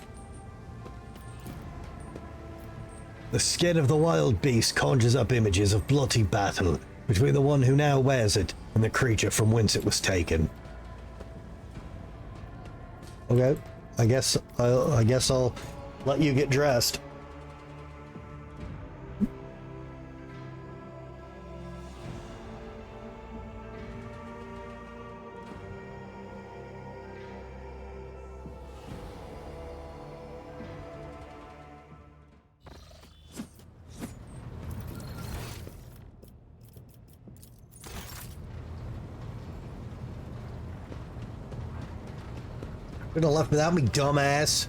The skin of the wild beast conjures up images of bloody battle between the one who now wears it and the creature from whence it was taken. Okay, I guess I'll let you get dressed. Could have left without me, dumbass.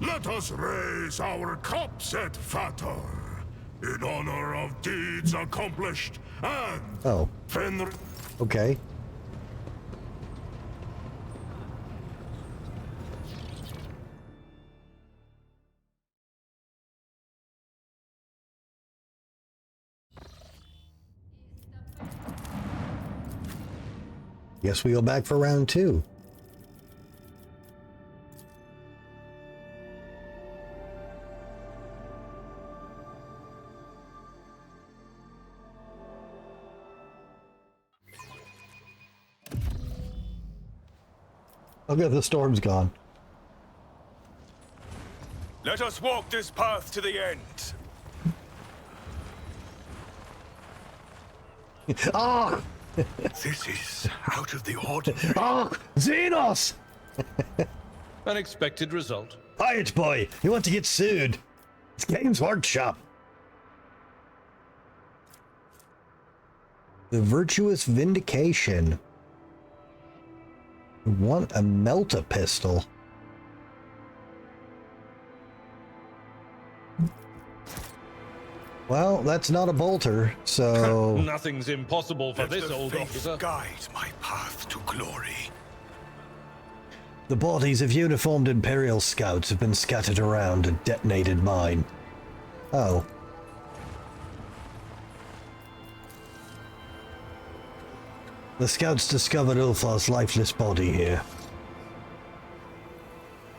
Let us raise our cups at Fator, in honor of deeds accomplished and Fenrir.
Okay. Guess we go back for round 2. Okay, the storm's gone.
Let us walk this path to the end.
Ah!
This is out of the ordinary.
Ah! Xenos!
Unexpected result.
Quiet, boy. You want to get sued. It's Games Workshop. The Virtuous Vindication. We want a Melta pistol. Well, that's not a bolter, so...
Nothing's impossible for this old officer.
Guide my path to glory.
The bodies of uniformed Imperial scouts have been scattered around a detonated mine. Oh. The scouts discovered Ulfar's lifeless body here.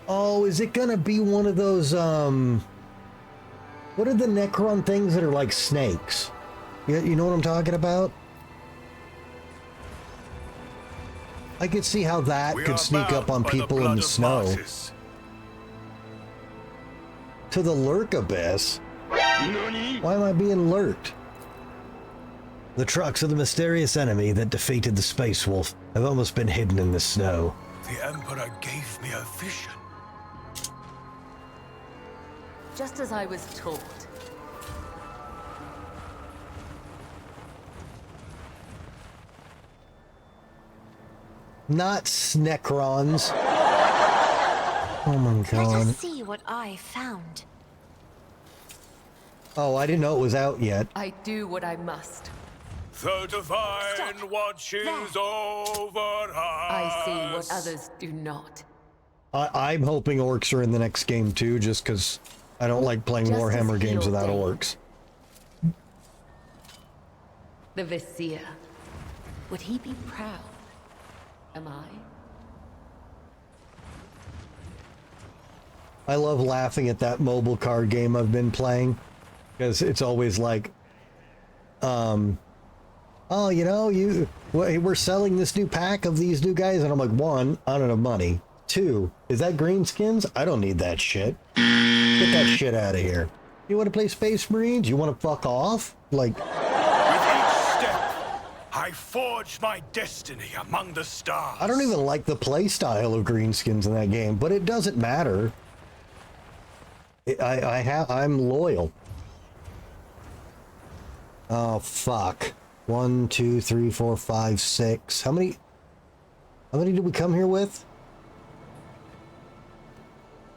Oh, is it gonna be one of those, what are the Necron things that are like snakes? You know what I'm talking about? I could see how that could sneak up on people in the snow. To the lurk abyss? Why am I being lurked? The trucks of the mysterious enemy that defeated the Space Wolf have almost been hidden in the snow.
The Emperor gave me a vision.
Just as I was taught.
Not Snecrons. Oh my
Let
god.
us see what I found.
Oh, I didn't know it was out yet.
I do what I must.
The divine watches over us.
I see what others do not.
I'm hoping orcs are in the next game too, just because I don't like playing
Just
Warhammer
as
games
he
without
ordained.
orcs.
The Vizier. Would he be proud? Am I?
I love laughing at that mobile card game I've been playing, because it's always like, oh, you know, we're selling this new pack of these new guys, and I'm like, 1, I don't have money. 2, is that greenskins? I don't need that shit. Get that shit out of here. You want to play Space Marines? You want to fuck off? Like...
With each step, I forge my destiny among the stars.
I don't even like the play style of greenskins in that game, but it doesn't matter. I'm loyal. Oh, fuck. 1, 2, 3, 4, 5, 6. How many did we come here with?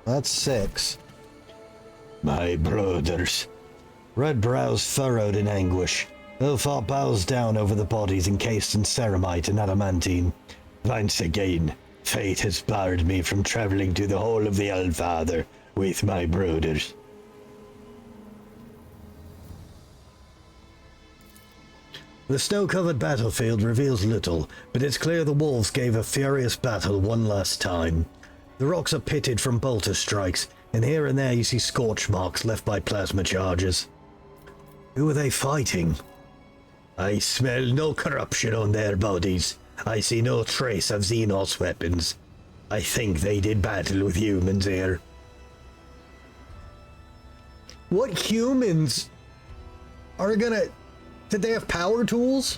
That's 6. My brothers. Red brows furrowed in anguish. Ulfar bows down over the bodies encased in ceramite and adamantine. Once again, fate has barred me from traveling to the Hall of the Allfather with my brothers. The snow-covered battlefield reveals little, but it's clear the wolves gave a furious battle one last time. The rocks are pitted from bolter strikes, and here and there you see scorch marks left by plasma charges. Who are they fighting? I smell no corruption on their bodies. I see no trace of Xenos weapons. I think they did battle with humans here. What humans are gonna... Did they have power tools?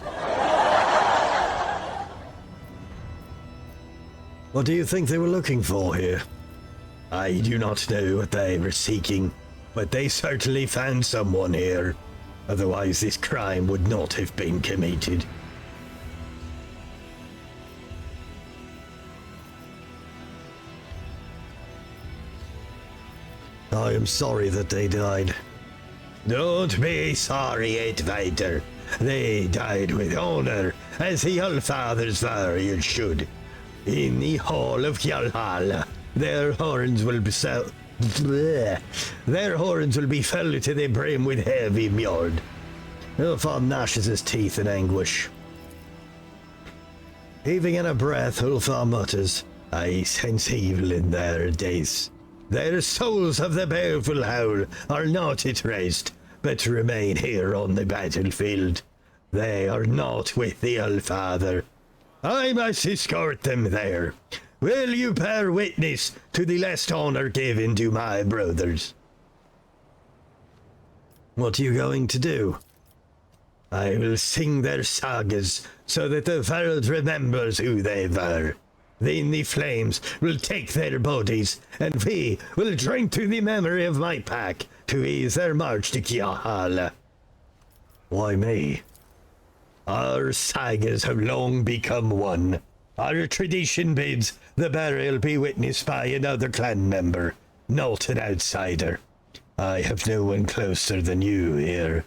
What do you think they were looking for here? I do not know what they were seeking, but they certainly found someone here. Otherwise this crime would not have been committed. I am sorry that they died. Don't be sorry, Advader. They died with honor, as the Allfather's warriors should. In the Hall of Valhalla, their horns will be their horns will be filled to the brim with heavy mjord. Ulfar gnashes his teeth in anguish. Heaving in a breath, Ulfar mutters, I sense evil in their days. Their souls of the baleful howl are not at rest, but remain here on the battlefield. They are not with the Allfather. I must escort them there. Will you bear witness to the last honor given to my brothers? What are you going to do? I will sing their sagas so that the world remembers who they were. Then the flames will take their bodies, and we will drink to the memory of my pack to ease their march to Valhalla. Why me? Our sagas have long become one. Our tradition bids the burial be witnessed by another clan member, not an outsider. I have no one closer than you here.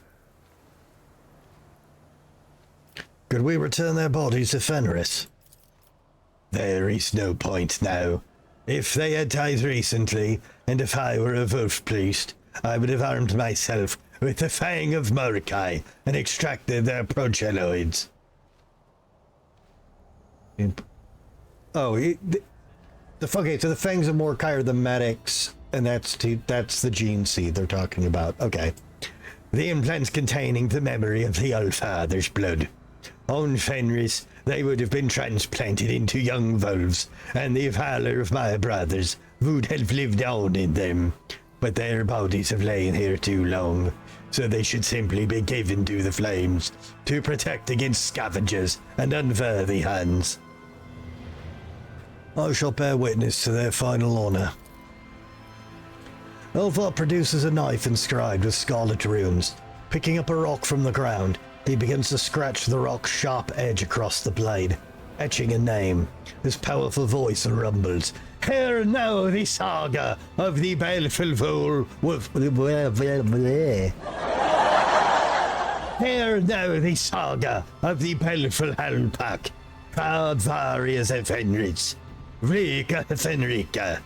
Could we return their bodies to Fenris? There is no point now. If they had died recently, and if I were a wolf priest, I would have armed myself with the Fang of Murkai and extracted their progeloids. Okay, so the Fangs of Murkai are the medics, and that's the gene seed they're talking about. Okay. The implants containing the memory of the Allfather's blood. On Fenris, they would have been transplanted into young wolves, and the valor of my brothers would have lived on in them. But their bodies have lain here too long, so they should simply be given to the flames to protect against scavengers and unworthy hands. I shall bear witness to their final honor. Ulfar produces a knife inscribed with scarlet runes. Picking up a rock from the ground, he begins to scratch the rock's sharp edge across the blade, etching a name. His powerful voice rumbles. Hear now the saga of the baleful fool with... Hear now the saga of the baleful Hellpack. Proud warriors of Fenris. Rika Fenrika.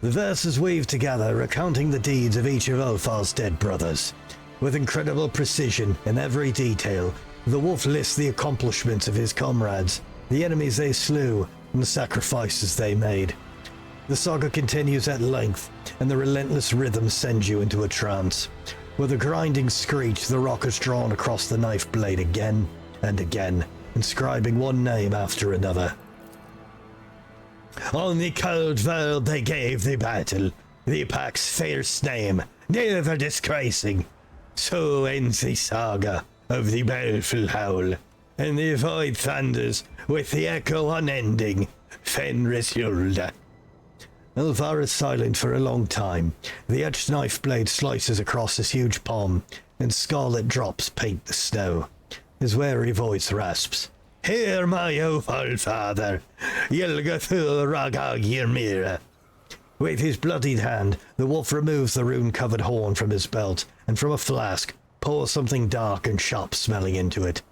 The verses weave together, recounting the deeds of each of Ulfar's dead brothers. With incredible precision in every detail, the wolf lists the accomplishments of his comrades, the enemies they slew, and the sacrifices they made. The saga continues at length, and the relentless rhythm sends you into a trance. With a grinding screech, the rock is drawn across the knife blade again and again, inscribing one name after another. On the cold world they gave the battle, the pack's fierce name, never disgracing. So ends the saga of the baleful howl, and the void thunders with the echo unending, Fenris Yulda. Ulfar is silent for a long time. The etched knife blade slices across his huge palm, and scarlet drops paint the snow. His weary voice rasps. Hear my awful father, Yilgathul Ragag Yrmira. With his bloodied hand, the wolf removes the rune-covered horn from his belt, and from a flask, pours something dark and sharp-smelling into it.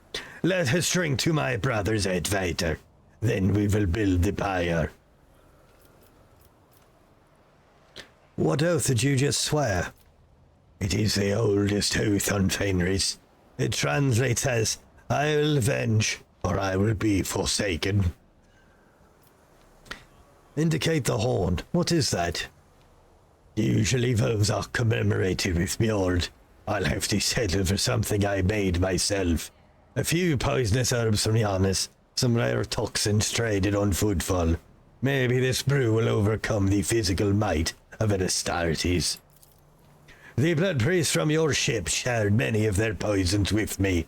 Let us drink to my brother's Edvator. Then we will build the pyre. What oath did you just swear? It is the oldest oath on Fenris. It translates as, I will avenge, or I will be forsaken. Indicate the horn. What is that? Usually those are commemorated with Mjord. I'll have to settle for something I made myself. A few poisonous herbs from Giannis, some rare toxins traded on footfall. Maybe this brew will overcome the physical might of an Astartes. The blood priest from your ship shared many of their poisons with me.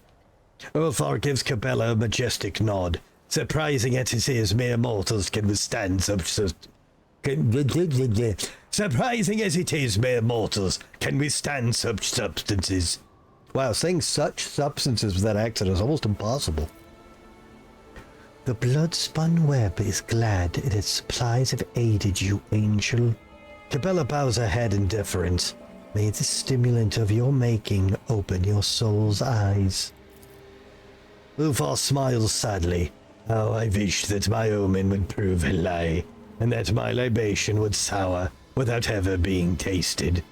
Ulfar gives Cabela a majestic nod. Surprising as it is, mere mortals can withstand Surprising as it is, mere mortals can withstand such substances. Wow, saying such substances with that accent is almost impossible. The blood-spun web is glad that its supplies have aided you, angel. Cabela bows her head in deference. May the stimulant of your making open your soul's eyes. Ulfar smiles sadly. Oh, I wish that my omen would prove a lie, and that my libation would sour without ever being tasted.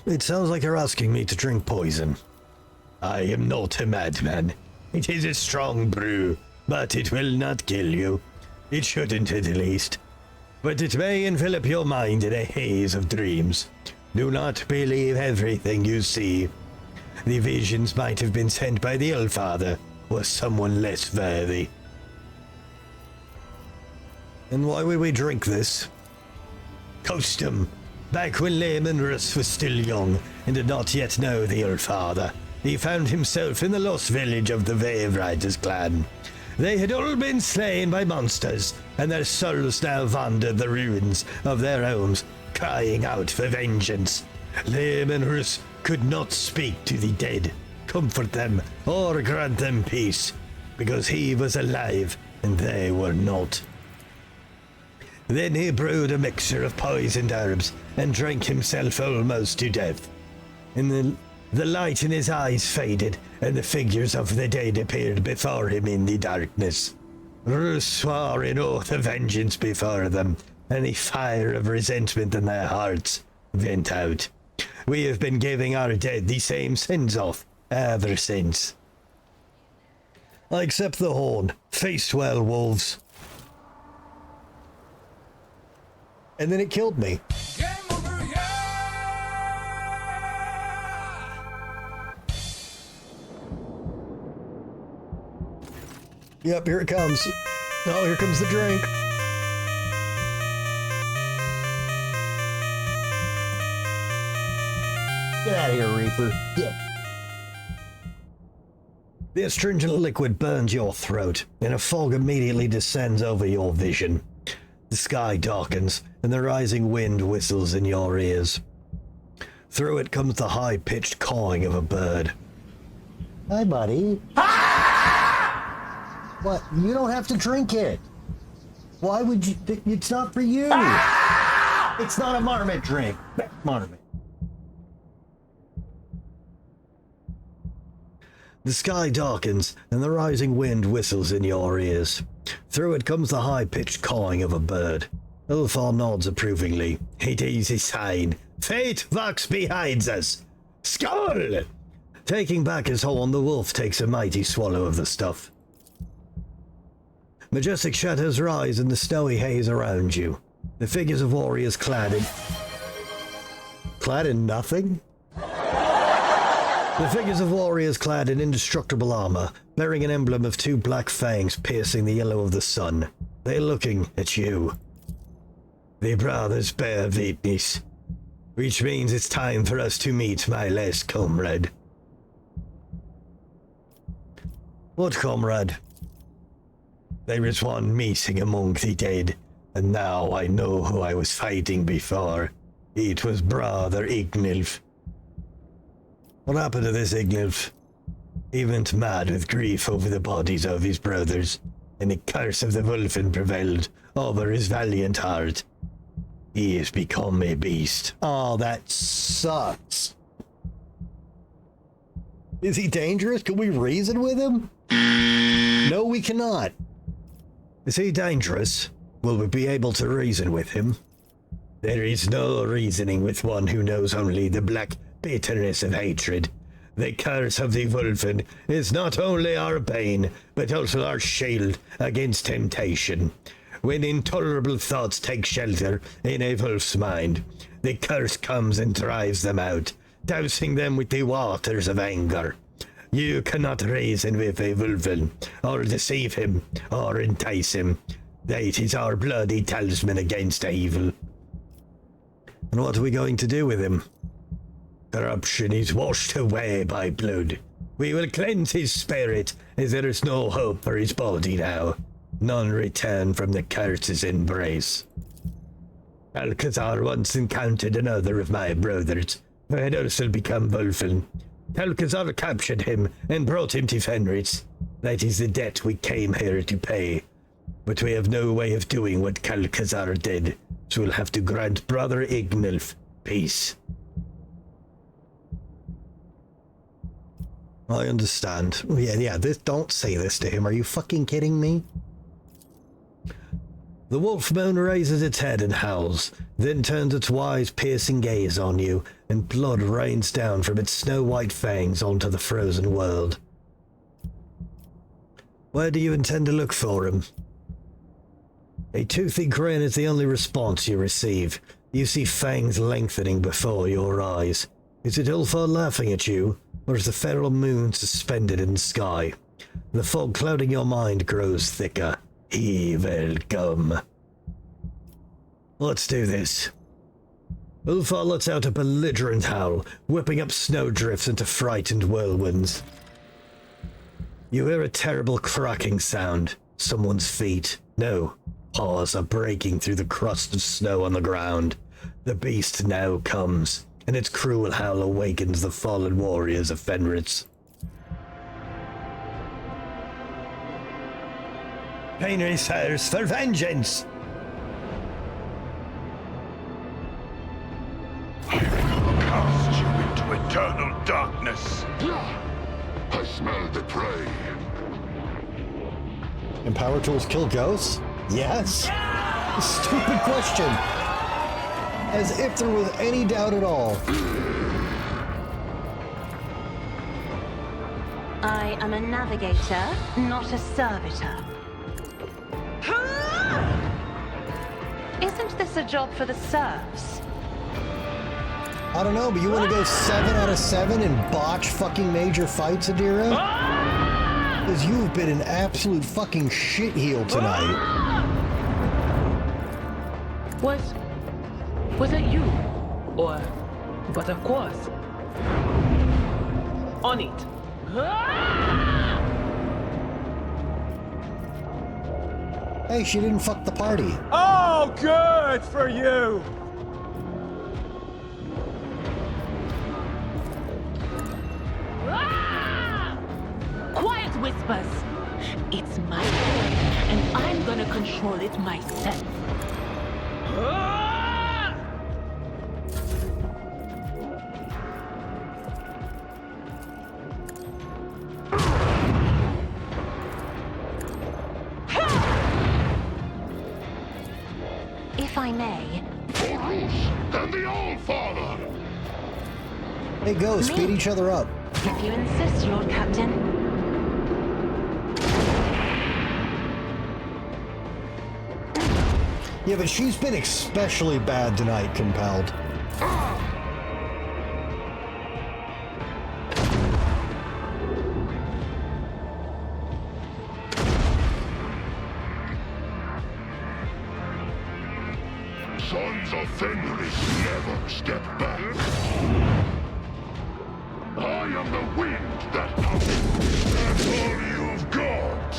It sounds like you're asking me to drink poison. I am not a madman. It is a strong brew, but it will not kill you. It shouldn't, at least. But it may envelop your mind in a haze of dreams. Do not believe everything you see. The visions might have been sent by the Allfather, or someone less worthy. And why would we drink this? Custom. Back when Lehman Russ was still young and did not yet know the Allfather, he found himself in the lost village of the Wave Riders clan. They had all been slain by monsters, and their souls now wandered the ruins of their homes, crying out for vengeance. Lehman Russ could not speak to the dead, comfort them, or grant them peace, because he was alive and they were not. Then he brewed a mixture of poisoned herbs and drank himself almost to death. And the light in his eyes faded, and the figures of the dead appeared before him in the darkness. Rus swore an oath of vengeance before them, and the fire of resentment in their hearts went out. We have been giving our dead the same sins off ever since. I accept the horn. Face well, wolves. And then it killed me. Yep, here it comes. Oh, here comes the drink. Get out of here, Reaper. Get. The astringent liquid burns your throat, and a fog immediately descends over your vision. The sky darkens, and the rising wind whistles in your ears. Through it comes the high-pitched cawing of a bird. Hi, buddy. What? You don't have to drink it. Why would you? It's not for you. It's not a marmot drink. Marmot. The sky darkens, and the rising wind whistles in your ears. Through it comes the high-pitched cawing of a bird. Ulfar nods approvingly. It is a sign. Fate walks behind us. Skull! Taking back his horn, the wolf takes a mighty swallow of the stuff. Majestic shadows rise in the snowy haze around you. The figures of warriors clad in nothing? The figures of warriors clad in indestructible armor, bearing an emblem of two black fangs piercing the yellow of the sun. They're looking at you. The brothers bear witness, which means it's time for us to meet my last comrade. What comrade? There is one missing among the dead, and now I know who I was fighting before. It was Brother Ignilf. What happened to this Ignilf? He went mad with grief over the bodies of his brothers, and the curse of the Wolfen prevailed over his valiant heart. He has become a beast. Oh, that sucks. Is he dangerous? Can we reason with him? No, we cannot. Is he dangerous? Will we be able to reason with him? There is no reasoning with one who knows only the black bitterness of hatred. The curse of the Wolfen is not only our bane, but also our shield against temptation. When intolerable thoughts take shelter in a wolf's mind, the curse comes and drives them out, dousing them with the waters of anger. You cannot reason with a Wolfen, or deceive him, or entice him. That is our bloody talisman against evil. And what are we going to do with him? Corruption is washed away by blood. We will cleanse his spirit, as there is no hope for his body now. None return from the curse's embrace. Alcazar once encountered another of my brothers, who had also become Wolfen. Alcazar captured him and brought him to Fenris. That is the debt we came here to pay. But we have no way of doing what Alcazar did, so we'll have to grant Brother Ignolf peace. I understand. Yeah, don't say this to him. Are you fucking kidding me? The wolf moon raises its head and howls, then turns its wise, piercing gaze on you, and blood rains down from its snow-white fangs onto the frozen world. Where do you intend to look for him? A toothy grin is the only response you receive. You see fangs lengthening before your eyes. Is it Ulfar laughing at you, or is the feral moon suspended in the sky? The fog clouding your mind grows thicker. He will come. Let's do this. Ulfar lets out a belligerent howl, whipping up snowdrifts into frightened whirlwinds. You hear a terrible cracking sound. Someone's feet. No, paws are breaking through the crust of snow on the ground. The beast now comes, and its cruel howl awakens the fallen warriors of Fenris. Fenris hires for vengeance!
I will cast you into eternal darkness.
I smell the prey.
And power tools kill ghosts? Yes? Stupid question. As if there was any doubt at all.
I am a navigator, not a servitor. Isn't this a job for the serfs?
I don't know, but you want to go 7 out of 7 and botch fucking major fights, Adira? Because you've been an absolute fucking shitheel tonight.
Was it you? Or, but of course. On it.
Hey, she didn't fuck the party.
Oh, good for you!
Quiet, Whispers! It's my toy, and I'm gonna control it myself.
If I may.
Horus and the All-Father!
Hey, go, speed each other up.
If you insist, Lord Captain.
Yeah, but she's been especially bad tonight, Compelled.
Sons of Fenris never step back. I am the wind that comes. That's all you've got.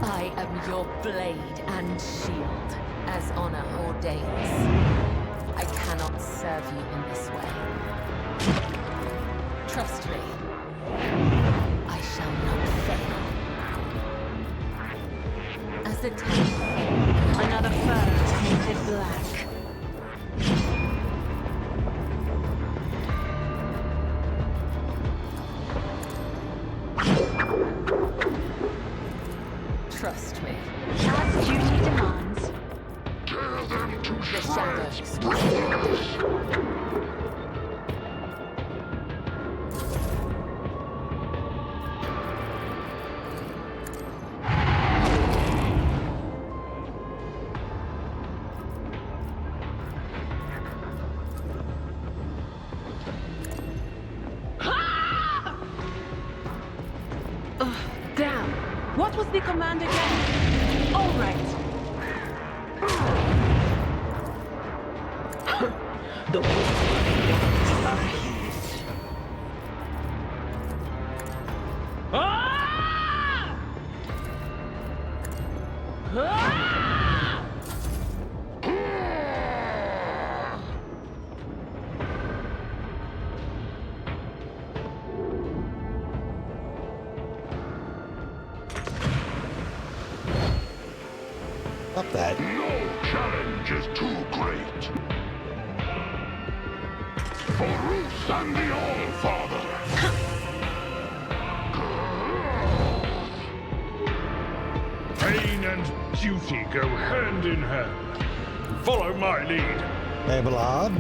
I am your blade and shield, as honor ordains. I cannot serve you in this way. Trust me. I shall not fail. As a tale,
Another foe
painted black.
Trust me.
As duty demands.
Tear them to
The
shreds.
Damn. What was the command again? All right.
The wolves are his.
Ah! Ah!
Stop that.
No challenge is too great. For Ruth and the All-Father.
Pain and duty go hand in hand. Follow my lead.
Abelard?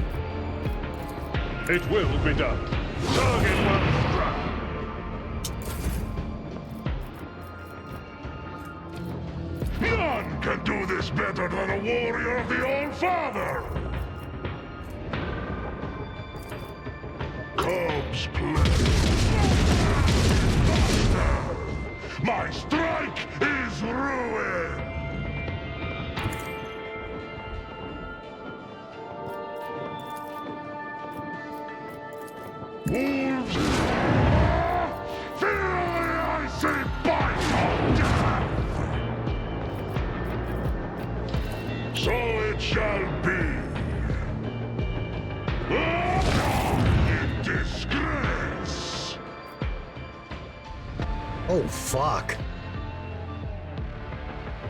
It will be done. Target one struck.
None can do this better than a warrior of the All-Father! Cubs play. My strike is ruin! Wolves! Feel the icy bite of death! So it shall be. In disgrace.
Oh, fuck.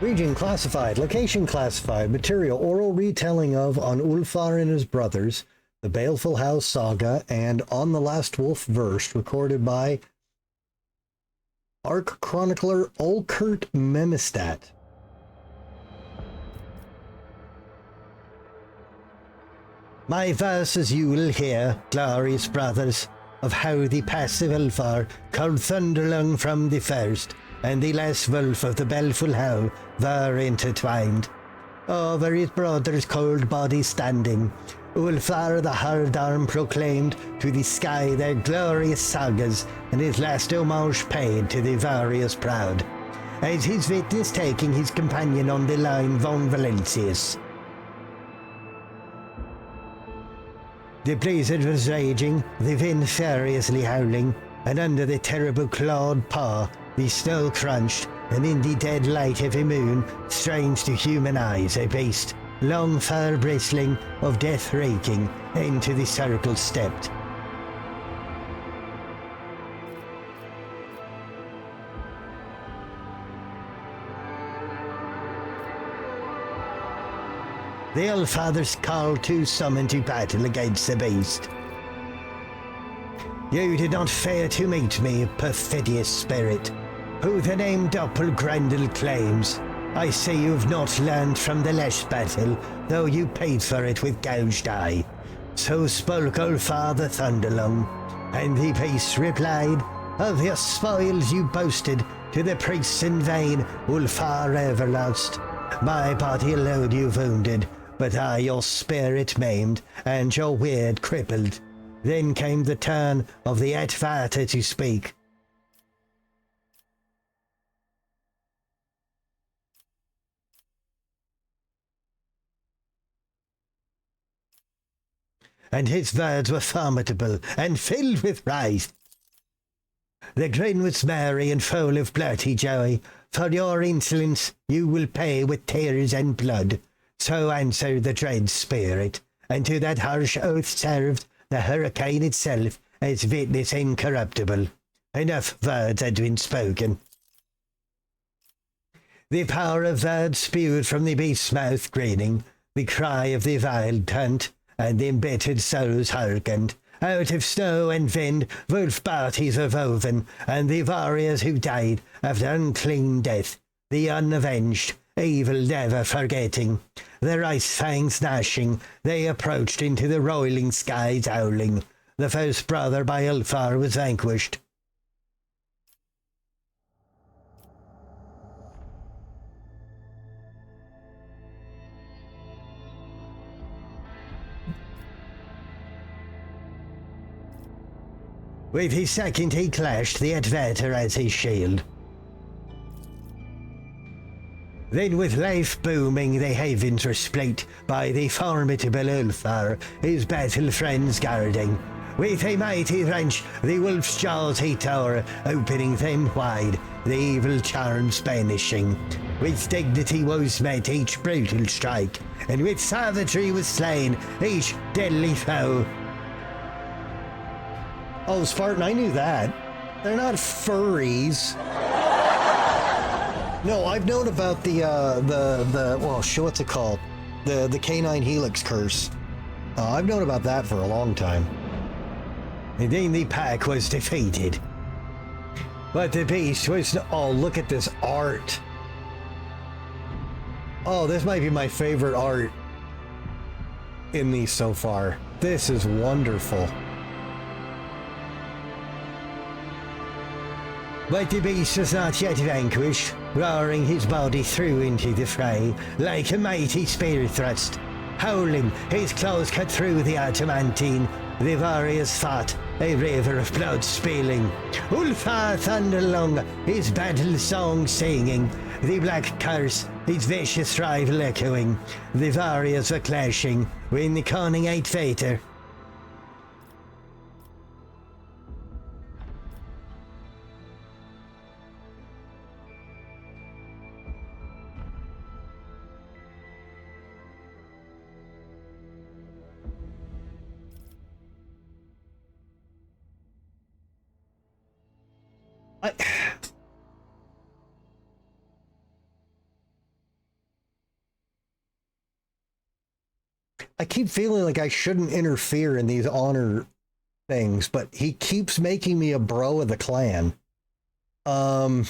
Region classified, location classified, material oral retelling of On Ulfar and His Brothers, the Baleful House Saga, and On the Last Wolf Verse, recorded by Arc Chronicler Olkert Memestat. My verse, as you will hear, glorious brothers, of how the passive Ulfar called Thunderlung from the first, and the last wolf of the Baleful Howl were intertwined. Over his brother's cold body standing, Ulfar the hard arm proclaimed to the sky their glorious sagas, and his last homage paid to the various proud, as his witness taking his companion on the line von Valentius. The blizzard was raging, the wind furiously howling, and under the terrible clawed paw, the snow crunched, and in the dead light of a moon, strange to human eyes, a beast, long fur bristling, of death raking, into the circle stepped. The Allfather's call to summon to battle against the beast. You did not fear to meet me, perfidious spirit, who the name Doppelgrendel claims. I see you've not learned from the last battle, though you paid for it with gouged eye. So spoke Allfather Thunderlung, and the beast replied, of your spoils you boasted, to the priests in vain, Ulfar Everlast. My body alone you wounded, but I your spirit maimed, and your weird crippled. Then came the turn of the Atvater to speak. And his words were formidable and filled with wrath. The grin was merry and full of bloody joy. For your insolence you will pay with tears and blood. So answered the dread spirit, and to that harsh oath served the hurricane itself as witness incorruptible. Enough words had been spoken. The power of words spewed from the beast's mouth grinning. The cry of the wild hunt, and the embittered souls hearkened. Out of snow and wind, wolf parties were woven, and the warriors who died after unclean death, the unavenged, evil never forgetting. Their ice fangs gnashing, they approached into the roiling skies howling. The first brother by Ulfar was vanquished. With his second he clashed the adverter as his shield. Then with life booming the heavens were split by the formidable Ulfar, his battle friends guarding. With a mighty wrench the wolf's jaws he tore, opening them wide, the evil charms banishing. With dignity was met each brutal strike, and with savagery was slain each deadly foe. Oh, Spartan, I knew that. They're not furries. No, I've known about well, what's it called? The canine helix curse. I've known about that for a long time. And then the pack was defeated. But the beast was, oh, look at this art. Oh, this might be my favorite art in these so far. This is wonderful. But the beast was not yet vanquished, roaring his body through into the fray, like a mighty spear thrust. Howling, his claws cut through the adamantine, the warriors fought, a river of blood spilling. Ulfar thundered along, his battle song singing, the black curse, his vicious rival echoing. The warriors were clashing, when the cunning Eight-Vater. I keep feeling like I shouldn't interfere in these honor things, but he keeps making me a bro of the clan. A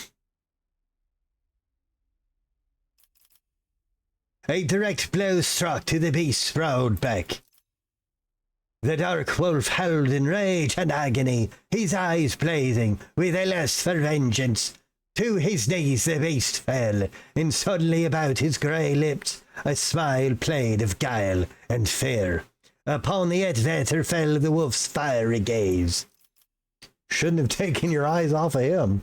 direct blow struck to the beast's proud back. The dark wolf howled in rage and agony, his eyes blazing with a lust for vengeance. To his knees the beast fell, and suddenly about his grey lips a smile played of guile and fear. Upon the Eight-Vater fell the wolf's fiery gaze. Shouldn't have taken your eyes off of him.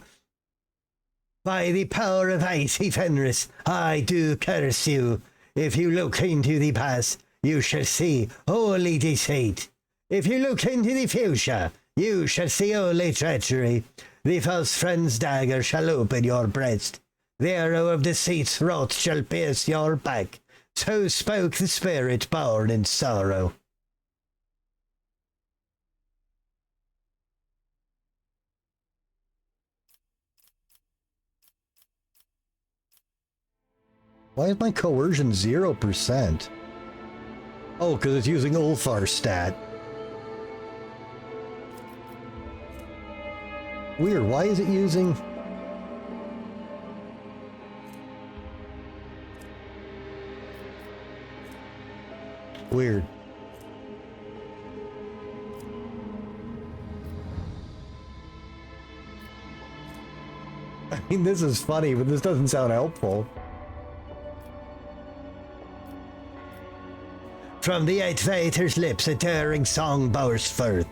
By the power of icy Fenris, I do curse you. If you look into the past, you shall see holy deceit. If you look into the future, you shall see holy treachery. The false friend's dagger shall open your breast. The arrow of deceit's wrath shall pierce your back. So spoke the spirit born in sorrow. Why is my coercion 0%? Oh, because it's using Ulfar's stat. Weird, why is it using... Weird. I mean, this is funny, but this doesn't sound helpful. From the Eight-Vater's lips a daring song burst forth.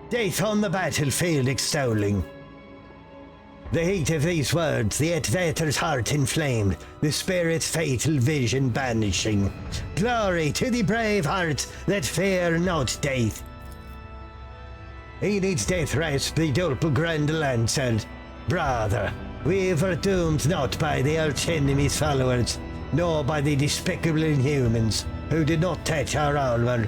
Death on the battlefield extolling. The heat of these words, the Eight-Vater's heart inflamed, the spirit's fatal vision banishing. Glory to the brave hearts that fear not death. In its death rest the Doppelgrendel answered, Brother, we were doomed not by the arch-enemy's followers, nor by the despicable Inhumans, who did not touch our armor,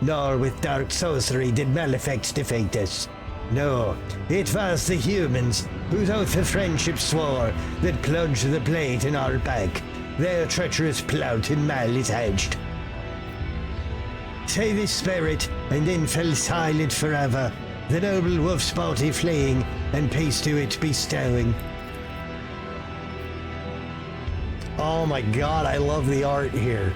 nor with dark sorcery did Malefics defeat us. No, it was the humans, whose oath of friendship swore, that plunged the blade in our back. Their treacherous plout in malice hedged. say this spirit, and then fell silent forever, the noble wolf's body fleeing, and peace to it bestowing. Oh my god, I love the art here.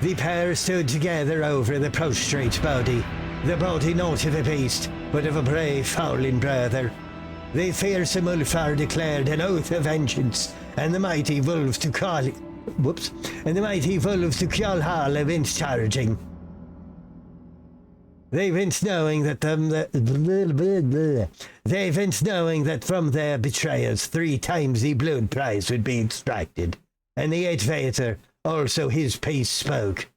The pair stood together over the prostrate body, the body not of a beast, but of a brave fallen brother. The fearsome Ulfar declared an oath of vengeance, and the mighty wolves to call... And the mighty wolves to Kjalhalla went charging. They went knowing that from their betrayers 3 times the blood price would be extracted, and the Eighth also his peace spoke.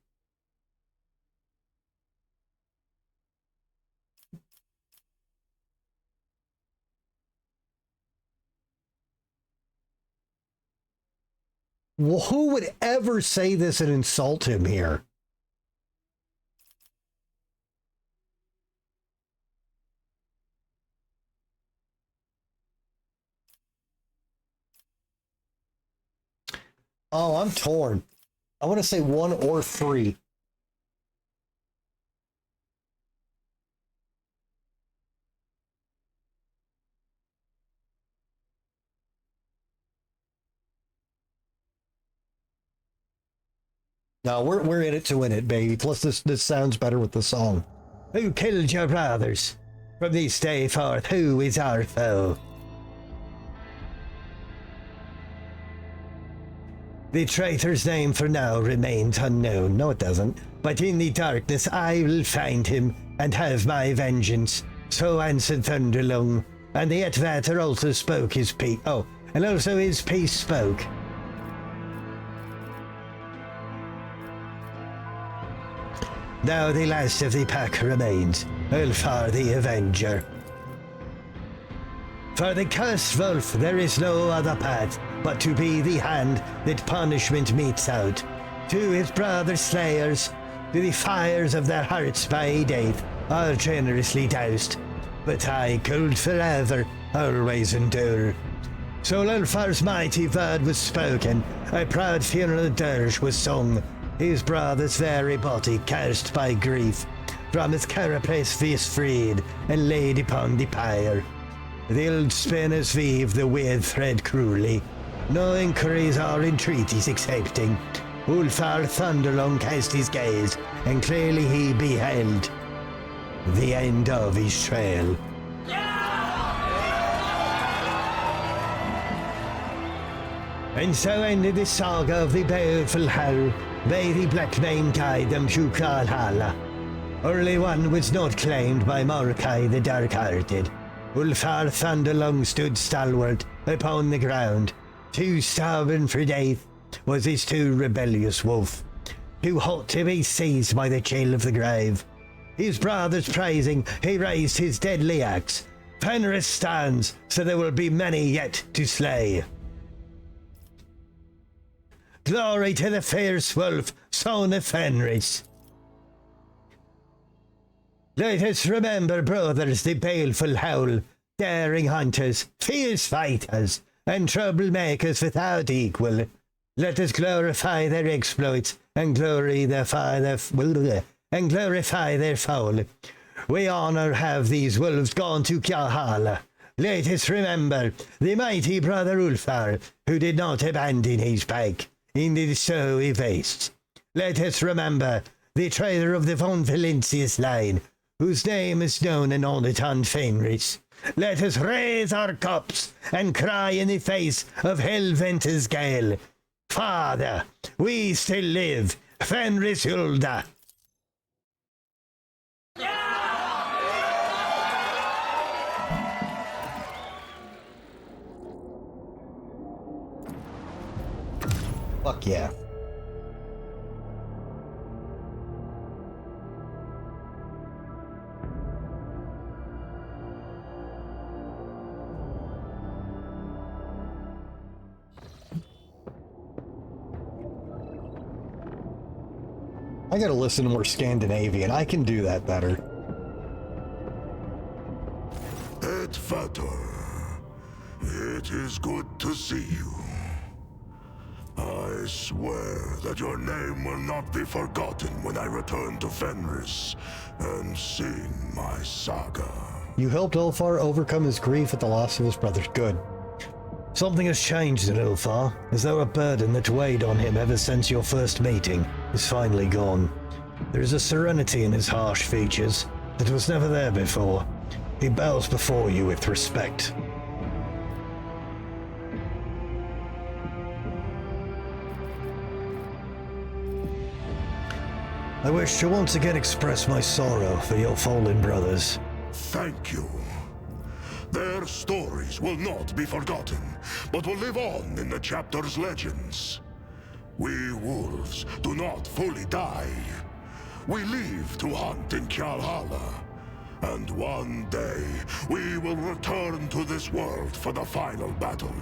Well, who would ever say this and insult him here? Oh, I'm torn. I want to say 1 or 3. No, we're in it to win it, baby. Plus, this sounds better with the song. Who killed your brothers? From this day forth, who is our foe? The traitor's name for now remains unknown. No, it doesn't. But in the darkness I will find him and have my vengeance. So answered Thunderlung. And the Etvater also spoke his peace. Oh, and also his peace spoke. Now the last of the pack remains, Ulfar the Avenger. For the cursed wolf there is no other path but to be the hand that punishment metes out. To his brother slayers, to the fires of their hearts by death, are generously doused. But I, cold forever, always endure. So Ulfar's mighty word was spoken, a proud funeral dirge was sung, his brother's very body cast by grief, from his carapace was freed and laid upon the pyre. The old spinners weave the weird thread cruelly, no inquiries or entreaties accepting. Ulfar Thunderlung cast his gaze, and clearly he beheld the end of his trail. And so ended the saga of the baleful Hell. May the black name guide them to Kjalhalla. Only one was not claimed by Mordecai the Dark-Hearted. Ulfar Thunderlung stood stalwart upon the ground. Too stubborn for death was his too rebellious wolf, too hot to be seized by the chill of the grave. His brothers praising, he raised his deadly axe. Fenris stands, so there will be many yet to slay. Glory to the fierce wolf, son of Fenris. Let us remember, brothers, the baleful howl, daring hunters, fierce fighters, and troublemakers without equal. Let us glorify their exploits and glorify their fall. We honor have these wolves gone to Kjalhalla. Let us remember the mighty brother Ulfar, who did not abandon his pack in the snowy wastes. Let us remember the traitor of the von Valencius line, whose name is known and honored on Fenris. Let us raise our cups and cry in the face of Hellventer's gale. Father, we still live, Fenris Hulda. Fuck yeah. I gotta listen to more Scandinavian. I can do that better.
Edvator, it is good to see you. I swear that your name will not be forgotten when I return to Fenris and sing my saga.
You helped Ulfar overcome his grief at the loss of his brothers. Good. Something has changed in Ulfar, as though a burden that weighed on him ever since your first meeting is finally gone. There is a serenity in his harsh features that was never there before. He bows before you with respect. I wish to once again express my sorrow for your fallen brothers.
Thank you. Their stories will not be forgotten, but will live on in the chapter's legends. We wolves do not fully die. We live to hunt in Kjalhala, and one day we will return to this world for the final battle.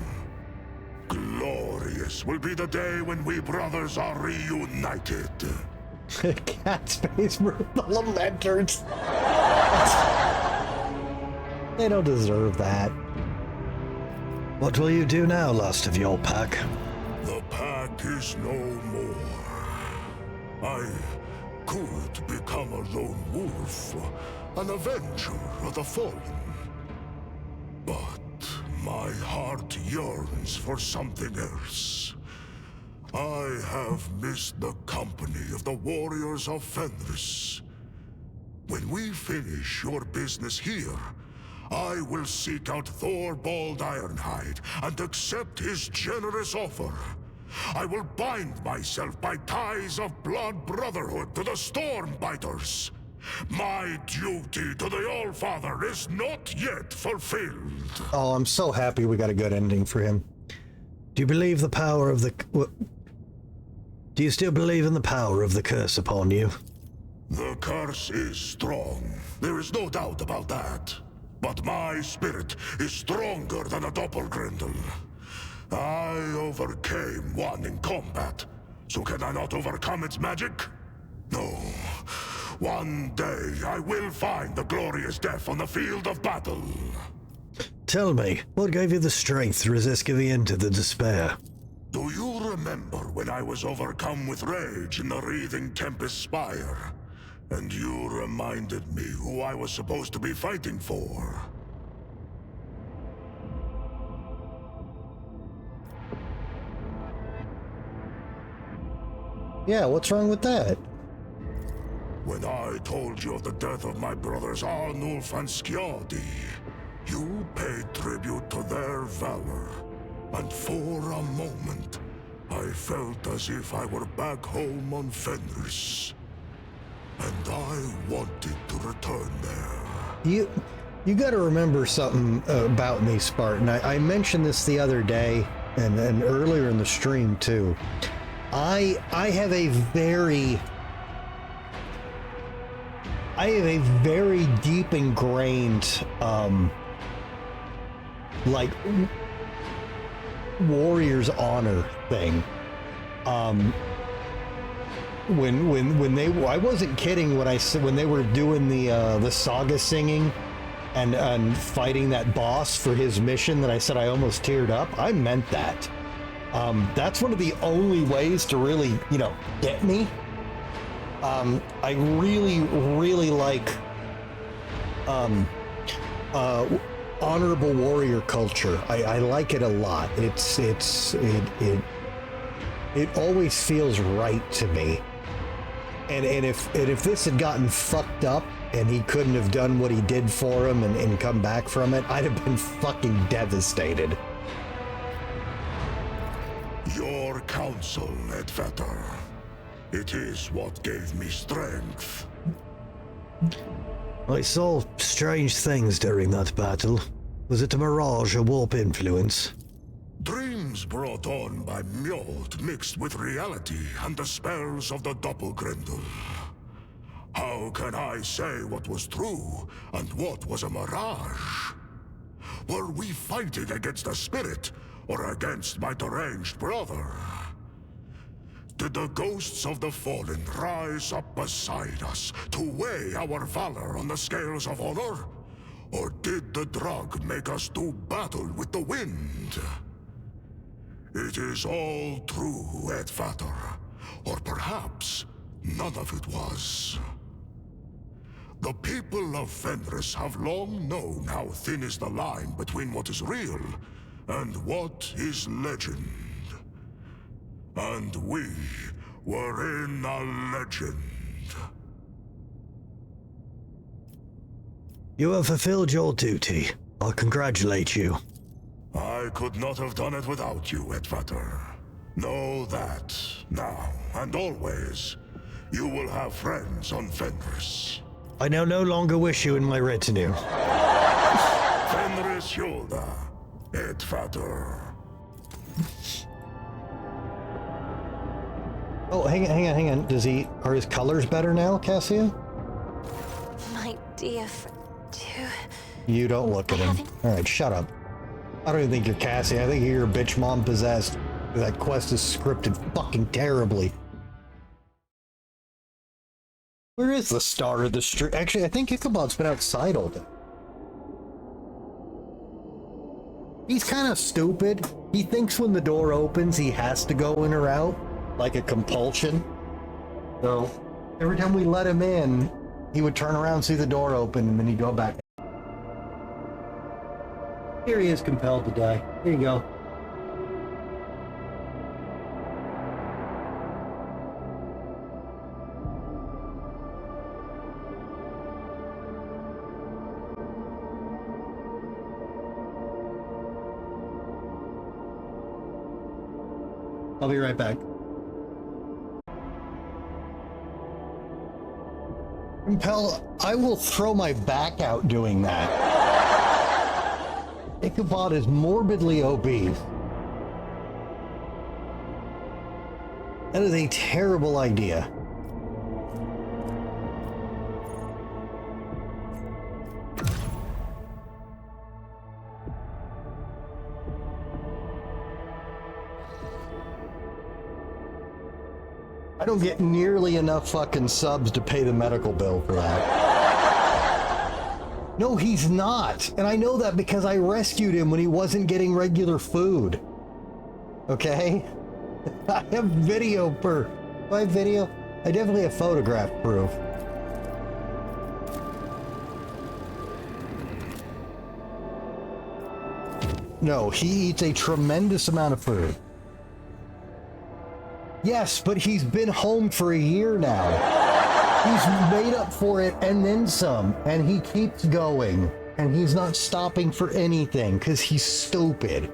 Glorious will be the day when we brothers are reunited.
Cat space for the Lamenters. They don't deserve that. What will you do now, last of your pack?
The pack is no more. I could become a lone wolf, an avenger of the fallen. But my heart yearns for something else. I have missed the company of the warriors of Fenris. When we finish your business here, I will seek out Thorvald Ironhide and accept his generous offer. I will bind myself by ties of blood brotherhood to the Stormbiters. My duty to the Allfather is not yet fulfilled.
Oh, I'm so happy we got a good ending for him. Do you believe the power of the... Do you still believe in the power of the curse upon you?
The curse is strong. There is no doubt about that. But my spirit is stronger than a doppelgrendel. I overcame one in combat, so can I not overcome its magic? No. One day I will find the glorious death on the field of battle.
Tell me, what gave you the strength to resist giving in to the despair?
Do you remember when I was overcome with rage in the wreathing Tempest Spire? And you reminded me who I was supposed to be fighting for.
Yeah, what's wrong with that?
When I told you of the death of my brothers Arnulf and Skjadi, you paid tribute to their valor. And for a moment, I felt as if I were back home on Fenris. And I wanted to return there.
You gotta remember something about me, Spartan. I mentioned this the other day and earlier in the stream too. I have a very deep ingrained like warrior's honor thing. When they, I wasn't kidding when I said when they were doing the saga singing and fighting that boss for his mission that I said I almost teared up. I meant that. That's one of the only ways to really, get me. I really like honorable warrior culture. I like it a lot. It always feels right to me. And if this had gotten fucked up and he couldn't have done what he did for him and come back from it, I'd have been fucking devastated.
Your counsel, Edvetter. It is what gave me strength.
I saw strange things during that battle. Was it a mirage or warp influence?
Dreams brought on by Mjot mixed with reality and the spells of the doppelgrendel. How can I say what was true and what was a mirage? Were we fighting against a spirit or against my deranged brother? Did the ghosts of the fallen rise up beside us to weigh our valor on the scales of honor? Or did the drug make us do battle with the wind? It is all true, Edvater. Or perhaps none of it was. The people of Fenris have long known how thin is the line between what is real and what is legend. And we were in a legend.
You have fulfilled your duty. I'll congratulate you.
I could not have done it without you, Edvater. Know that, now and always, you will have friends on Fenris.
I now no longer wish you in my retinue.
Fenris Yolda, Edvater.
Oh, hang on. Are his colors better now, Cassia?
My dear friend.
You don't look at him. Alright, shut up. I don't even think you're Cassie. I think you're a bitch mom possessed. That quest is scripted fucking terribly. Where is the star of the street? Actually, I think Ichabod's been outside all day. He's kind of stupid. He thinks when the door opens, he has to go in or out, like a compulsion. So, every time we let him in, he would turn around, see the door open, and then he'd go back. Here he is, compelled to die. Here you go. I'll be right back. Compel, I will throw my back out doing that. Ichabod is morbidly obese. That is a terrible idea. I don't get nearly enough fucking subs to pay the medical bill for that. No, he's not. And I know that because I rescued him when he wasn't getting regular food. Okay? I have video proof. Do I have video? I definitely have photograph proof. No, he eats a tremendous amount of food. Yes, but he's been home for a year now. He's made up for it and then some, and he keeps going, and he's not stopping for anything because he's stupid.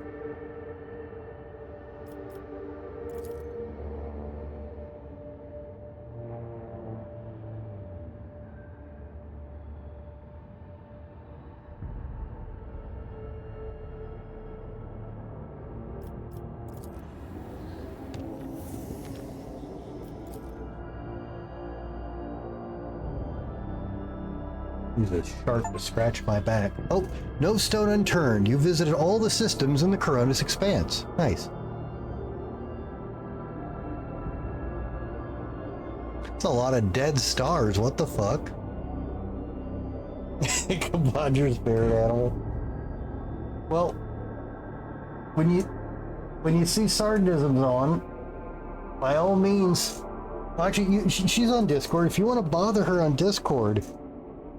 Use a shark to scratch my back. Oh, no stone unturned. You visited all the systems in the Coronis Expanse. Nice. It's a lot of dead stars. What the fuck? Ichabod, your spirit animal. Well, when you see Sardisms on, by all means, actually, she's on Discord. If you want to bother her on Discord,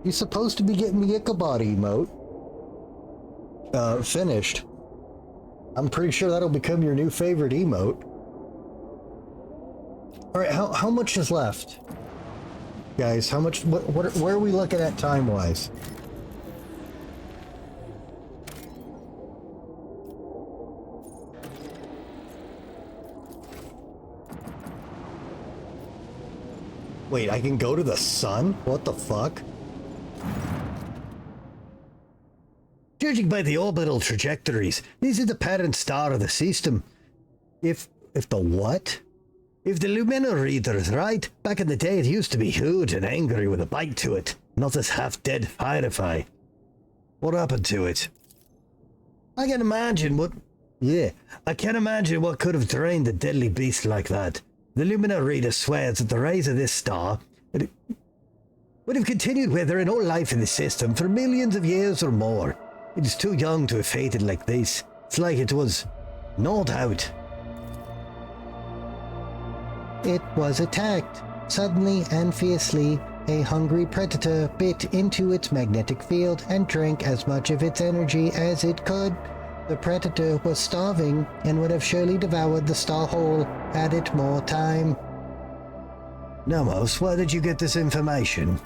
you're supposed to be getting the Ichabod emote finished. I'm pretty sure that'll become your new favorite emote. All right, how much is left, guys? How much? Where are we looking at time-wise? Wait, I can go to the sun? What the fuck? Judging by the orbital trajectories, this is the parent star of the system. If the what? If the Lumina reader is right, back in the day it used to be huge and angry with a bite to it, not this half-dead Firefly. What happened to it? I can imagine what could have drained a deadly beast like that. The Lumina reader swears that the rays of this star would have continued with her in all life in the system for millions of years or more. It is too young to have fated like this. It's like it was gnawed out. it was attacked. Suddenly and fiercely, a hungry predator bit into its magnetic field and drank as much of its energy as it could. The predator was starving and would have surely devoured the star whole had it more time. Nomos, where did you get this information?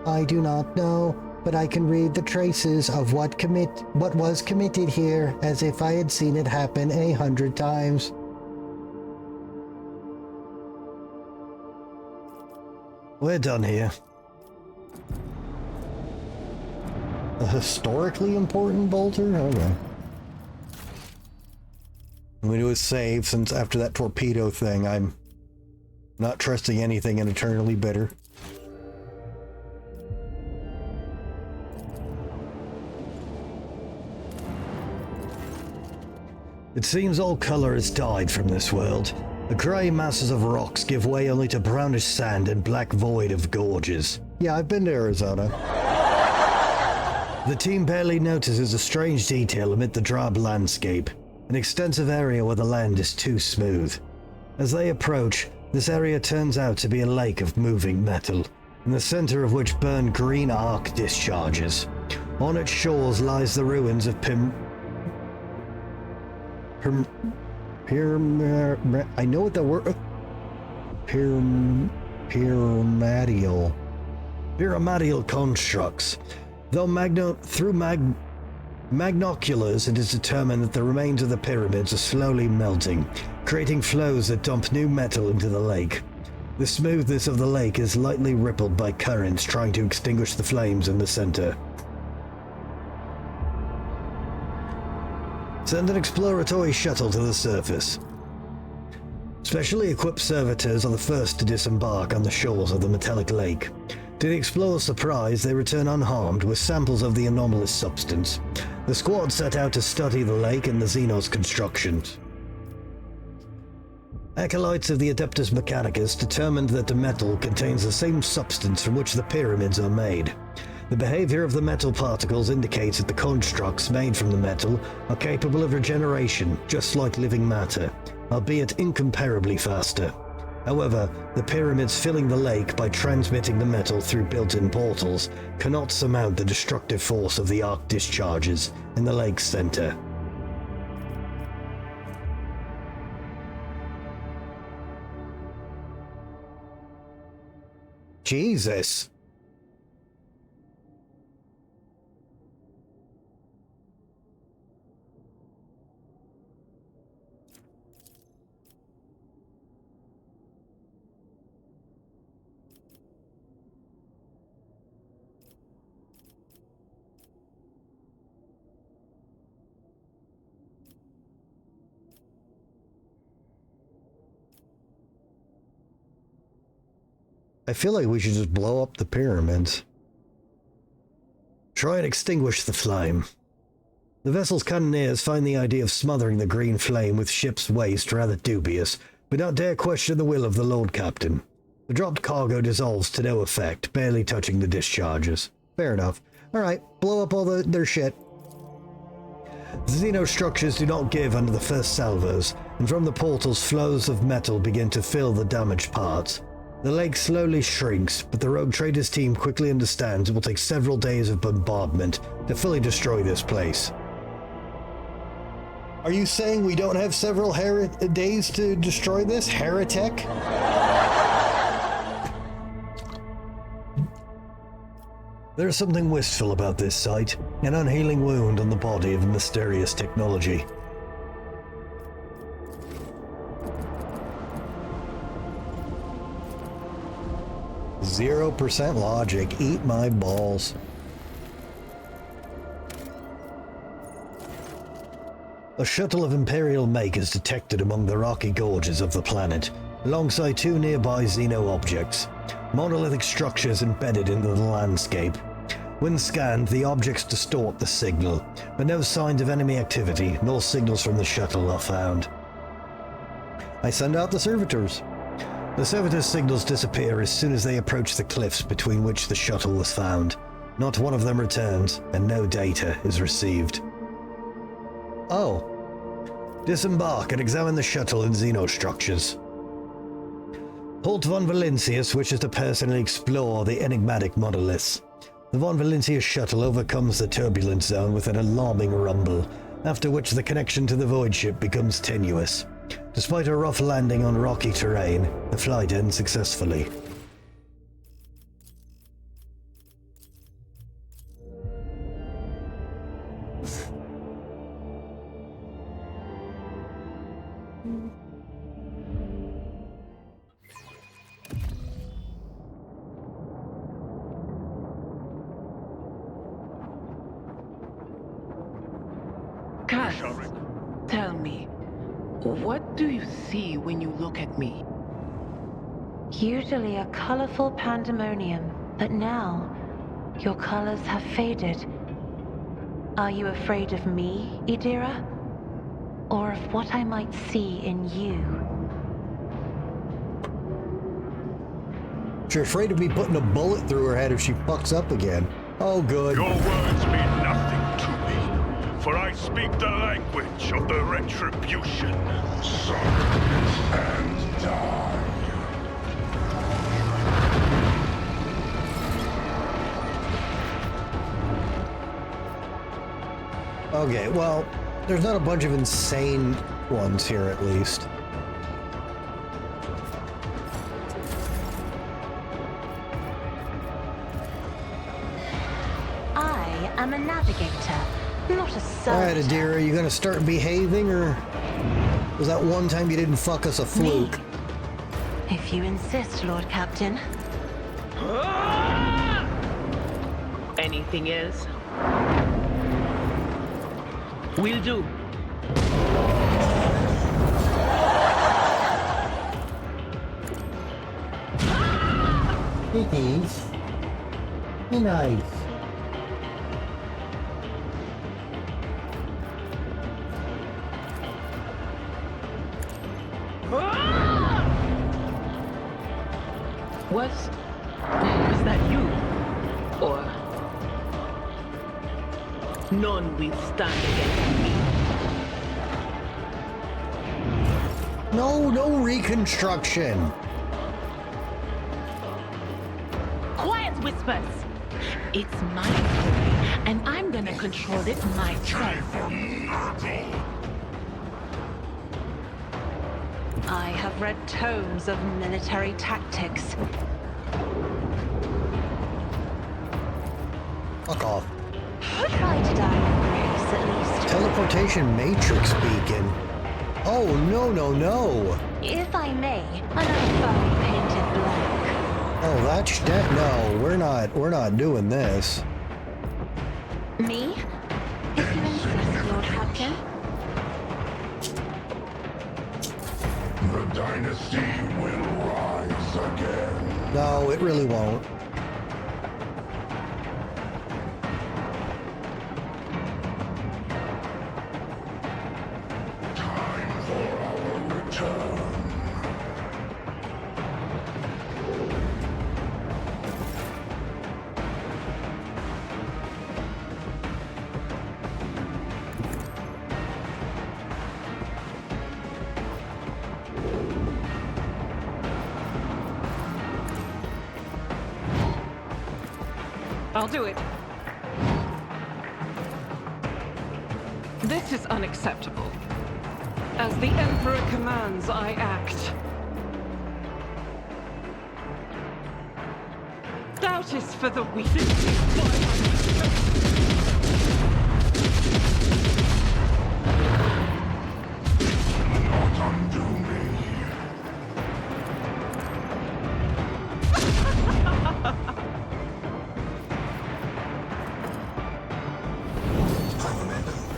I do not know, but I can read the traces of what was committed here as if I had seen it happen 100 times. We're done here. A historically important bolter? Okay. I'm going to do a save, since after that torpedo thing, I'm not trusting anything and eternally bitter. It seems all color has died from this world. The grey masses of rocks give way only to brownish sand and black void of gorges. Yeah, I've been to Arizona. The team barely notices a strange detail amid the drab landscape, an extensive area where the land is too smooth. As they approach, this area turns out to be a lake of moving metal, in the center of which burn green arc discharges. On its shores lies the ruins of I know what the word... Pyramidal constructs. Though through magnoculars, it is determined that the remains of the pyramids are slowly melting, creating flows that dump new metal into the lake. The smoothness of the lake is lightly rippled by currents trying to extinguish the flames in the center. Send an exploratory shuttle to the surface. Specially equipped servitors are the first to disembark on the shores of the metallic lake. To the explorer's surprise, they return unharmed with samples of the anomalous substance. The squad set out to study the lake and the Xenos constructions. Acolytes of the Adeptus Mechanicus determined that the metal contains the same substance from which the pyramids are made. The behavior of the metal particles indicates that the constructs made from the metal are capable of regeneration, just like living matter, albeit incomparably faster. However, the pyramids filling the lake by transmitting the metal through built-in portals cannot surmount the destructive force of the arc discharges in the lake's center. Jesus! I feel like we should just blow up the pyramids. Try and extinguish the flame. The vessel's cannoneers find the idea of smothering the green flame with ship's waste rather dubious, but don't dare question the will of the Lord Captain. The dropped cargo dissolves to no effect, barely touching the discharges. Fair enough. Alright, blow up all their shit. The Xeno structures do not give under the first salvos, and from the portals flows of metal begin to fill the damaged parts. The lake slowly shrinks, but the Rogue Traders team quickly understands it will take several days of bombardment to fully destroy this place. Are you saying we don't have several days to destroy this, heretic? There's something wistful about this site, an unhealing wound on the body of a mysterious technology. %0 logic, eat my balls. A shuttle of Imperial make is detected among the rocky gorges of the planet, alongside two nearby Xeno objects, monolithic structures embedded into the landscape. When scanned, the objects distort the signal, but no signs of enemy activity nor signals from the shuttle are found. I send out the servitors. The servitors' signals disappear as soon as they approach the cliffs between which the shuttle was found. Not one of them returns, and no data is received. Oh. Disembark and examine the shuttle and Xeno structures. Holt von Valentius wishes to personally explore the enigmatic monoliths. The von Valentius shuttle overcomes the turbulence zone with an alarming rumble, after which the connection to the void ship becomes tenuous. Despite a rough landing on rocky terrain, the flight ends successfully.
Cass, tell me, what do you see when you look at me?
Usually a colorful pandemonium, but now your colors have faded. Are you afraid of me, Idira? Or of what I might see in you?
You're afraid of me putting a bullet through her head if she fucks up again. Oh, good.
Your words mean nothing to me, for I speak the language of the retribution.
Silence and die.
Okay, well, there's not a bunch of insane ones here, at least.
I am a navigator, not a servitor.
Alright, Idira, you gonna start behaving, or was that one time you didn't fuck us a fluke?
Me? If you insist, Lord Captain.
Anything else? Will do.
It is. Nice.
Was that you? Or none will stand against me?
No reconstruction.
Quiet, Whispers! It's my story, and I'm gonna control it myself.
I have read tomes of military tactics.
Fuck off.
Try to die in grace, at least.
Teleportation matrix beacon. Oh, no.
If I may, another foe painted black.
Oh, that's that. No, we're not doing this.
Me? If you insist, Lord Captain.
The dynasty will rise again.
No, it really won't.
Time for our return.
I'll do it. This is unacceptable. As the Emperor commands, I act. Doubt is for the weak.
Not undo me.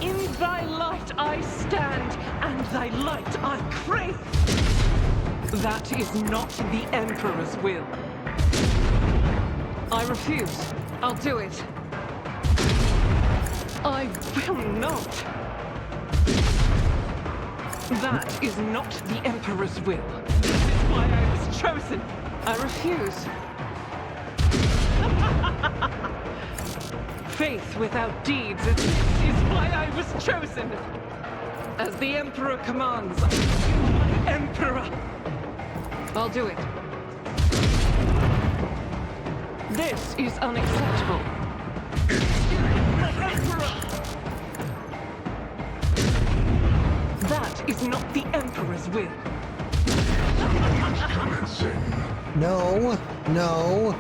In thy light I stand, and thy light I crave. That is not the Emperor's will. I refuse. I'll do it. I will not. That is not the Emperor's will. This is why I was chosen. I refuse. Faith without deeds is why I was chosen. As the Emperor commands, I am my Emperor. I'll do it.
This is unacceptable. My Emperor! That is not the Emperor's will.
No, no.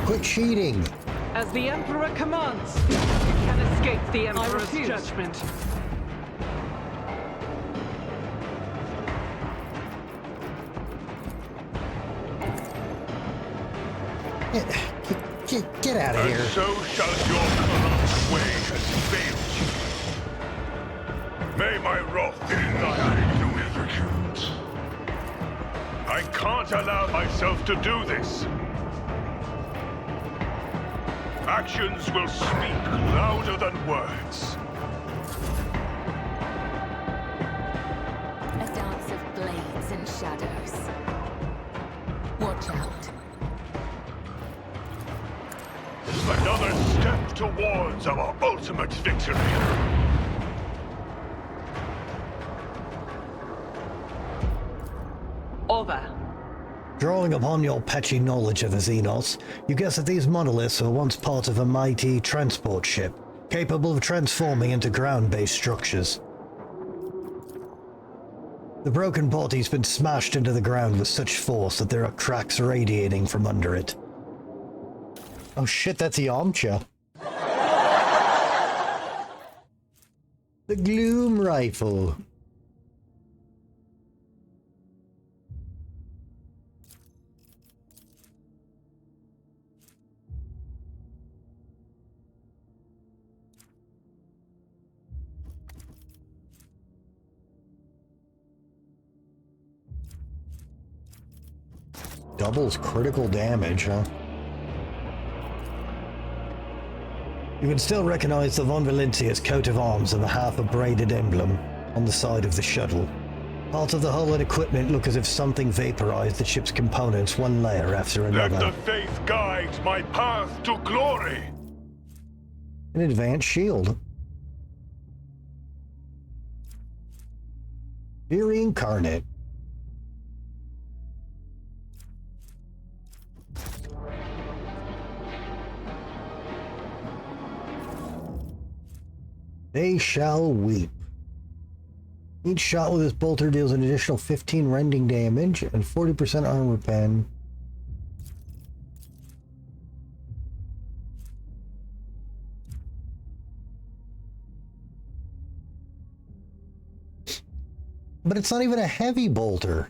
Quit cheating.
As the Emperor commands, you can escape the Emperor's judgment.
Get out of here.
And so shall your corrupt way has failed you. May my wrath be thine. I can't allow myself to do this. Actions will speak louder than words.
A dance of blades and shadows. Watch out.
Another step towards our ultimate victory.
Over.
Drawing upon your patchy knowledge of the Xenos, you guess that these monoliths were once part of a mighty transport ship, capable of transforming into ground-based structures. The broken body's been smashed into the ground with such force that there are cracks radiating from under it. Oh shit, that's the armchair. The Gloom Rifle. Doubles critical damage, huh? You can still recognize the Von Valencia's coat of arms and the half-abraded emblem on the side of the shuttle. Parts of the hull and equipment look as if something vaporized the ship's components one layer after another.
Let the faith guide my path to glory.
An advanced shield. Fury Incarnate. They shall weep. Each shot with this bolter deals an additional 15 rending damage and 40% armor pen. But it's not even a heavy bolter.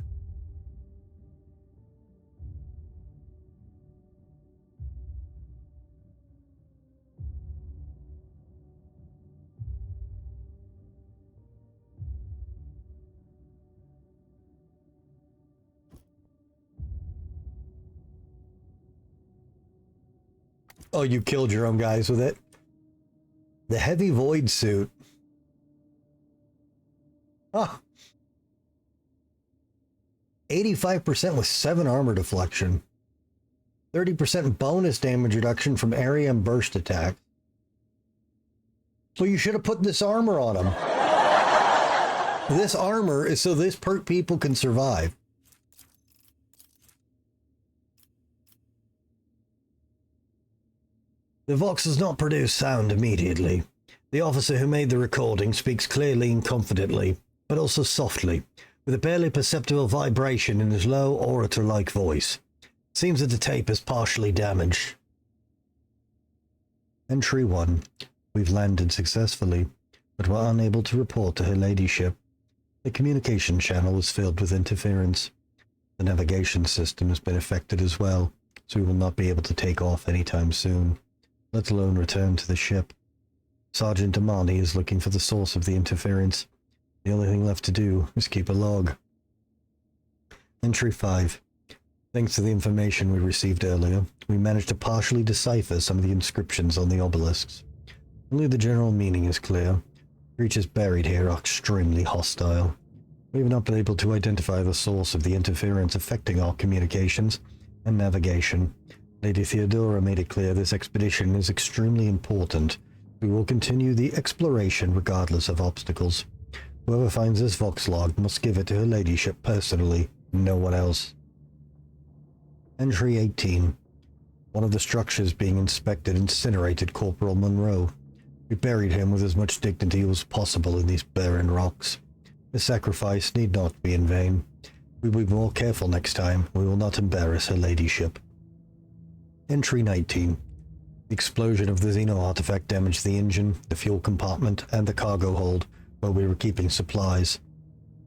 Oh, you killed your own guys with it? The heavy void suit. Ah. 85% with 7 armor deflection. 30% bonus damage reduction from area and burst attack. So you should have put this armor on them. This armor is so this perk people can survive. The Vox does not produce sound immediately. The officer who made the recording speaks clearly and confidently, but also softly, with a barely perceptible vibration in his low, orator-like voice. It seems that the tape is partially damaged. Entry 1. We've landed successfully, but were unable to report to Her Ladyship. The communication channel is filled with interference. The navigation system has been affected as well, so we will not be able to take off anytime soon, let alone return to the ship. Sergeant Damani is looking for the source of the interference. The only thing left to do is keep a log. Entry 5. Thanks to the information we received earlier, we managed to partially decipher some of the inscriptions on the obelisks. Only the general meaning is clear. Creatures buried here are extremely hostile. We have not been able to identify the source of the interference affecting our communications and navigation. Lady Theodora made it clear this expedition is extremely important. We will continue the exploration regardless of obstacles. Whoever finds this Vox log must give it to Her Ladyship personally, no one else. Entry 18. One of the structures being inspected incinerated Corporal Monroe. We buried him with as much dignity as possible in these barren rocks. His sacrifice need not be in vain. We will be more careful next time. We will not embarrass her ladyship. Entry 19. The explosion of the Xeno artifact damaged the engine, the fuel compartment, and the cargo hold while we were keeping supplies.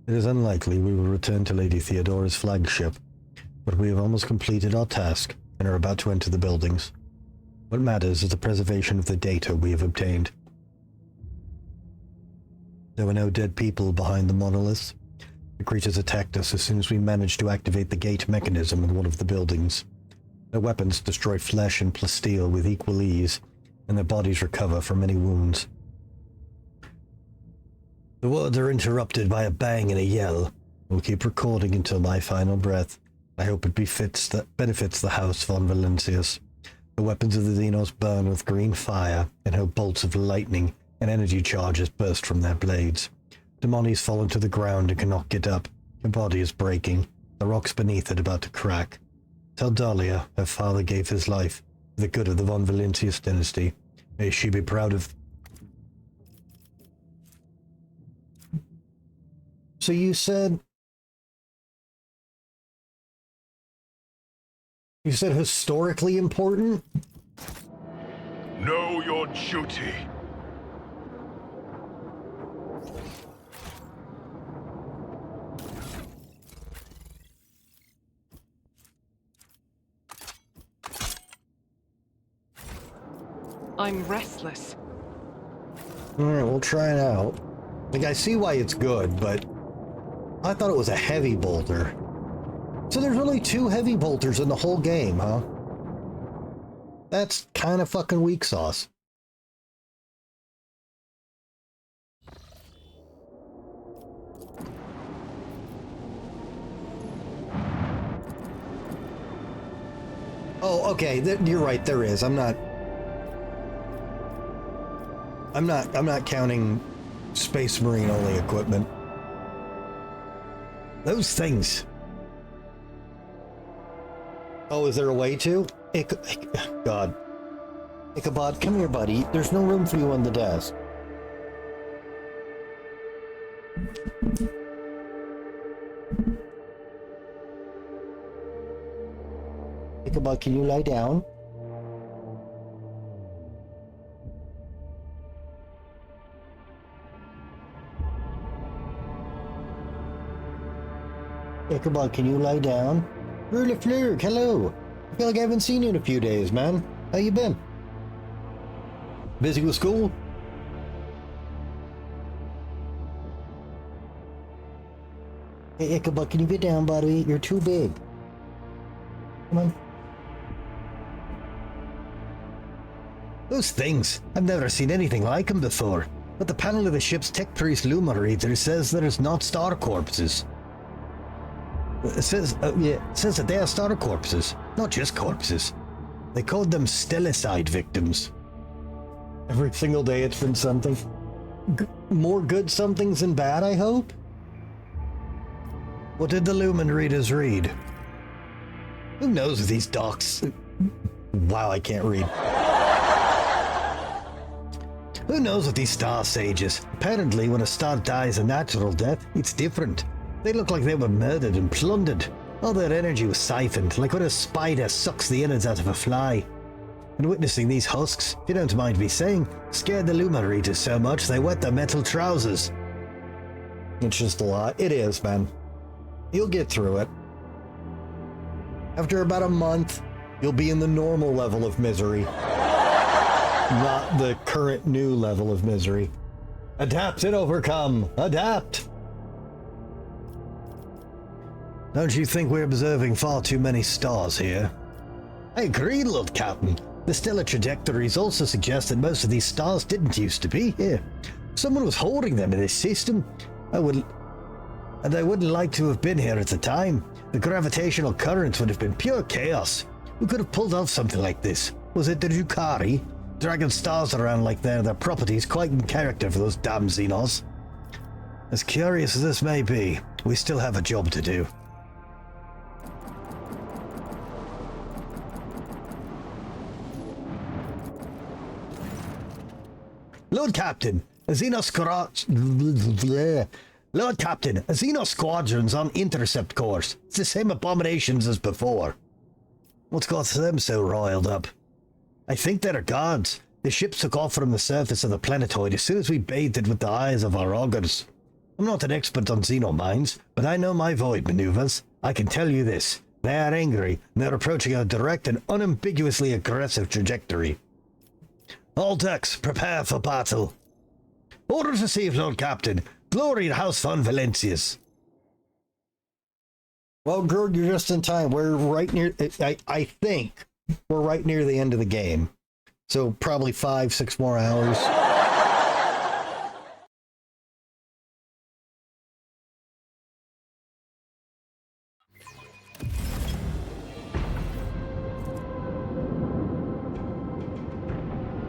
It is unlikely we will return to Lady Theodora's flagship, but we have almost completed our task and are about to enter the buildings. What matters is the preservation of the data we have obtained. There were no dead people behind the monoliths. The creatures attacked us as soon as we managed to activate the gate mechanism in one of the buildings. Their weapons destroy flesh and plasteel with equal ease, and their bodies recover from any wounds. The words are interrupted by a bang and a yell. We'll keep recording until my final breath. I hope it benefits the House von Valencius. The weapons of the Xenos burn with green fire, and how bolts of lightning and energy charges burst from their blades. Demoni's fallen to the ground and cannot get up. Her body is breaking, the rocks beneath it about to crack. Tell Dahlia her father gave his life for the good of the von Valencius dynasty. May she be proud of... So you said historically important?
Know your duty.
I'm restless.
Alright, we'll try it out. Like, I see why it's good, but I thought it was a heavy bolter. So there's only 2 heavy bolters in the whole game, huh? That's kind of fucking weak sauce. Oh, okay, you're right, there is. I'm not counting Space Marine only equipment. Those things. Oh, is there a way to? God. Ichabod, come here, buddy. There's no room for you on the desk. Ichabod, can you lie down? Ichabod, can you lie down? Rule Flurg, hello. I feel like I haven't seen you in a few days, man. How you been? Busy with school? Hey, Ichabod, can you get down, buddy? You're too big. Come on. Those things. I've never seen anything like them before. But the panel of the ship's tech priest Luma reader says that it's not star corpses. It says that they are star corpses, not just corpses. They called them stellicide victims. Every single day it's been something. More good somethings than bad, I hope? What did the Lumen readers read? Who knows with these docs? Wow, I can't read. Who knows with these star sages? Apparently, when a star dies a natural death, it's different. They look like they were murdered and plundered. All their energy was siphoned, like when a spider sucks the innards out of a fly. And witnessing these husks, if you don't mind me saying, scared the Luma readers so much they wet their metal trousers. It's just a lot. It is, man. You'll get through it. After about a month, you'll be in the normal level of misery. Not the current new level of misery. Adapt and overcome. Adapt! Don't you think we're observing far too many stars here? I agree, Lord Captain. The stellar trajectories also suggest that most of these stars didn't used to be here. Someone was holding them in this system. I wouldn't like to have been here at the time. The gravitational currents would have been pure chaos. Who could have pulled off something like this? Was it the Drukhari? Dragging stars around like they're their properties, quite in character for those damn Xenos. As curious as this may be, we still have a job to do. Lord Captain, a Lord Captain, a Xeno squadron's on intercept course. It's the same abominations as before. What's got them so riled up? I think they're gods. The ship took off from the surface of the planetoid as soon as we bathed it with the eyes of our augurs. I'm not an expert on Xeno minds, but I know my void maneuvers. I can tell you this. They are angry, and they're approaching a direct and unambiguously aggressive trajectory. All decks, prepare for battle. Orders received, Lord Captain. Glory to House Von Valencius. Well, Grog, you're just in time. We're right near, I think, we're right near the end of the game. So probably 5-6 more hours.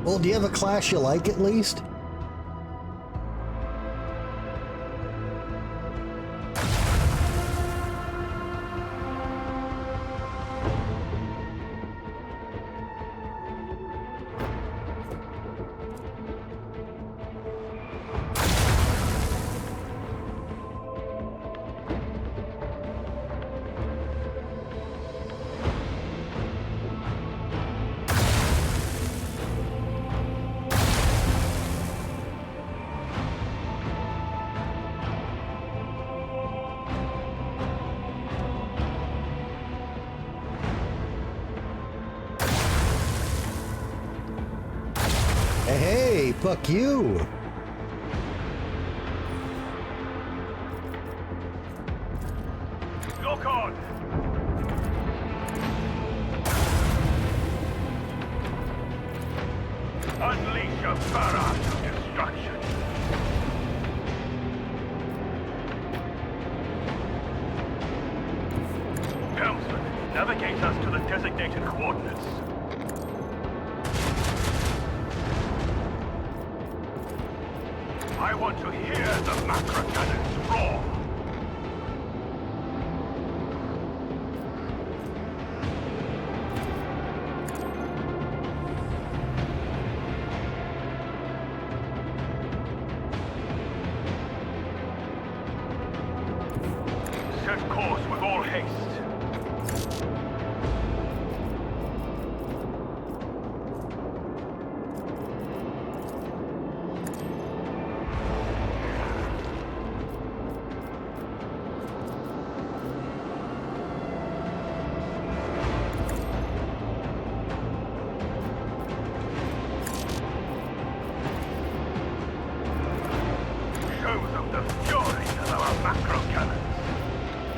Well, do you have a class you like at least? Hey, fuck you!
Lock on! Unleash a barrage of destruction! Helmsman, navigate us to the designated coordinates. I want to hear the macro cannons roar! Set course with all haste.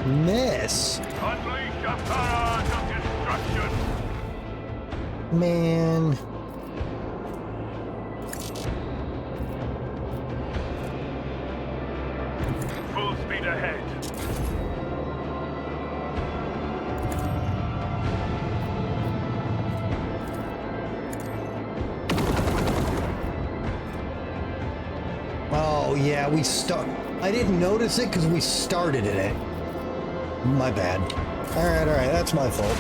Miss.
Unleash a barrage of destruction!
Man.
Full speed ahead.
Oh, yeah, I didn't notice it because we started in it. My bad. Alright, that's my fault.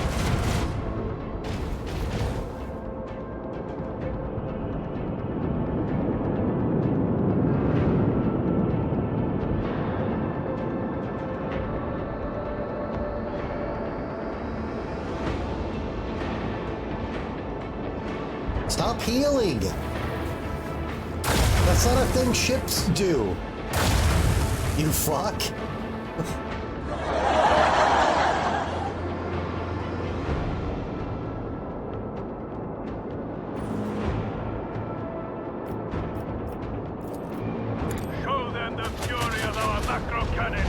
Stop healing! That's not a thing ships do. You fuck.
Show them the fury of our macro cannon.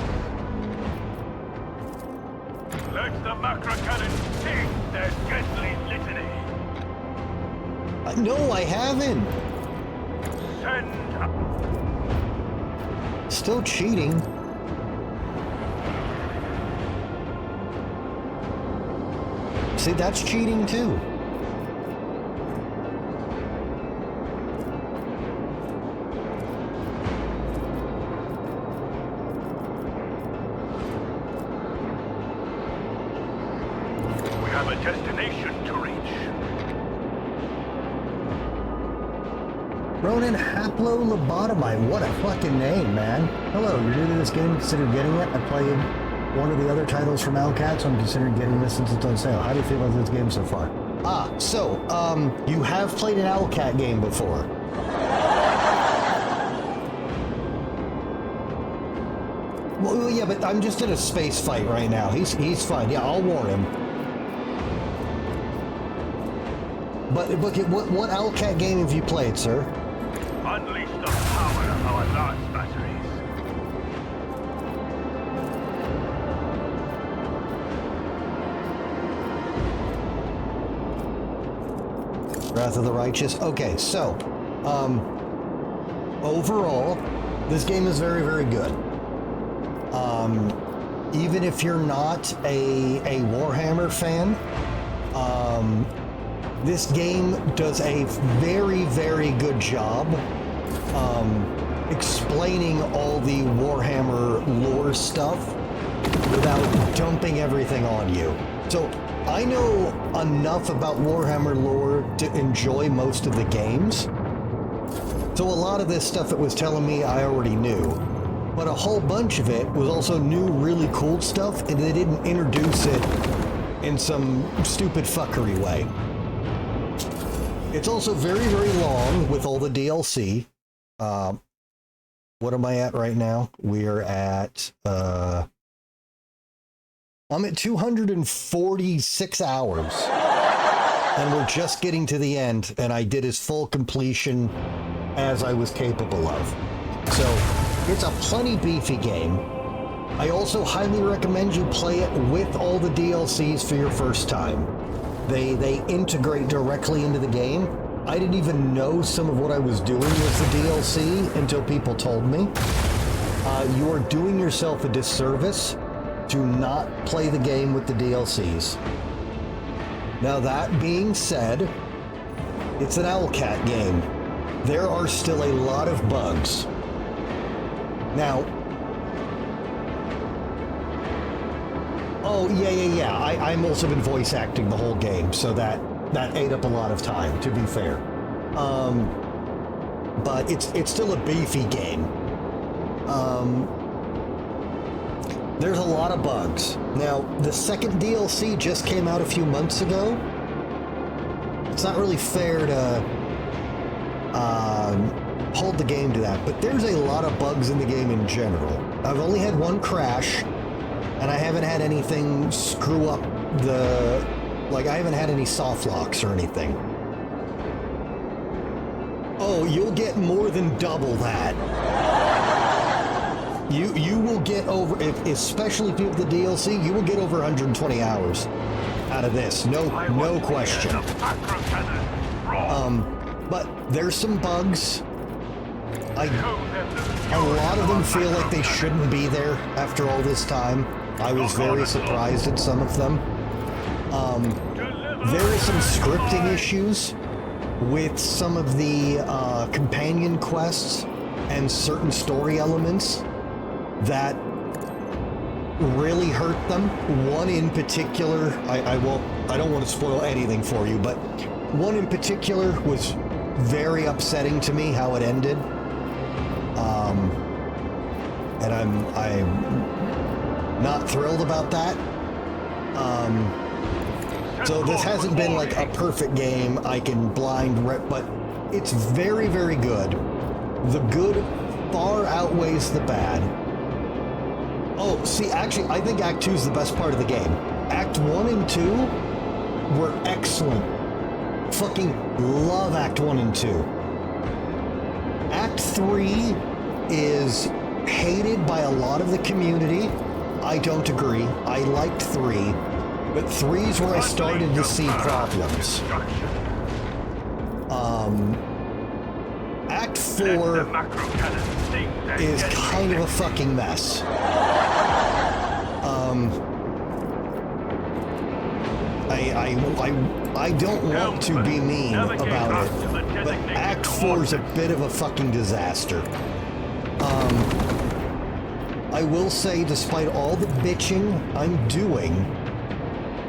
Let the macro cannon sing their deadly litany.
No, I haven't.
Send.
Still cheating. See, that's cheating too.
We have a destination to reach.
Ronan Haplolobotomite. What a fucking name, man. Hello, you're new to this game, consider getting it. I played one of the other titles from Owlcat, so I'm considering getting this since it's on sale. How do you feel about this game so far? You have played an Owlcat game before. Well, yeah, but I'm just in a space fight right now. He's fine. Yeah, I'll warn him. But what Owlcat game have you played, sir?
Unleash the power of our lance batteries.
Wrath of the Righteous. Okay, so, overall, this game is very, very good. Even if you're not a Warhammer fan, this game does a very, very good job explaining all the Warhammer lore stuff without dumping everything on you. So I know enough about Warhammer lore to enjoy most of the games. So a lot of this stuff it was telling me I already knew. But a whole bunch of it was also new, really cool stuff, and they didn't introduce it in some stupid fuckery way. It's also very, very long with all the DLC. What am I at right now? We're at, I'm at 246 hours. And we're just getting to the end, and I did as full completion as I was capable of. So, it's a plenty beefy game. I also highly recommend you play it with all the DLCs for your first time. They integrate directly into the game. I didn't even know some of what I was doing was the DLC until people told me. You are doing yourself a disservice to not play the game with the DLCs. Now that being said, it's an Owlcat game. There are still a lot of bugs. Now, oh, yeah. I'm also been voice acting the whole game, so that ate up a lot of time, to be fair. But it's still a beefy game. There's a lot of bugs. Now, the second DLC just came out a few months ago. It's not really fair to hold the game to that, but there's a lot of bugs in the game in general. I've only had one crash, and I haven't had anything screw up I haven't had any soft locks or anything. Oh, you'll get more than double that. You will get over, especially if you have the DLC, you will get over 120 hours out of this. No question. But there's some bugs. A lot of them feel like they shouldn't be there after all this time. I was very surprised at some of them. There are some scripting issues with some of the companion quests and certain story elements that really hurt them. One in particular, I don't want to spoil anything for you, but one in particular was very upsetting to me how it ended. And I'm not thrilled about that. So this hasn't been like a perfect game I can blind rip, but it's very, very good. The good far outweighs the bad. Oh, see, actually, I think Act 2 is the best part of the game. Act 1 and 2 were excellent. Fucking love Act 1 and 2. Act 3 is hated by a lot of the community. I don't agree. I liked 3. But 3 is where I started to see problems. Act 4 is kind of a fucking mess. I don't want to be mean about it, but Act 4 is a bit of a fucking disaster. I will say, despite all the bitching I'm doing,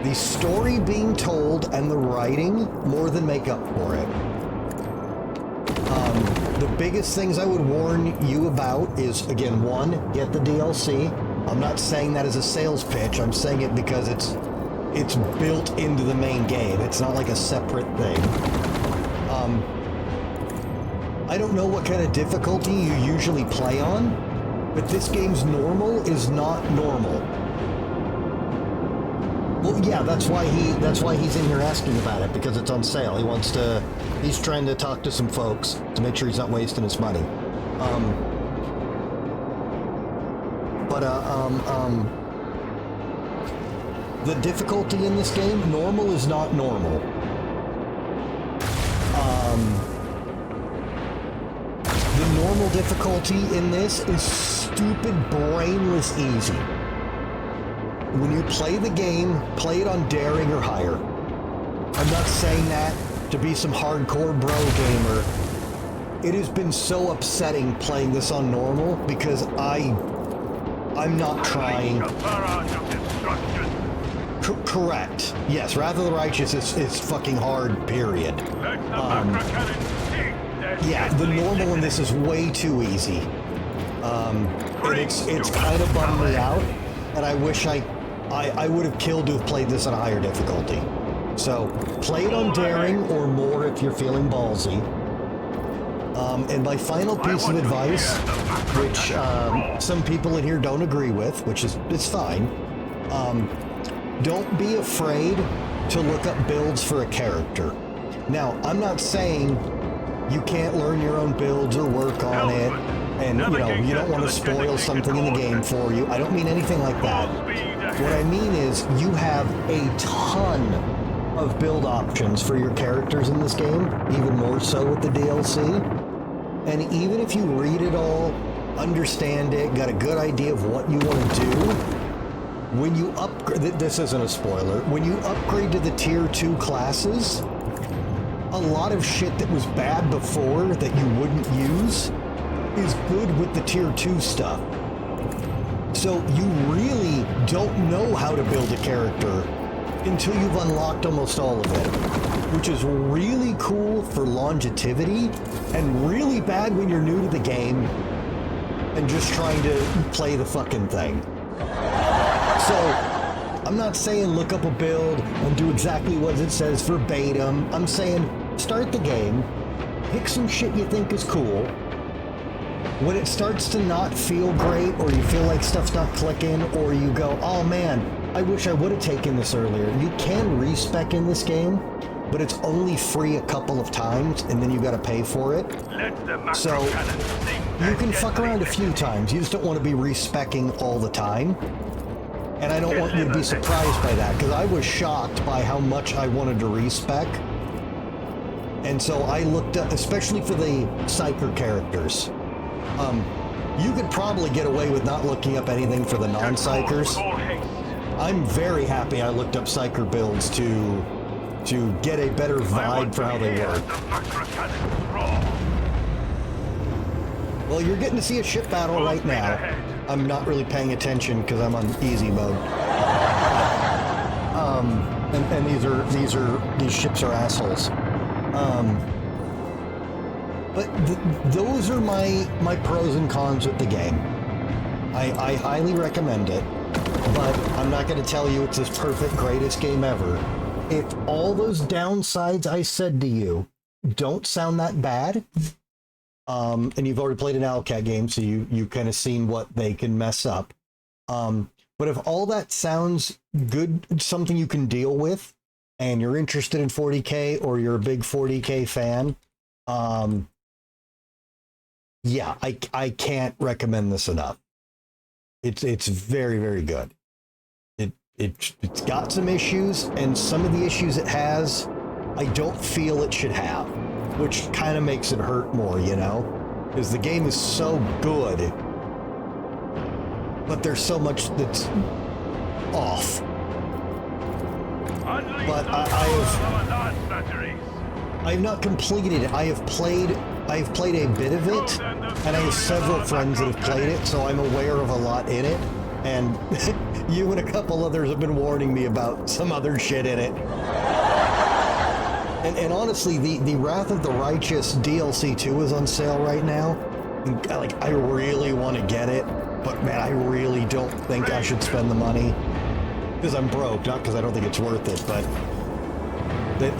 the story being told and the writing more than make up for it. The biggest things I would warn you about is, again, one, get the DLC. I'm not saying that as a sales pitch. I'm saying it because it's built into the main game. It's not like a separate thing. I don't know what kind of difficulty you usually play on, but this game's normal is not normal. Well, yeah, that's why he's in here asking about it, because it's on sale. He's trying to talk to some folks to make sure he's not wasting his money. The difficulty in this game, normal is not normal. The normal difficulty in this is stupid, brainless easy. When you play the game, play it on daring or higher. I'm not saying that to be some hardcore bro gamer. It has been so upsetting playing this on normal because I'm not trying. Correct. Yes, Wrath of the Righteous is fucking hard, period. Yeah, the normal in this is way too easy. And it's kind of bummed me out, and I wish I would have killed to have played this on a higher difficulty. So, play it on daring or more if you're feeling ballsy. And my final piece of advice, which some people in here don't agree with, which is it's fine. Don't be afraid to look up builds for a character. Now, I'm not saying you can't learn your own builds or work on it, and you don't want to spoil something in the game for you. I don't mean anything like that. What I mean is you have a ton of build options for your characters in this game, even more so with the DLC. And even if you read it all, understand it, got a good idea of what you want to do, when you upgrade, this isn't a spoiler, when you upgrade to the tier 2 classes, a lot of shit that was bad before that you wouldn't use is good with the tier 2 stuff. So you really don't know how to build a character until you've unlocked almost all of it, which is really cool for longevity and really bad when you're new to the game and just trying to play the fucking thing. So, I'm not saying look up a build and do exactly what it says verbatim. I'm saying start the game, pick some shit you think is cool. When it starts to not feel great, or you feel like stuff's not clicking, or you go, oh man, I wish I would have taken this earlier. You can respec in this game, but it's only free a couple of times, and then you gotta pay for it. So, you can fuck around a few times. You just don't want to be respecing all the time. And I don't want you to be surprised by that, because I was shocked by how much I wanted to respec. And so I looked up, especially for the Psyker characters. You could probably get away with not looking up anything for the non-Psykers. I'm very happy I looked up Psyker builds to get a better vibe for how they work. Well, you're getting to see a ship battle right now. I'm not really paying attention because I'm on easy mode. And these ships are assholes. But those are my pros and cons with the game. I highly recommend it, but I'm not going to tell you it's this perfect, greatest game ever. If all those downsides I said to you don't sound that bad, and you've already played an Owlcat game, so you kind of seen what they can mess up. But if all that sounds good, something you can deal with, and you're interested in 40K or you're a big 40K fan, yeah, I can't recommend this enough. It's very, very good. It's got some issues, and some of the issues it has, I don't feel it should have, which kind of makes it hurt more, you know? Because the game is so good, but there's so much that's off. But I've not completed it. I've played a bit of it, and I have several friends that have played it, so I'm aware of a lot in it. And you and a couple others have been warning me about some other shit in it. And honestly, the Wrath of the Righteous DLC 2 is on sale right now. And, like, I really want to get it, but man, I really don't think I should spend the money. Because I'm broke, not because I don't think it's worth it, but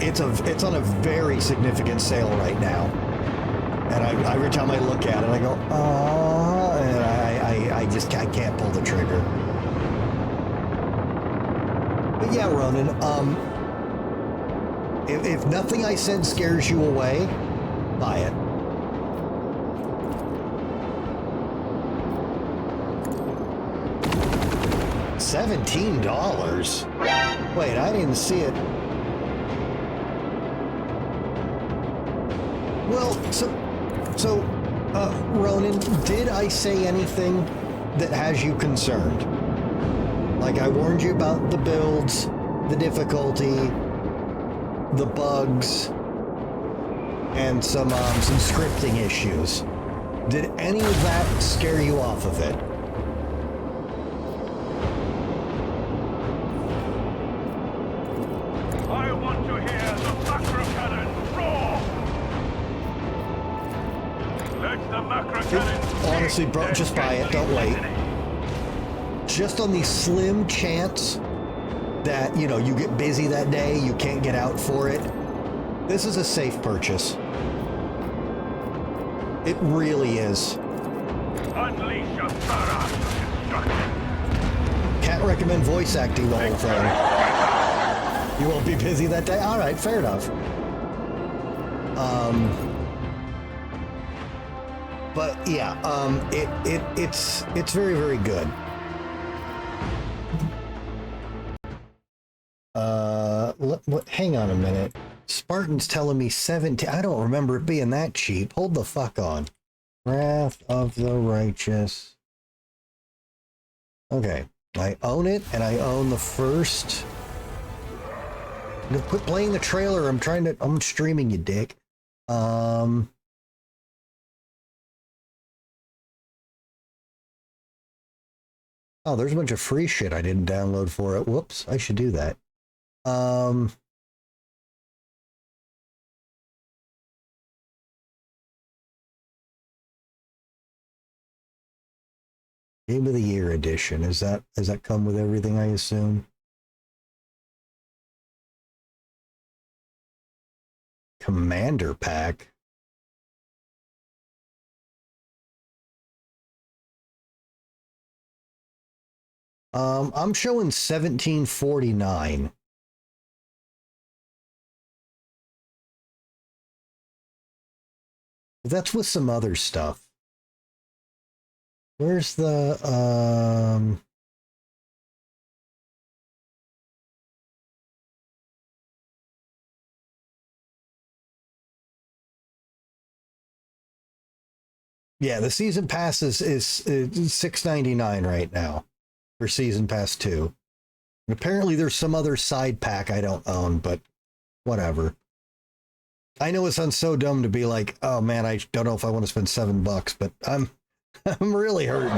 it's on a very significant sale right now. And every time I look at it, I go, oh, and I can't pull the trigger. But yeah, Ronan, if nothing I said scares you away, buy it. $17? Wait, I didn't see it. Well, so, Ronan, did I say anything that has you concerned? Like, I warned you about the builds, the difficulty, the bugs, and some scripting issues. Did any of that scare you off of it?
I want to hear the macro cannon roar! Let the macro cannon...
Honestly, bro, just buy it. Don't wait. Just on the slim chance that, you know, you get busy that day, you can't get out for it, this is a safe purchase. It really is.
Unleash your barrage of destruction.
Can't recommend voice acting the whole thing. You won't be busy that day? All right, fair enough. But yeah, it's very, very good. Hang on a minute. Spartan's telling me 17. I don't remember it being that cheap. Hold the fuck on. Wrath of the Righteous. Okay. I own it, and I own the first. Quit playing the trailer. I'm streaming, you dick. Oh, there's a bunch of free shit I didn't download for it. Whoops, I should do that. Game of the Year edition. Does that come with everything, I assume? Commander pack. I'm showing 1749. That's with some other stuff. Where's the yeah, the season pass is $6.99 right now for season pass 2. And apparently there's some other side pack I don't own, but whatever. I know it sounds so dumb to be like, oh man, I don't know if I want to spend $7, but I'm really hurting.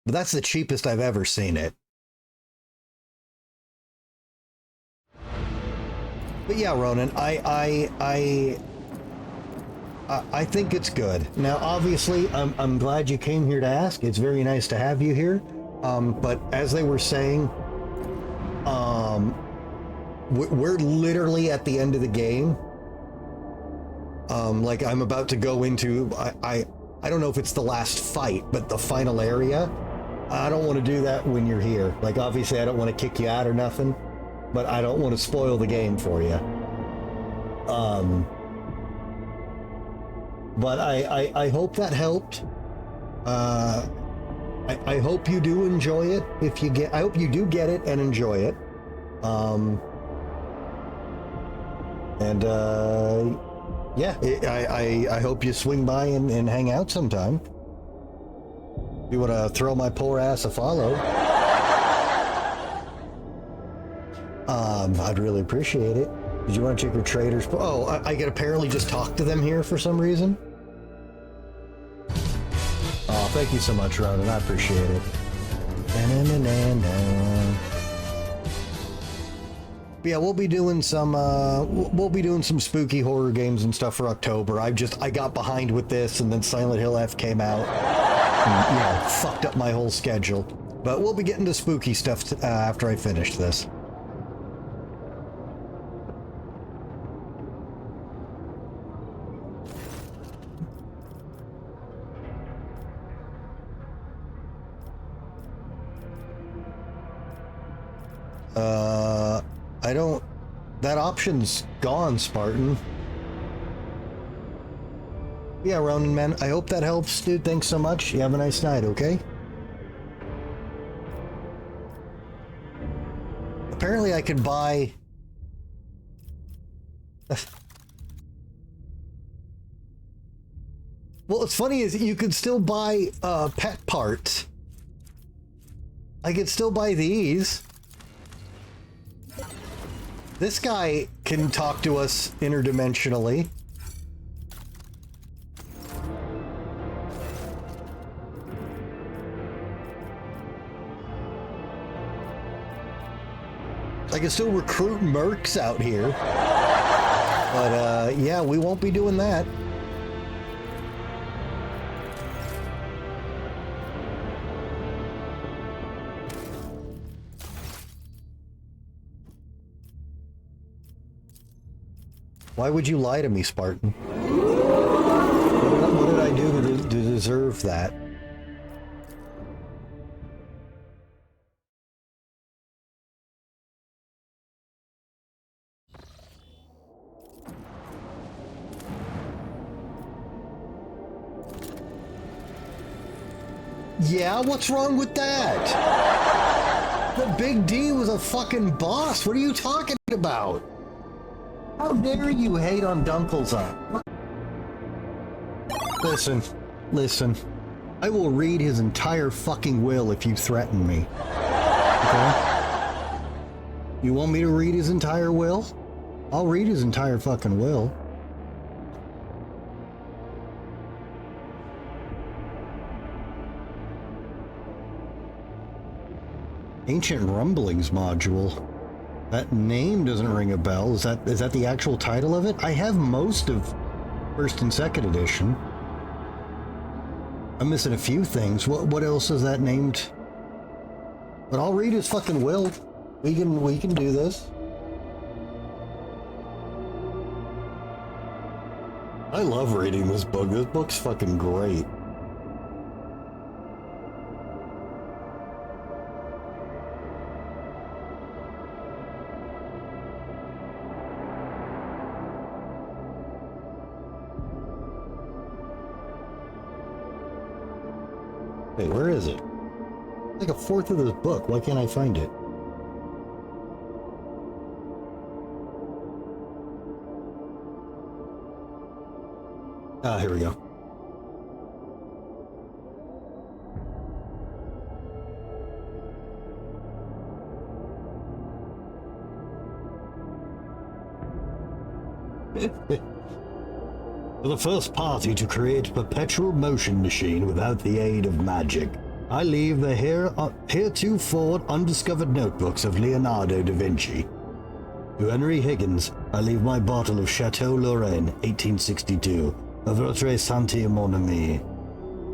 But that's the cheapest I've ever seen it. But yeah, Ronan, I think it's good. Now, obviously, I'm glad you came here to ask. It's very nice to have you here. But as they were saying, we're literally at the end of the game. Like I'm about to go into, I don't know if it's the last fight, but the final area. I don't want to do that when you're here. Like, obviously I don't want to kick you out or nothing, but I don't want to spoil the game for you. But I hope that helped. I hope you do enjoy it. I hope you do get it and enjoy it. Yeah, I hope you swing by and hang out sometime. If you want to throw my poor ass a follow, I'd really appreciate it. Did you want to check your traders? Oh, I can apparently just talk to them here for some reason. Oh, thank you so much, Ronan. I appreciate it. But yeah, we'll be doing some spooky horror games and stuff for October. I got behind with this, and then Silent Hill F came out, and, fucked up my whole schedule. But we'll be getting to spooky stuff after I finish this. I don't... That option's gone, Spartan. Yeah, Ronin Man, I hope that helps, dude. Thanks so much. You have a nice night, okay? Apparently I could buy... Well, what's funny is you could still buy pet parts. I could still buy these. This guy can talk to us interdimensionally. I can still recruit mercs out here. But, yeah, we won't be doing that. Why would you lie to me, Spartan? What did I do to deserve that? Yeah, what's wrong with that? The Big D was a fucking boss. What are you talking about? How dare you hate on Dunkel's-Eye? Listen. I will read his entire fucking will if you threaten me. Okay? You want me to read his entire will? I'll read his entire fucking will. Ancient Rumblings module. That name doesn't ring a bell. Is that the actual title of it? I have most of first and second edition. I'm missing a few things. What else is that named? But I'll read his fucking will. We can do this. I love reading this book. This book's fucking great. Wait, where is it? It's like a fourth of this book. Why can't I find it? Ah, here we go. For the first party to create a perpetual motion machine without the aid of magic, I leave the heretofore undiscovered notebooks of Leonardo da Vinci. To Henry Higgins, I leave my bottle of Chateau Lorraine, 1862, of Votre Santé Mon Ami.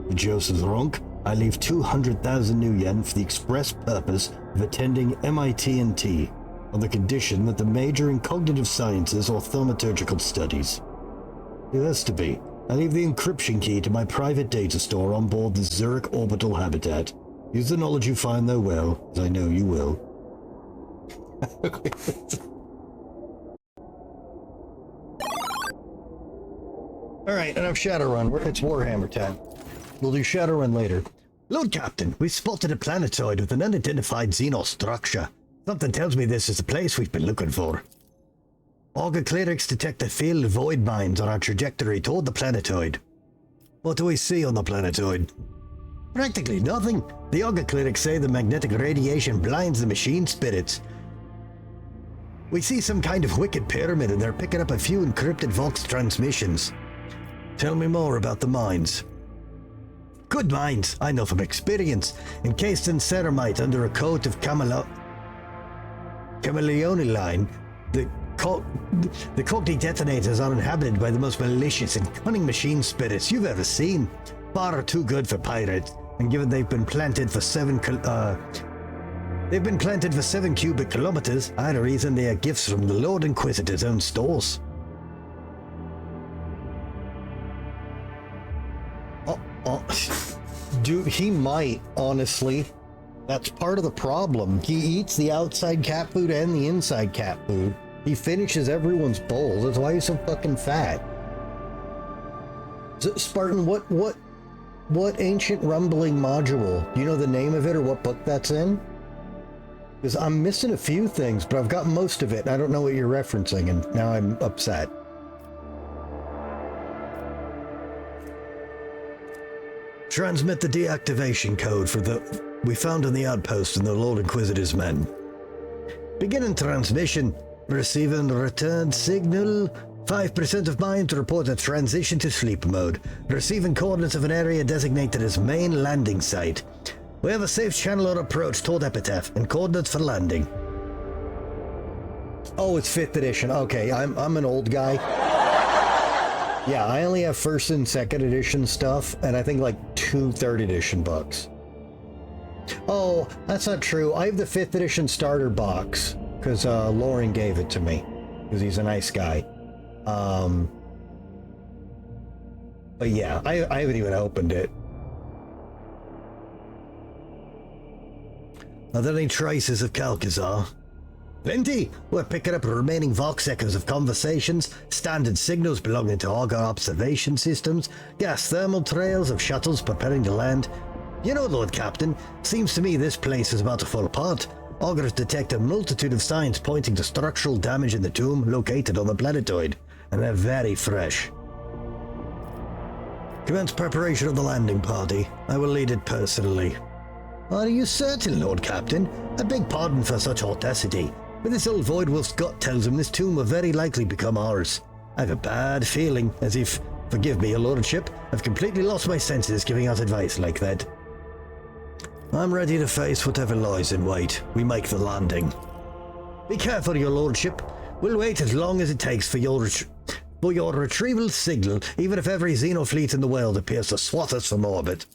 To Joseph Ronk, I leave 200,000 new yen for the express purpose of attending MIT&T, on the condition that the major in cognitive sciences or thaumaturgical studies. That's to be. I leave the encryption key to my private data store on board the Zurich orbital habitat. Use the knowledge you find there well, as I know you will. Alright, enough Shadowrun. It's Warhammer time. We'll do Shadowrun later. Lord Captain, we spotted a planetoid with an unidentified xenos structure. Something tells me this is the place we've been looking for. Augur clerics detect the failed void mines on our trajectory toward the planetoid. What do we see on the planetoid? Practically nothing. The Augur clerics say the magnetic radiation blinds the machine spirits. We see some kind of wicked pyramid and they're picking up a few encrypted Vox transmissions. Tell me more about the mines. Good mines, I know from experience, encased in ceramite under a coat of Camaleone line, the Cockney detonators are inhabited by the most malicious and cunning machine spirits you've ever seen. Far too good for pirates, and given they've been planted for 7 cubic kilometers, I'd reason they are gifts from the Lord Inquisitor's own stores. Dude, he might, honestly. That's part of the problem. He eats the outside cat food and the inside cat food. He finishes everyone's bowls. That's why he's so fucking fat. So, Spartan, what ancient rumbling module? Do you know the name of it or what book that's in? Because I'm missing a few things, but I've got most of it, and I don't know what you're referencing, and now I'm upset. Transmit the deactivation code we found in the outpost and the Lord Inquisitor's men. Beginning transmission. Receiving return signal. 5% of mine to report a transition to sleep mode. Receiving coordinates of an area designated as main landing site. We have a safe channel or approach toward Epitaph and coordinates for landing. Oh, it's 5th edition. Okay, I'm an old guy. Yeah, I only have 1st and 2nd edition stuff, and I think like 2 3rd edition books. Oh, that's not true. I have the 5th edition starter box, because Lauren gave it to me, because he's a nice guy. But yeah, I haven't even opened it. Are there any traces of Calcazar? Plenty! We're picking up remaining Vox echoes of conversations, standard signals belonging to Augur observation systems, gas thermal trails of shuttles preparing to land. You know, Lord Captain, seems to me this place is about to fall apart. Augurs detect a multitude of signs pointing to structural damage in the tomb located on the planetoid, and they're very fresh. Commence preparation of the landing party. I will lead it personally. Are you certain, Lord Captain? I beg pardon for such audacity. With this old Voidwolf's gut tells him this tomb will very likely become ours. I have a bad feeling, as if, forgive me, your lordship, I've completely lost my senses giving out advice like that. I'm ready to face whatever lies in wait. We make the landing. Be careful, your lordship. We'll wait as long as it takes for your retrieval signal, even if every Xenofleet in the world appears to swat us from orbit.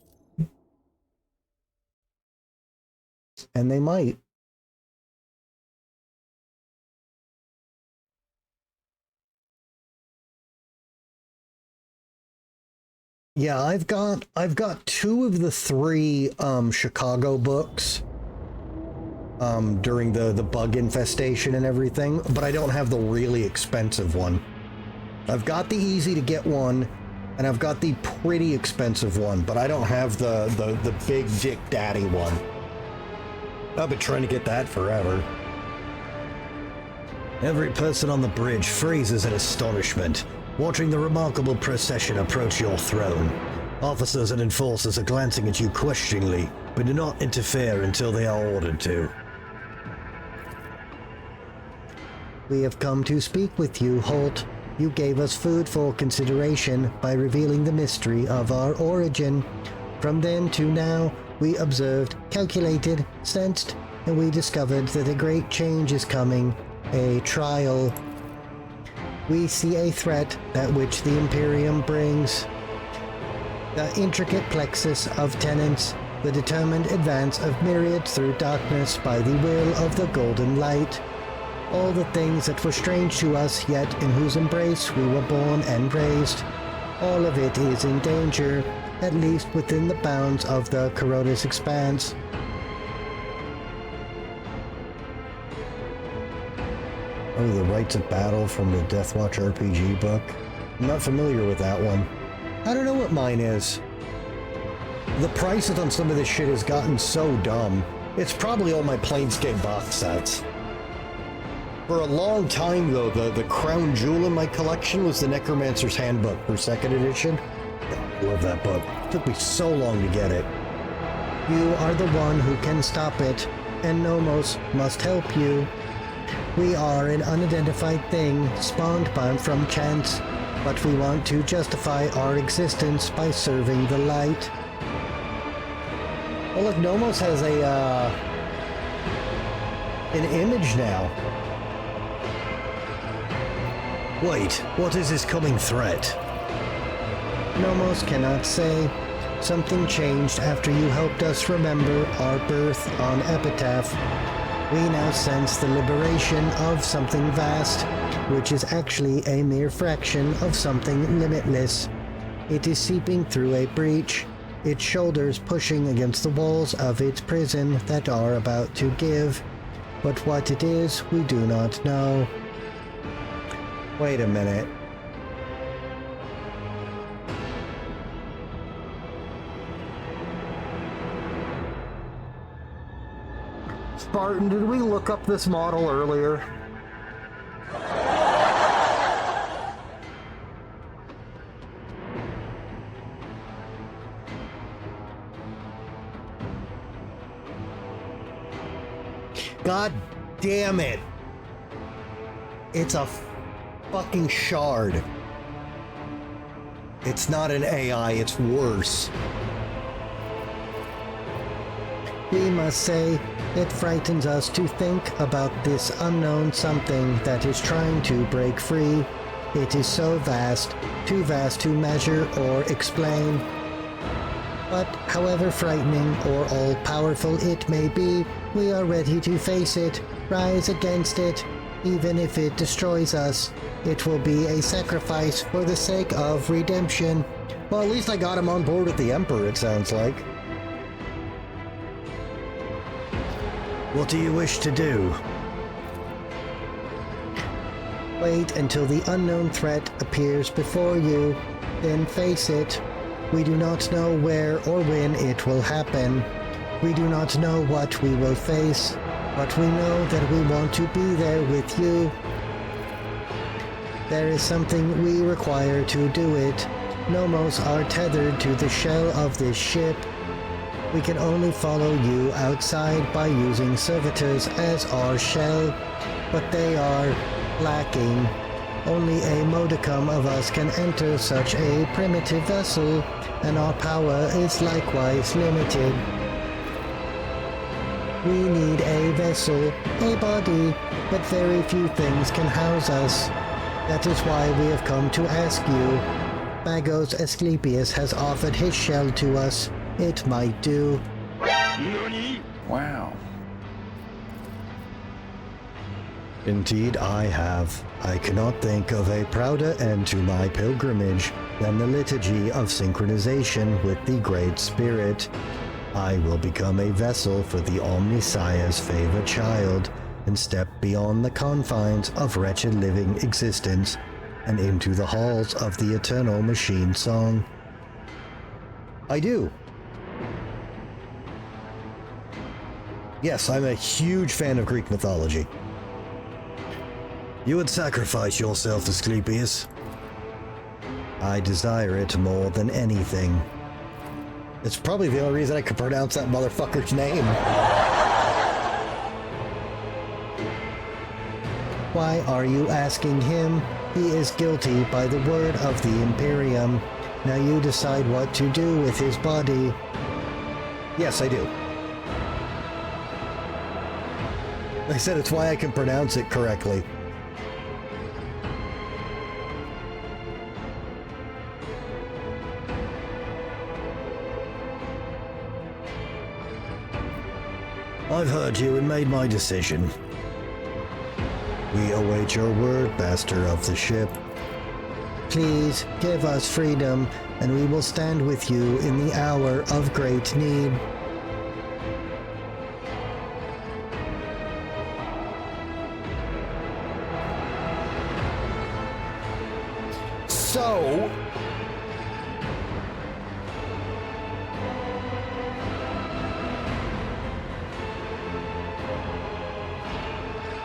And they might. Yeah, I've got 2 of the 3 Chicago books during the bug infestation and everything, but I don't have the really expensive one. I've got the easy to get one, and I've got the pretty expensive one, but I don't have the big dick daddy one. I've been trying to get that forever. Every person on the bridge freezes in astonishment, watching the remarkable procession approach your throne. Officers and enforcers are glancing at you questioningly, but do not interfere until they are ordered to. We have come to speak with you, Holt. You gave us food for consideration by revealing the mystery of our origin. From then to now, we observed, calculated, sensed, and we discovered that a great change is coming. A trial. We see a threat that which the Imperium brings. The intricate plexus of tenets, the determined advance of myriads through darkness by the will of the golden light. All the things that were strange to us, yet in whose embrace we were born and raised. All of it is in danger, at least within the bounds of the Coronis expanse. Oh, the Rites of Battle from the Deathwatch RPG book. I'm not familiar with that one. I don't know what mine is. The prices on some of this shit has gotten so dumb. It's probably all my Planescape box sets. For a long time, though, the crown jewel in my collection was the Necromancer's Handbook for 2nd edition. I love that book. It took me so long to get it. You are the one who can stop it, and Nomos must help you. We are an unidentified thing, spawned from chance, but we want to justify our existence by serving the light. Oh look, Nomos has an image now. Wait, what is this coming threat? Nomos cannot say. Something changed after you helped us remember our birth on Epitaph. We now sense the liberation of something vast, which is actually a mere fraction of something limitless. It is seeping through a breach, its shoulders pushing against the walls of its prison that are about to give. But what it is, we do not know. Wait a minute. Spartan, did we look up this model earlier? God damn it! It's a fucking shard. It's not an AI, it's worse. We must say, it frightens us to think about this unknown something that is trying to break free. It is so vast, too vast to measure or explain. But however frightening or all-powerful it may be, we are ready to face it, rise against it. Even if it destroys us, it will be a sacrifice for the sake of redemption. Well, at least I got him on board with the Emperor, it sounds like. What do you wish to do? Wait until the unknown threat appears before you, then face it. We do not know where or when it will happen. We do not know what we will face, but we know that we want to be there with you. There is something we require to do it. Nomos are tethered to the shell of this ship. We can only follow you outside by using servitors as our shell, but they are lacking. Only a modicum of us can enter such a primitive vessel, and our power is likewise limited. We need a vessel, a body, but very few things can house us. That is why we have come to ask you. Magos Asclepius has offered his shell to us. It might do.
Wow.
Indeed I have. I cannot think of a prouder end to my pilgrimage than the liturgy of synchronization with the Great Spirit. I will become a vessel for the Omnissiah's favored child, and step beyond the confines of wretched living existence, and into the halls of the eternal machine song. I do. Yes, I'm a huge fan of Greek mythology. You would sacrifice yourself, Asclepius. I desire it more than anything. It's probably the only reason I could pronounce that motherfucker's name. Why are you asking him? He is guilty by the word of the Imperium. Now you decide what to do with his body. Yes, I do. I said it's why I can pronounce it correctly. I've heard you and made my decision. We await your word, master of the ship. Please give us freedom, and we will stand with you in the hour of great need. So,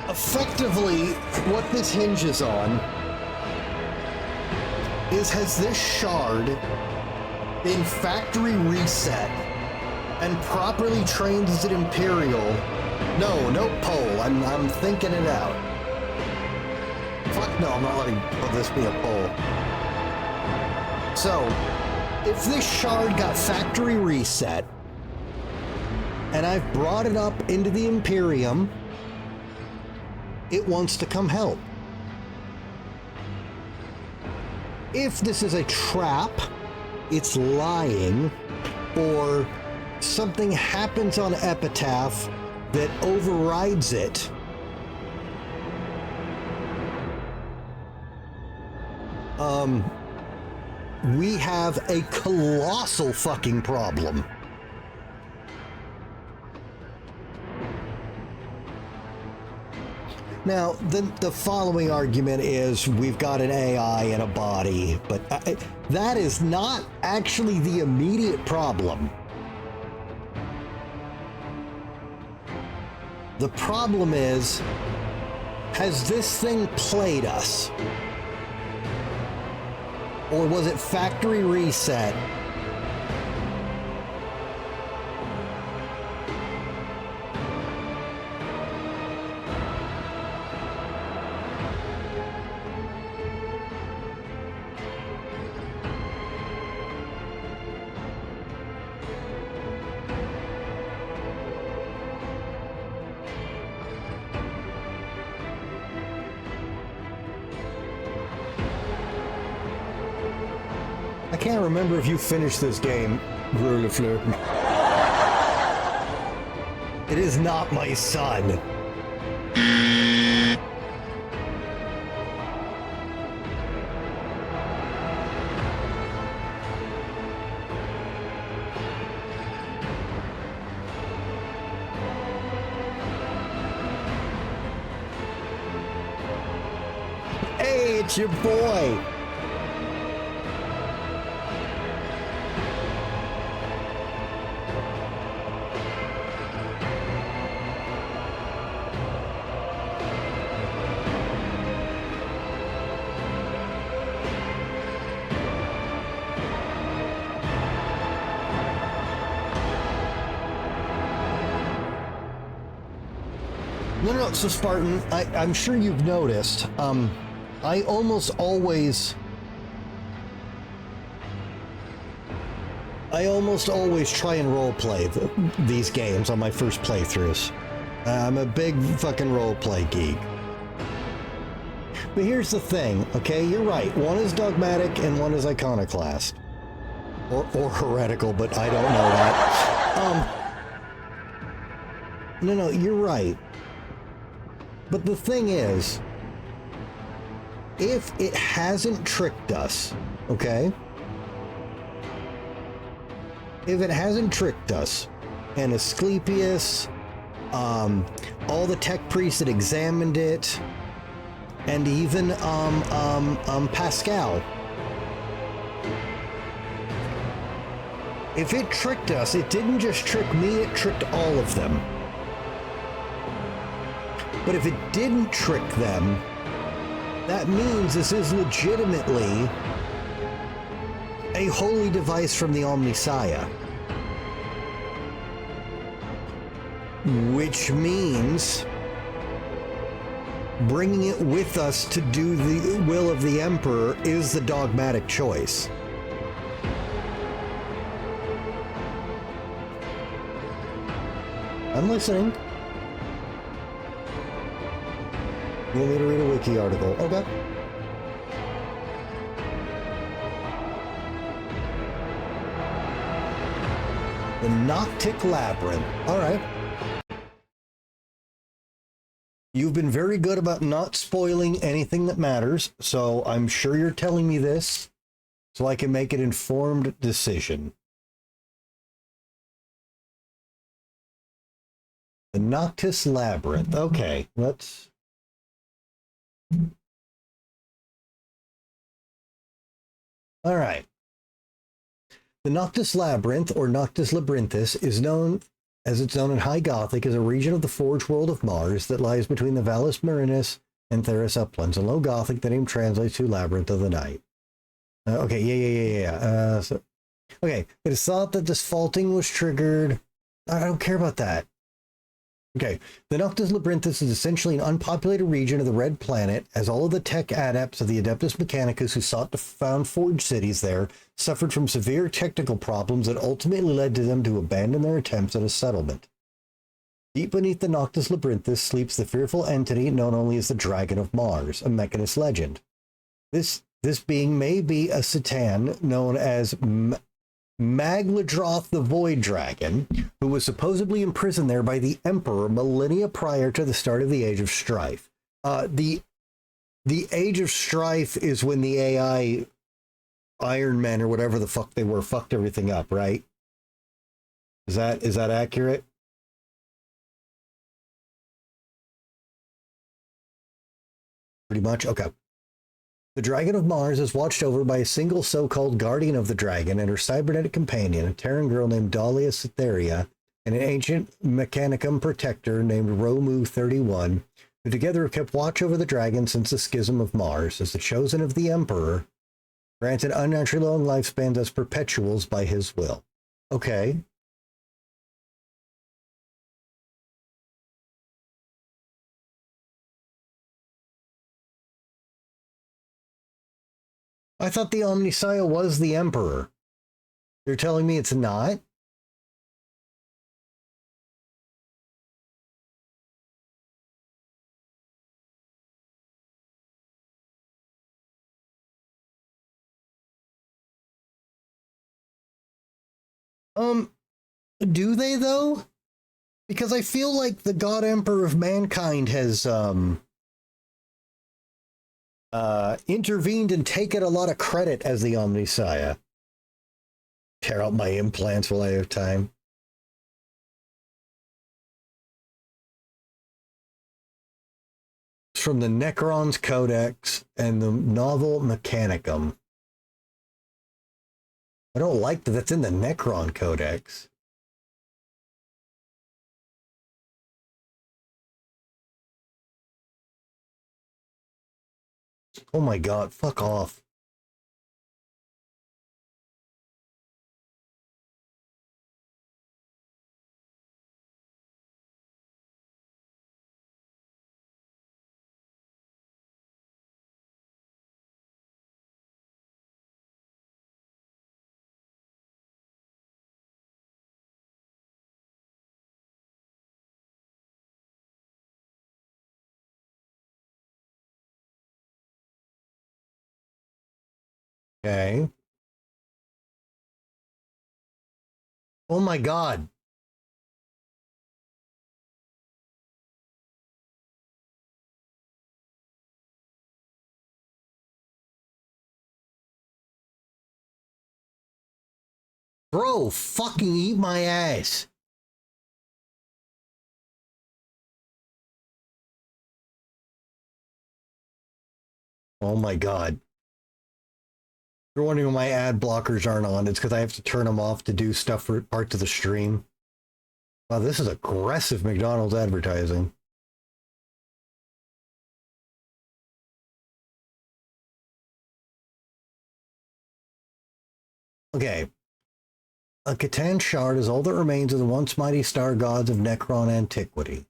effectively, what this hinges on is, has this shard been factory reset and properly trained as an Imperial? No poll. I'm thinking it out. Fuck no, I'm not letting this be a poll. So, if this shard got factory reset, and I've brought it up into the Imperium, it wants to come help. If this is a trap, it's lying, or something happens on Epitaph that overrides it, we have a colossal fucking problem. Now, the following argument is we've got an AI in a body, but that is not actually the immediate problem. The problem is, has this thing played us? Or was it factory reset? I can't remember if you finished this game, Gros Le Fleur. It is not my son. Hey, it's your boy. No, so Spartan, I'm sure you've noticed, I almost always try and roleplay these games on my first playthroughs. I'm a big fucking roleplay geek. But here's the thing, okay? You're right. One is dogmatic and one is iconoclast. Or heretical, but I don't know that. No, you're right. But the thing is, if it hasn't tricked us, okay? If it hasn't tricked us, and Asclepius, all the tech priests that examined it, and even Pascal, if it tricked us, it didn't just trick me, it tricked all of them. But if it didn't trick them, that means this is legitimately a holy device from the Omnissiah. Which means bringing it with us to do the will of the Emperor is the dogmatic choice. I'm listening. You want me to read a wiki article? Okay. The Noctic Labyrinth. All right. You've been very good about not spoiling anything that matters, so I'm sure you're telling me this so I can make an informed decision. The Noctis Labyrinth. Okay, let's... All right. The Noctis Labyrinth, or Noctis Labyrinthus, is known, as it's known in High Gothic, as a region of the Forge World of Mars that lies between the Valles Marineris and Theros Uplands. In Low Gothic, the name translates to Labyrinth of the Night. Okay, yeah. Okay, it is thought that this faulting was triggered. I don't care about that. Okay, the Noctis Labyrinthus is essentially an unpopulated region of the Red Planet, as all of the tech adepts of the Adeptus Mechanicus who sought to found forge cities there suffered from severe technical problems that ultimately led to them to abandon their attempts at a settlement. Deep beneath the Noctis Labyrinthus sleeps the fearful entity known only as the Dragon of Mars, a Mechanist legend. This being may be a Satan known as Magladroth the Void Dragon, who was supposedly imprisoned there by the Emperor millennia prior to the start of the Age of Strife. The Age of Strife is when the AI Iron Men or whatever the fuck they were fucked everything up, right? Is that accurate? Pretty much? Okay. The Dragon of Mars is watched over by a single so-called Guardian of the Dragon and her cybernetic companion, a Terran girl named Dahlia Cytheria, and an ancient Mechanicum protector named Romu 31, who together have kept watch over the dragon since the Schism of Mars, as the chosen of the Emperor, granted unnaturally long lifespans as perpetuals by his will. Okay. I thought the Omnissiah was the Emperor. You're telling me it's not? Do they though? Because I feel like the God Emperor of Mankind has intervened and taken a lot of credit as the Omnissiah. Tear out my implants while I have time. It's from the Necron's Codex and the novel Mechanicum. I don't like that that's in the Necron Codex. Oh my god, fuck off. Okay. Oh my god. Bro, fucking eat my ass. Oh my god. You're wondering why my ad blockers aren't on. It's because I have to turn them off to do stuff for parts of the stream. Wow, this is aggressive McDonald's advertising. Okay. A Catan shard is all that remains of the once mighty star gods of Necron antiquity.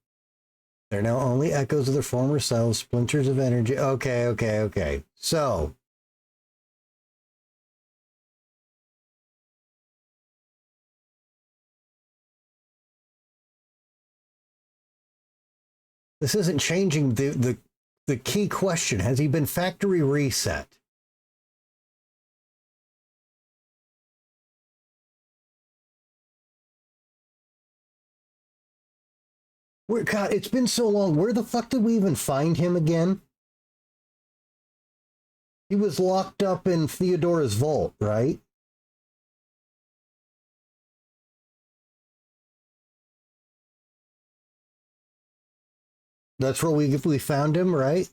They're now only echoes of their former selves, splinters of energy. Okay. So, this isn't changing the key question. Has he been factory reset? God, it's been so long. Where the fuck did we even find him again? He was locked up in Theodora's vault, right? That's where we found him, right?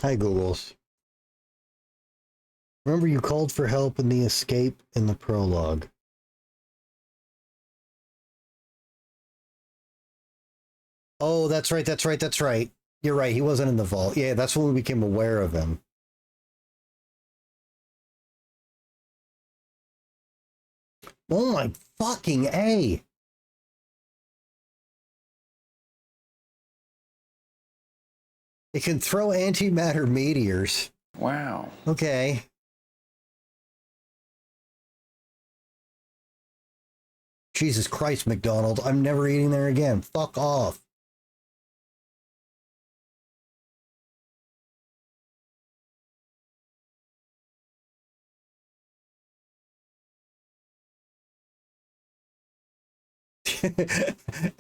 Hi, Googles. Remember you called for help in the escape in the prologue. Oh, that's right, that's right, that's right. You're right, he wasn't in the vault. Yeah, that's when we became aware of him. Oh my fucking A! It can throw antimatter meteors.
Wow.
Okay. Jesus Christ, McDonald's. I'm never eating there again. Fuck off.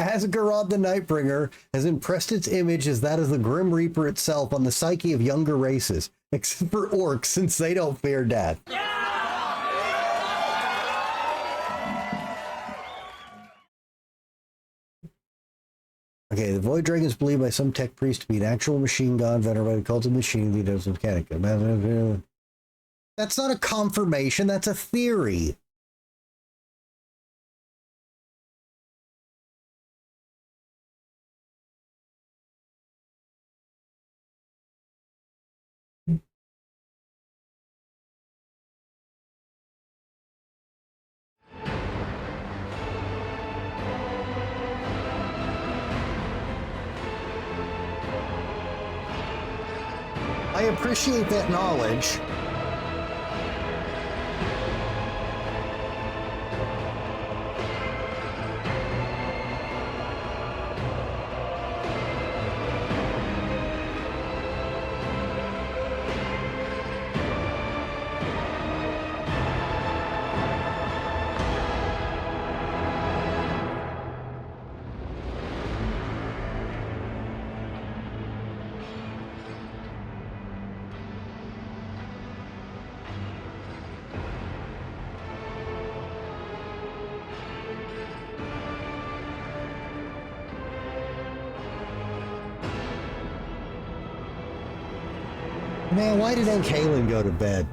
Asgarad the Nightbringer has impressed its image as that of the Grim Reaper itself on the psyche of younger races, except for orcs, since they don't fear death. Okay, the Void Dragon is believed by some tech priests to be an actual machine god venerated by the cult of machine leaders of Mechanica. That's not a confirmation, that's a theory. I appreciate that knowledge. Man, why did Aunt Kaylin go to bed?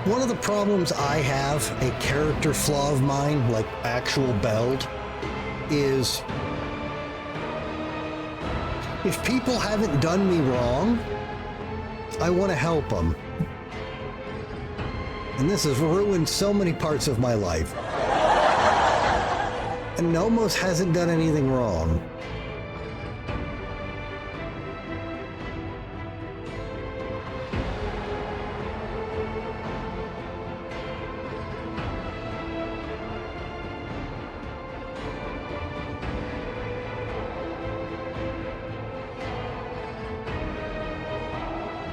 One of the problems I have, a character flaw of mine, like actual build, is if people haven't done me wrong, I want to help them. And this has ruined so many parts of my life. And Nomos hasn't done anything wrong.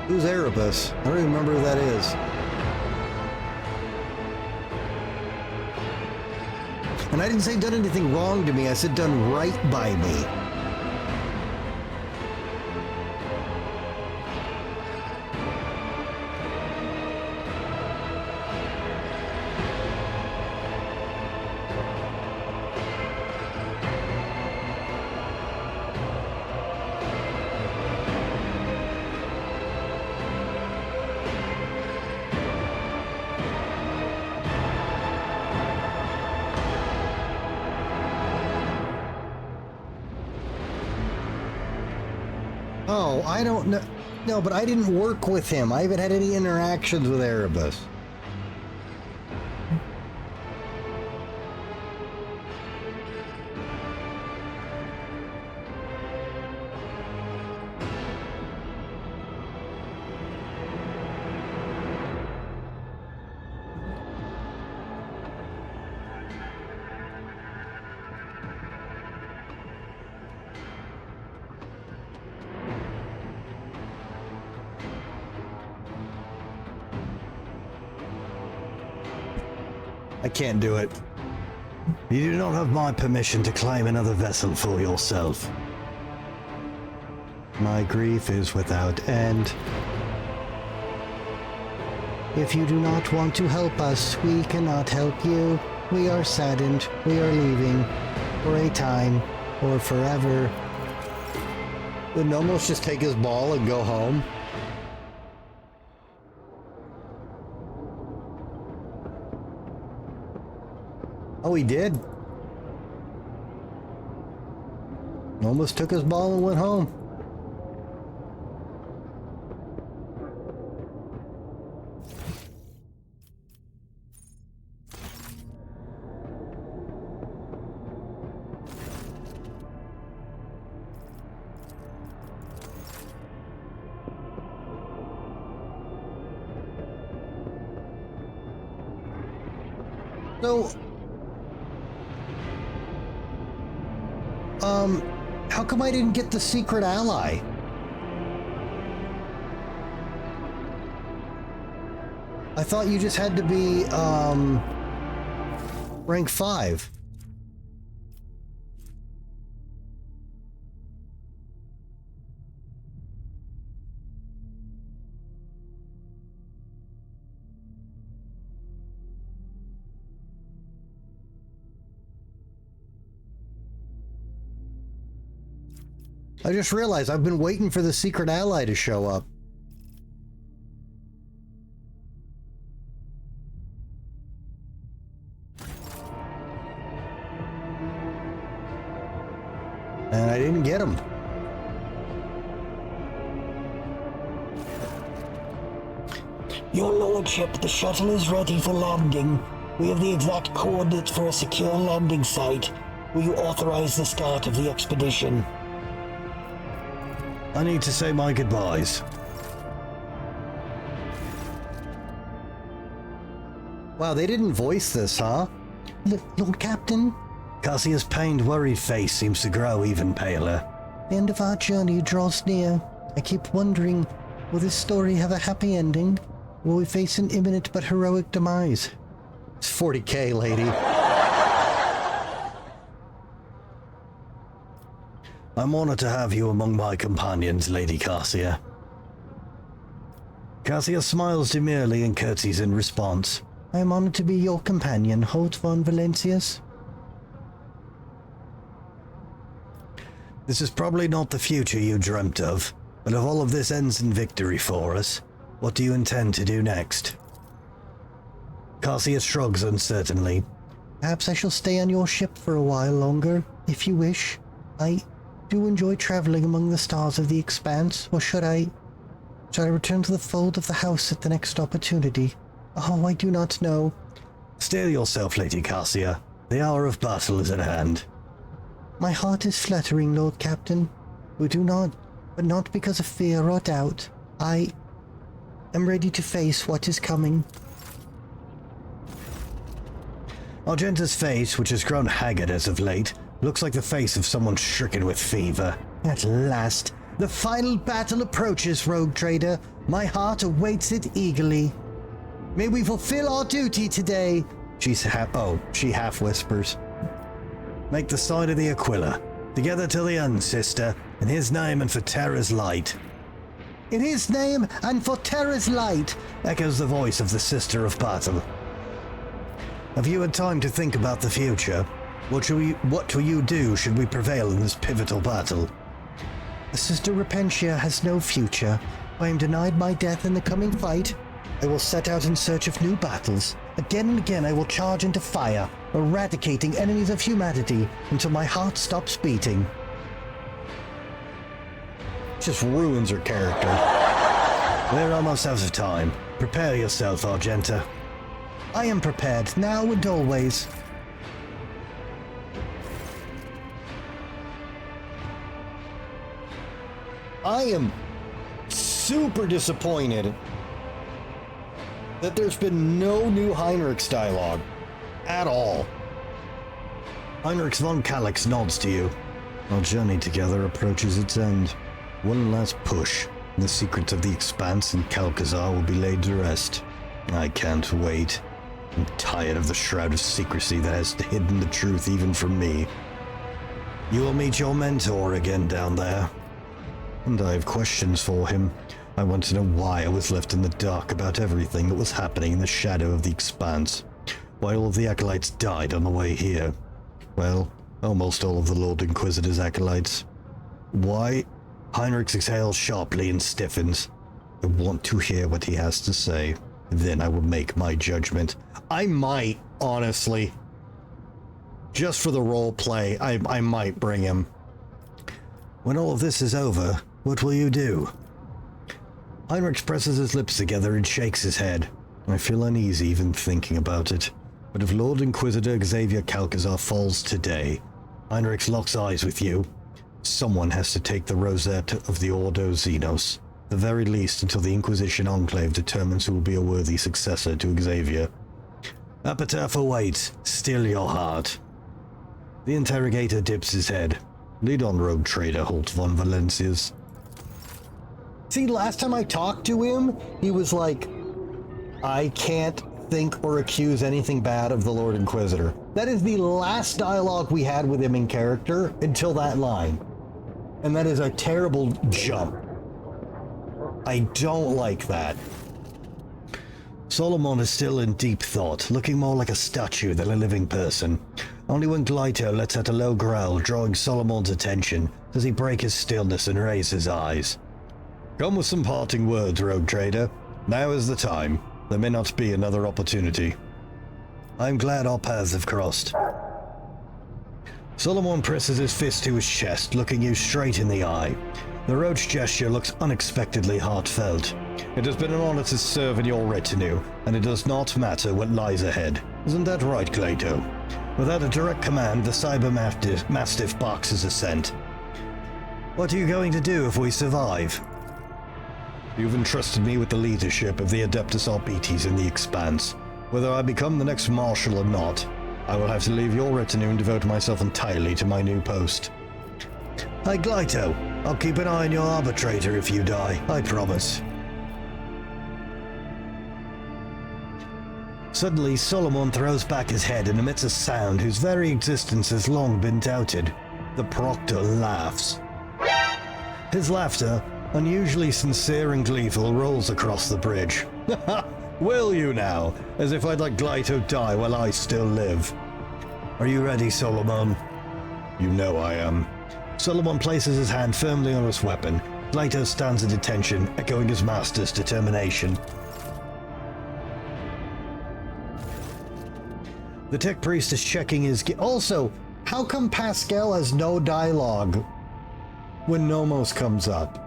Who's Erebus? I don't even remember who that is. And I didn't say done anything wrong to me, I said done right by me. Oh, I don't know. No, but I didn't work with him. I haven't had any interactions with Erebus. I can't do it. You do not have my permission to claim another vessel for yourself. My grief is without end. If you do not want to help us, we cannot help you. We are saddened. We are leaving. For a time. Or forever. Would Nomos just take his ball and go home? Oh, he did? Almost took his ball and went home. So, how come I didn't get the secret ally? I thought you just had to be, rank 5. I just realized I've been waiting for the secret ally to show up. And I didn't get him.
Your lordship, the shuttle is ready for landing. We have the exact coordinates for a secure landing site. Will you authorize the start of the expedition?
I need to say my goodbyes. Wow, they didn't voice this, huh?
Lord Captain?
Cassia's pained, worried face seems to grow even paler.
The end of our journey draws near. I keep wondering, will this story have a happy ending? Will we face an imminent but heroic demise?
It's 40k, lady. I'm honored to have you among my companions, Lady Cassia. Cassia smiles demurely and curtsies in response.
I am honored to be your companion, Holt von Valencius.
This is probably not the future you dreamt of, but if all of this ends in victory for us, what do you intend to do next? Cassia shrugs uncertainly.
Perhaps I shall stay on your ship for a while longer, if you wish. I do enjoy traveling among the stars of the expanse, or should I return to the fold of the house at the next opportunity? Oh, I do not know.
Steel yourself, Lady Cassia. The hour of battle is at hand.
My heart is fluttering, Lord Captain. We do not, but not because of fear or doubt. I am ready to face what is coming.
Argenta's face, which has grown haggard as of late, looks like the face of someone stricken with fever.
At last, the final battle approaches, rogue trader. My heart awaits it eagerly.
May we fulfill our duty today. She half whispers. Make the sign of the Aquila. Together to the end, sister. In his name and for Terra's light.
In his name and for Terra's light,
echoes the voice of the Sister of Battle. Have you had time to think about the future? What will you do should we prevail in this pivotal battle?
The Sister Repentia has no future. If I am denied my death in the coming fight, I will set out in search of new battles. Again and again I will charge into fire, eradicating enemies of humanity until my heart stops beating.
Just ruins her character. We're almost out of time. Prepare yourself, Argenta.
I am prepared, now and always.
I am super disappointed that there's been no new Heinrichs dialogue at all. Heinrichs von Kallax nods to you. Our journey together approaches its end. One last push, and the secrets of the Expanse and Calcazar will be laid to rest. I can't wait. I'm tired of the shroud of secrecy that has hidden the truth even from me. You will meet your mentor again down there. And I have questions for him. I want to know why I was left in the dark about everything that was happening in the shadow of the expanse. Why all of the acolytes died on the way here. Well, almost all of the Lord Inquisitor's acolytes. Why? Heinrich exhales sharply and stiffens. I want to hear what he has to say. Then I will make my judgment. I might, honestly. Just for the role play, I might bring him. When all of this is over, what will you do? Heinrich presses his lips together and shakes his head. I feel uneasy even thinking about it. But if Lord Inquisitor Xavier Calcazar falls today, Heinrich locks eyes with you. Someone has to take the rosette of the Ordo Xenos, the very least until the Inquisition Enclave determines who will be a worthy successor to Xavier. Epitaph awaits, still your heart. The interrogator dips his head. Lead on, rogue trader Holt von Valencias. See, last time I talked to him, he was like, I can't think or accuse anything bad of the Lord Inquisitor. That is the last dialogue we had with him in character until that line. And that is a terrible jump. I don't like that. Solomon is still in deep thought, looking more like a statue than a living person. Only when Glyto lets out a low growl, drawing Solomon's attention, does he break his stillness and raise his eyes. Come with some parting words, rogue trader. Now is the time. There may not be another opportunity. I'm glad our paths have crossed. Solomon presses his fist to his chest, looking you straight in the eye. The roach gesture looks unexpectedly heartfelt. It has been an honor to serve in your retinue, and it does not matter what lies ahead. Isn't that right, Glyto? Without a direct command, the Cyber Mastiff barks his assent. What are you going to do if we survive? You've entrusted me with the leadership of the Adeptus Arbites in the Expanse. Whether I become the next Marshal or not, I will have to leave your retinue and devote myself entirely to my new post. Hey Glyto, I'll keep an eye on your arbitrator if you die, I promise. Suddenly, Solomon throws back his head and emits a sound whose very existence has long been doubted. The Proctor laughs. His laughter, unusually sincere and gleeful, rolls across the bridge. Will you now? As if I'd let Glyto die while I still live. Are you ready, Solomon? You know I am. Solomon places his hand firmly on his weapon. Glyto stands at attention, echoing his master's determination. The tech priest is checking his Also, how come Pascal has no dialogue when Nomos comes up?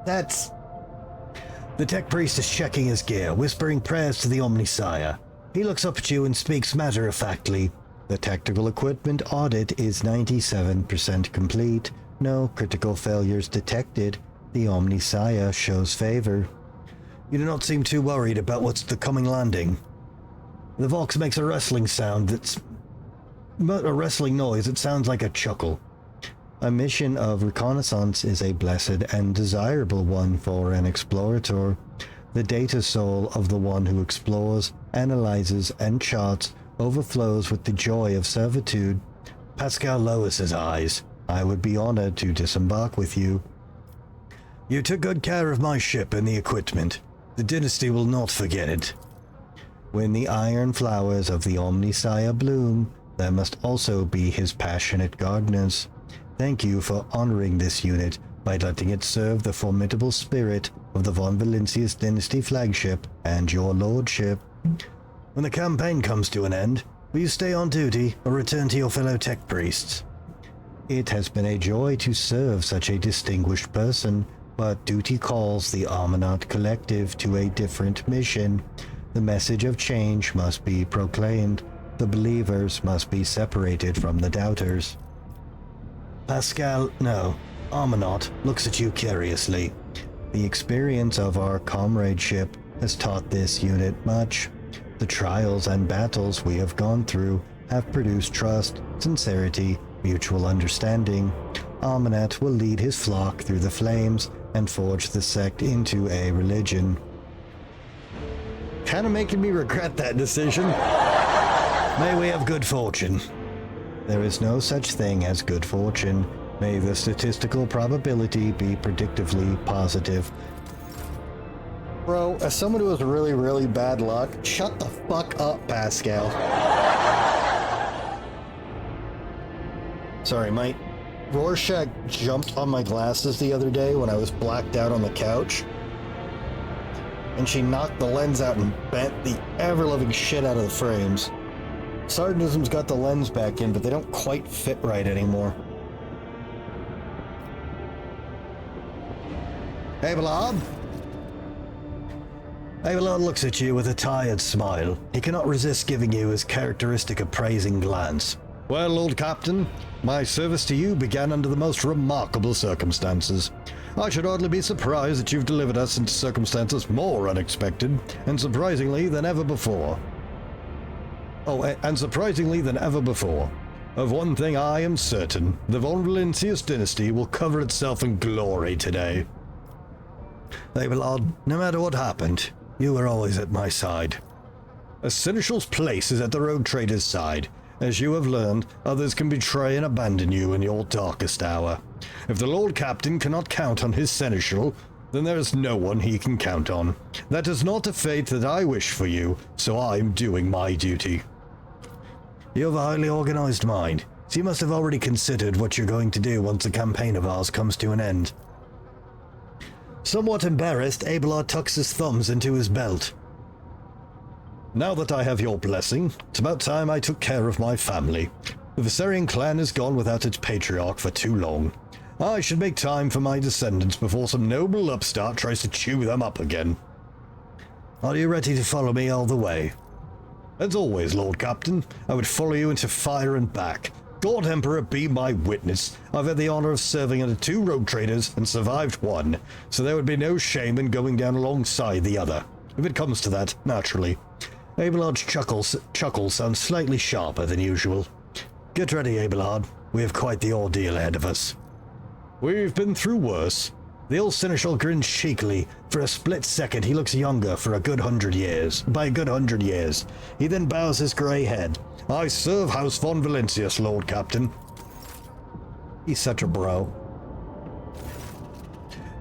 The tech priest is checking his gear, whispering prayers to the Omnisire. He looks up at you and speaks matter-of-factly. The tactical equipment audit is 97% complete. No critical failures detected. The Omnisire shows favor. You do not seem too worried about what's the coming landing. The Vox makes a wrestling sound a wrestling noise that sounds like a chuckle. A mission of reconnaissance is a blessed and desirable one for an explorator. The data soul of the one who explores, analyzes, and charts overflows with the joy of servitude. Pascal lowers his eyes. I would be honored to disembark with you. You took good care of my ship and the equipment. The dynasty will not forget it. When the iron flowers of the Omnisire bloom, there must also be his passionate gardeners. Thank you for honoring this unit by letting it serve the formidable spirit of the Von Valencius Dynasty flagship and your lordship. When the campaign comes to an end, will you stay on duty or return to your fellow tech priests? It has been a joy to serve such a distinguished person, but duty calls the Armanaut Collective to a different mission. The message of change must be proclaimed. The believers must be separated from the doubters. Armanaut looks at you curiously. The experience of our comradeship has taught this unit much. The trials and battles we have gone through have produced trust, sincerity, mutual understanding. Armanaut will lead his flock through the flames and forge the sect into a religion. kind of making me regret that decision. May we have good fortune. There is no such thing as good fortune. May the statistical probability be predictively positive. Bro, as someone who has really, really bad luck, shut the fuck up, Pascal. Sorry, my Rorschach jumped on my glasses the other day when I was blacked out on the couch. And she knocked the lens out and bent the ever-loving shit out of the frames. Sardinism's got the lens back in, but they don't quite fit right anymore. Abelard? Abelard looks at you with a tired smile. He cannot resist giving you his characteristic appraising glance. Well, Lord Captain, my service to you began under the most remarkable circumstances. I should hardly be surprised that you've delivered us into circumstances more unexpected and surprisingly than ever before. And surprisingly than ever before. Of one thing I am certain, the Von Valancius dynasty will cover itself in glory today. Abelard, no matter what happened, you were always at my side. A seneschal's place is at the rogue trader's side. As you have learned, others can betray and abandon you in your darkest hour. If the Lord Captain cannot count on his seneschal, then there is no one he can count on. That is not a fate that I wish for you, so I'm doing my duty. You have a highly organized mind, so you must have already considered what you're going to do once the campaign of ours comes to an end. Somewhat embarrassed, Abelard tucks his thumbs into his belt. Now that I have your blessing, it's about time I took care of my family. The Viserion clan has gone without its patriarch for too long. I should make time for my descendants before some noble upstart tries to chew them up again. Are you ready to follow me all the way? As always, Lord Captain, I would follow you into fire and back. God Emperor be my witness. I've had the honor of serving under 2 rogue traders and survived one, so there would be no shame in going down alongside the other. If it comes to that, naturally. Abelard's chuckle sounds slightly sharper than usual. Get ready, Abelard. We have quite the ordeal ahead of us. We've been through worse. The old seneschal grins cheekily. For a split second, he looks younger for a good 100 years. By a good 100 years. He then bows his grey head. I serve House Von Valancius, Lord Captain. He's such a bro.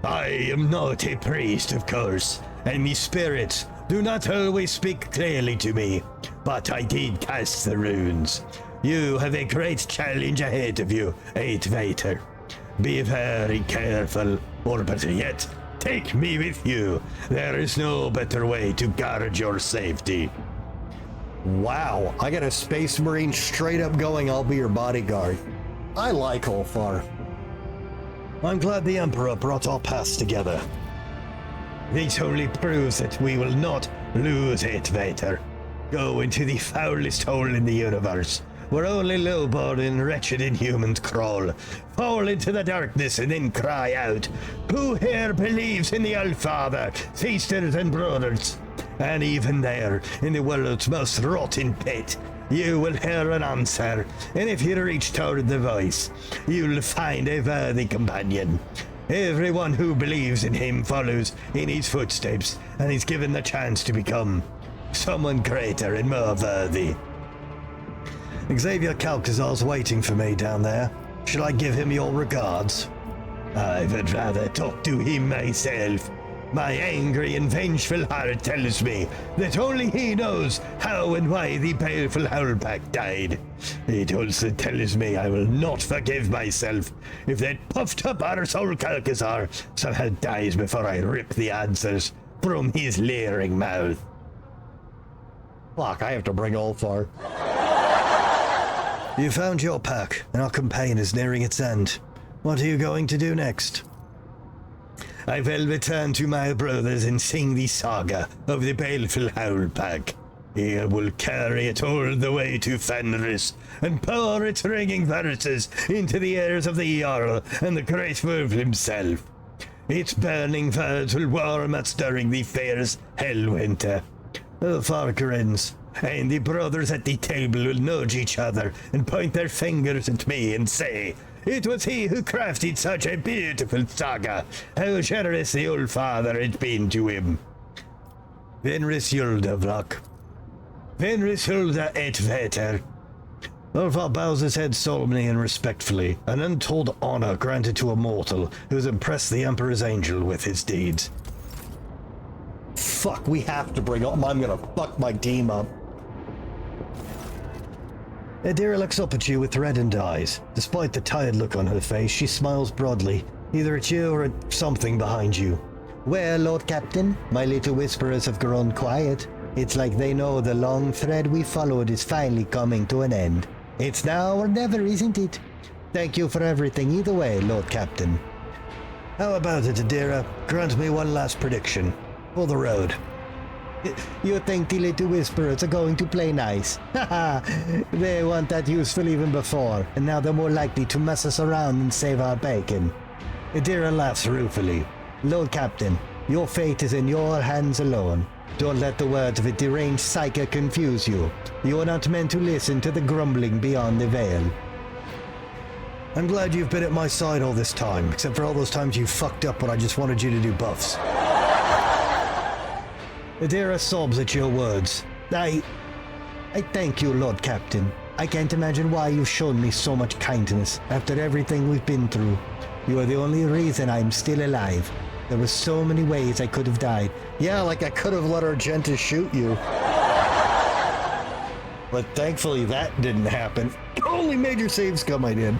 I am not a priest, of course, and the spirits do not always speak clearly to me, but I did cast the runes. You have a great challenge ahead of you, Vader. Be very careful, or better yet, take me with you. There is no better way to guard your safety. Wow, I got a Space Marine straight up going, I'll be your bodyguard. I like Ulfar. I'm glad the Emperor brought our paths together. This only proves that we will not lose it, Vader. Go into the foulest hole in the universe, where only low-born and wretched inhumans crawl. Fall into the darkness and then cry out, "Who here believes in the Allfather, sisters and brothers?" And even there, in the world's most rotten pit, you will hear an answer, and if you reach toward the voice, you'll find a worthy companion. Everyone who believes in him follows in his footsteps and is given the chance to become someone greater and more worthy. Xavier Calcazar's waiting for me down there. Should I give him your regards? I would rather talk to him myself. My angry and vengeful heart tells me that only he knows how and why the baleful Howlpack died. It also tells me I will not forgive myself if that puffed-up arsehole Calcazar somehow dies before I rip the answers from his leering mouth. Fuck, I have to bring Ulfar. You found your pack, and our campaign is nearing its end. What are you going to do next? I will return to my brothers and sing the saga of the baleful Howlpack. He will carry it all the way to Fenris and pour its ringing verses into the ears of the Jarl and the Great Wolf himself. Its burning words will warm us during the fierce Hellwinter. Ulfar grins, and the brothers at the table will nudge each other and point their fingers at me and say, "It was he who crafted such a beautiful saga. How generous the old father had been to him." Venris Yulda, Vlak. Venris Yulda et Veter. Ulfar bows his head solemnly and respectfully, an untold honor granted to a mortal who has impressed the Emperor's angel with his deeds. Fuck, we have to bring up. I'm gonna fuck my team up. Adira looks up at you with reddened eyes. Despite the tired look on her face, she smiles broadly, either at you or at something behind you. Well, Lord Captain, my little whisperers have grown quiet. It's like they know the long thread we followed is finally coming to an end. It's now or never, isn't it? Thank you for everything either way, Lord Captain. How about it, Adira? Grant me one last prediction. For the road. You think the little whisperers are going to play nice? Haha, they weren't that useful even before, and now they're more likely to mess us around and save our bacon. Adira laughs ruefully. Lord Captain, your fate is in your hands alone. Don't let the words of a deranged psyker confuse you. You are not meant to listen to the grumbling beyond the veil. I'm glad you've been at my side all this time, except for all those times you fucked up when I just wanted you to do buffs. Adira sobs at your words. I thank you, Lord Captain. I can't imagine why you've shown me so much kindness after everything we've been through. You are the only reason I'm still alive. There were so many ways I could have died. Yeah, like I could have let Argenta shoot you. But thankfully that didn't happen. Only major saves come I did.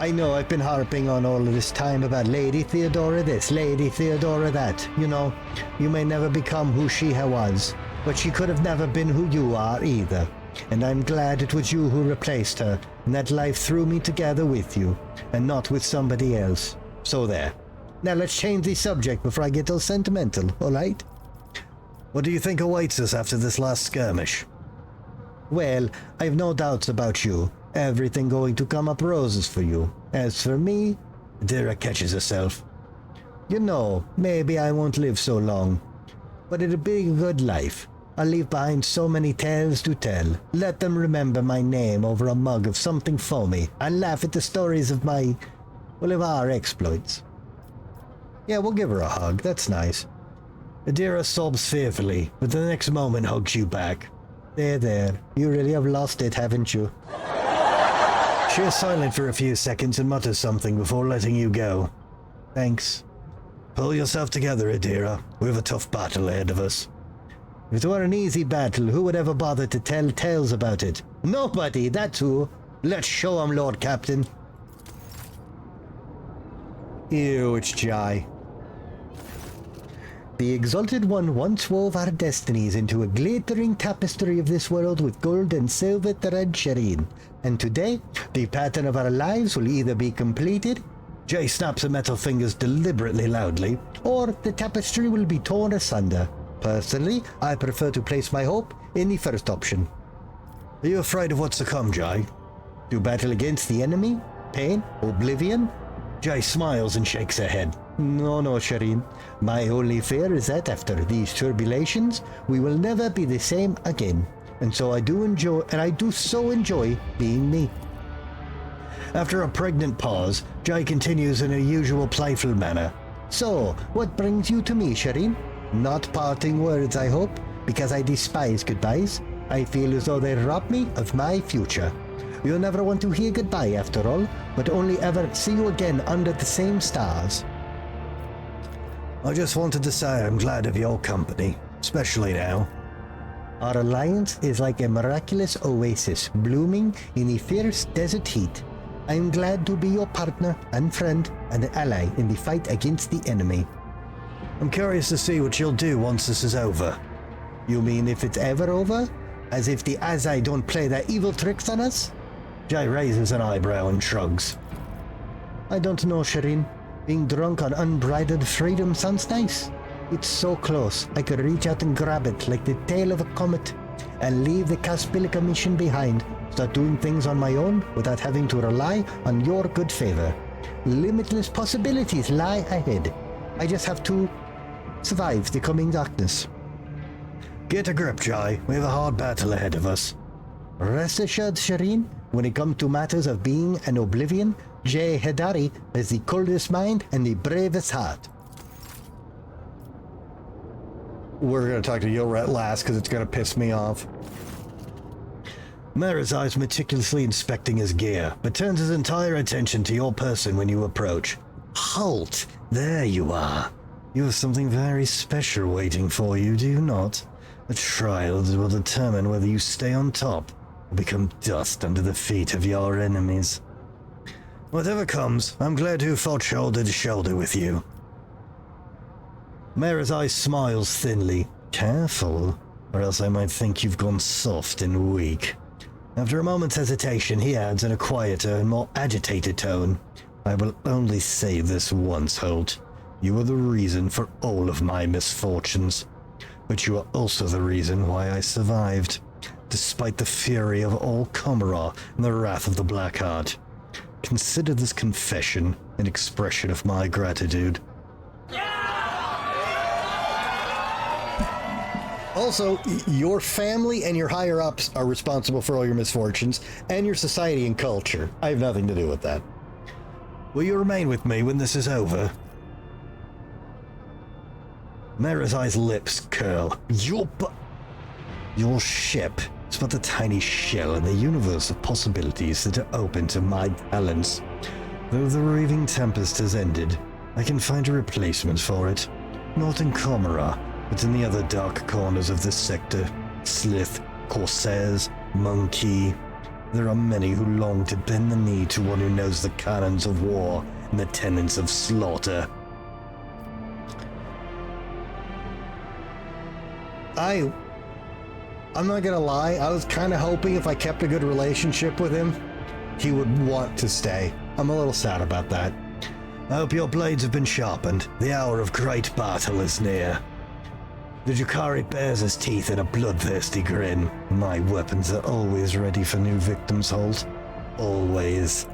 I know I've been harping on all of this time about Lady Theodora this, Lady Theodora that. You know, you may never become who she was, but she could have never been who you are either. And I'm glad it was you who replaced her, and that life threw me together with you, and not with somebody else. So there. Now let's change the subject before I get all sentimental, alright? What do you think awaits us after this last skirmish? Well, I've no doubts about you. Everything going to come up roses for you. As for me, Adira catches herself. You know, maybe I won't live so long, but it'll be a good life. I'll leave behind so many tales to tell. Let them remember my name over a mug of something foamy and laugh at the stories of of our exploits. Yeah, we'll give her a hug. That's nice. Adira sobs fearfully, but the next moment hugs you back. There. You really have lost it, haven't you? She is silent for a few seconds and mutters something before letting you go. Thanks. Pull yourself together, Adira. We have a tough battle ahead of us. If it were an easy battle, who would ever bother to tell tales about it? Nobody, that's who. Let's show 'em, Lord Captain. Ew, it's Jai. The Exalted One once wove our destinies into a glittering tapestry of this world with gold and silver thread shireen. And today, the pattern of our lives will either be completed, Jay snaps her metal fingers deliberately loudly, or the tapestry will be torn asunder. Personally, I prefer to place my hope in the first option. Are you afraid of what's to come, Jai? To battle against the enemy? Pain? Oblivion? Jai smiles and shakes her head. No, Shireen. My only fear is that after these turbulations, we will never be the same again. And so I do so enjoy being me. After a pregnant pause, Jai continues in her usual playful manner. So, what brings you to me, Shireen? Not parting words, I hope, because I despise goodbyes. I feel as though they rob me of my future. You'll never want to hear goodbye after all, but only ever see you again under the same stars. I just wanted to say I'm glad of your company, especially now. Our alliance is like a miraculous oasis blooming in the fierce desert heat. I am glad to be your partner and friend and ally in the fight against the enemy. I'm curious to see what you'll do once this is over. You mean if it's ever over? As if the Azai don't play their evil tricks on us? Jai raises an eyebrow and shrugs. I don't know, Shireen. Being drunk on unbridled freedom sounds nice. It's so close, I could reach out and grab it like the tail of a comet and leave the Caspilica mission behind, start doing things on my own without having to rely on your good favor. Limitless possibilities lie ahead. I just have to survive the coming darkness. Get a grip, Jai. We have a hard battle ahead of us. Rest assured, Shireen, when it comes to matters of being an Oblivion, Jay Hedari has the coldest mind and the bravest heart. we're going to talk to Yoret last because it's going to piss me off. Marazai's meticulously inspecting his gear, but turns his entire attention to your person when you approach. Halt! There you are. You have something very special waiting for you, do you not? A trial that will determine whether you stay on top or become dust under the feet of your enemies. Whatever comes, I'm glad to have fought shoulder to shoulder with you. Marazai smiles thinly. Careful, or else I might think you've gone soft and weak. After a moment's hesitation, he adds in a quieter and more agitated tone, I will only say this once, Holt. You are the reason for all of my misfortunes. But you are also the reason why I survived, despite the fury of all Komara and the wrath of the Blackheart. Consider this confession an expression of my gratitude. Also, your family and your higher-ups are responsible for all your misfortunes, and your society and culture. I have nothing to do with that. Will you remain with me when this is over? Marazai's lips curl. Your ship is but a tiny shell in the universe of possibilities that are open to my talents. Though the raving tempest has ended, I can find a replacement for it. Not in Komara, but in the other dark corners of this sector. Slith, Corsairs, Monkey. There are many who long to bend the knee to one who knows the canons of war and the tenets of slaughter. I'm not gonna lie, I was kind of hoping if I kept a good relationship with him, he would want to stay. I'm a little sad about that. I hope your blades have been sharpened. The hour of great battle is near. The Jukari bares his teeth in a bloodthirsty grin. My weapons are always ready for new victims, Holt. Always.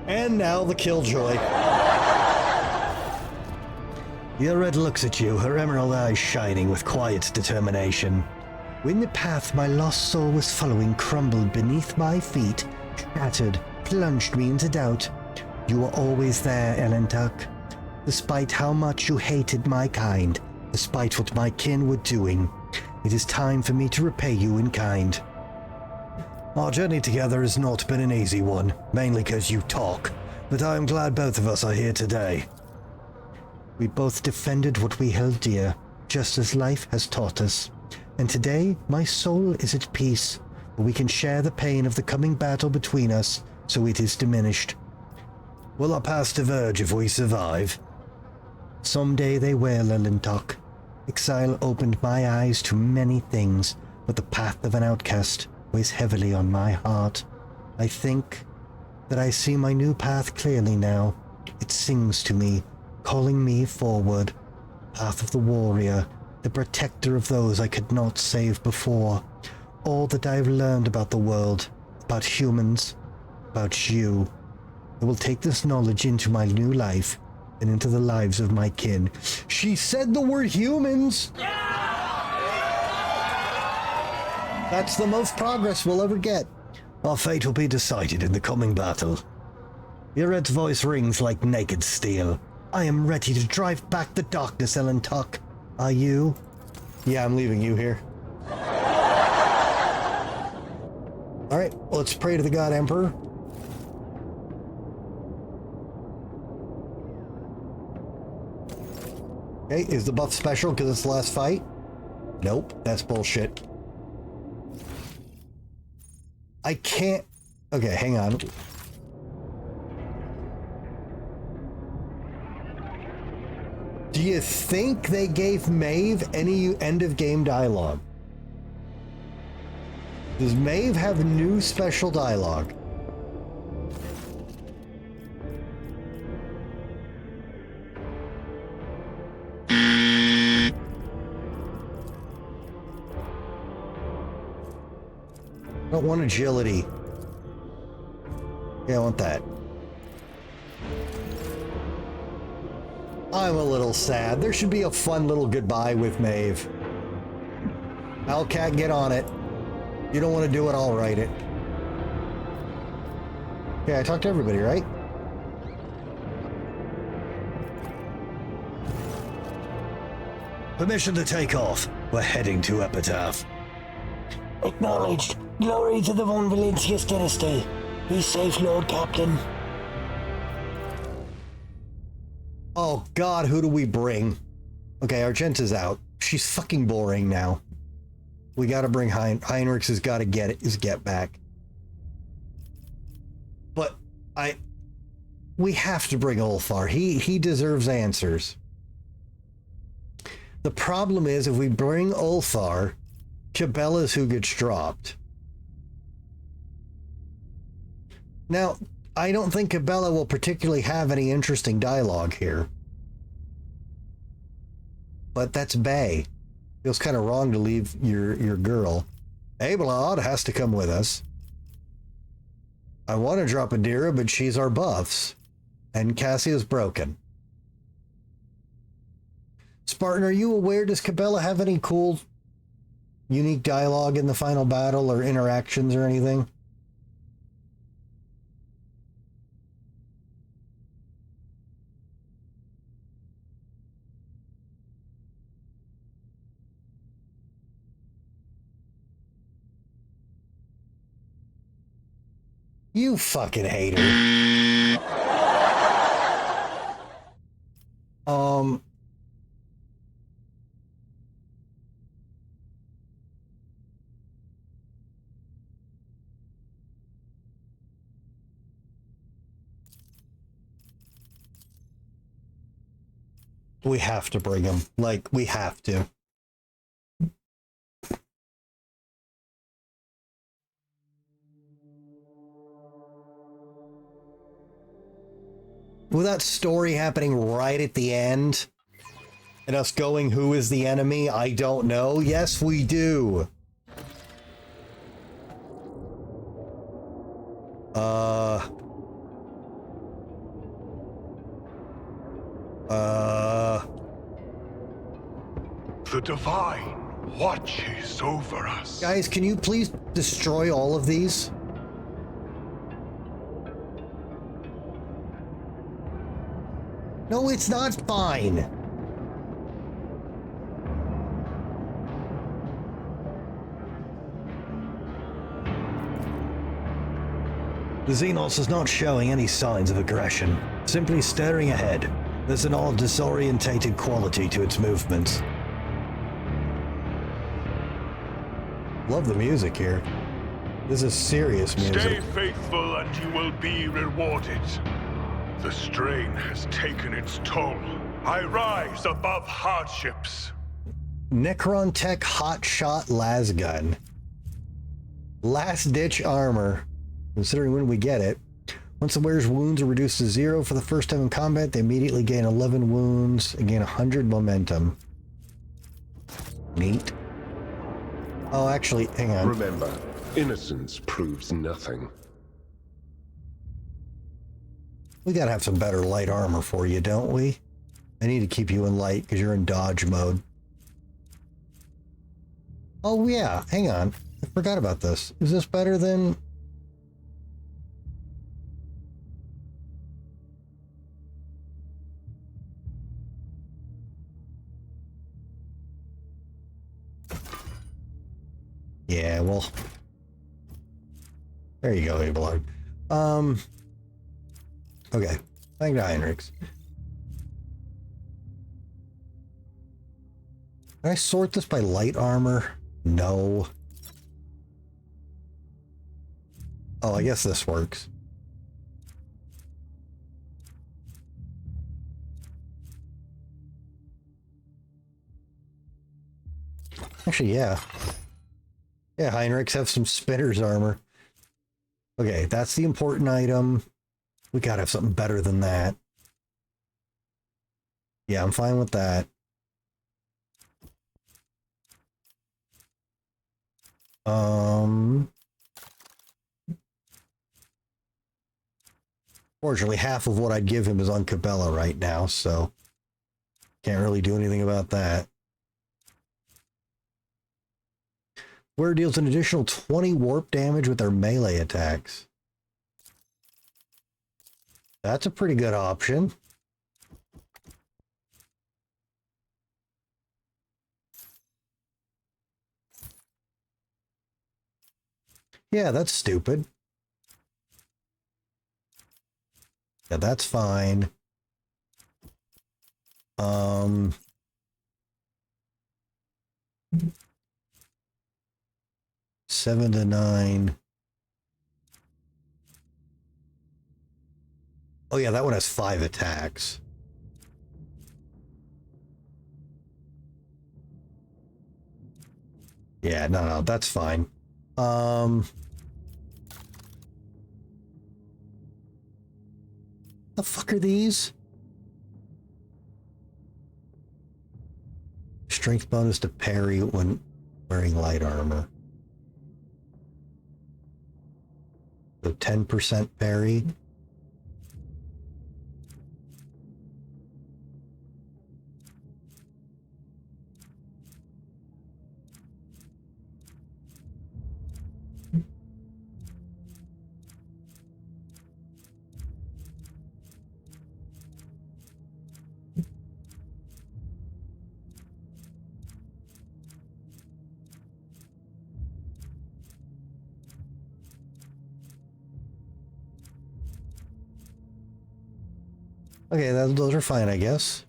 And now the Killjoy. Yoret looks at you, her emerald eyes shining with quiet determination. When the path my lost soul was following crumbled beneath my feet, shattered, plunged me into doubt, you were always there, Elentuck. Despite how much you hated my kind, despite what my kin were doing, it is time for me to repay you in kind. Our journey together has not been an easy one, mainly because you talk, but I am glad both of us are here today. We both defended what we held dear, just as life has taught us. And today, my soul is at peace, for we can share the pain of the coming battle between us, so it is diminished. Will our paths diverge if we survive? Someday they will, Elentuck. Exile opened my eyes to many things, but the path of an outcast weighs heavily on my heart. I think that I see my new path clearly now. It sings to me, calling me forward. Path of the warrior, the protector of those I could not save before. All that I've learned about the world, about humans, about you. I will take this knowledge into my new life and into the lives of my kin. She said the word humans! That's the most progress we'll ever get. Our fate will be decided in the coming battle. Yoret's voice rings like naked steel. I am ready to drive back the darkness, Elentuck. Are you? Yeah, I'm leaving you here. Alright, let's pray to the God Emperor. Okay, is the buff special because it's the last fight? Nope, that's bullshit. I can't... Okay, hang on. Do you think they gave Maeve any end-of-game dialogue? Does Maeve have new special dialogue? I don't want agility. Yeah, I want that. I'm a little sad. There should be a fun little goodbye with Maeve. Hellcat, get on it. You don't want to do it, I'll write it. Okay, I talked to everybody, right? Permission to take off. We're heading to Epitaph.
Acknowledged. Glory to the Von Valentius dynasty. Be safe, Lord Captain.
Oh god, who do we bring? Okay, Argenta's out. She's fucking boring now. We gotta bring Heinrichs has gotta get back. But we have to bring Ulfar. He deserves answers. The problem is if we bring Ulfar, Cabela's who gets dropped. Now, I don't think Cabela will particularly have any interesting dialogue here. But that's Bay. Feels kind of wrong to leave your girl. Abelard has to come with us. I want to drop Adira, but she's our buffs. And Cassia's broken. Spartan, are you aware, does Cabela have any cool, unique dialogue in the final battle or interactions or anything? You fucking hater. We have to bring him. Like, we have to. With that story happening right at the end, and us going, who is the enemy? I don't know. Yes, we do.
The Divine watches over us.
Guys, can you please destroy all of these? No, it's not fine. The Xenos is not showing any signs of aggression, simply staring ahead. There's an odd disorientated quality to its movements. Love the music here. This is serious music.
Stay faithful and you will be rewarded. The strain has taken its toll. I rise above hardships.
Necron Tech Hotshot Lasgun. Last ditch armor. Considering when we get it. Once the wearer's wounds are reduced to 0 for the first time in combat, they immediately gain 11 wounds and gain 100 momentum. Neat. Oh, actually, hang on.
Remember, innocence proves nothing.
We gotta have some better light armor for you, don't we? I need to keep you in light because you're in dodge mode. Oh yeah, hang on. I forgot about this. Is this better than... Yeah, well... There you go, Abelard. Okay. Thank you, Heinrichs. Can I sort this by light armor? No. Oh, I guess this works. Actually, yeah. Yeah, Heinrichs have some spinner's armor. Okay, that's the important item. We gotta have something better than that. Yeah, I'm fine with that. Fortunately, half of what I'd give him is on Cabela right now, so can't really do anything about that. Wearer deals an additional 20 warp damage with their melee attacks. That's a pretty good option. Yeah, that's stupid. Yeah, that's fine. 7 to 9. Oh yeah, that one has 5 attacks. Yeah, no, that's fine. The fuck are these? Strength bonus to parry when wearing light armor. So 10% parry. Okay, those are fine, I guess.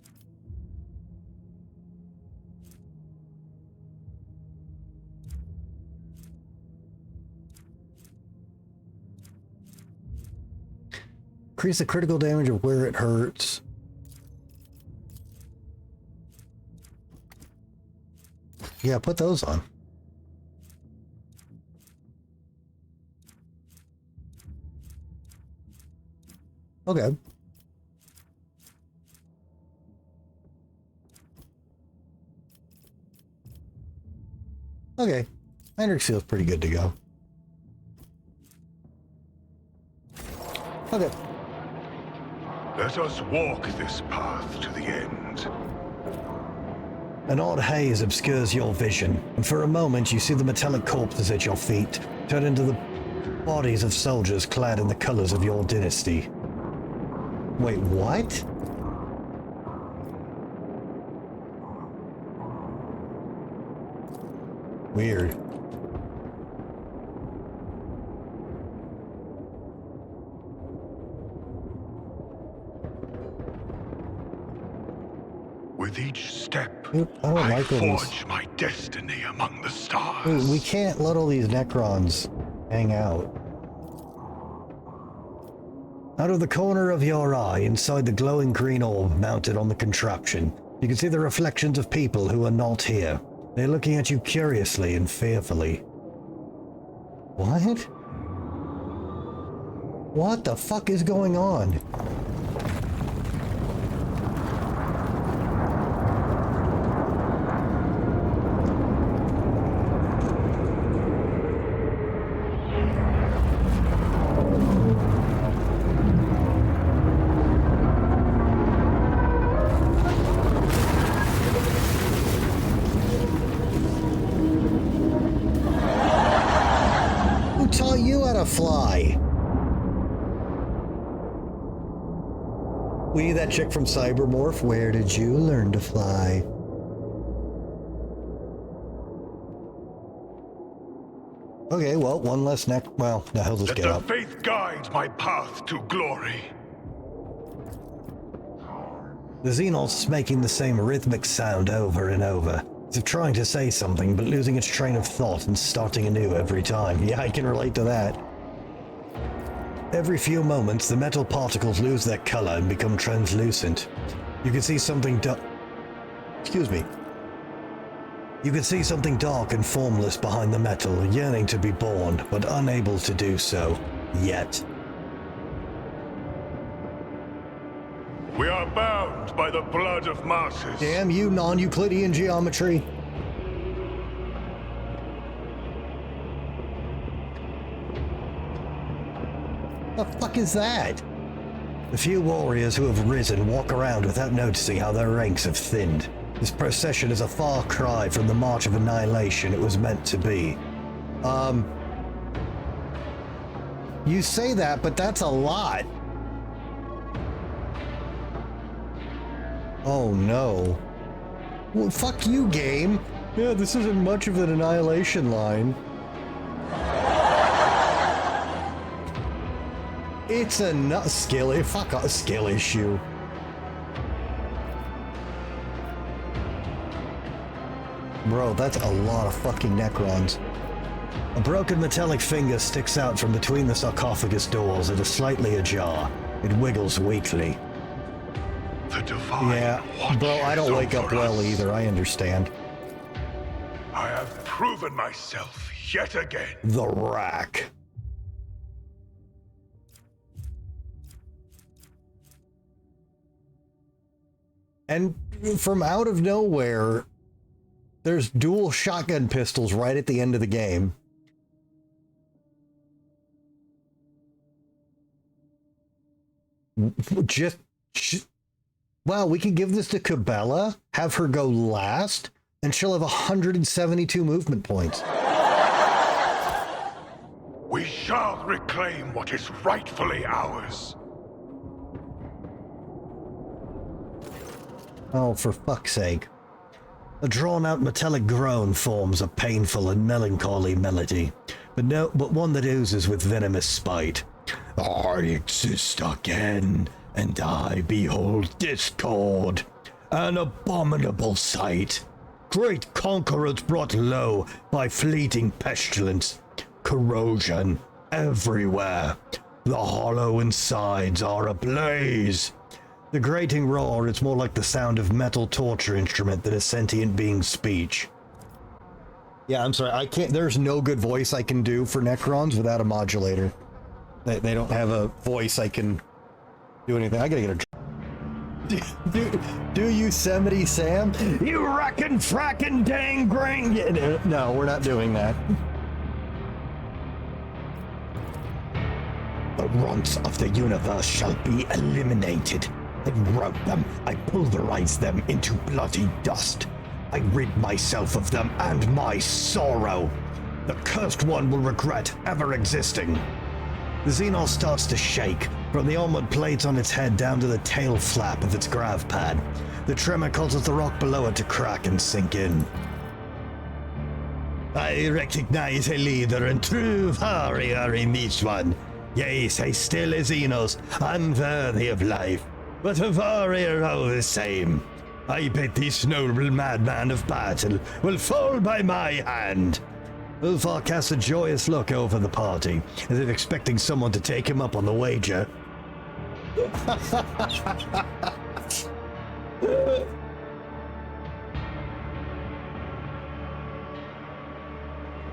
Increase the critical damage of where it hurts. Yeah, put those on. Okay. Okay. Heinrich feels pretty good to go. Okay.
Let us walk this path to the end.
An odd haze obscures your vision, and for a moment you see the metallic corpses at your feet turn into the bodies of soldiers clad in the colors of your dynasty. Wait, what? Weird.
With each step,
I don't like
forge my destiny among the stars.
Wait, we can't let all these Necrons hang out. Out of the corner of your eye, inside the glowing green orb mounted on the contraption, you can see the reflections of people who are not here. They're looking at you curiously and fearfully. What? What the fuck is going on? Fly. We, that chick from Cybermorph, where did you learn to fly? Okay, well, one less neck. Well, now he'll just get up.
Let the faith guide my path to glory.
The Xenos making the same rhythmic sound over and over, as if trying to say something but losing its train of thought and starting anew every time. Yeah, I can relate to that. Every few moments, the metal particles lose their color and become translucent. You can see something Excuse me. You can see something dark and formless behind the metal, yearning to be born, but unable to do so. Yet.
We are bound by the blood of masses.
Damn you, non-Euclidean geometry. The fuck is that? The few warriors who have risen walk around without noticing how their ranks have thinned. This procession is a far cry from the March of Annihilation it was meant to be. You say that, but that's a lot. Oh no. Well, fuck you, game. Yeah, this isn't much of an Annihilation line. It's a fuck a skill issue. Bro, that's a lot of fucking Necrons. A broken metallic finger sticks out from between the sarcophagus doors. It is slightly ajar. It wiggles weakly.
The divine.
Yeah, bro, I don't wake up well either. I understand.
I have proven myself yet again.
The rack. And from out of nowhere, there's dual shotgun pistols right at the end of the game. Well, we can give this to Cabela, have her go last, and she'll have 172 movement points.
We shall reclaim what is rightfully ours.
Oh, for fuck's sake. A drawn-out metallic groan forms a painful and melancholy melody, but one that oozes with venomous spite. I exist again, and I behold discord, an abominable sight. Great conquerors brought low by fleeting pestilence, corrosion everywhere. The hollow insides are ablaze. The grating roar is more like the sound of metal torture instrument than a sentient being's speech. Yeah, I'm sorry, I can't. There's no good voice I can do for Necrons without a modulator. They don't have a voice I can do anything. I gotta get a... Do Yosemite Sam? You reckon frackin' dang grang... No, we're not doing that. The runts of the universe shall be eliminated. I rout them, I pulverize them into bloody dust. I rid myself of them and my sorrow. The cursed one will regret ever existing. The Xenos starts to shake, from the armored plates on its head down to the tail flap of its grav pad. The tremor causes the rock below it to crack and sink in. I recognize a leader and true warrior in this one. Yes, I still a Xenos, unworthy of life, but a warrior all the same. I bet this noble madman of battle will fall by my hand. Ulfar casts a joyous look over the party, as if expecting someone to take him up on the wager.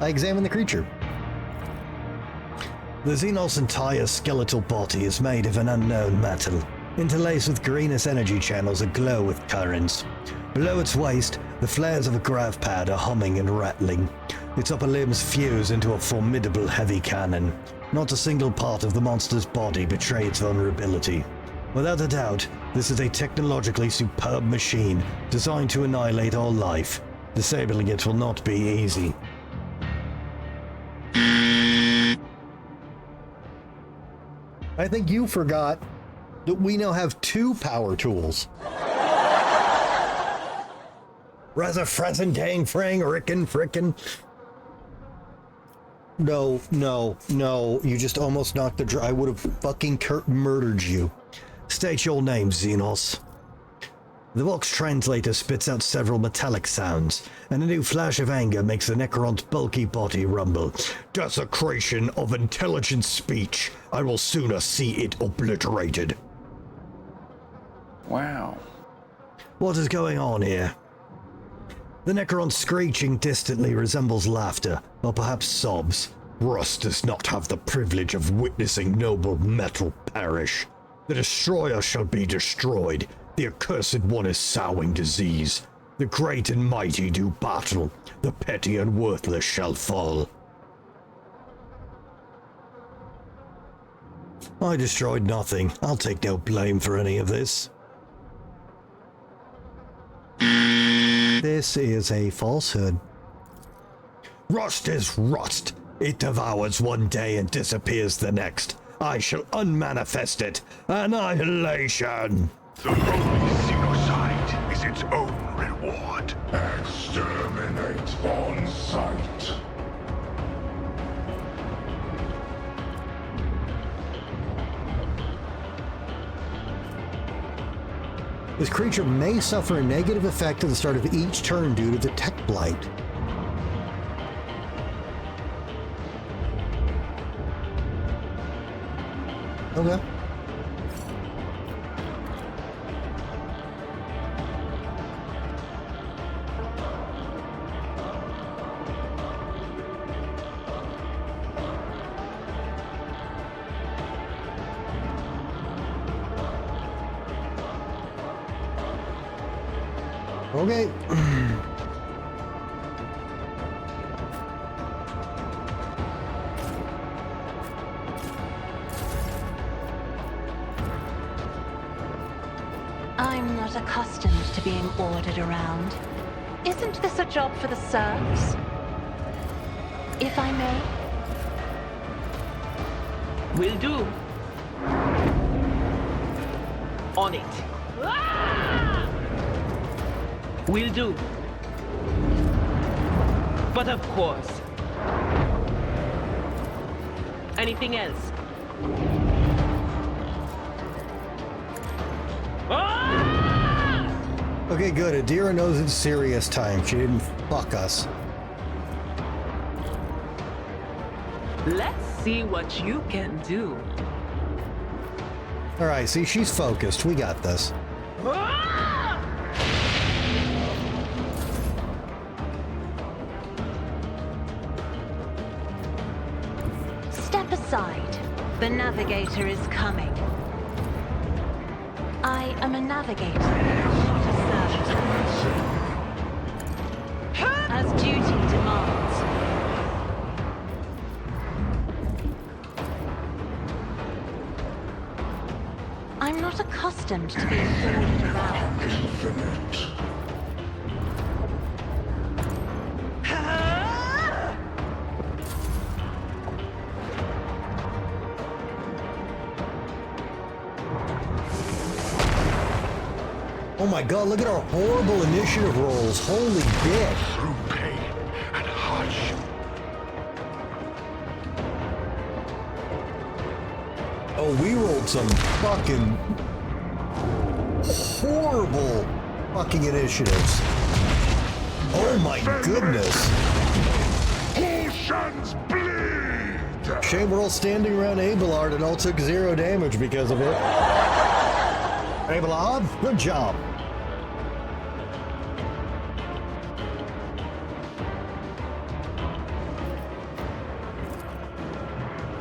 I examine the creature. The Xenos' entire skeletal body is made of an unknown metal, interlaced with greenest energy channels aglow with currents. Below its waist, the flares of a grav pad are humming and rattling. Its upper limbs fuse into a formidable heavy cannon. Not a single part of the monster's body betrays its vulnerability. Without a doubt, this is a technologically superb machine designed to annihilate all life. Disabling it will not be easy. I think you forgot that we now have 2 power tools. Rather fressin' dang frang rickin' frickin'. No, you just almost knocked the I would have fucking murdered you. State your name, Xenos. The Vox translator spits out several metallic sounds, and a new flash of anger makes the Necron's bulky body rumble. Desecration of intelligent speech. I will sooner see it obliterated.
Wow.
What is going on here? The Necron's screeching distantly resembles laughter, or perhaps sobs. Rust does not have the privilege of witnessing noble metal perish. The destroyer shall be destroyed. The accursed one is sowing disease. The great and mighty do battle. The petty and worthless shall fall. I destroyed nothing. I'll take no blame for any of this. This is a falsehood. Rust is rust. It devours one day and disappears the next. I shall unmanifest it. Annihilation!
The holy xenocide is its own reward. Exterminate on sight.
This creature may suffer a negative effect at the start of each turn due to the tech blight. Okay. Okay.
I'm not accustomed to being ordered around. Isn't this a job for the serfs? If I may?
Will do. On it. Will do. But of course. Anything else?
Okay, good. Adira knows it's serious time. She didn't fuck us.
Let's see what you can do.
Alright, see, she's focused. We got this.
Step aside. The navigator is coming. I am a navigator, not a servant. As duty demands. I'm not accustomed to being ordered around.
Infinite.
Oh my god, look at our horrible initiative rolls. Holy dick.
Through pain and hardship.
Oh, we rolled some fucking horrible fucking initiatives. Oh my goodness.
Oceans bleed!
Shame we're all standing around Abelard and all took 0 damage because of it. Abelard, good job.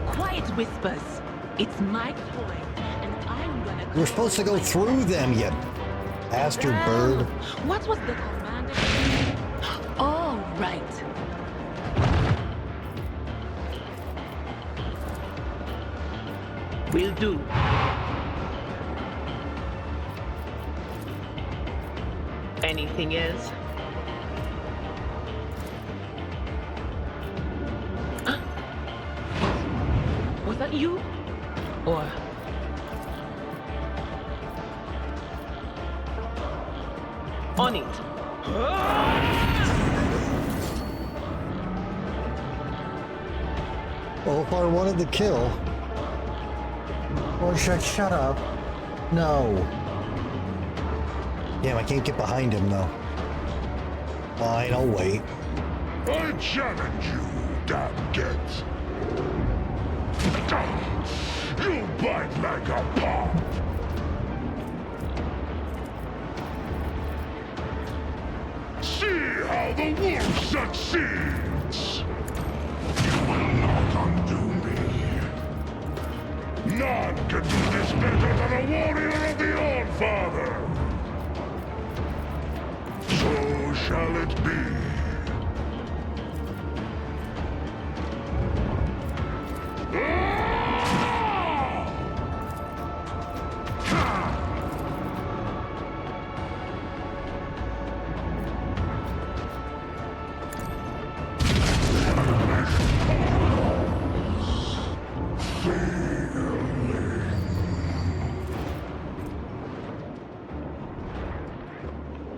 Quiet whispers. It's my toy, and I'm gonna...
We're supposed to go through them, you bastard bird.
What was the command? All right. Will do. Anything else? Was that you? Or... On it.
Well, if I wanted the kill... Or shut up. No. Damn, I can't get behind him, though. Fine, I'll wait.
I challenge you, damn get. You bite like a pop. See how the wolf succeeds. You will not undo me. None can do this better than a warrior of the All-Father. So shall it be.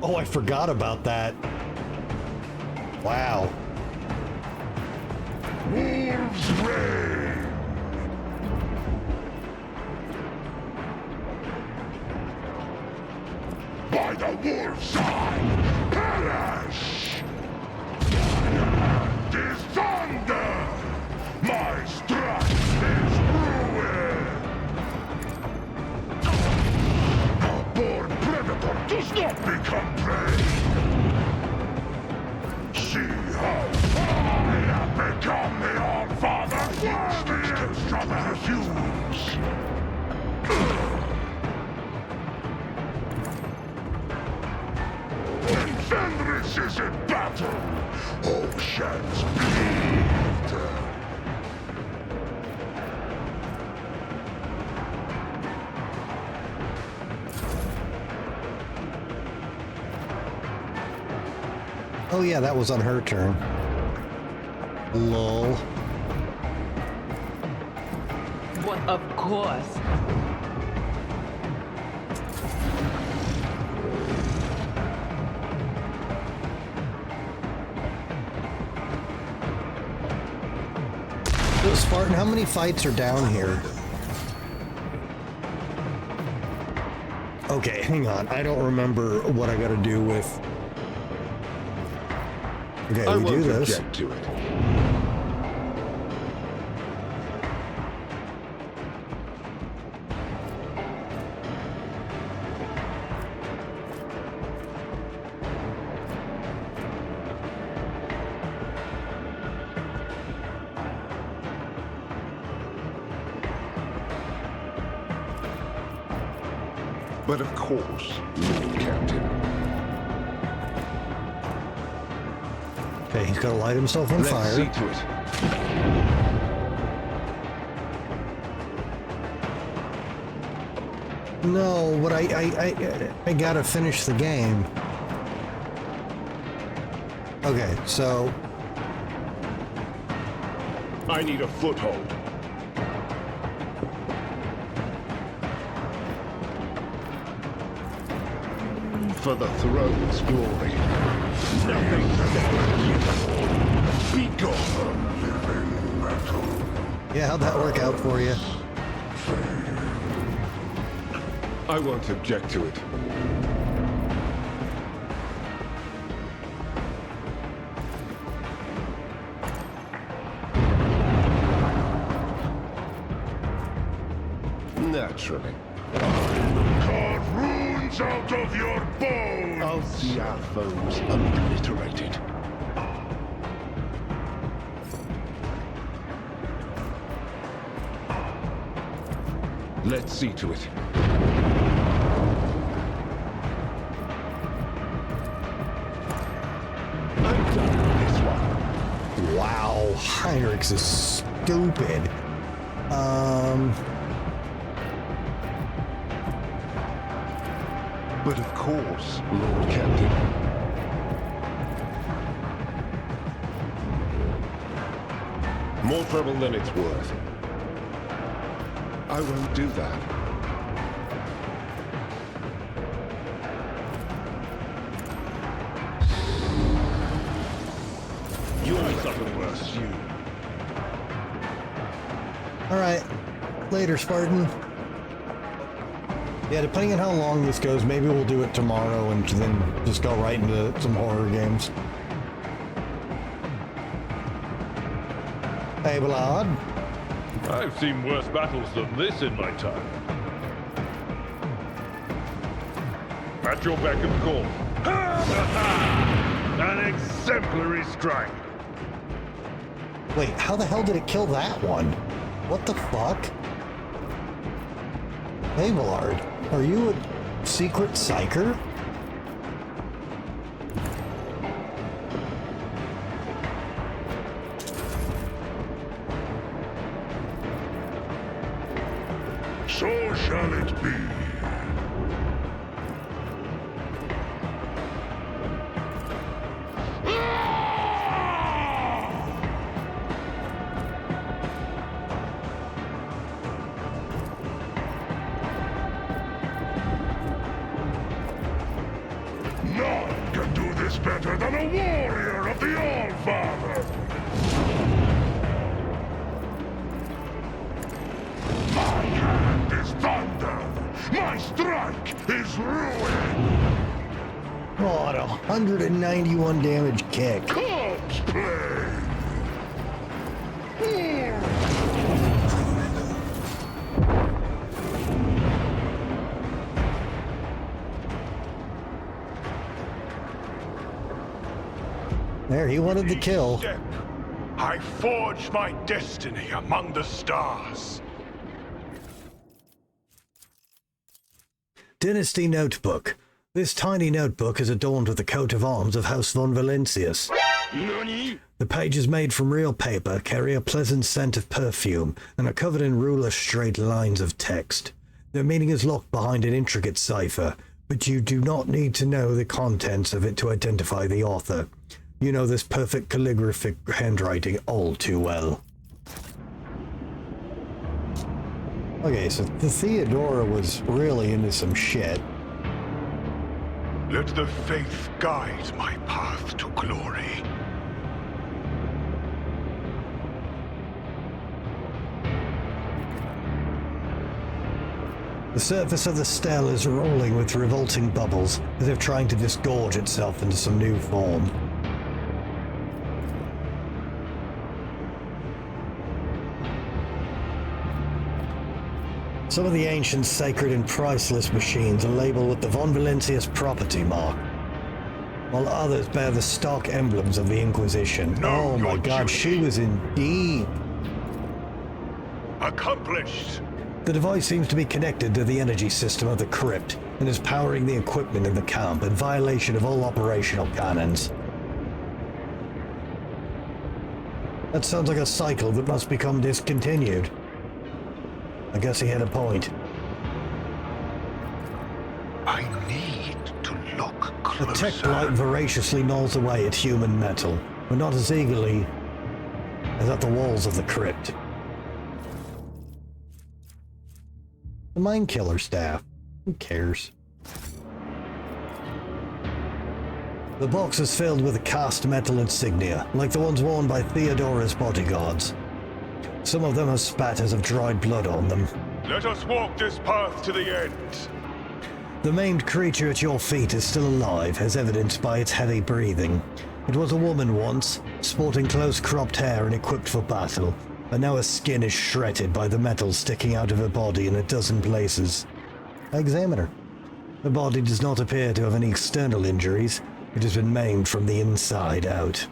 Oh, I forgot about that. Wow.
Wolves reign. by the wolf's eye! Perish! My hand is thunder! My strike is ruin! A born predator does not become prey! See how I have become the All-Father! Still stop and refuse! When Fenris is in battle, oceans bleed!
Oh yeah, that was on her turn. Lol.
But of course.
So Spartan, how many fights are down here? Okay, hang on. I don't remember what I gotta do with... Okay, we do this.
Object to it. But of course, Lord Captain.
Okay, he's gonna light himself on fire.
Let's see to it.
No, but I gotta finish the game. Okay, so...
I need a foothold. For the throne's glory. Nothing be gone, living metal.
Yeah, how'd that work out for you?
I won't object to it. Naturally.
Carve runes out of your bones!
I'll see our foes obliterated. Let's see to it. I'm done with this one.
Wow, Heinrichs is stupid.
But of course, Lord Captain. More trouble than it's worth. I won't do that. You'll suffer worse, you.
Alright, later, Spartan. Yeah, depending on how long this goes, maybe we'll do it tomorrow and then just go right into some horror games. Hey, Blood.
I've seen worse battles than this in my time. At your beck and call. An exemplary strike.
Wait, how the hell did it kill that one? What the fuck? Hey, Ballard, are you a secret psyker?
So shall it be. None can do this better than a warrior of the All-Father! My hand is thunder! My strike is ruin!
Oh, and 191 damage kick.
Corpse play!
There, he wanted the kill.
Step. I forged my destiny among the stars.
Dynasty Notebook. This tiny notebook is adorned with the coat of arms of House von Valentius. The pages made from real paper carry a pleasant scent of perfume and are covered in ruler straight lines of text. Their meaning is locked behind an intricate cipher, but you do not need to know the contents of it to identify the author. You know this perfect calligraphic handwriting all too well. Okay, so the Theodora was really into some shit.
Let the faith guide my path to glory.
The surface of the stele is rolling with revolting bubbles, as if trying to disgorge itself into some new form. Some of the ancient, sacred, and priceless machines are labeled with the Von Valentius property mark, while others bear the stock emblems of the Inquisition. Oh my god, she was in deep.
Accomplished.
The device seems to be connected to the energy system of the crypt and is powering the equipment in the camp in violation of all operational canons. That sounds like a cycle that must become discontinued. I guess he had a point.
I need to look closer.
The tech light voraciously gnaws away at human metal, but not as eagerly as at the walls of the crypt. The Mind Killer staff. Who cares? The box is filled with cast metal insignia, like the ones worn by Theodora's bodyguards. Some of them have spatters of dried blood on them.
Let us walk this path to the end.
The maimed creature at your feet is still alive, as evidenced by its heavy breathing. It was a woman once, sporting close-cropped hair and equipped for battle, but now her skin is shredded by the metal sticking out of her body in a dozen places. I examine her. Her body does not appear to have any external injuries. It has been maimed from the inside out.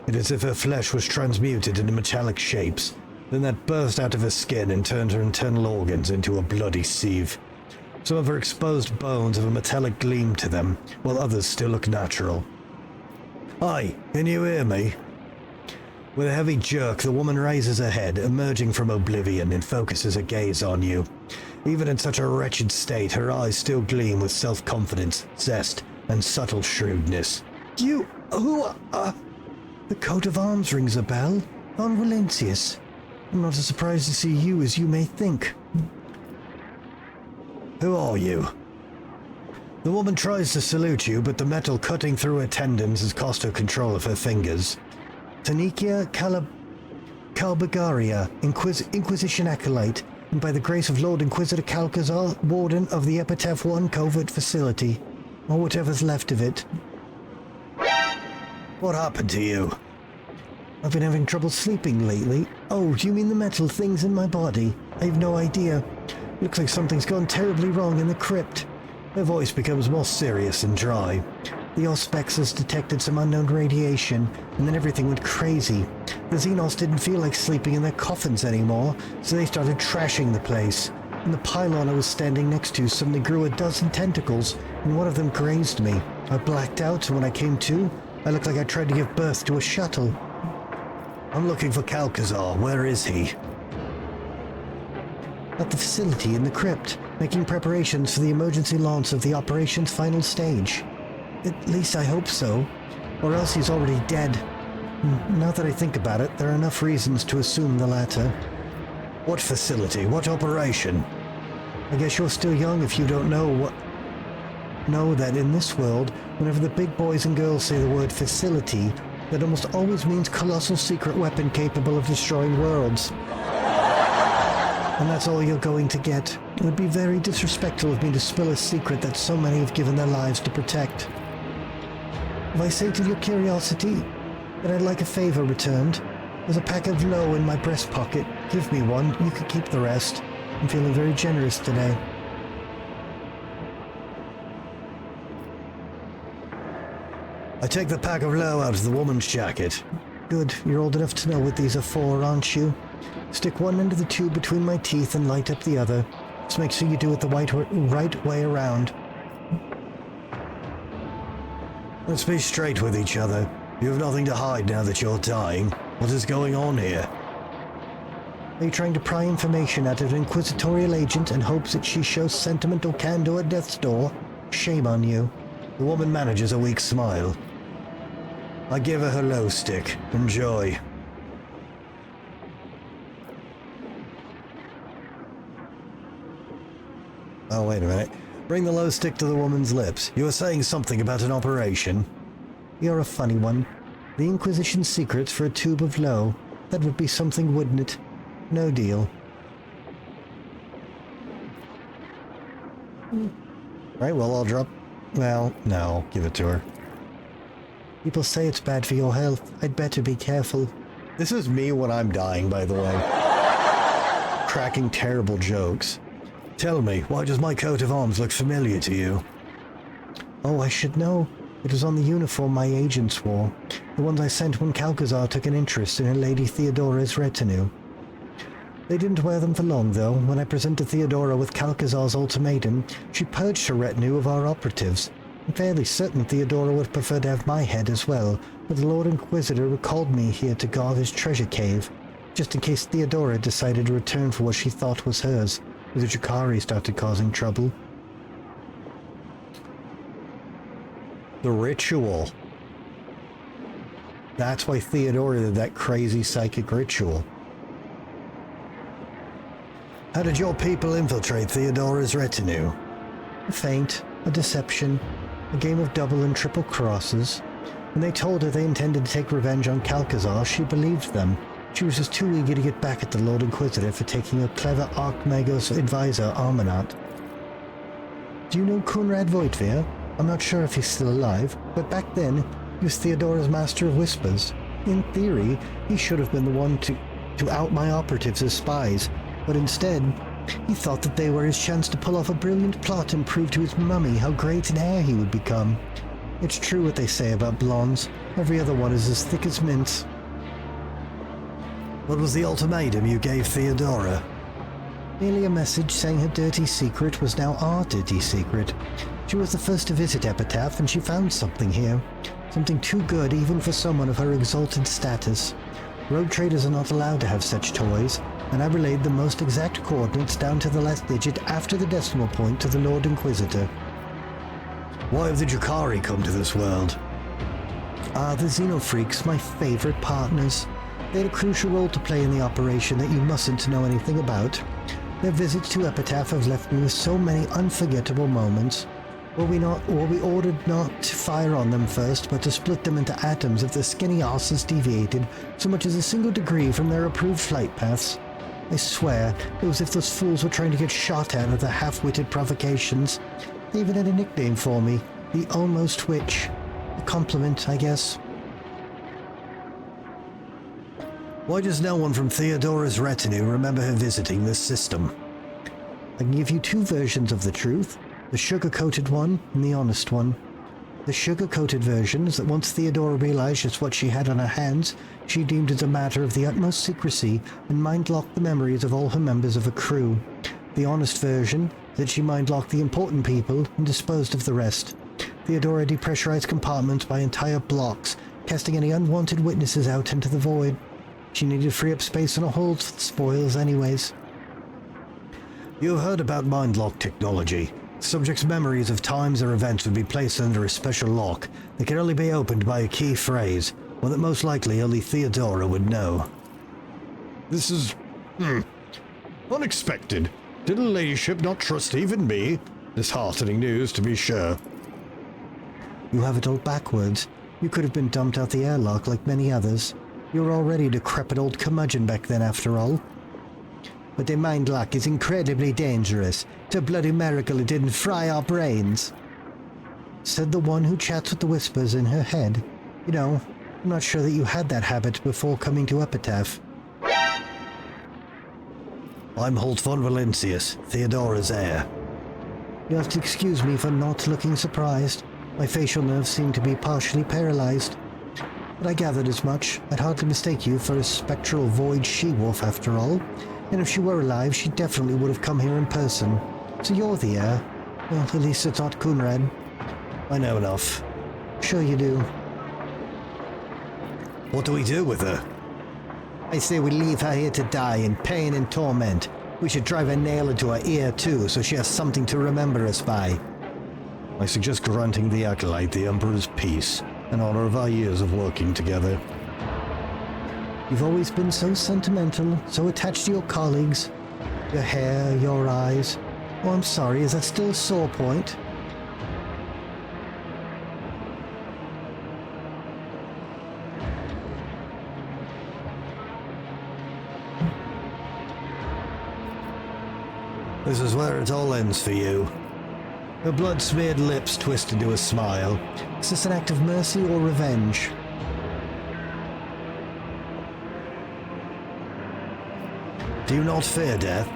It is as if her flesh was transmuted into metallic shapes, then that burst out of her skin and turned her internal organs into a bloody sieve. Some of her exposed bones have a metallic gleam to them, while others still look natural. Hi, can you hear me? With a heavy jerk, the woman raises her head, emerging from oblivion, and focuses her gaze on you. Even in such a wretched state, her eyes still gleam with self-confidence, zest, and subtle shrewdness. You... who are... The coat of arms rings a bell. Von Valentius. I'm not as surprised to see you as you may think. Who are you? The woman tries to salute you, but the metal cutting through her tendons has cost her control of her fingers. Tanikia Calbagaria, Inquisition Acolyte, and by the grace of Lord Inquisitor Calcazar, Warden of the Epitaph 1 Covert Facility, or whatever's left of it. What happened to you? I've been having trouble sleeping lately. Oh, do you mean the metal things in my body? I have no idea. Looks like something's gone terribly wrong in the crypt. Her voice becomes more serious and dry. The Auspex has detected some unknown radiation, and then everything went crazy. The Xenos didn't feel like sleeping in their coffins anymore, so they started trashing the place. And the pylon I was standing next to suddenly grew a dozen tentacles, and one of them grazed me. I blacked out, and when I came to, I looked like I tried to give birth to a shuttle. I'm looking for Calcazar. Where is he? At the facility in the crypt, making preparations for the emergency launch of the operation's final stage. At least I hope so, or else he's already dead. Now that I think about it, there are enough reasons to assume the latter. What facility? What operation? I guess you're still young if you don't know that in this world, whenever the big boys and girls say the word facility, that almost always means colossal secret weapon capable of destroying worlds. And that's all you're going to get. It would be very disrespectful of me to spill a secret that so many have given their lives to protect.
If I sated your curiosity, then I'd like a favor returned. There's a pack of low in my breast pocket. Give me one, you can keep the rest. I'm feeling very generous today.
I take the pack of low out of the woman's jacket.
Good, you're old enough to know what these are for, aren't you? Stick one end of the tube between my teeth and light up the other. Just make sure you do it the right way around.
Let's be straight with each other. You have nothing to hide now that you're dying. What is going on here?
Are you trying to pry information out of an inquisitorial agent in hopes that she shows sentiment or candor at death's door? Shame on you.
The woman manages a weak smile. I give her her low stick. Enjoy. Oh, wait a minute. Bring the low stick to the woman's lips. You were saying something about an operation.
You're a funny one. The Inquisition's secrets for a tube of low. That would be something, wouldn't it? No deal.
Right, well, I'll drop... Well, no, give it to her.
People say it's bad for your health. I'd better be careful.
This is me when I'm dying, by the way. Cracking terrible jokes. Tell me, why does my coat of arms look familiar to you?
Oh, I should know. It was on the uniform my agents wore. The ones I sent when Calcazar took an interest in Lady Theodora's retinue. They didn't wear them for long, though. When I presented Theodora with Calcazar's ultimatum, she purged her retinue of our operatives. I'm fairly certain Theodora would prefer to have my head as well, but the Lord Inquisitor recalled me here to guard his treasure cave, just in case Theodora decided to return for what she thought was hers, if the Jakari started causing trouble.
The ritual. That's why Theodora did that crazy psychic ritual. How did your people infiltrate Theodora's retinue?
A feint, a deception, a game of double and triple crosses. When they told her they intended to take revenge on Calcazar, she believed them. She was just too eager to get back at the Lord Inquisitor for taking a clever Archmagos advisor, Armanat. Do you know Kunrad Voitvir? I'm not sure if he's still alive, but back then, he was Theodora's Master of Whispers. In theory, he should have been the one to out my operatives as spies, but instead, he thought that they were his chance to pull off a brilliant plot and prove to his mummy how great an heir he would become. It's true what they say about blondes. Every other one is as thick as mints.
What was the ultimatum you gave Theodora?
Merely a message saying her dirty secret was now our dirty secret. She was the first to visit Epitaph, and she found something here. Something too good even for someone of her exalted status. Rogue traders are not allowed to have such toys, and I relayed the most exact coordinates down to the last digit after the decimal point to the Lord Inquisitor.
Why have the Jakari come to this world?
The Xenofreaks, my favorite partners. They had a crucial role to play in the operation that you mustn't know anything about. Their visits to Epitaph have left me with so many unforgettable moments. Were we ordered not to fire on them first, but to split them into atoms if their skinny asses deviated so much as a single degree from their approved flight paths? I swear, it was as if those fools were trying to get shot at their half-witted provocations. They even had a nickname for me, the Almost Witch. A compliment, I guess.
Why does no one from Theodora's retinue remember her visiting this system?
I can give you two versions of the truth. The sugar-coated one and the honest one. The sugar-coated version is that once Theodora realized just what she had on her hands, she deemed it a matter of the utmost secrecy and mind-locked the memories of all her members of her crew. The honest version is that she mind-locked the important people and disposed of the rest. Theodora depressurized compartments by entire blocks, casting any unwanted witnesses out into the void. She needed to free up space on a hold for the spoils anyways.
You have heard about mind-lock technology. Subjects' memories of times or events would be placed under a special lock that can only be opened by a key phrase, one that most likely only Theodora would know. This is... unexpected. Did her ladyship not trust even me? Disheartening news, to be sure.
You have it all backwards. You could have been dumped out the airlock like many others. You were already a decrepit old curmudgeon back then, after all. But the mind lock is incredibly dangerous. It's a bloody miracle it didn't fry our brains. Said the one who chats with the whispers in her head. You know, I'm not sure that you had that habit before coming to Epitaph.
I'm Holt von Valentius, Theodora's heir.
You'll have to excuse me for not looking surprised. My facial nerves seem to be partially paralyzed. But I gathered as much. I'd hardly mistake you for a spectral void she-wolf after all. And if she were alive, she definitely would have come here in person. So you're the heir. Well, at least it's not Kunrad.
I know enough.
Sure you do.
What do we do with her?
I say we leave her here to die in pain and torment. We should drive a nail into her ear too, so she has something to remember us by.
I suggest granting the Acolyte the Emperor's peace, in honor of our years of working together.
You've always been so sentimental, so attached to your colleagues. Your hair, your eyes. Oh, I'm sorry, is that still a sore point?
This is where it all ends for you. Her blood-smeared lips twist into a smile.
Is this an act of mercy or revenge?
Do you not fear death?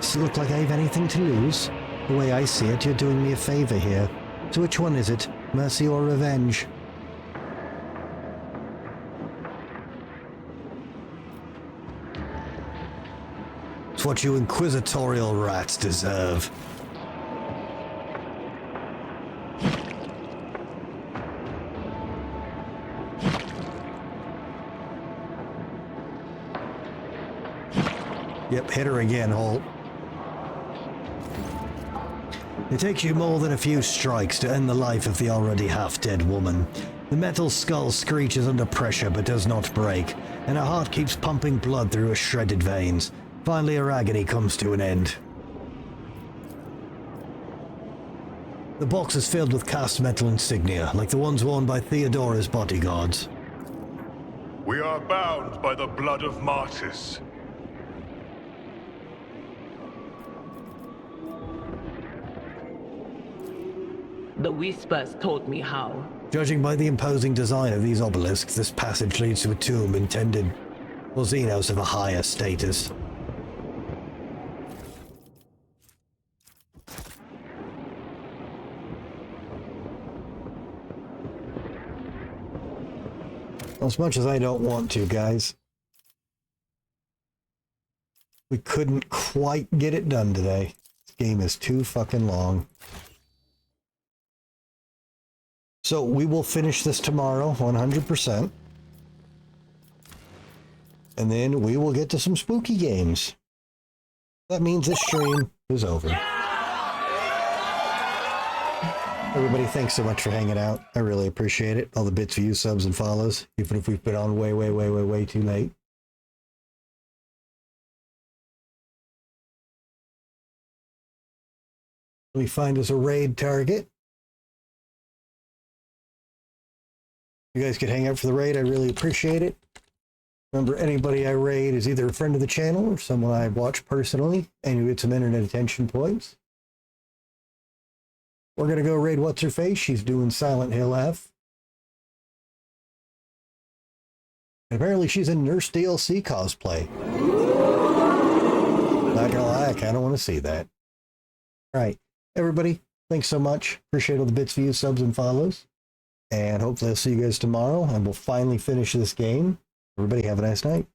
Does it look like I have anything to lose? The way I see it, you're doing me a favor here. So which one is it? Mercy or revenge?
It's what you inquisitorial rats deserve. Yep, hit her again, Holt. It takes you more than a few strikes to end the life of the already half-dead woman. The metal skull screeches under pressure but does not break, and her heart keeps pumping blood through her shredded veins. Finally, her agony comes to an end. The box is filled with cast metal insignia, like the ones worn by Theodora's bodyguards.
We are bound by the blood of martyrs.
The Whispers taught me how.
Judging by the imposing design of these obelisks, this passage leads to a tomb intended for Xenos of a higher status. As much as I don't want to, guys, we couldn't quite get it done today. This game is too fucking long. So we will finish this tomorrow, 100%. And then we will get to some spooky games. That means this stream is over. Everybody, thanks so much for hanging out. I really appreciate it. All the bits, views, subs, and follows, even if we've been on way too late. We find us a raid target. You guys could hang out for the raid. I really appreciate it. Remember, anybody I raid is either a friend of the channel or someone I watch personally, and you get some internet attention points. We're going to go raid What's-Her-Face. She's doing Silent Hill F. And apparently she's in Nurse DLC cosplay. Not gonna lie, I kind of want to see that. Alright, everybody, thanks so much. Appreciate all the bits, views, subs, and follows. And hopefully I'll see you guys tomorrow, and we'll finally finish this game. Everybody have a nice night.